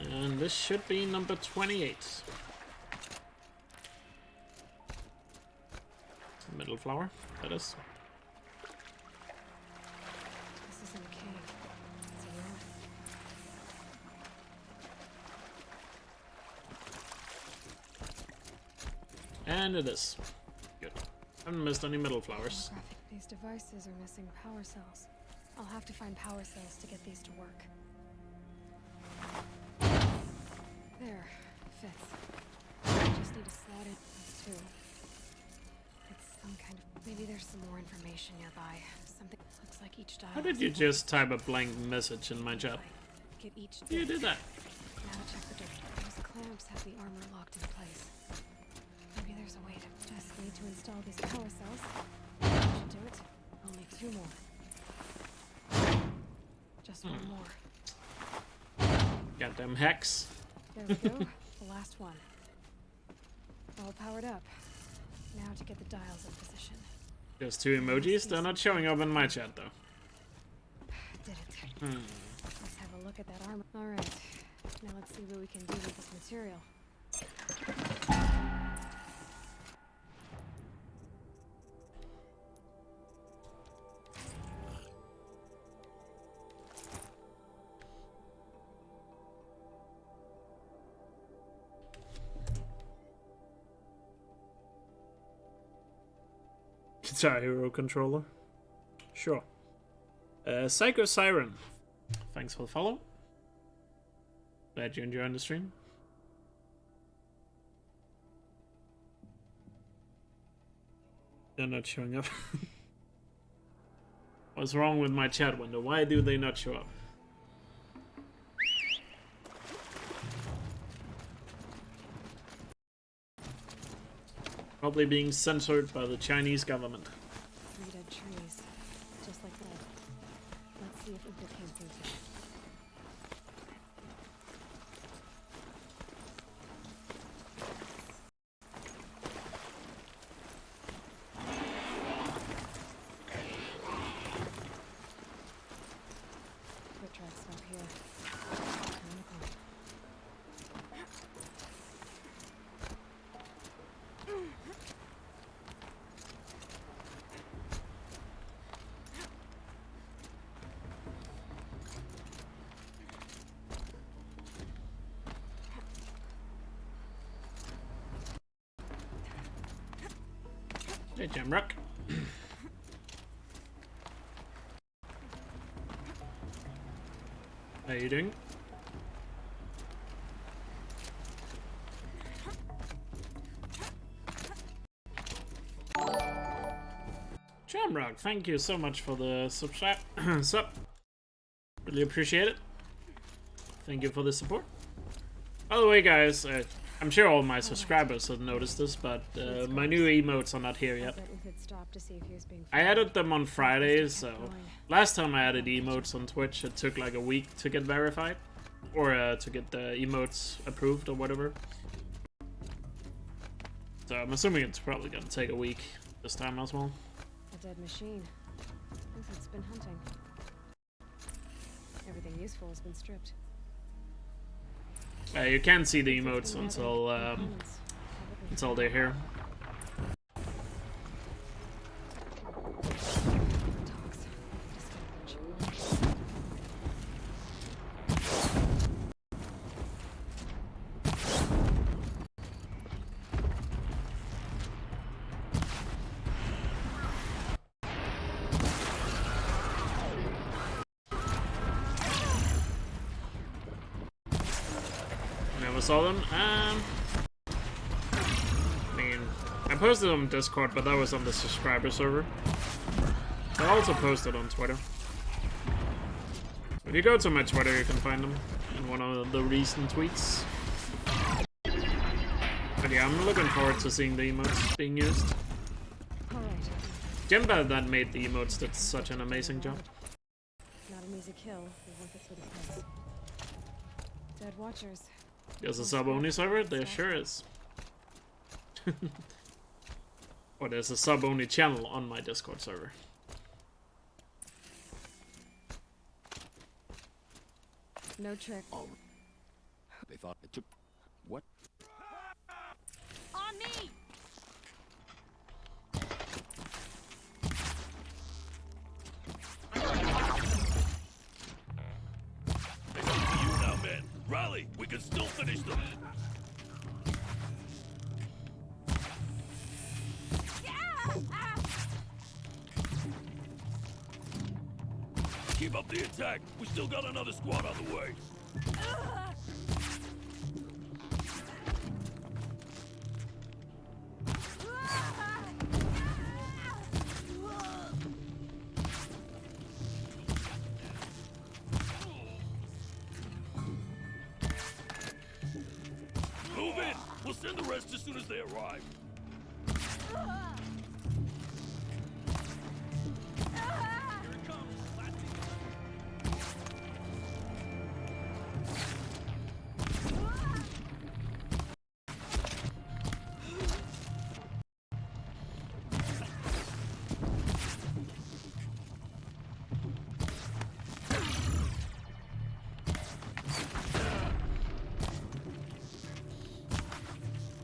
And this should be number 28. Middle flower, that is. This isn't a cave. It's a room. And it is. Good. Haven't missed any middle flowers. These devices are missing power cells. I'll have to find power cells to get these to work. There. Fits. I just need to slot in too. It's some kind of... Maybe there's some more information nearby. Something looks like each dial... How did you just type a blank message in my chat? Get each... You did that. Now to check the door. Those clamps have the armor locked in place. Maybe there's a way to... Just need to install these power cells. Should do it. I'll make 2 more. Just 1 more. Goddamn hacks. There we go. The last one. All powered up. Now to get the dials in position. Just 2 emojis? They're not showing up in my chat though. Did it. Let's have a look at that armor. Alright. Now let's see what we can do with this material. Guitar Hero controller. Sure. Psycho Siren. Thanks for the follow. Glad you enjoyed the stream. They're not showing up. What's wrong with my chat window? Why do they not show up? Probably being censored by the Chinese government. 3 dead trees. Just like that. Let's see if Uber came through today. Foot tracks stop here. Turn the corner. Hey, Jamrock. How you doing? Jamrock, thank you so much for the subscribe. Sub. Really appreciate it. Thank you for the support. By the way, guys, I'm sure all my subscribers have noticed this, but my new emotes are not here yet. I added them on Friday, so last time I added emotes on Twitch, it took like a week to get verified, or to get the emotes approved or whatever. So I'm assuming it's probably gonna take a week this time as well. A dead machine. Guess it's been hunting. Everything useful has been stripped. You can't see the emotes until they're here. Saw them. I mean, I posted on Discord, but that was on the subscriber server. I also posted on Twitter. If you go to my Twitter, you can find them in one of the recent tweets. But yeah, I'm looking forward to seeing the emotes being used. Jemba that made the emotes did such an amazing job. Not an easy kill, but worth it for the price. Dead watchers. There's a sub-only server? There sure is. Or there's a sub-only channel on my Discord server. No trick. Oh. They thought it took... What? On me! It's up to you now, man. Rally! We can still finish them! Keep up the attack! We still got another squad on the way! Move in! We'll send the rest as soon as they arrive.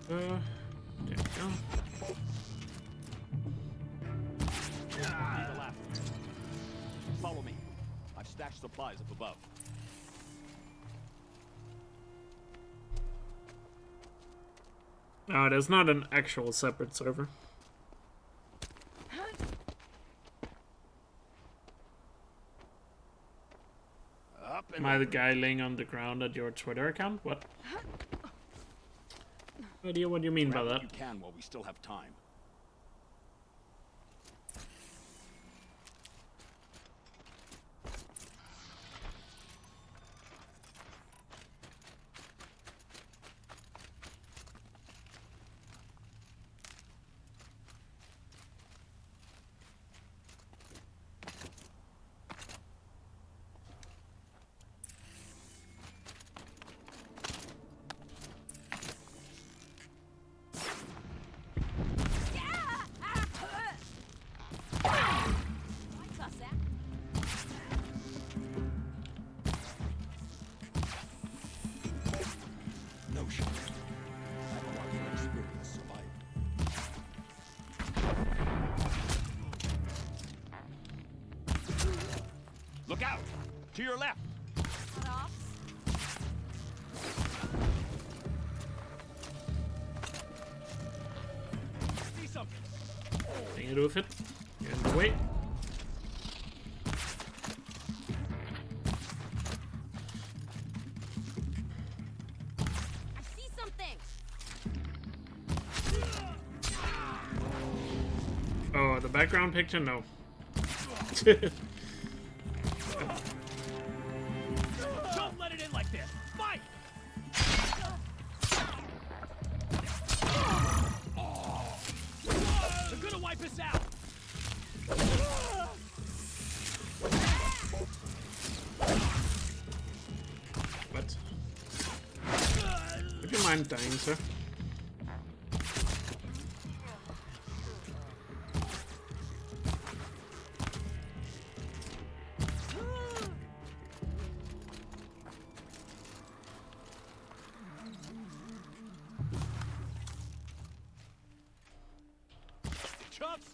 There we go. Follow me. I've stashed supplies up above. No, there's not an actual separate server. Am I the guy laying on the ground at your Twitter account? What? No idea what you mean by that. You can while we still have time. To your left. See something. Nothing to do with it. You're in the way. I see something. Oh, the background picture? No. Don't let it in like this. Fight! They're gonna wipe us out. What? Would you mind dying, sir? Chumps!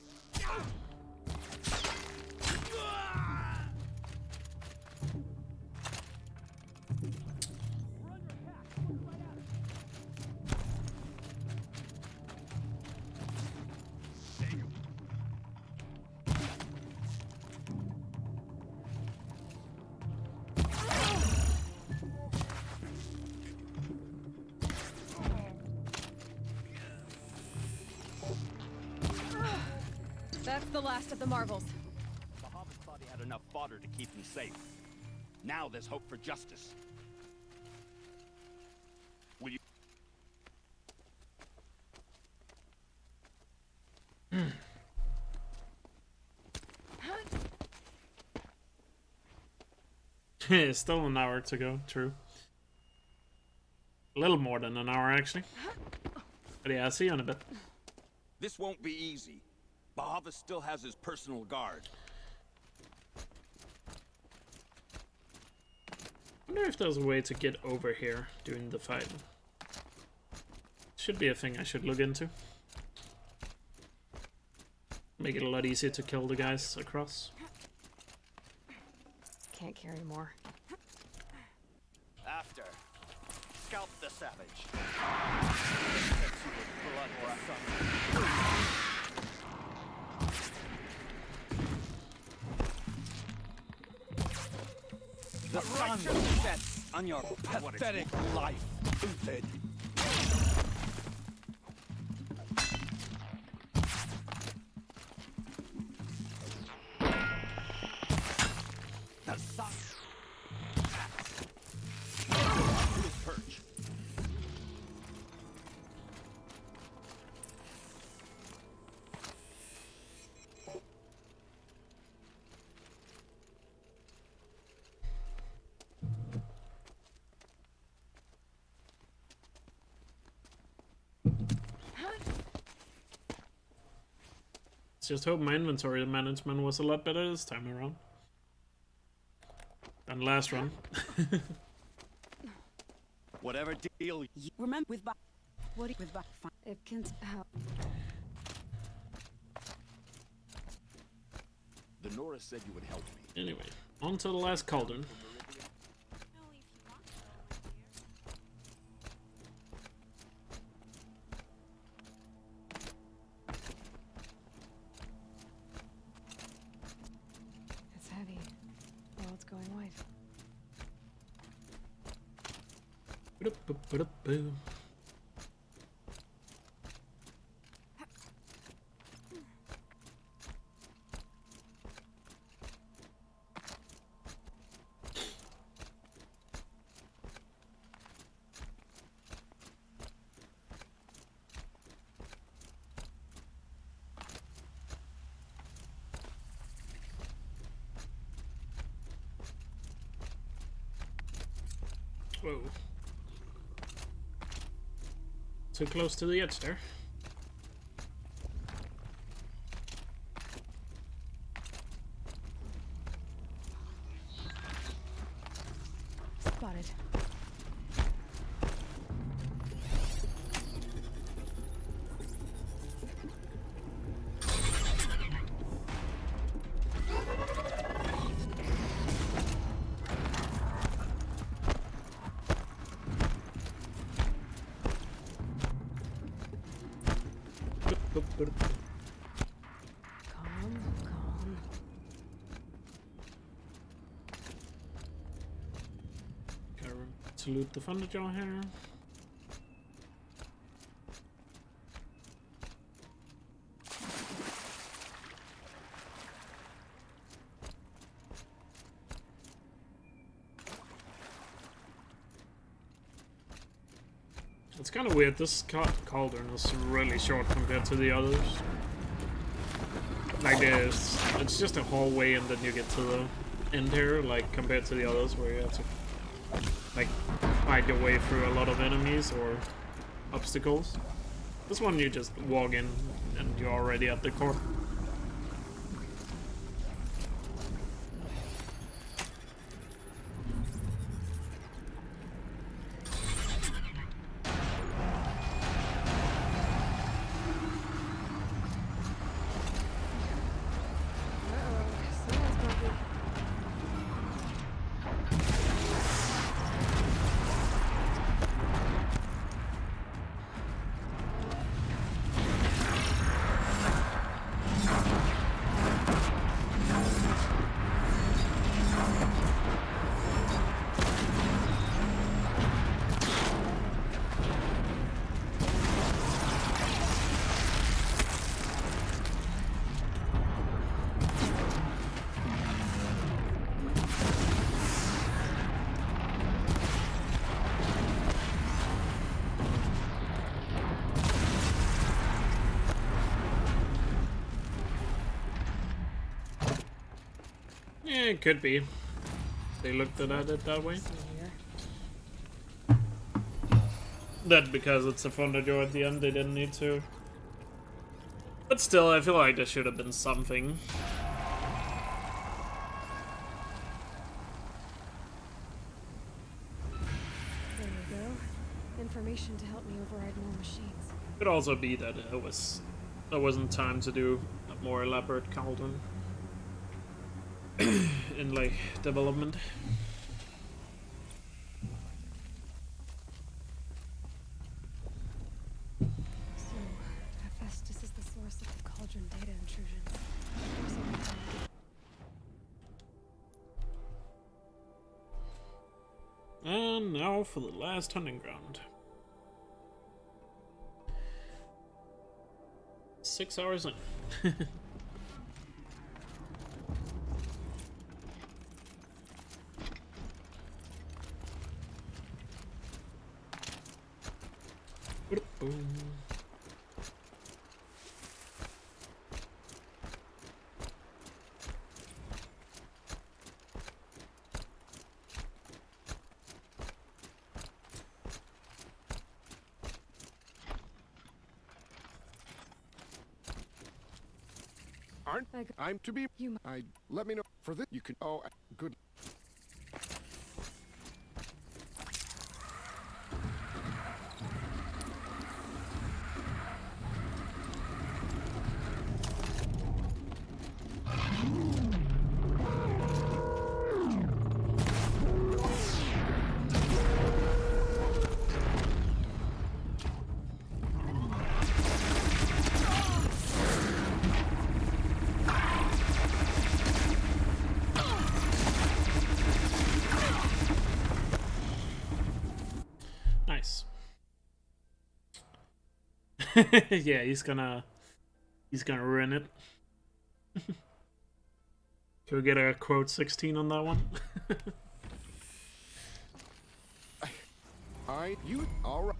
That's the last of the marvels. Bahamut thought he had enough fodder to keep him safe. Now there's hope for justice. Will you... Still an hour to go, true. A little more than an hour, actually. But yeah, I'll see you in a bit. This won't be easy. Bahamut still has his personal guard. I wonder if there's a way to get over here during the fight. Should be a thing I should look into. Make it a lot easier to kill the guys across. Can't carry more. After. Scalp the savage. The sun sets on your pathetic life, Uthed. The sun. His perch. Let's just hope my inventory management was a lot better this time around than last run. Whatever deal you remember with what with It can help. The Nora said you would help me. Anyway, on to the last cauldron. It's heavy. Well, it's going white. Ba-da-ba-ba-da-boo. Whoa. Too close to the edge there. Spotted. Calm, calm. Gotta salute the Thunderjaw here. It's kind of weird, this cauldron is really short compared to the others. Like there's, it's just a hallway and then you get to the end here, like compared to the others where you have to like fight your way through a lot of enemies or obstacles. This one you just walk in and you're already at the core. Yeah, it could be. They looked at it that way. That because it's a Thunderjaw at the end, they didn't need to. But still, I feel like there should have been something. There you go. Information to help me override more machines. Could also be that there wasn't time to do a more elaborate cauldron in like development. So, Hephaestus is the source of the cauldron data intrusions. And now for the last hunting ground. 6 hours in. I'm to be. Let me know for this. You could. Oh, good. Yeah, he's gonna ruin it. Can we get a quote 16 on that one? You all right?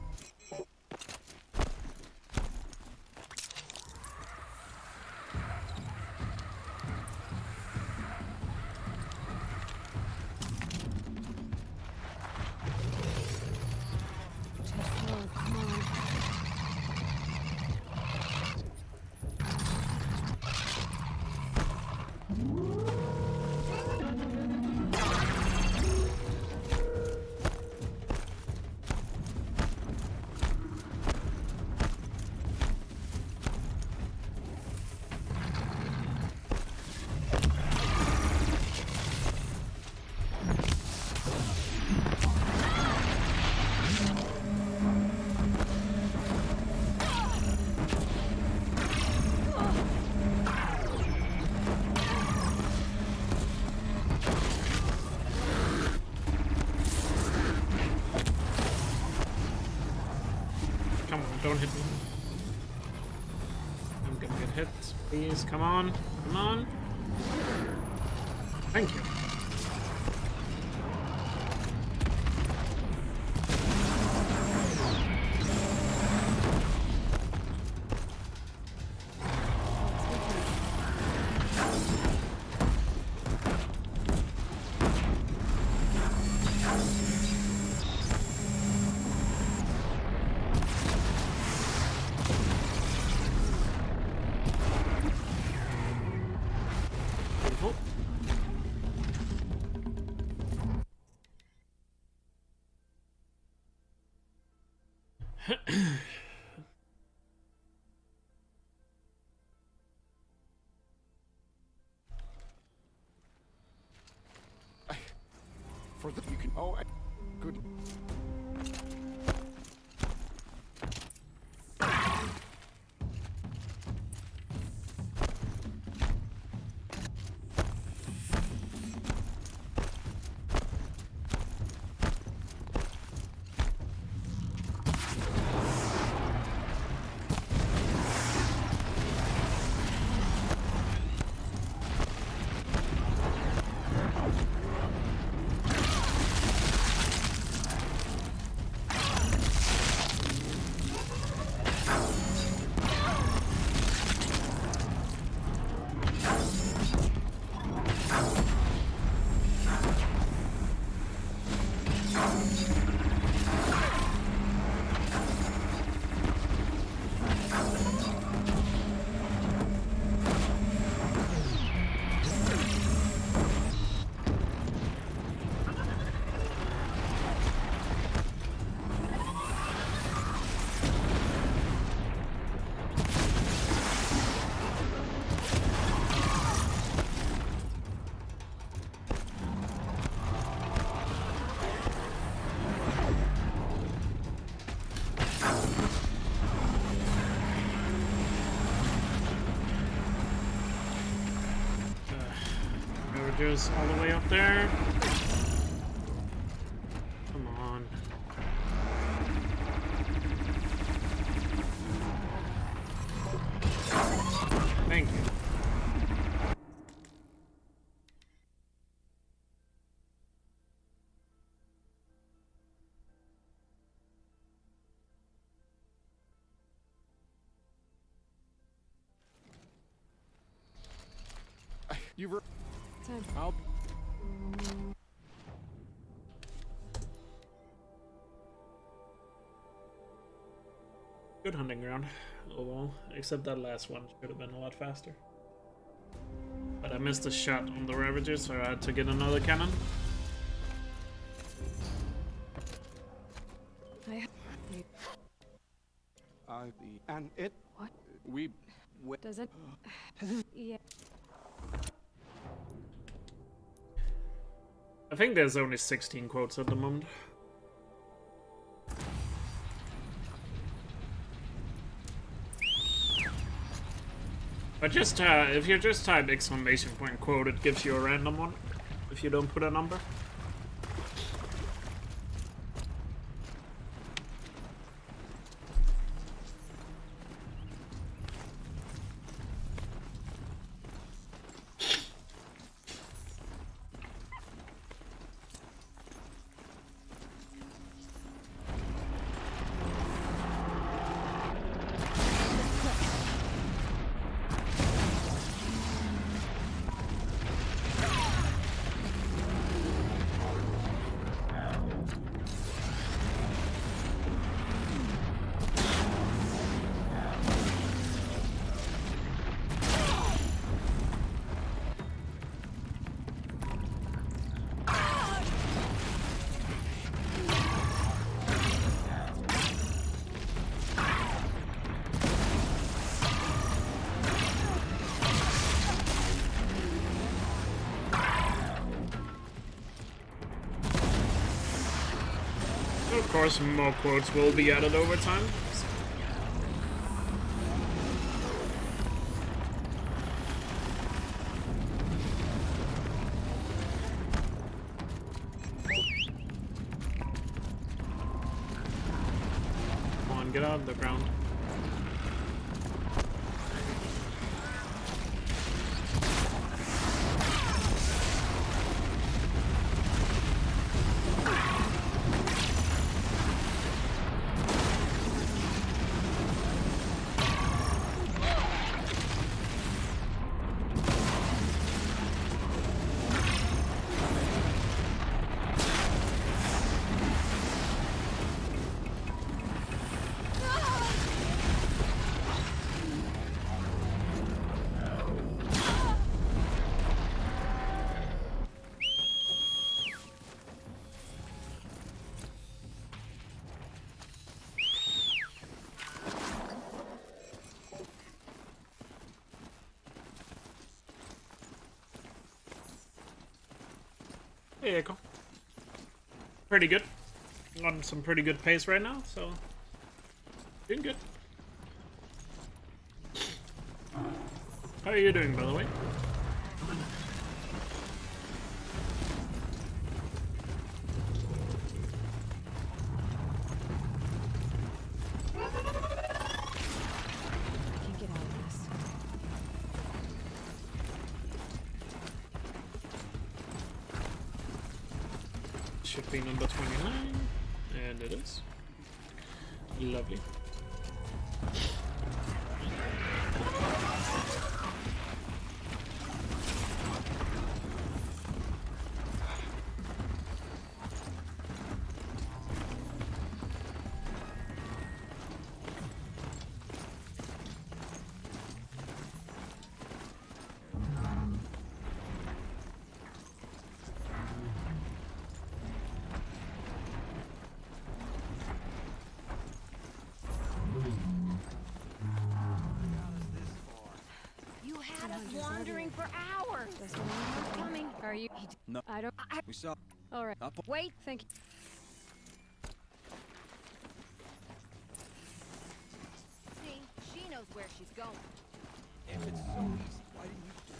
Come on, don't hit me. I'm gonna get hit. Please, come on. Come on. Thank you. For the you can. Oh, good. Ravagers all the way up there. Come on. Thank you. I'll. Good hunting ground. Oh well, except that last one should have been a lot faster. But I missed a shot on the Ravagers, so I had to get another cannon. And it. What? We. Does it? Yeah. I think there's only 16 quotes at the moment. But just if you just type exclamation point quote, it gives you a random one if you don't put a number. Of course, more quotes will be added over time. Come on, get out of the ground. Hey, Echo. Pretty good. On some pretty good pace right now, so doing good. How are you doing, by the way? I can't get out of this. Should be number 29, and it is. Lovely. You had us wandering for hours. Just when I was coming. Are you? No. I don't. We saw. All right. Up. Wait. Thank you. See, she knows where she's going. If it's so easy, why didn't you do it?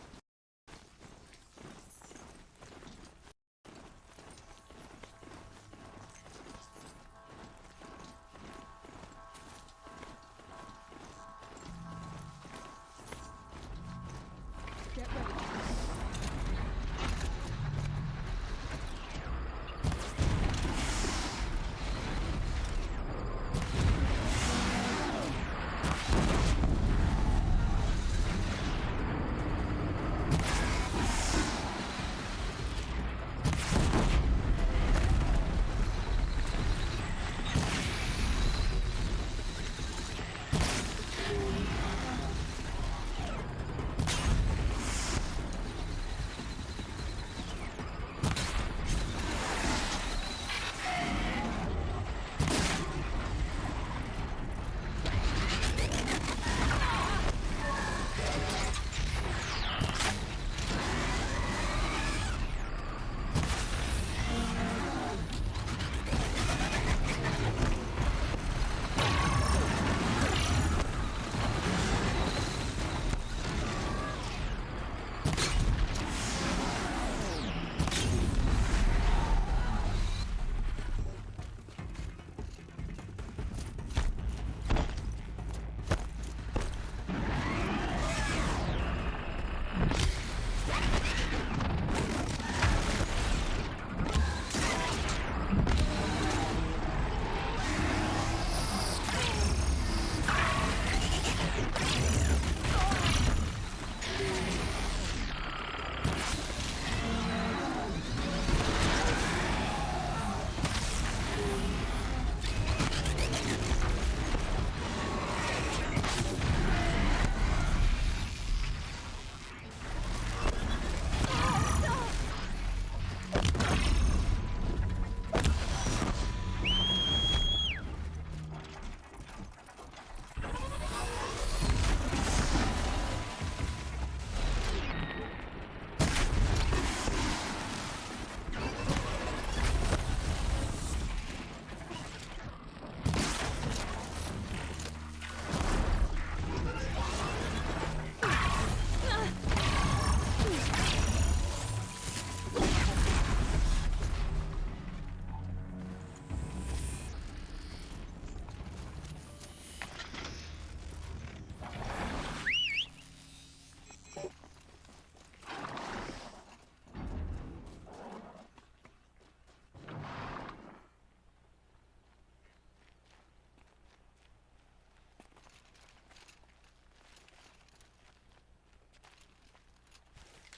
Get ready.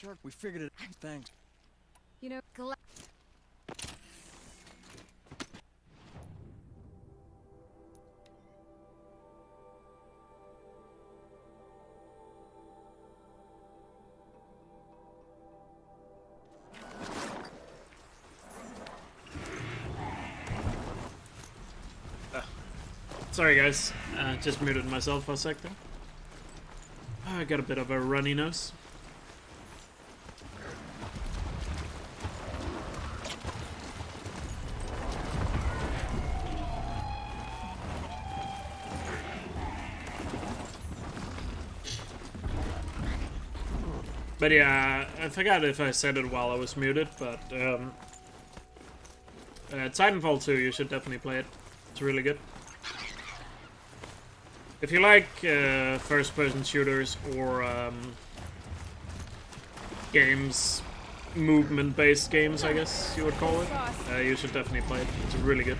Sure, we figured it. Thanks. You know, Sorry guys, just muted myself for a sec there. I got a bit of a runny nose. But yeah, I forgot if I said it while I was muted, but Titanfall 2, you should definitely play it. It's really good. If you like first-person shooters or games, movement-based games, I guess you would call it, you should definitely play it. It's really good.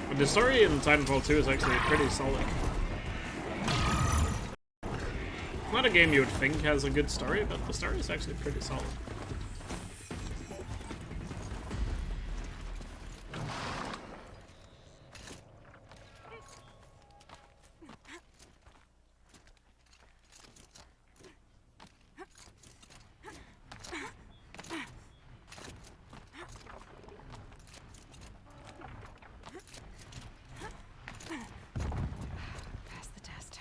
But the story in Titanfall 2 is actually pretty solid. It's not a game you would think has a good story, but the story is actually pretty solid. pass the test.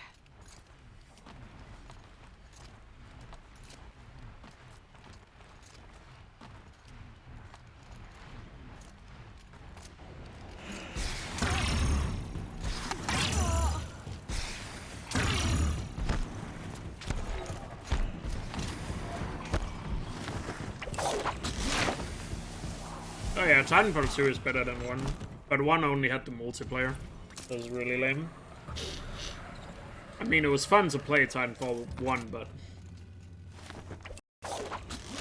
Oh yeah, Titanfall 2 is better than 1, but 1 only had the multiplayer. That was really lame. I mean, it was fun to play Titanfall 1, but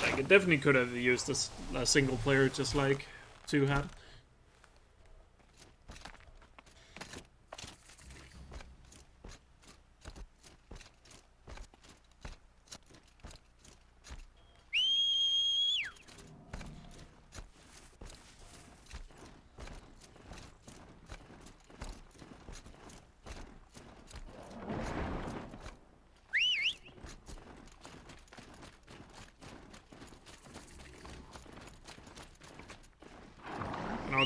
like, it definitely could have used a single player just like 2 had.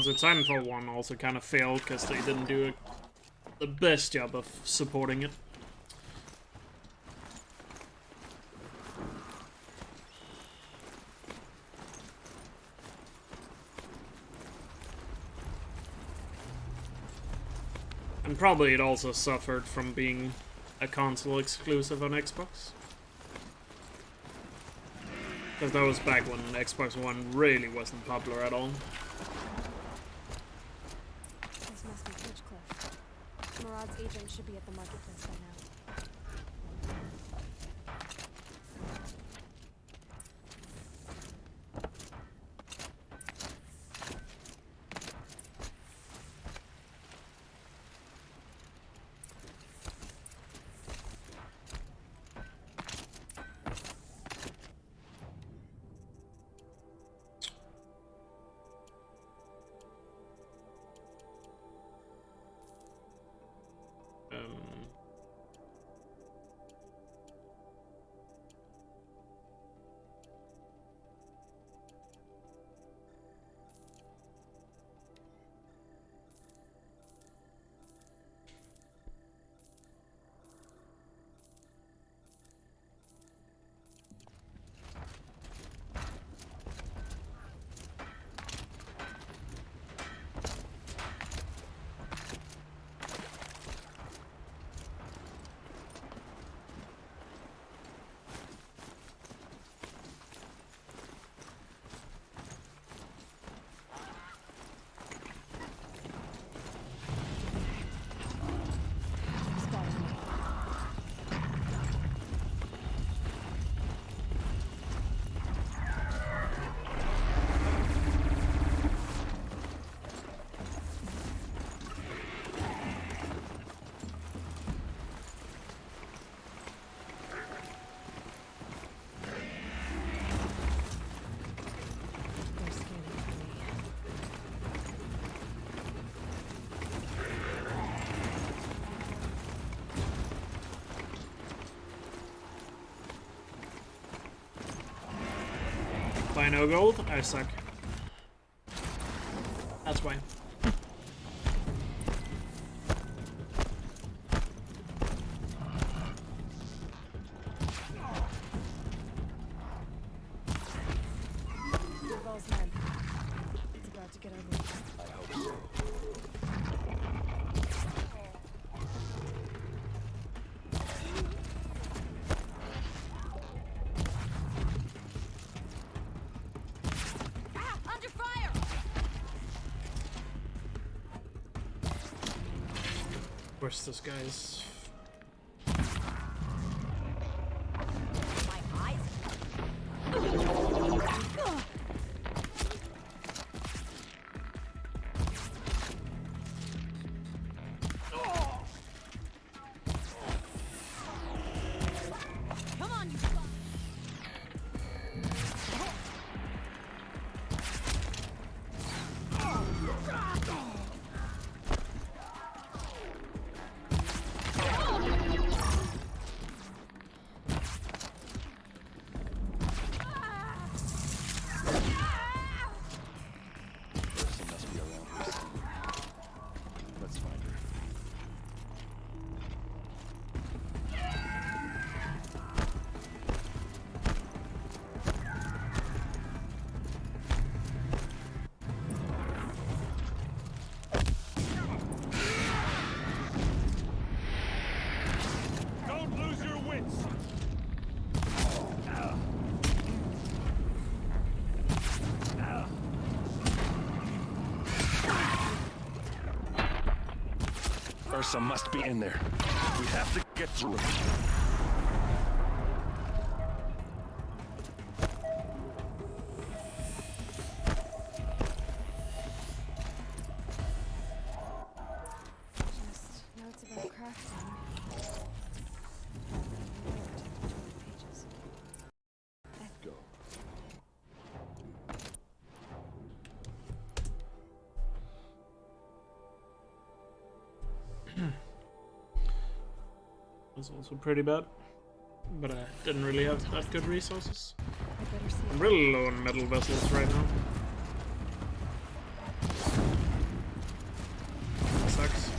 The Titanfall 1 also kind of failed because they didn't do the best job of supporting it. And probably it also suffered from being a console exclusive on Xbox. Because that was back when Xbox One really wasn't popular at all. This must be Pitchcliff. Murad's agent should be at the marketplace by now. I know gold, I suck. That's why. Duval's men. It's about to get ugly. I hope so. Under fire! Where's this guy's? My eyes. Come on, you fuck. She must be around here somewhere. Let's find her. Don't lose your wits! Ursa must be in there. We have to get through it. Just notes about crafting. Pages. Go. Was also pretty bad, but I didn't really have that good resources. I better see. I'm really low on metal vessels right now. Sucks.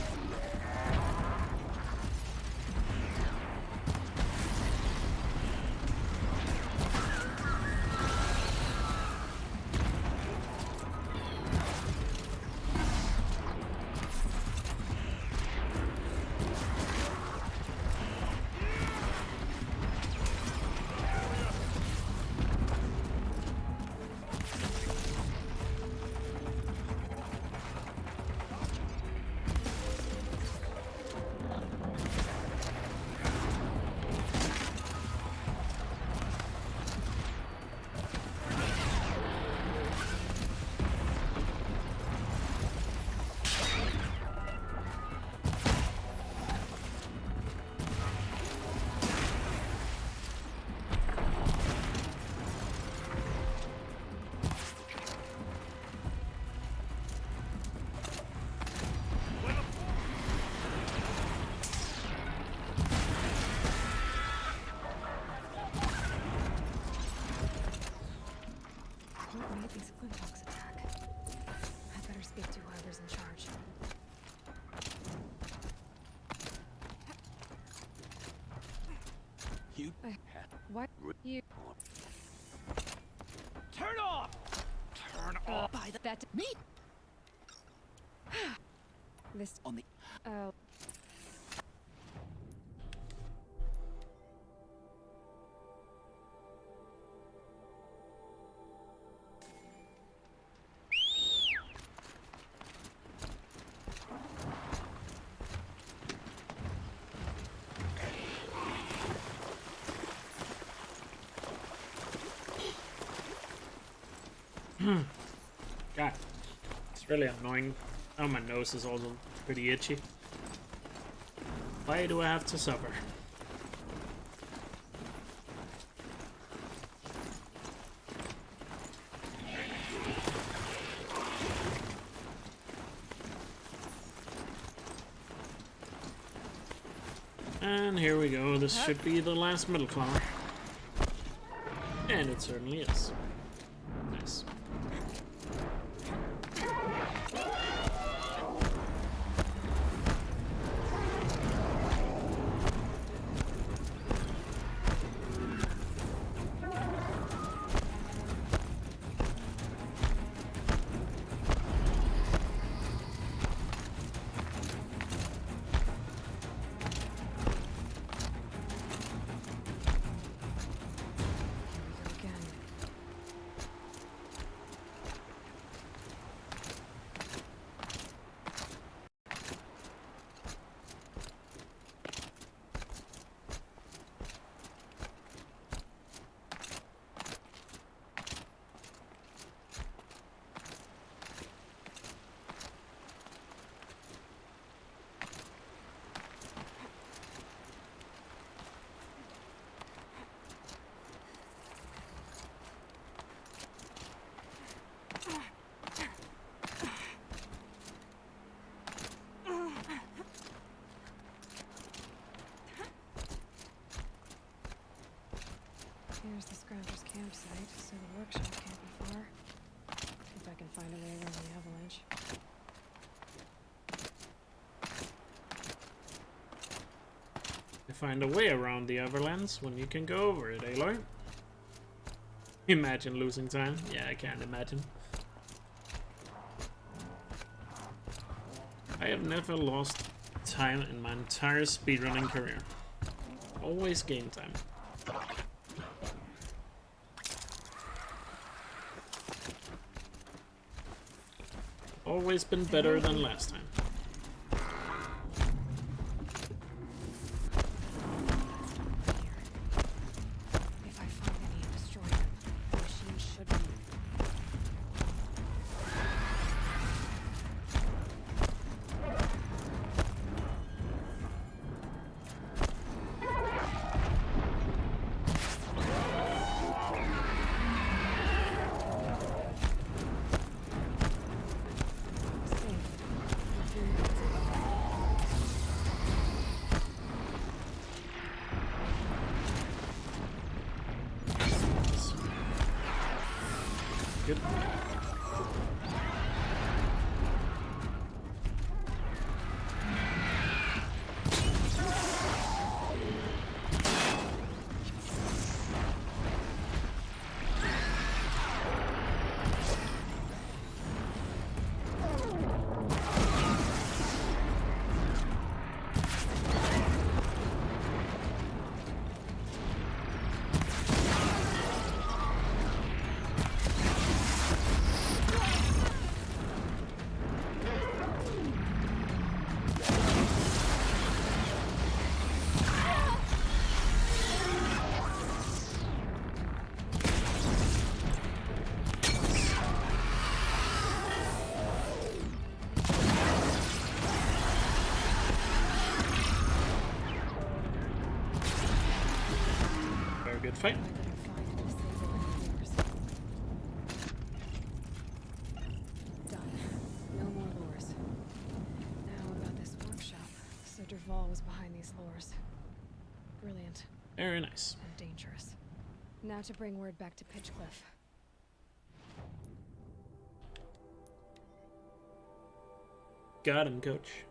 What made these flintlocks attack? I better speak to whoever's in charge. You What? You. Turn off! Turn off! By that me. This on the. Oh. God, it's really annoying. Oh, my nose is also pretty itchy. Why do I have to suffer? And here we go. This should be the last middle claw. And it certainly is. site, so the workshop can't be far. If I can find a way around the avalanche. You find a way around the Everlands when you can go over it, Aloy. Imagine losing time. Yeah, I can't imagine. I have never lost time in my entire speedrunning career. Always gain time. Always been better than last time. If I find any and destroy them, the machine should be. Good. Very good fight. Done. No more lures. Now about this workshop. So Derval was behind these lures. Brilliant. Very nice. And dangerous. Now to bring word back to Pitchcliff. Got him, coach.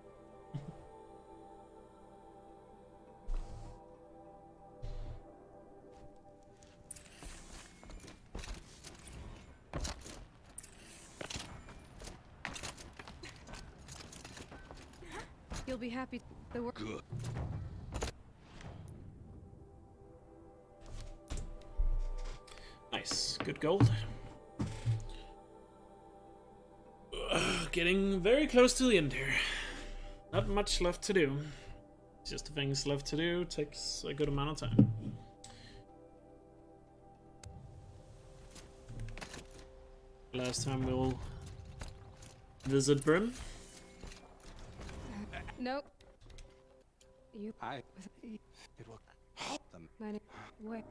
You'll be happy the work. Good. Nice. Good gold. Getting very close to the end here. Not much left to do. Just the things left to do takes a good amount of time. Last time we'll visit Brim. Nope. You. It will help them. Wait.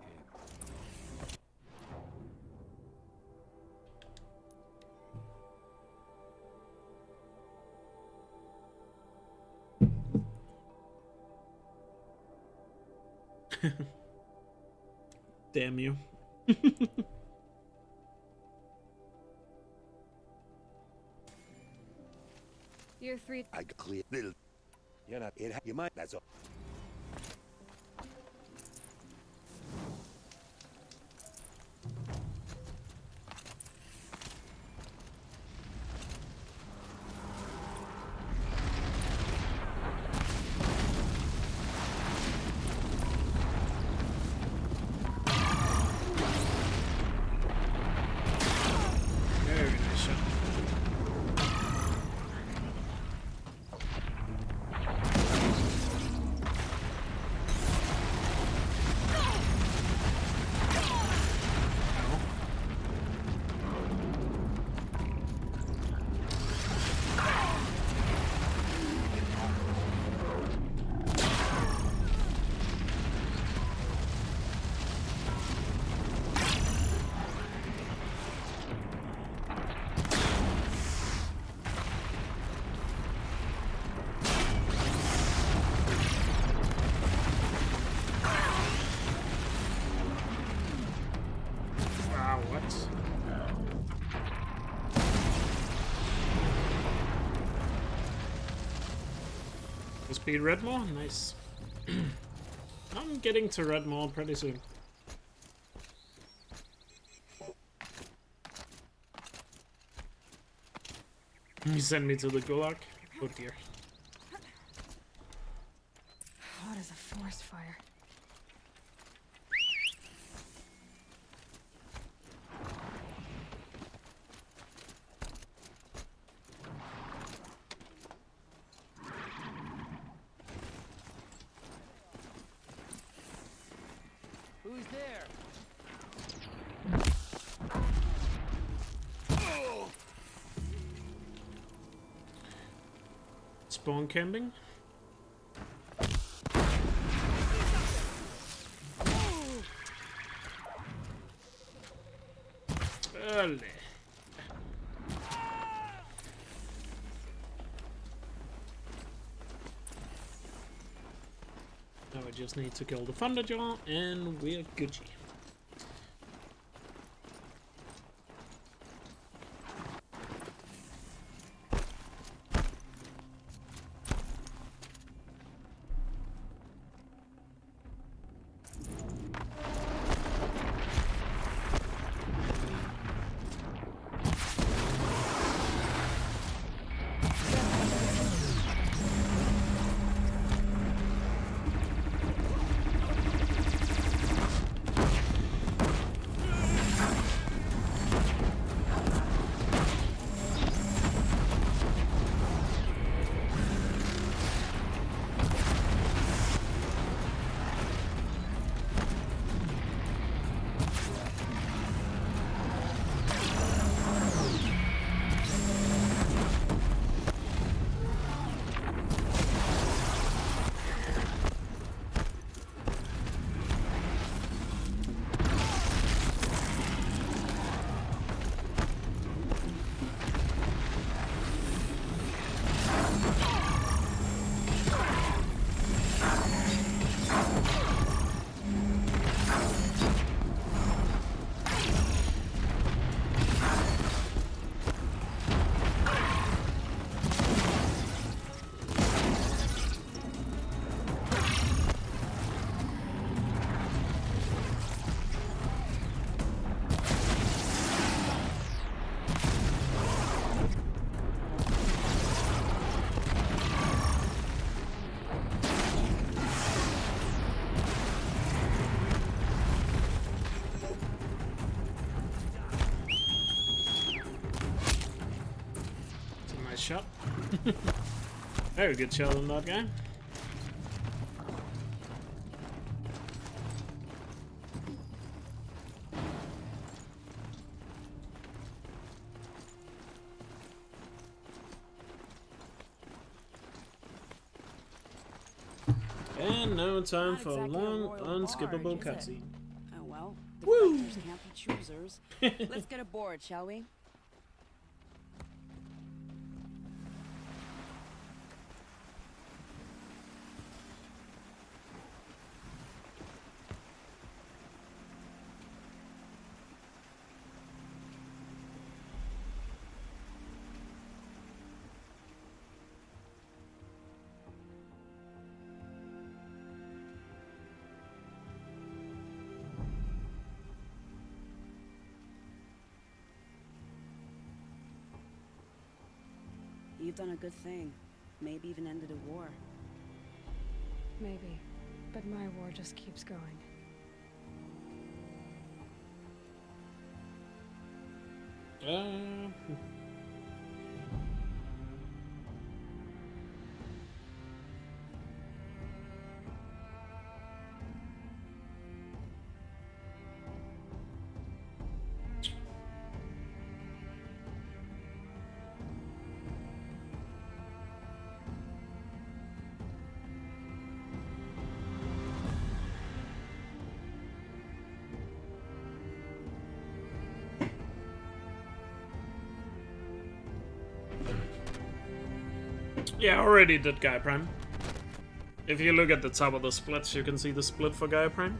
Damn you. You're three. I got clear little. You're not. You might. That's all. Very nice shot. Speed Redmore? Nice. I'm getting to Redmore pretty soon. You send me to the Gulag? Oh dear. What is a forest fire? Who's there? Spawn camping? Ole. Now I just need to kill the Thunderjaw and we're Gucci. Shot. Very good shot on that guy. And no time Not for exactly a long, royal unskippable barge, is it? cutscene. Oh well, Woo! defectors can't be choosers. Let's get aboard, shall we? You've done a good thing. Maybe even ended a war. Maybe. But my war just keeps going. Yeah, already did Gaia Prime. If you look at the top of the splits, you can see the split for Gaia Prime.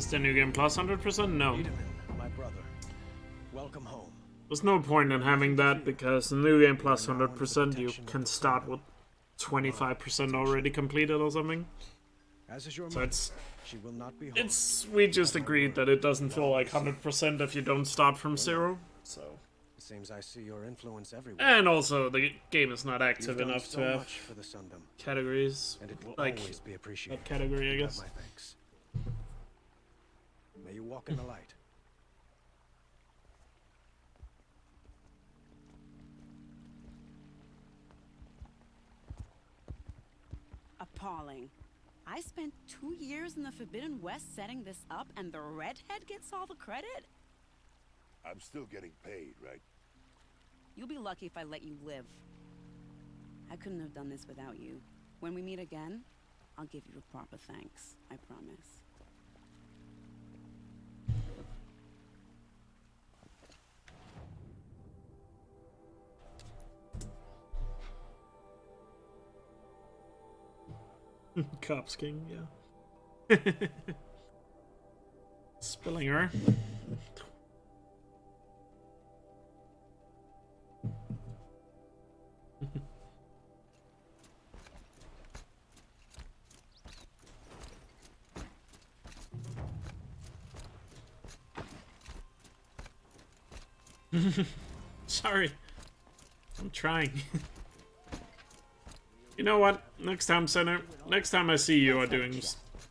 Is the new game plus 100%? No. My brother. Welcome home. There's no point in having that because the new game plus 100% you can start with 25% already completed or something. As is your So she will not be home. we just agreed that it doesn't feel like 100% if you don't start from 0. So It seems I see your influence everywhere. and also the game is not active You've done enough so to have much for the Sundom, categories and it will like always be appreciated. that category, I You have guess. my thanks. May you walk in the light. Appalling. I spent 2 years in the Forbidden West setting this up, and the redhead gets all the credit? I'm still getting paid, right? You'll be lucky if I let you live. I couldn't have done this without you. When we meet again, I'll give you a proper thanks. I promise. Cops King, yeah. Spilling her. Sorry. I'm trying. You know what? Next time, Center, next time I see you are doing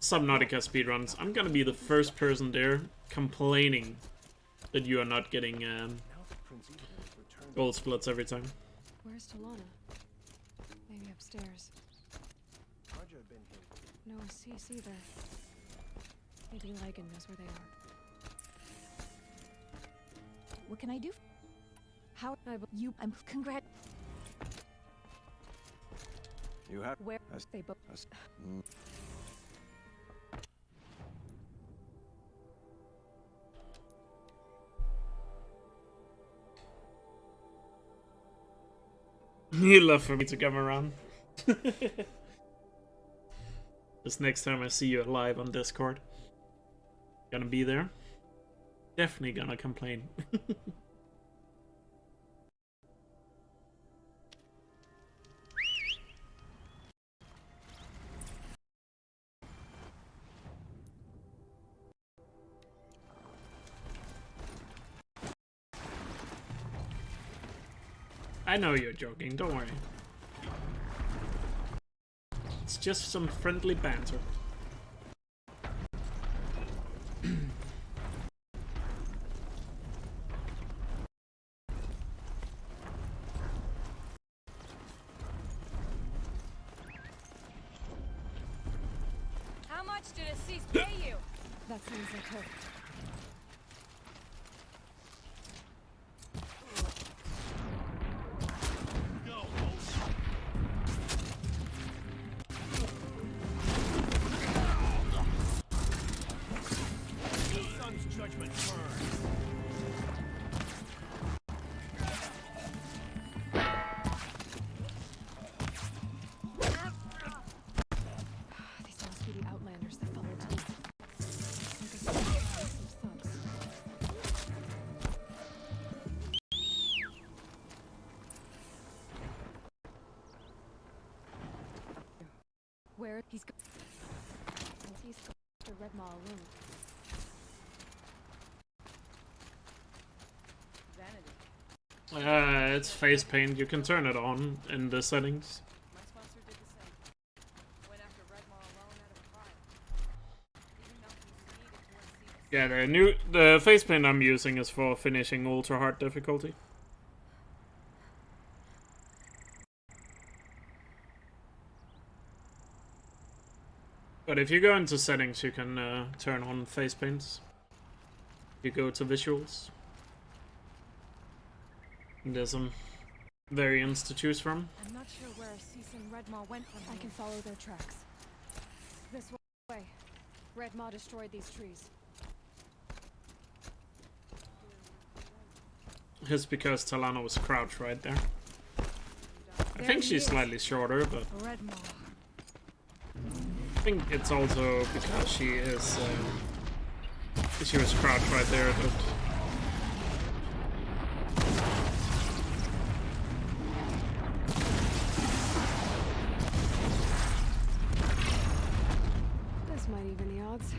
Subnautica speedruns, I'm gonna be the first person there complaining that you are not getting gold splits every time. Where's Talana? Maybe upstairs. No cease either. Maybe Lygan knows where they are. What can I do? How I'm congrat. You have Where they both. He'd love for me to come around. This next time I see you live on Discord. Gonna be there. Definitely gonna complain. I know you're joking, don't worry. It's just some friendly banter. How much did Assis pay you? That sounds like her. These must be the Outlanders that followed me. Where he's go he's to Red Maw alone. It's face paint. You can turn it on in the settings. My sponsor did the same. Went after Red Maw alone out of pride. Even though he's needed to Yeah, the face paint I'm using is for finishing ultra hard difficulty. But if you go into settings, you can turn on face paints. You go to visuals. And there's some variants to choose from. I'm not sure where Assis and Red Maw went from. I can follow their tracks. This way. Red Maw destroyed these trees. It's because Talana was crouched right there. I think she's slightly shorter, but Red Maw. I think it's also because she is She was crouched right there, but... This might even the odds.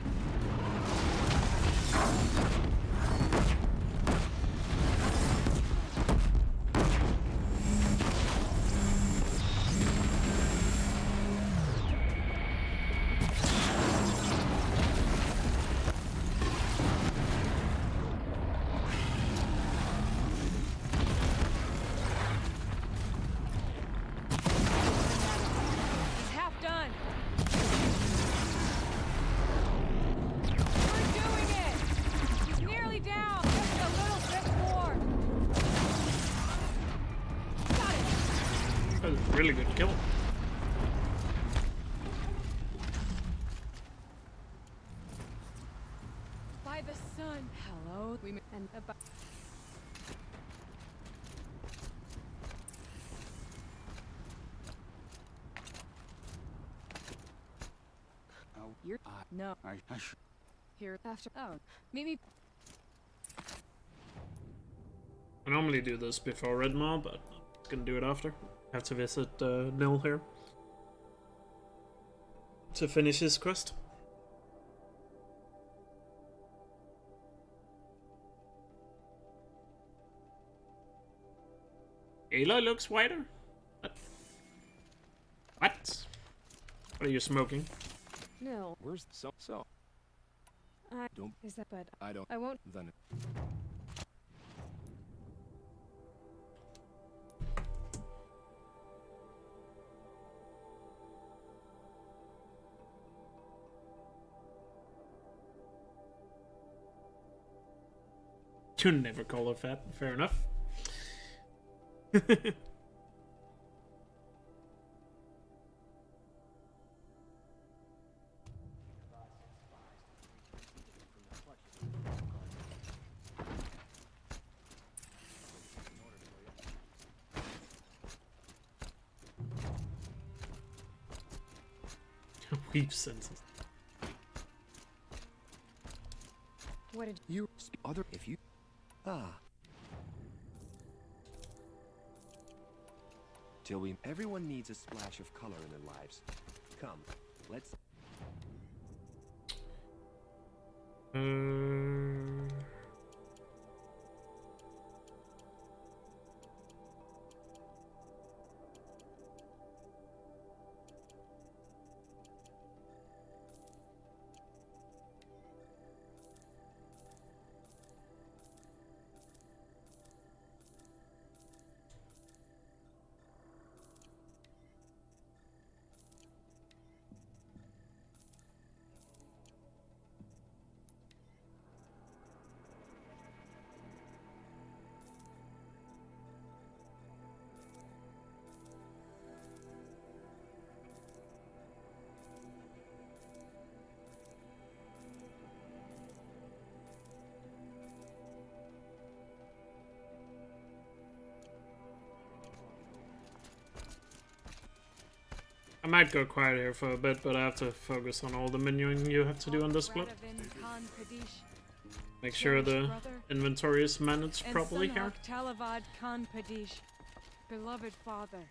He's half done. We're doing it. He's nearly down. Just a little bit more. Got it. That was a really good kill. By the sun. Hello. And about. Oh, You're no. I Here after. Oh, meet me. I normally do this before Red Maw, but I'm gonna do it after. Have to visit Nil here to finish his quest. Aloy looks whiter? What? What? What are you smoking? No. Where's so? I Don't. Is that but I don't. I won't. Then. You never call her fat. Fair enough. Weep senses. What did You other if you till we everyone needs a splash of color in their lives. Come, let's I might go quiet here for a bit, but I have to focus on all the menuing you have to do on this split. Make sure the inventory is managed properly here. Talavad Khan Padish, beloved father.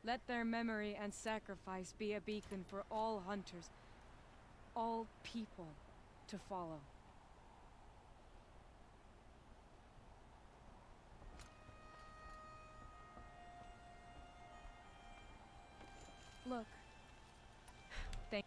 Let their memory and sacrifice be a beacon for all hunters, all people to follow. Look. Thank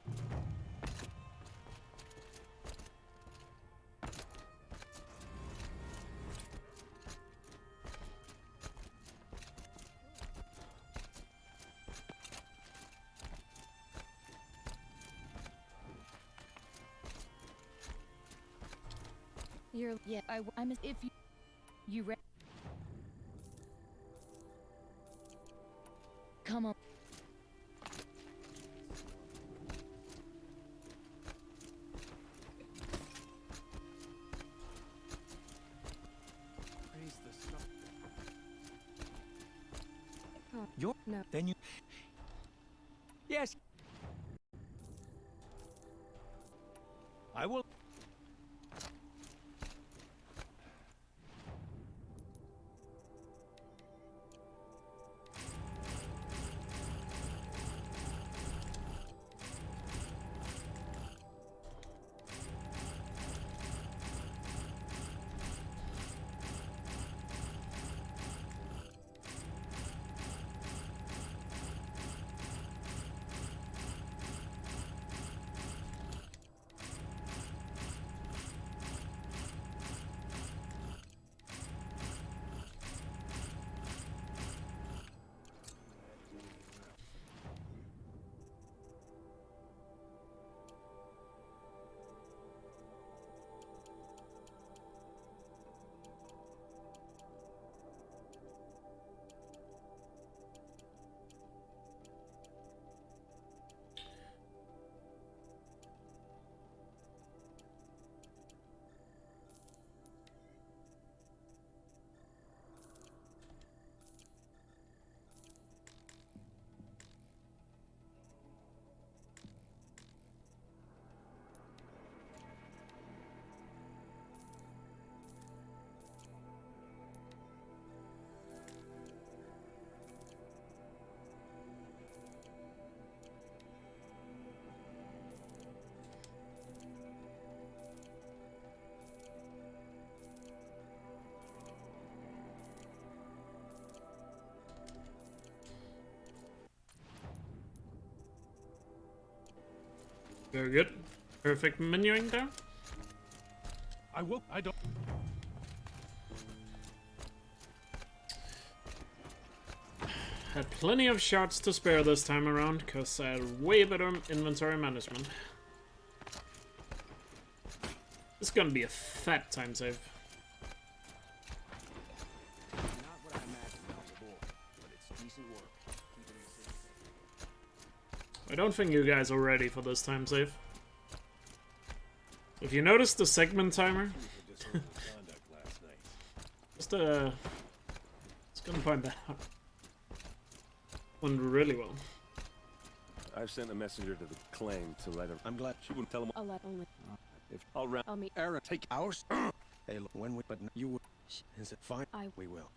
You're I'm as if you read. Come on. Praise the sun. Oh, You're no. then you Yes. I will. Very good. Perfect menuing there. I don't. Had plenty of shots to spare this time around, because I had way better inventory management. This is gonna be a fat time save. Not what I imagined out the bull, but it's decent work. Keeping the city safe. I don't think you guys are ready for this time save. If you notice the segment timer, just gonna point that out. Went really well. I've sent a messenger to the claim to let her. I'm glad she wouldn't tell him. I'll let only. If I'll round. I'll meet. Aaron, take ours. Hey, look, when we, but you would. Is it fine? We will.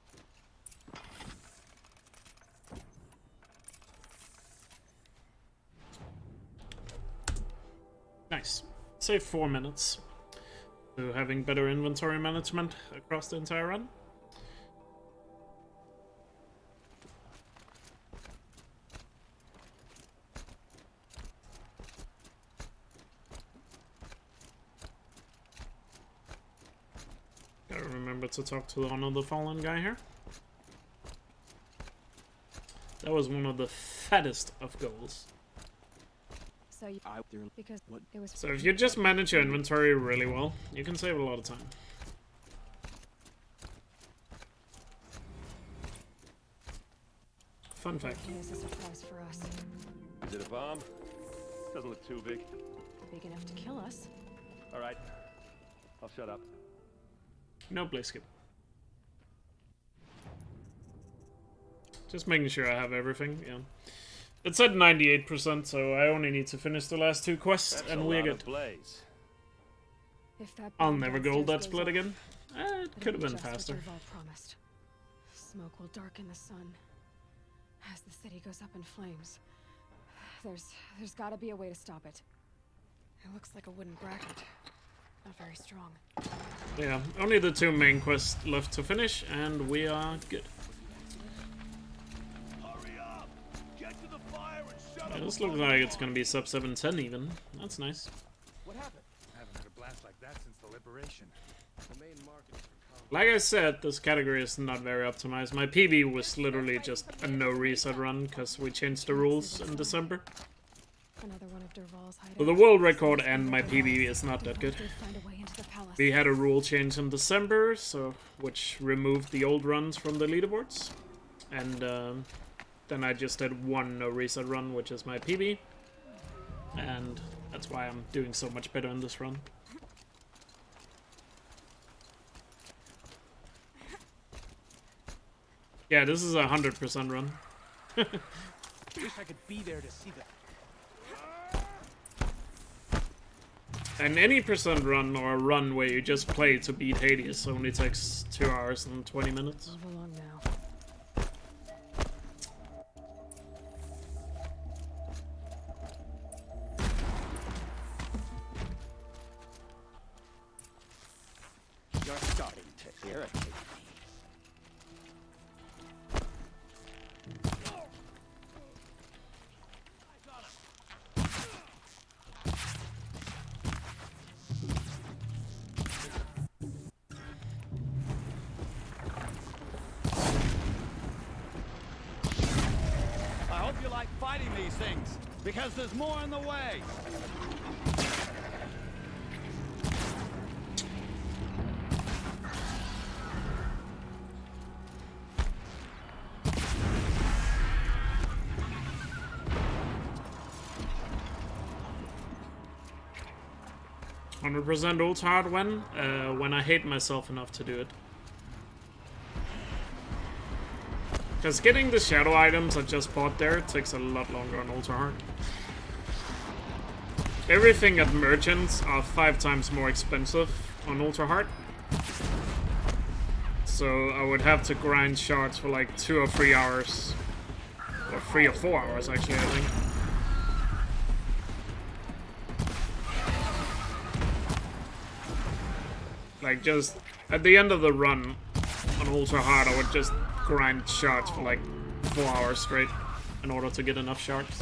Nice. Save 4 minutes. So having better inventory management across the entire run. Gotta remember to talk to one of the fallen guy here. That was one of the fattest of goals. So you, because it was. So if you just manage your inventory really well, you can save a lot of time. Fun fact. Here's a surprise for us. Is it a bomb? Doesn't look too big. Big enough to kill us. All right. I'll shut up. No play skip. Just making sure I have everything, yeah. It's at 98%, so I only need to finish the last 2 quests, That's and we're good. If that I'll never gold that goes split off, again. It could have been just what faster. Dervahl promised. Smoke will darken the sun as the city goes up in flames. There's got to be a way to stop it. It looks like a wooden bracket. Not very strong. Yeah, only the 2 main quests left to finish, and we are good. Yeah, this looks like it's gonna be sub 710 even. That's nice. What happened? I haven't had a blast like that since the liberation. The main market is for Like I said, this category is not very optimized. My PB was literally just a no reset run because we changed the rules in December. Another one of Dervahl's So the world record and my PB is not that good. Find a way into the palace. We had a rule change in December, so which removed the old runs from the leaderboards, and then I just did 1 no reset run, which is my PB, and that's why I'm doing so much better in this run. Yeah, this is a 100% run. Wish I could be there to see that. And any percent run or a run where you just play to beat Hades only takes 2 hours and 20 minutes. Move along now. You're starting to irritate me. I hope you like fighting these things, because there's more in the way. 100% ult hard when I hate myself enough to do it. Because getting the shadow items I just bought there takes a lot longer on ultra hard. Everything at merchants are 5 times more expensive on ultra hard. So I would have to grind shards for like 2 or 3 hours. Or 3 or 4 hours actually, I think. Like, just at the end of the run on ultra hard, I would just grind shards for like 4 hours straight in order to get enough shards.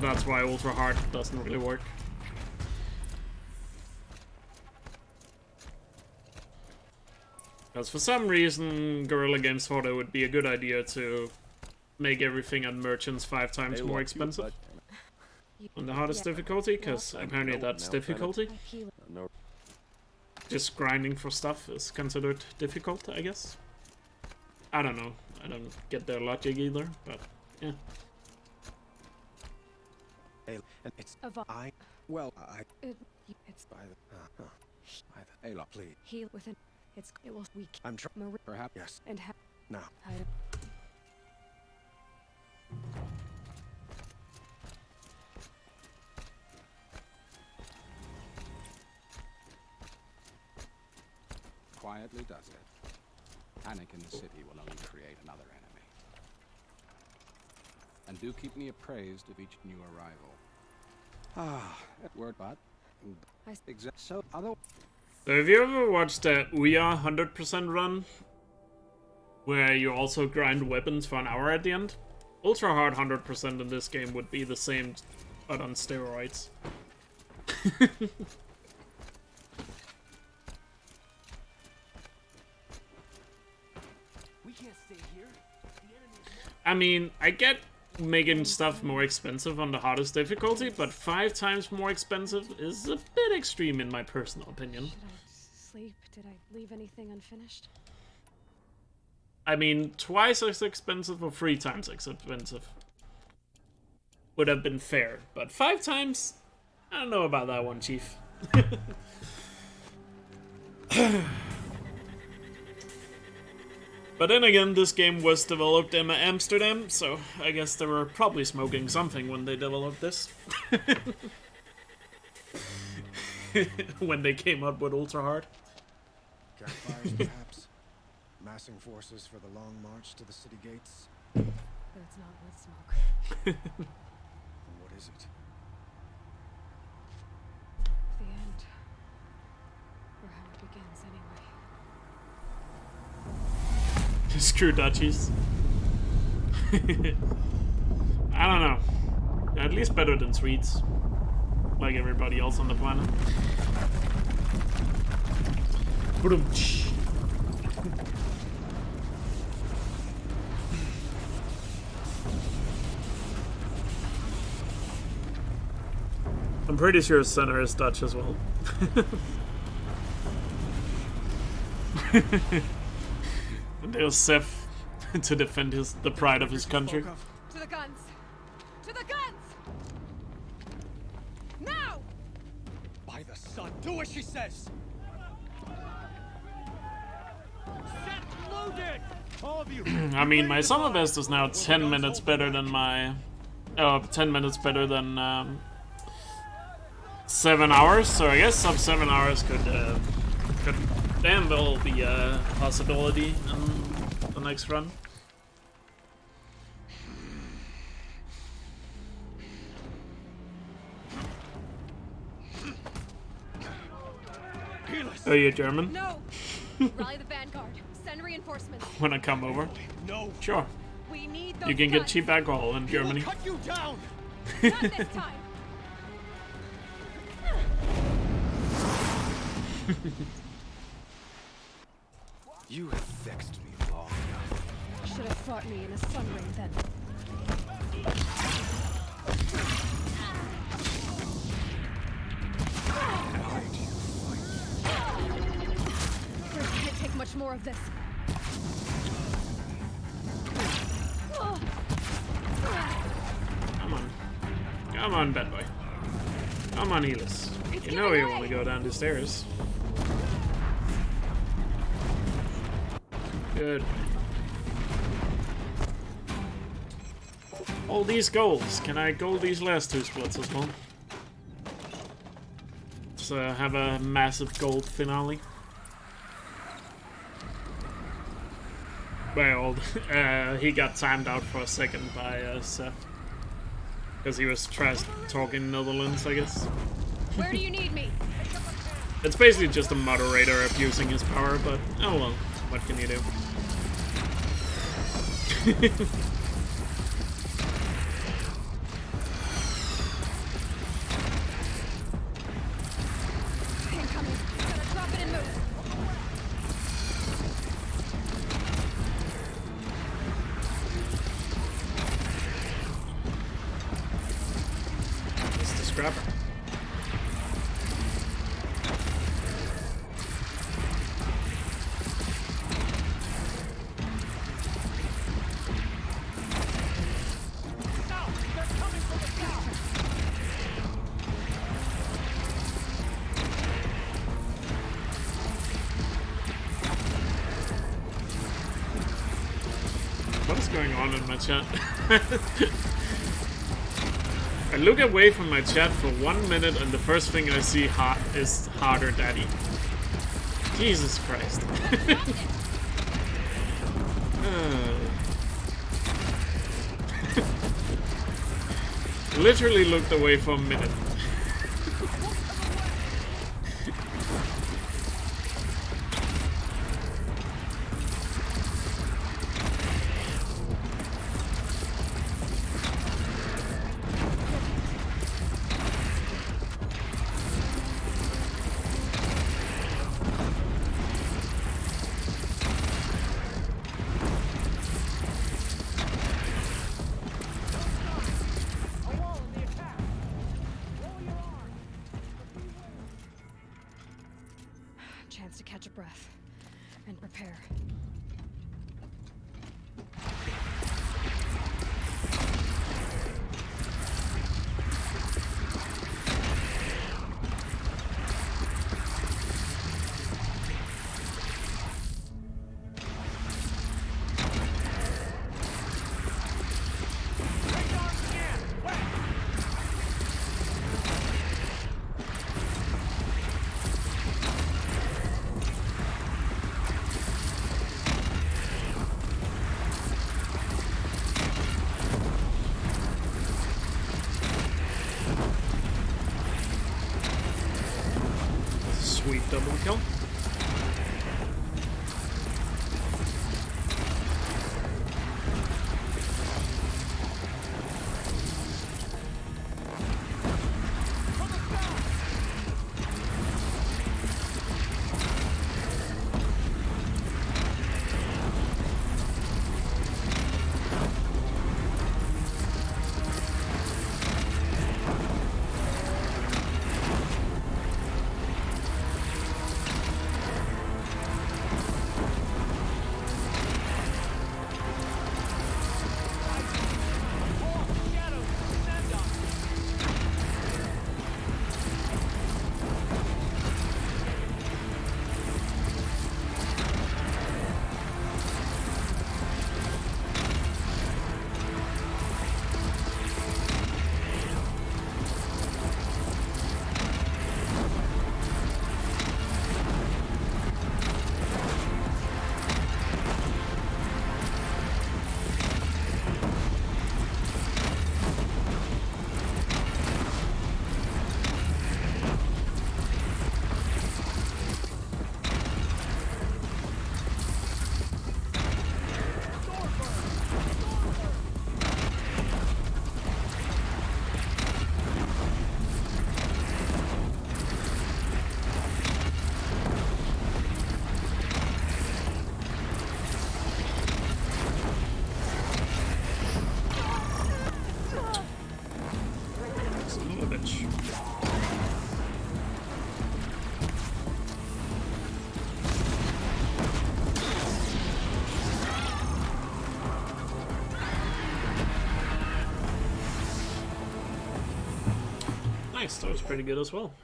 That's why ultra hard doesn't really work. Because for some reason, Guerrilla Games thought it would be a good idea to make everything at merchants 5 times more expensive on the hardest difficulty, because apparently that's difficulty. Just grinding for stuff is considered difficult, I guess. I don't know. I don't get their logic either, but yeah. It's it's by the alot, please. Heal within. It will weak. I'm trying. Perhaps yes. And now. Quietly does it. Panic in the city will only create another enemy. And do keep me appraised of each new arrival. Ah, word but. So other. So have you ever watched the Ouya 100% run? Where you also grind weapons for an hour at the end? Ultra hard 100% in this game would be the same, but on steroids. We can't stay here. I mean, I get making stuff more expensive on the hardest difficulty, but 5 times more expensive is a bit extreme in my personal opinion. Should I sleep? Did I leave anything unfinished? I mean, twice as expensive or 3 times as expensive would have been fair, but 5 times? I don't know about that one, Chief. But then again, this game was developed in Amsterdam, so I guess they were probably smoking something when they developed this. When they came up with Ultra Hard. Campfires, perhaps? Massing forces for the long march to the city gates? But it's not wood smoke. What is it? The end. Or how it begins, anyway. Screw Dutchies. I don't know. At least better than Swedes. Like everybody else on the planet. I'm pretty sure Center is Dutch as well. And there's Seth to defend the pride of his country. To the guns! To the guns! Now! By the sun, do as she says! Set loaded! All of you. I mean, my summer best is now 10 minutes better than my... 10 minutes better than 7 hours, so I guess sub 7 hours could damn well be a possibility in the next run. Oh, you're German? No! Rally the vanguard. Send reinforcements. Wanna come over? No. Sure. We need those You can get guns. cheap alcohol in Germany. Cut you down. Not this time. You have vexed me long enough. Should have fought me in a sun ring then. We can't take much more of this. Come on. Come on, bad boy. Come on, Elis. You know you want to go down the stairs. Good. All these golds. Can I gold these last 2 splits as well? Let's have a massive gold finale. Well, he got timed out for a second by Seth. Because he was talking Netherlands, I guess. Where do you need me? It's basically just a moderator abusing his power, but oh well, what can you do? trap. What is going on in my chat? I look away from my chat for 1 minute and the first thing I see is Harder Daddy. Jesus Christ. Literally looked away for a minute. Chance to catch a breath and prepare. Sweet double kill. Nice, that was pretty good as well.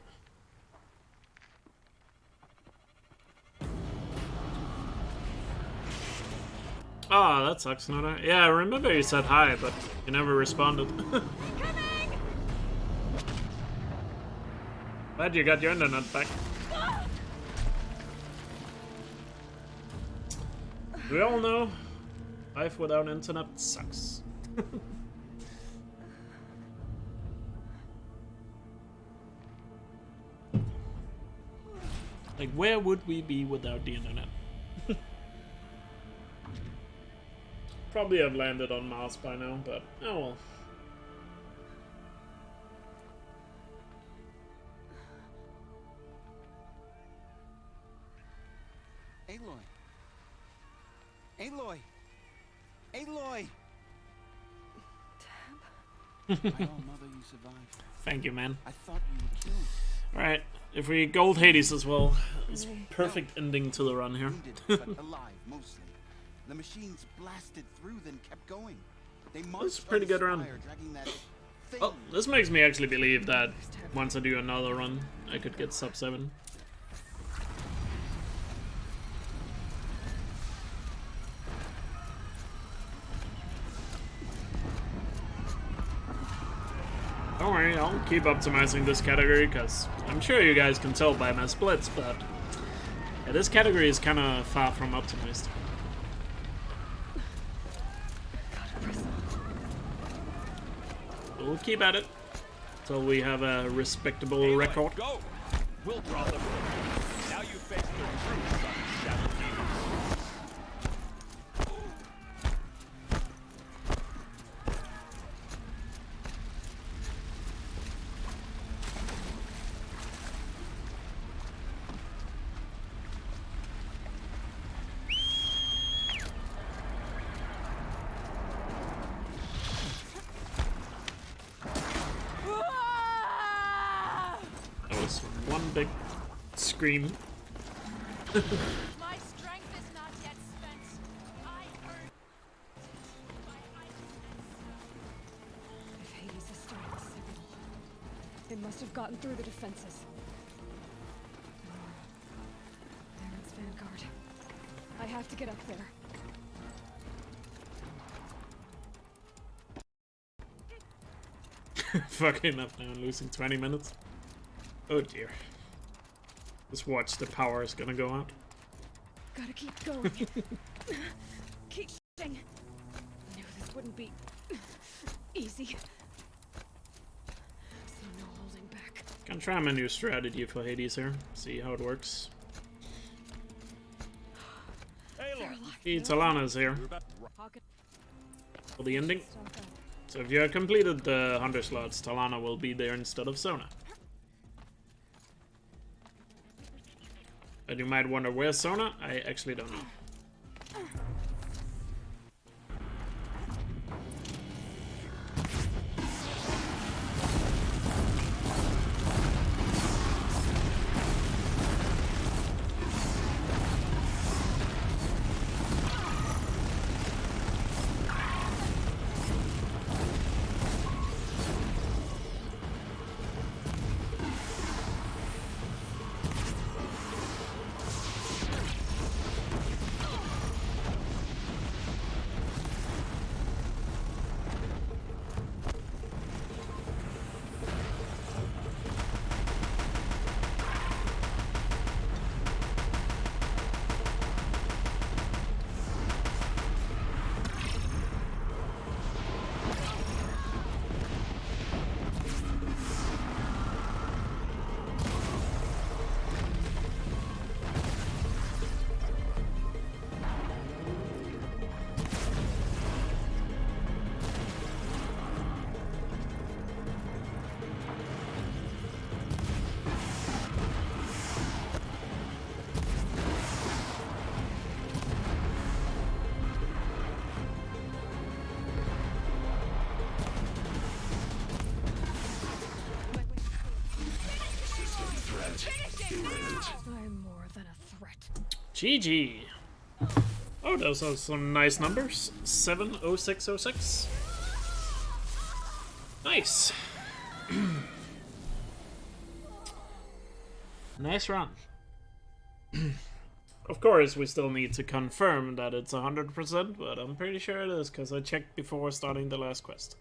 Ah, that sucks, Nora. Yeah, I remember you said hi, but you never responded. Glad you got your internet back. We all know life without internet sucks. Like, where would we be without the internet? Probably have landed on Mars by now, but oh well. Aloy! Aloy! Aloy! Mother, you survived. Thank you, man. I thought you were killed. Alright, if we gold Hades as well, it's perfect ending to the run here. But alive, mostly. The machines blasted through, then kept going. They That's a pretty good run. dragging that Oh, this makes me actually believe that once I do another run, I could get sub 7. Don't worry, I'll keep optimizing this category, because I'm sure you guys can tell by my splits, but yeah, this category is kind of far from optimized. We'll keep at it until we have a respectable record. Go! We'll draw the room. Now you face the true son of Shadow Demons. That was one big scream. My strength is not yet spent. I earned If Hades is starting the signal, it must have gotten through the defenses. There it's Vanguard. I have to get up there. Fucking up now and losing 20 minutes. Oh dear. Just watch, the power is gonna go out. Gotta keep going. Keep pushing. Knew this wouldn't be easy. So no holding back. Gonna try my new strategy for Hades here. See how it works. Talana's here for the ending. So if you have completed the 100 slots, Talana will be there instead of Sona. And you might wonder, where's Sona? I actually don't know. I'm more than a threat. GG. Oh, those are some nice numbers. 70606. Nice. Nice run. Of course, we still need to confirm that it's 100%, but I'm pretty sure it is, because I checked before starting the last quest.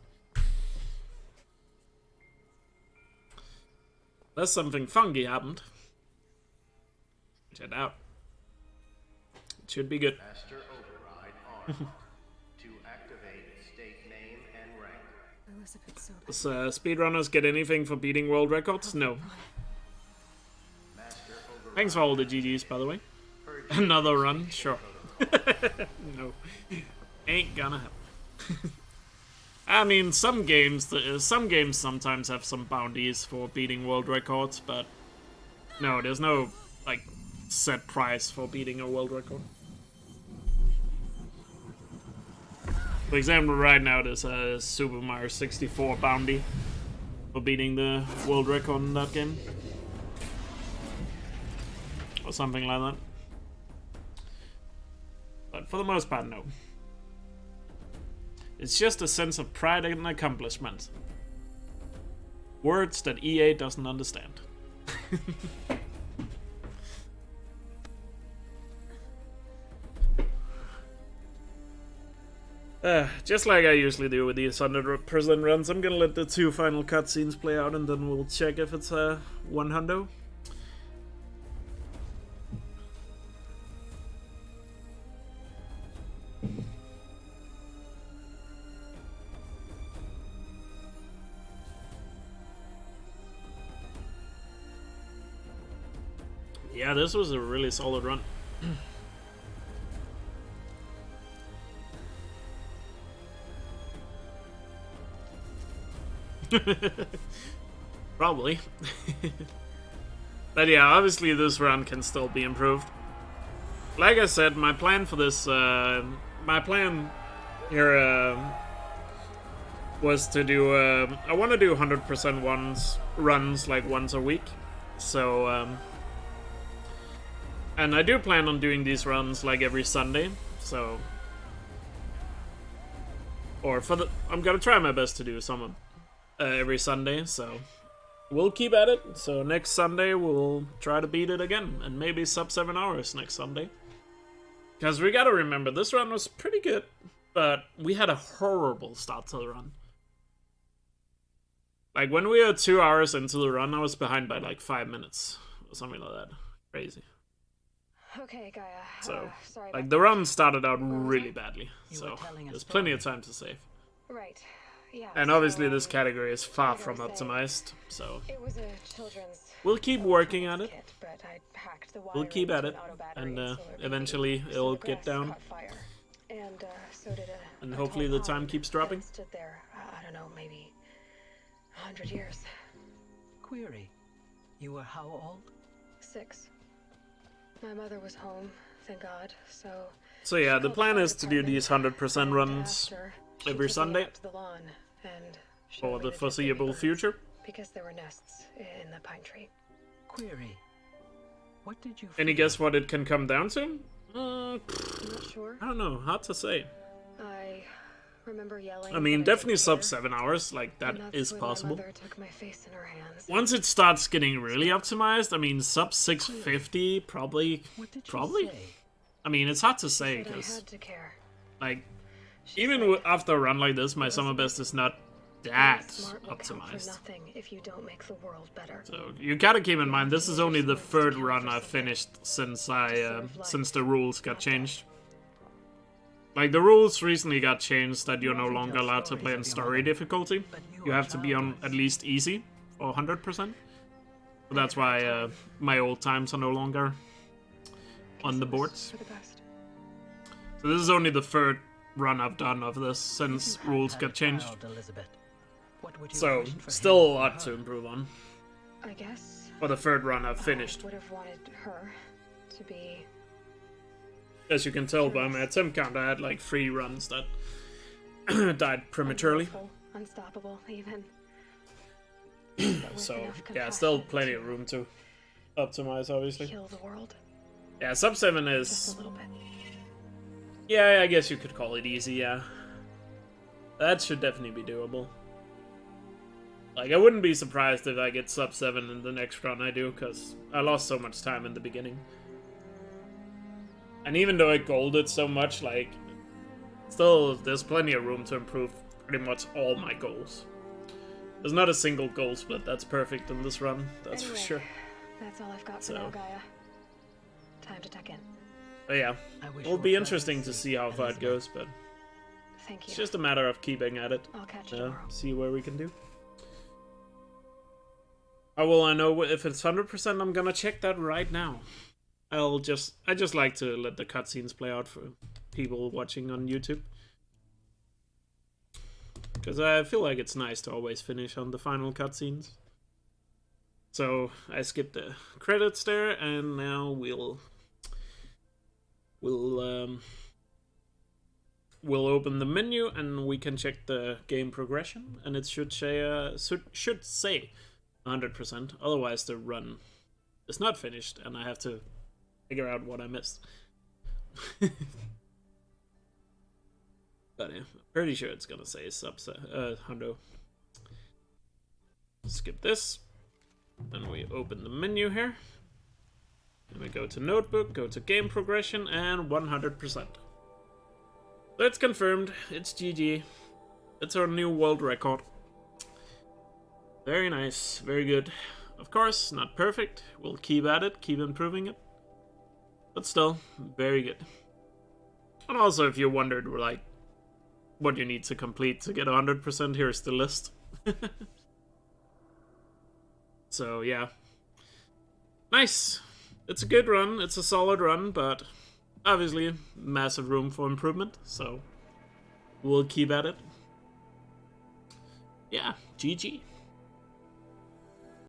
Unless something funky happened. Check it out. It should be good. Master override on. To activate state name and rank. Elizabeth Does speedrunners get anything for beating world records? No. Thanks for all the GGs, by the way. Another run? Sure. No. Ain't gonna happen. I mean, some games sometimes have some bounties for beating world records, but no, there's no, like, set price for beating a world record. For example, right now there's a Super Mario 64 bounty for beating the world record in that game. Or something like that. But for the most part, no. It's just a sense of pride and accomplishment. Words that EA doesn't understand. Just like I usually do with these 100% runs, I'm gonna let the 2 final cutscenes play out and then we'll check if it's a 100. Yeah, this was a really solid run. Probably. But yeah, obviously this run can still be improved. Like I said, my plan for this, my plan here was to do, I want to do 100% runs like once a week. So, and I do plan on doing these runs like every Sunday, so, or for the, I'm gonna try my best to do some every Sunday, so we'll keep at it. So next Sunday we'll try to beat it again, and maybe sub 7 hours next Sunday. Because we gotta remember, this run was pretty good, but we had a horrible start to the run. Like, when we were 2 hours into the run, I was behind by like 5 minutes, or something like that. Crazy. Okay, Gaia. So, Sorry like, about the run started out really badly, so there's plenty of time to save. Right. Yeah. And obviously this category is far from optimized, so it was a children's we'll keep working at it. kit, but I hacked the We'll wiring keep at to it, an auto battery and solar eventually PV, it'll so the get grass down. caught fire. And so did And a hopefully tall the time pond keeps dropping. that stood there, I don't know, maybe 100 years. Query. You were how old? 6. My mother was home, thank God, so... So yeah, the plan is to do these 100% runs every Sunday to the lawn and for the foreseeable future. because there were nests in the pine tree. Query. What did you Any guess what it can come down to? I'm not sure. I don't know, hard to say. I remember yelling. I mean, but definitely didn't sub hear. 7 hours, like that And that's is when possible. My mother took my face in her hands. Once it starts getting really optimized, I mean, sub 650 probably. I mean, it's hard to say Said I because, had to care. like, even after a run like this, my summer best is not that Smart will count for optimized. nothing if you don't make the world better. So you gotta keep in mind, this is only the 3rd run I've finished since since the rules got changed. Like, the rules recently got changed that you're no longer allowed to play on story difficulty. You have to be on at least easy or 100%. So that's why my old times are no longer on the boards. So this is only the 3rd run I've done of this since rules got changed. So, still a lot to improve on. I guess. For the 3rd run I've finished. I would have wanted her to be. As you can tell by my attempt count, I had like 3 runs that died prematurely. Unstoppable, even. So, yeah, still plenty of room to optimize, obviously. Kill the world. Yeah, sub 7 is... Just a little bit. Yeah, I guess you could call it easy, yeah. That should definitely be doable. Like, I wouldn't be surprised if I get sub 7 in the next run I do, because I lost so much time in the beginning. And even though I golded so much, like, still, there's plenty of room to improve pretty much all my goals. There's not a single goal split that's perfect in this run, that's Anyway, for sure. That's all I've got for So. now, Gaia. Time to tuck in. But yeah, it'll be interesting to see how far it goes, but Thank you. it's just a matter of keeping at it. I'll catch you tomorrow. See where we can do. How will I know if it's 100%? I'm gonna check that right now. I just like to let the cutscenes play out for people watching on YouTube. Because I feel like it's nice to always finish on the final cutscenes. So I skipped the credits there, and now we'll we'll open the menu and we can check the game progression, and it should say 100%. Otherwise, the run is not finished, and I have to figure out what I missed. But yeah, pretty sure it's gonna say hundo. Skip this. Then we open the menu here. And we go to notebook, go to game progression, and 100%. That's confirmed. It's GG. It's our new world record. Very nice. Very good. Of course, not perfect. We'll keep at it, keep improving it. But still, very good. And also, if you wondered, like, what you need to complete to get 100%, here's the list. So, yeah. Nice. It's a good run. It's a solid run, but obviously massive room for improvement. So, we'll keep at it. Yeah, GG.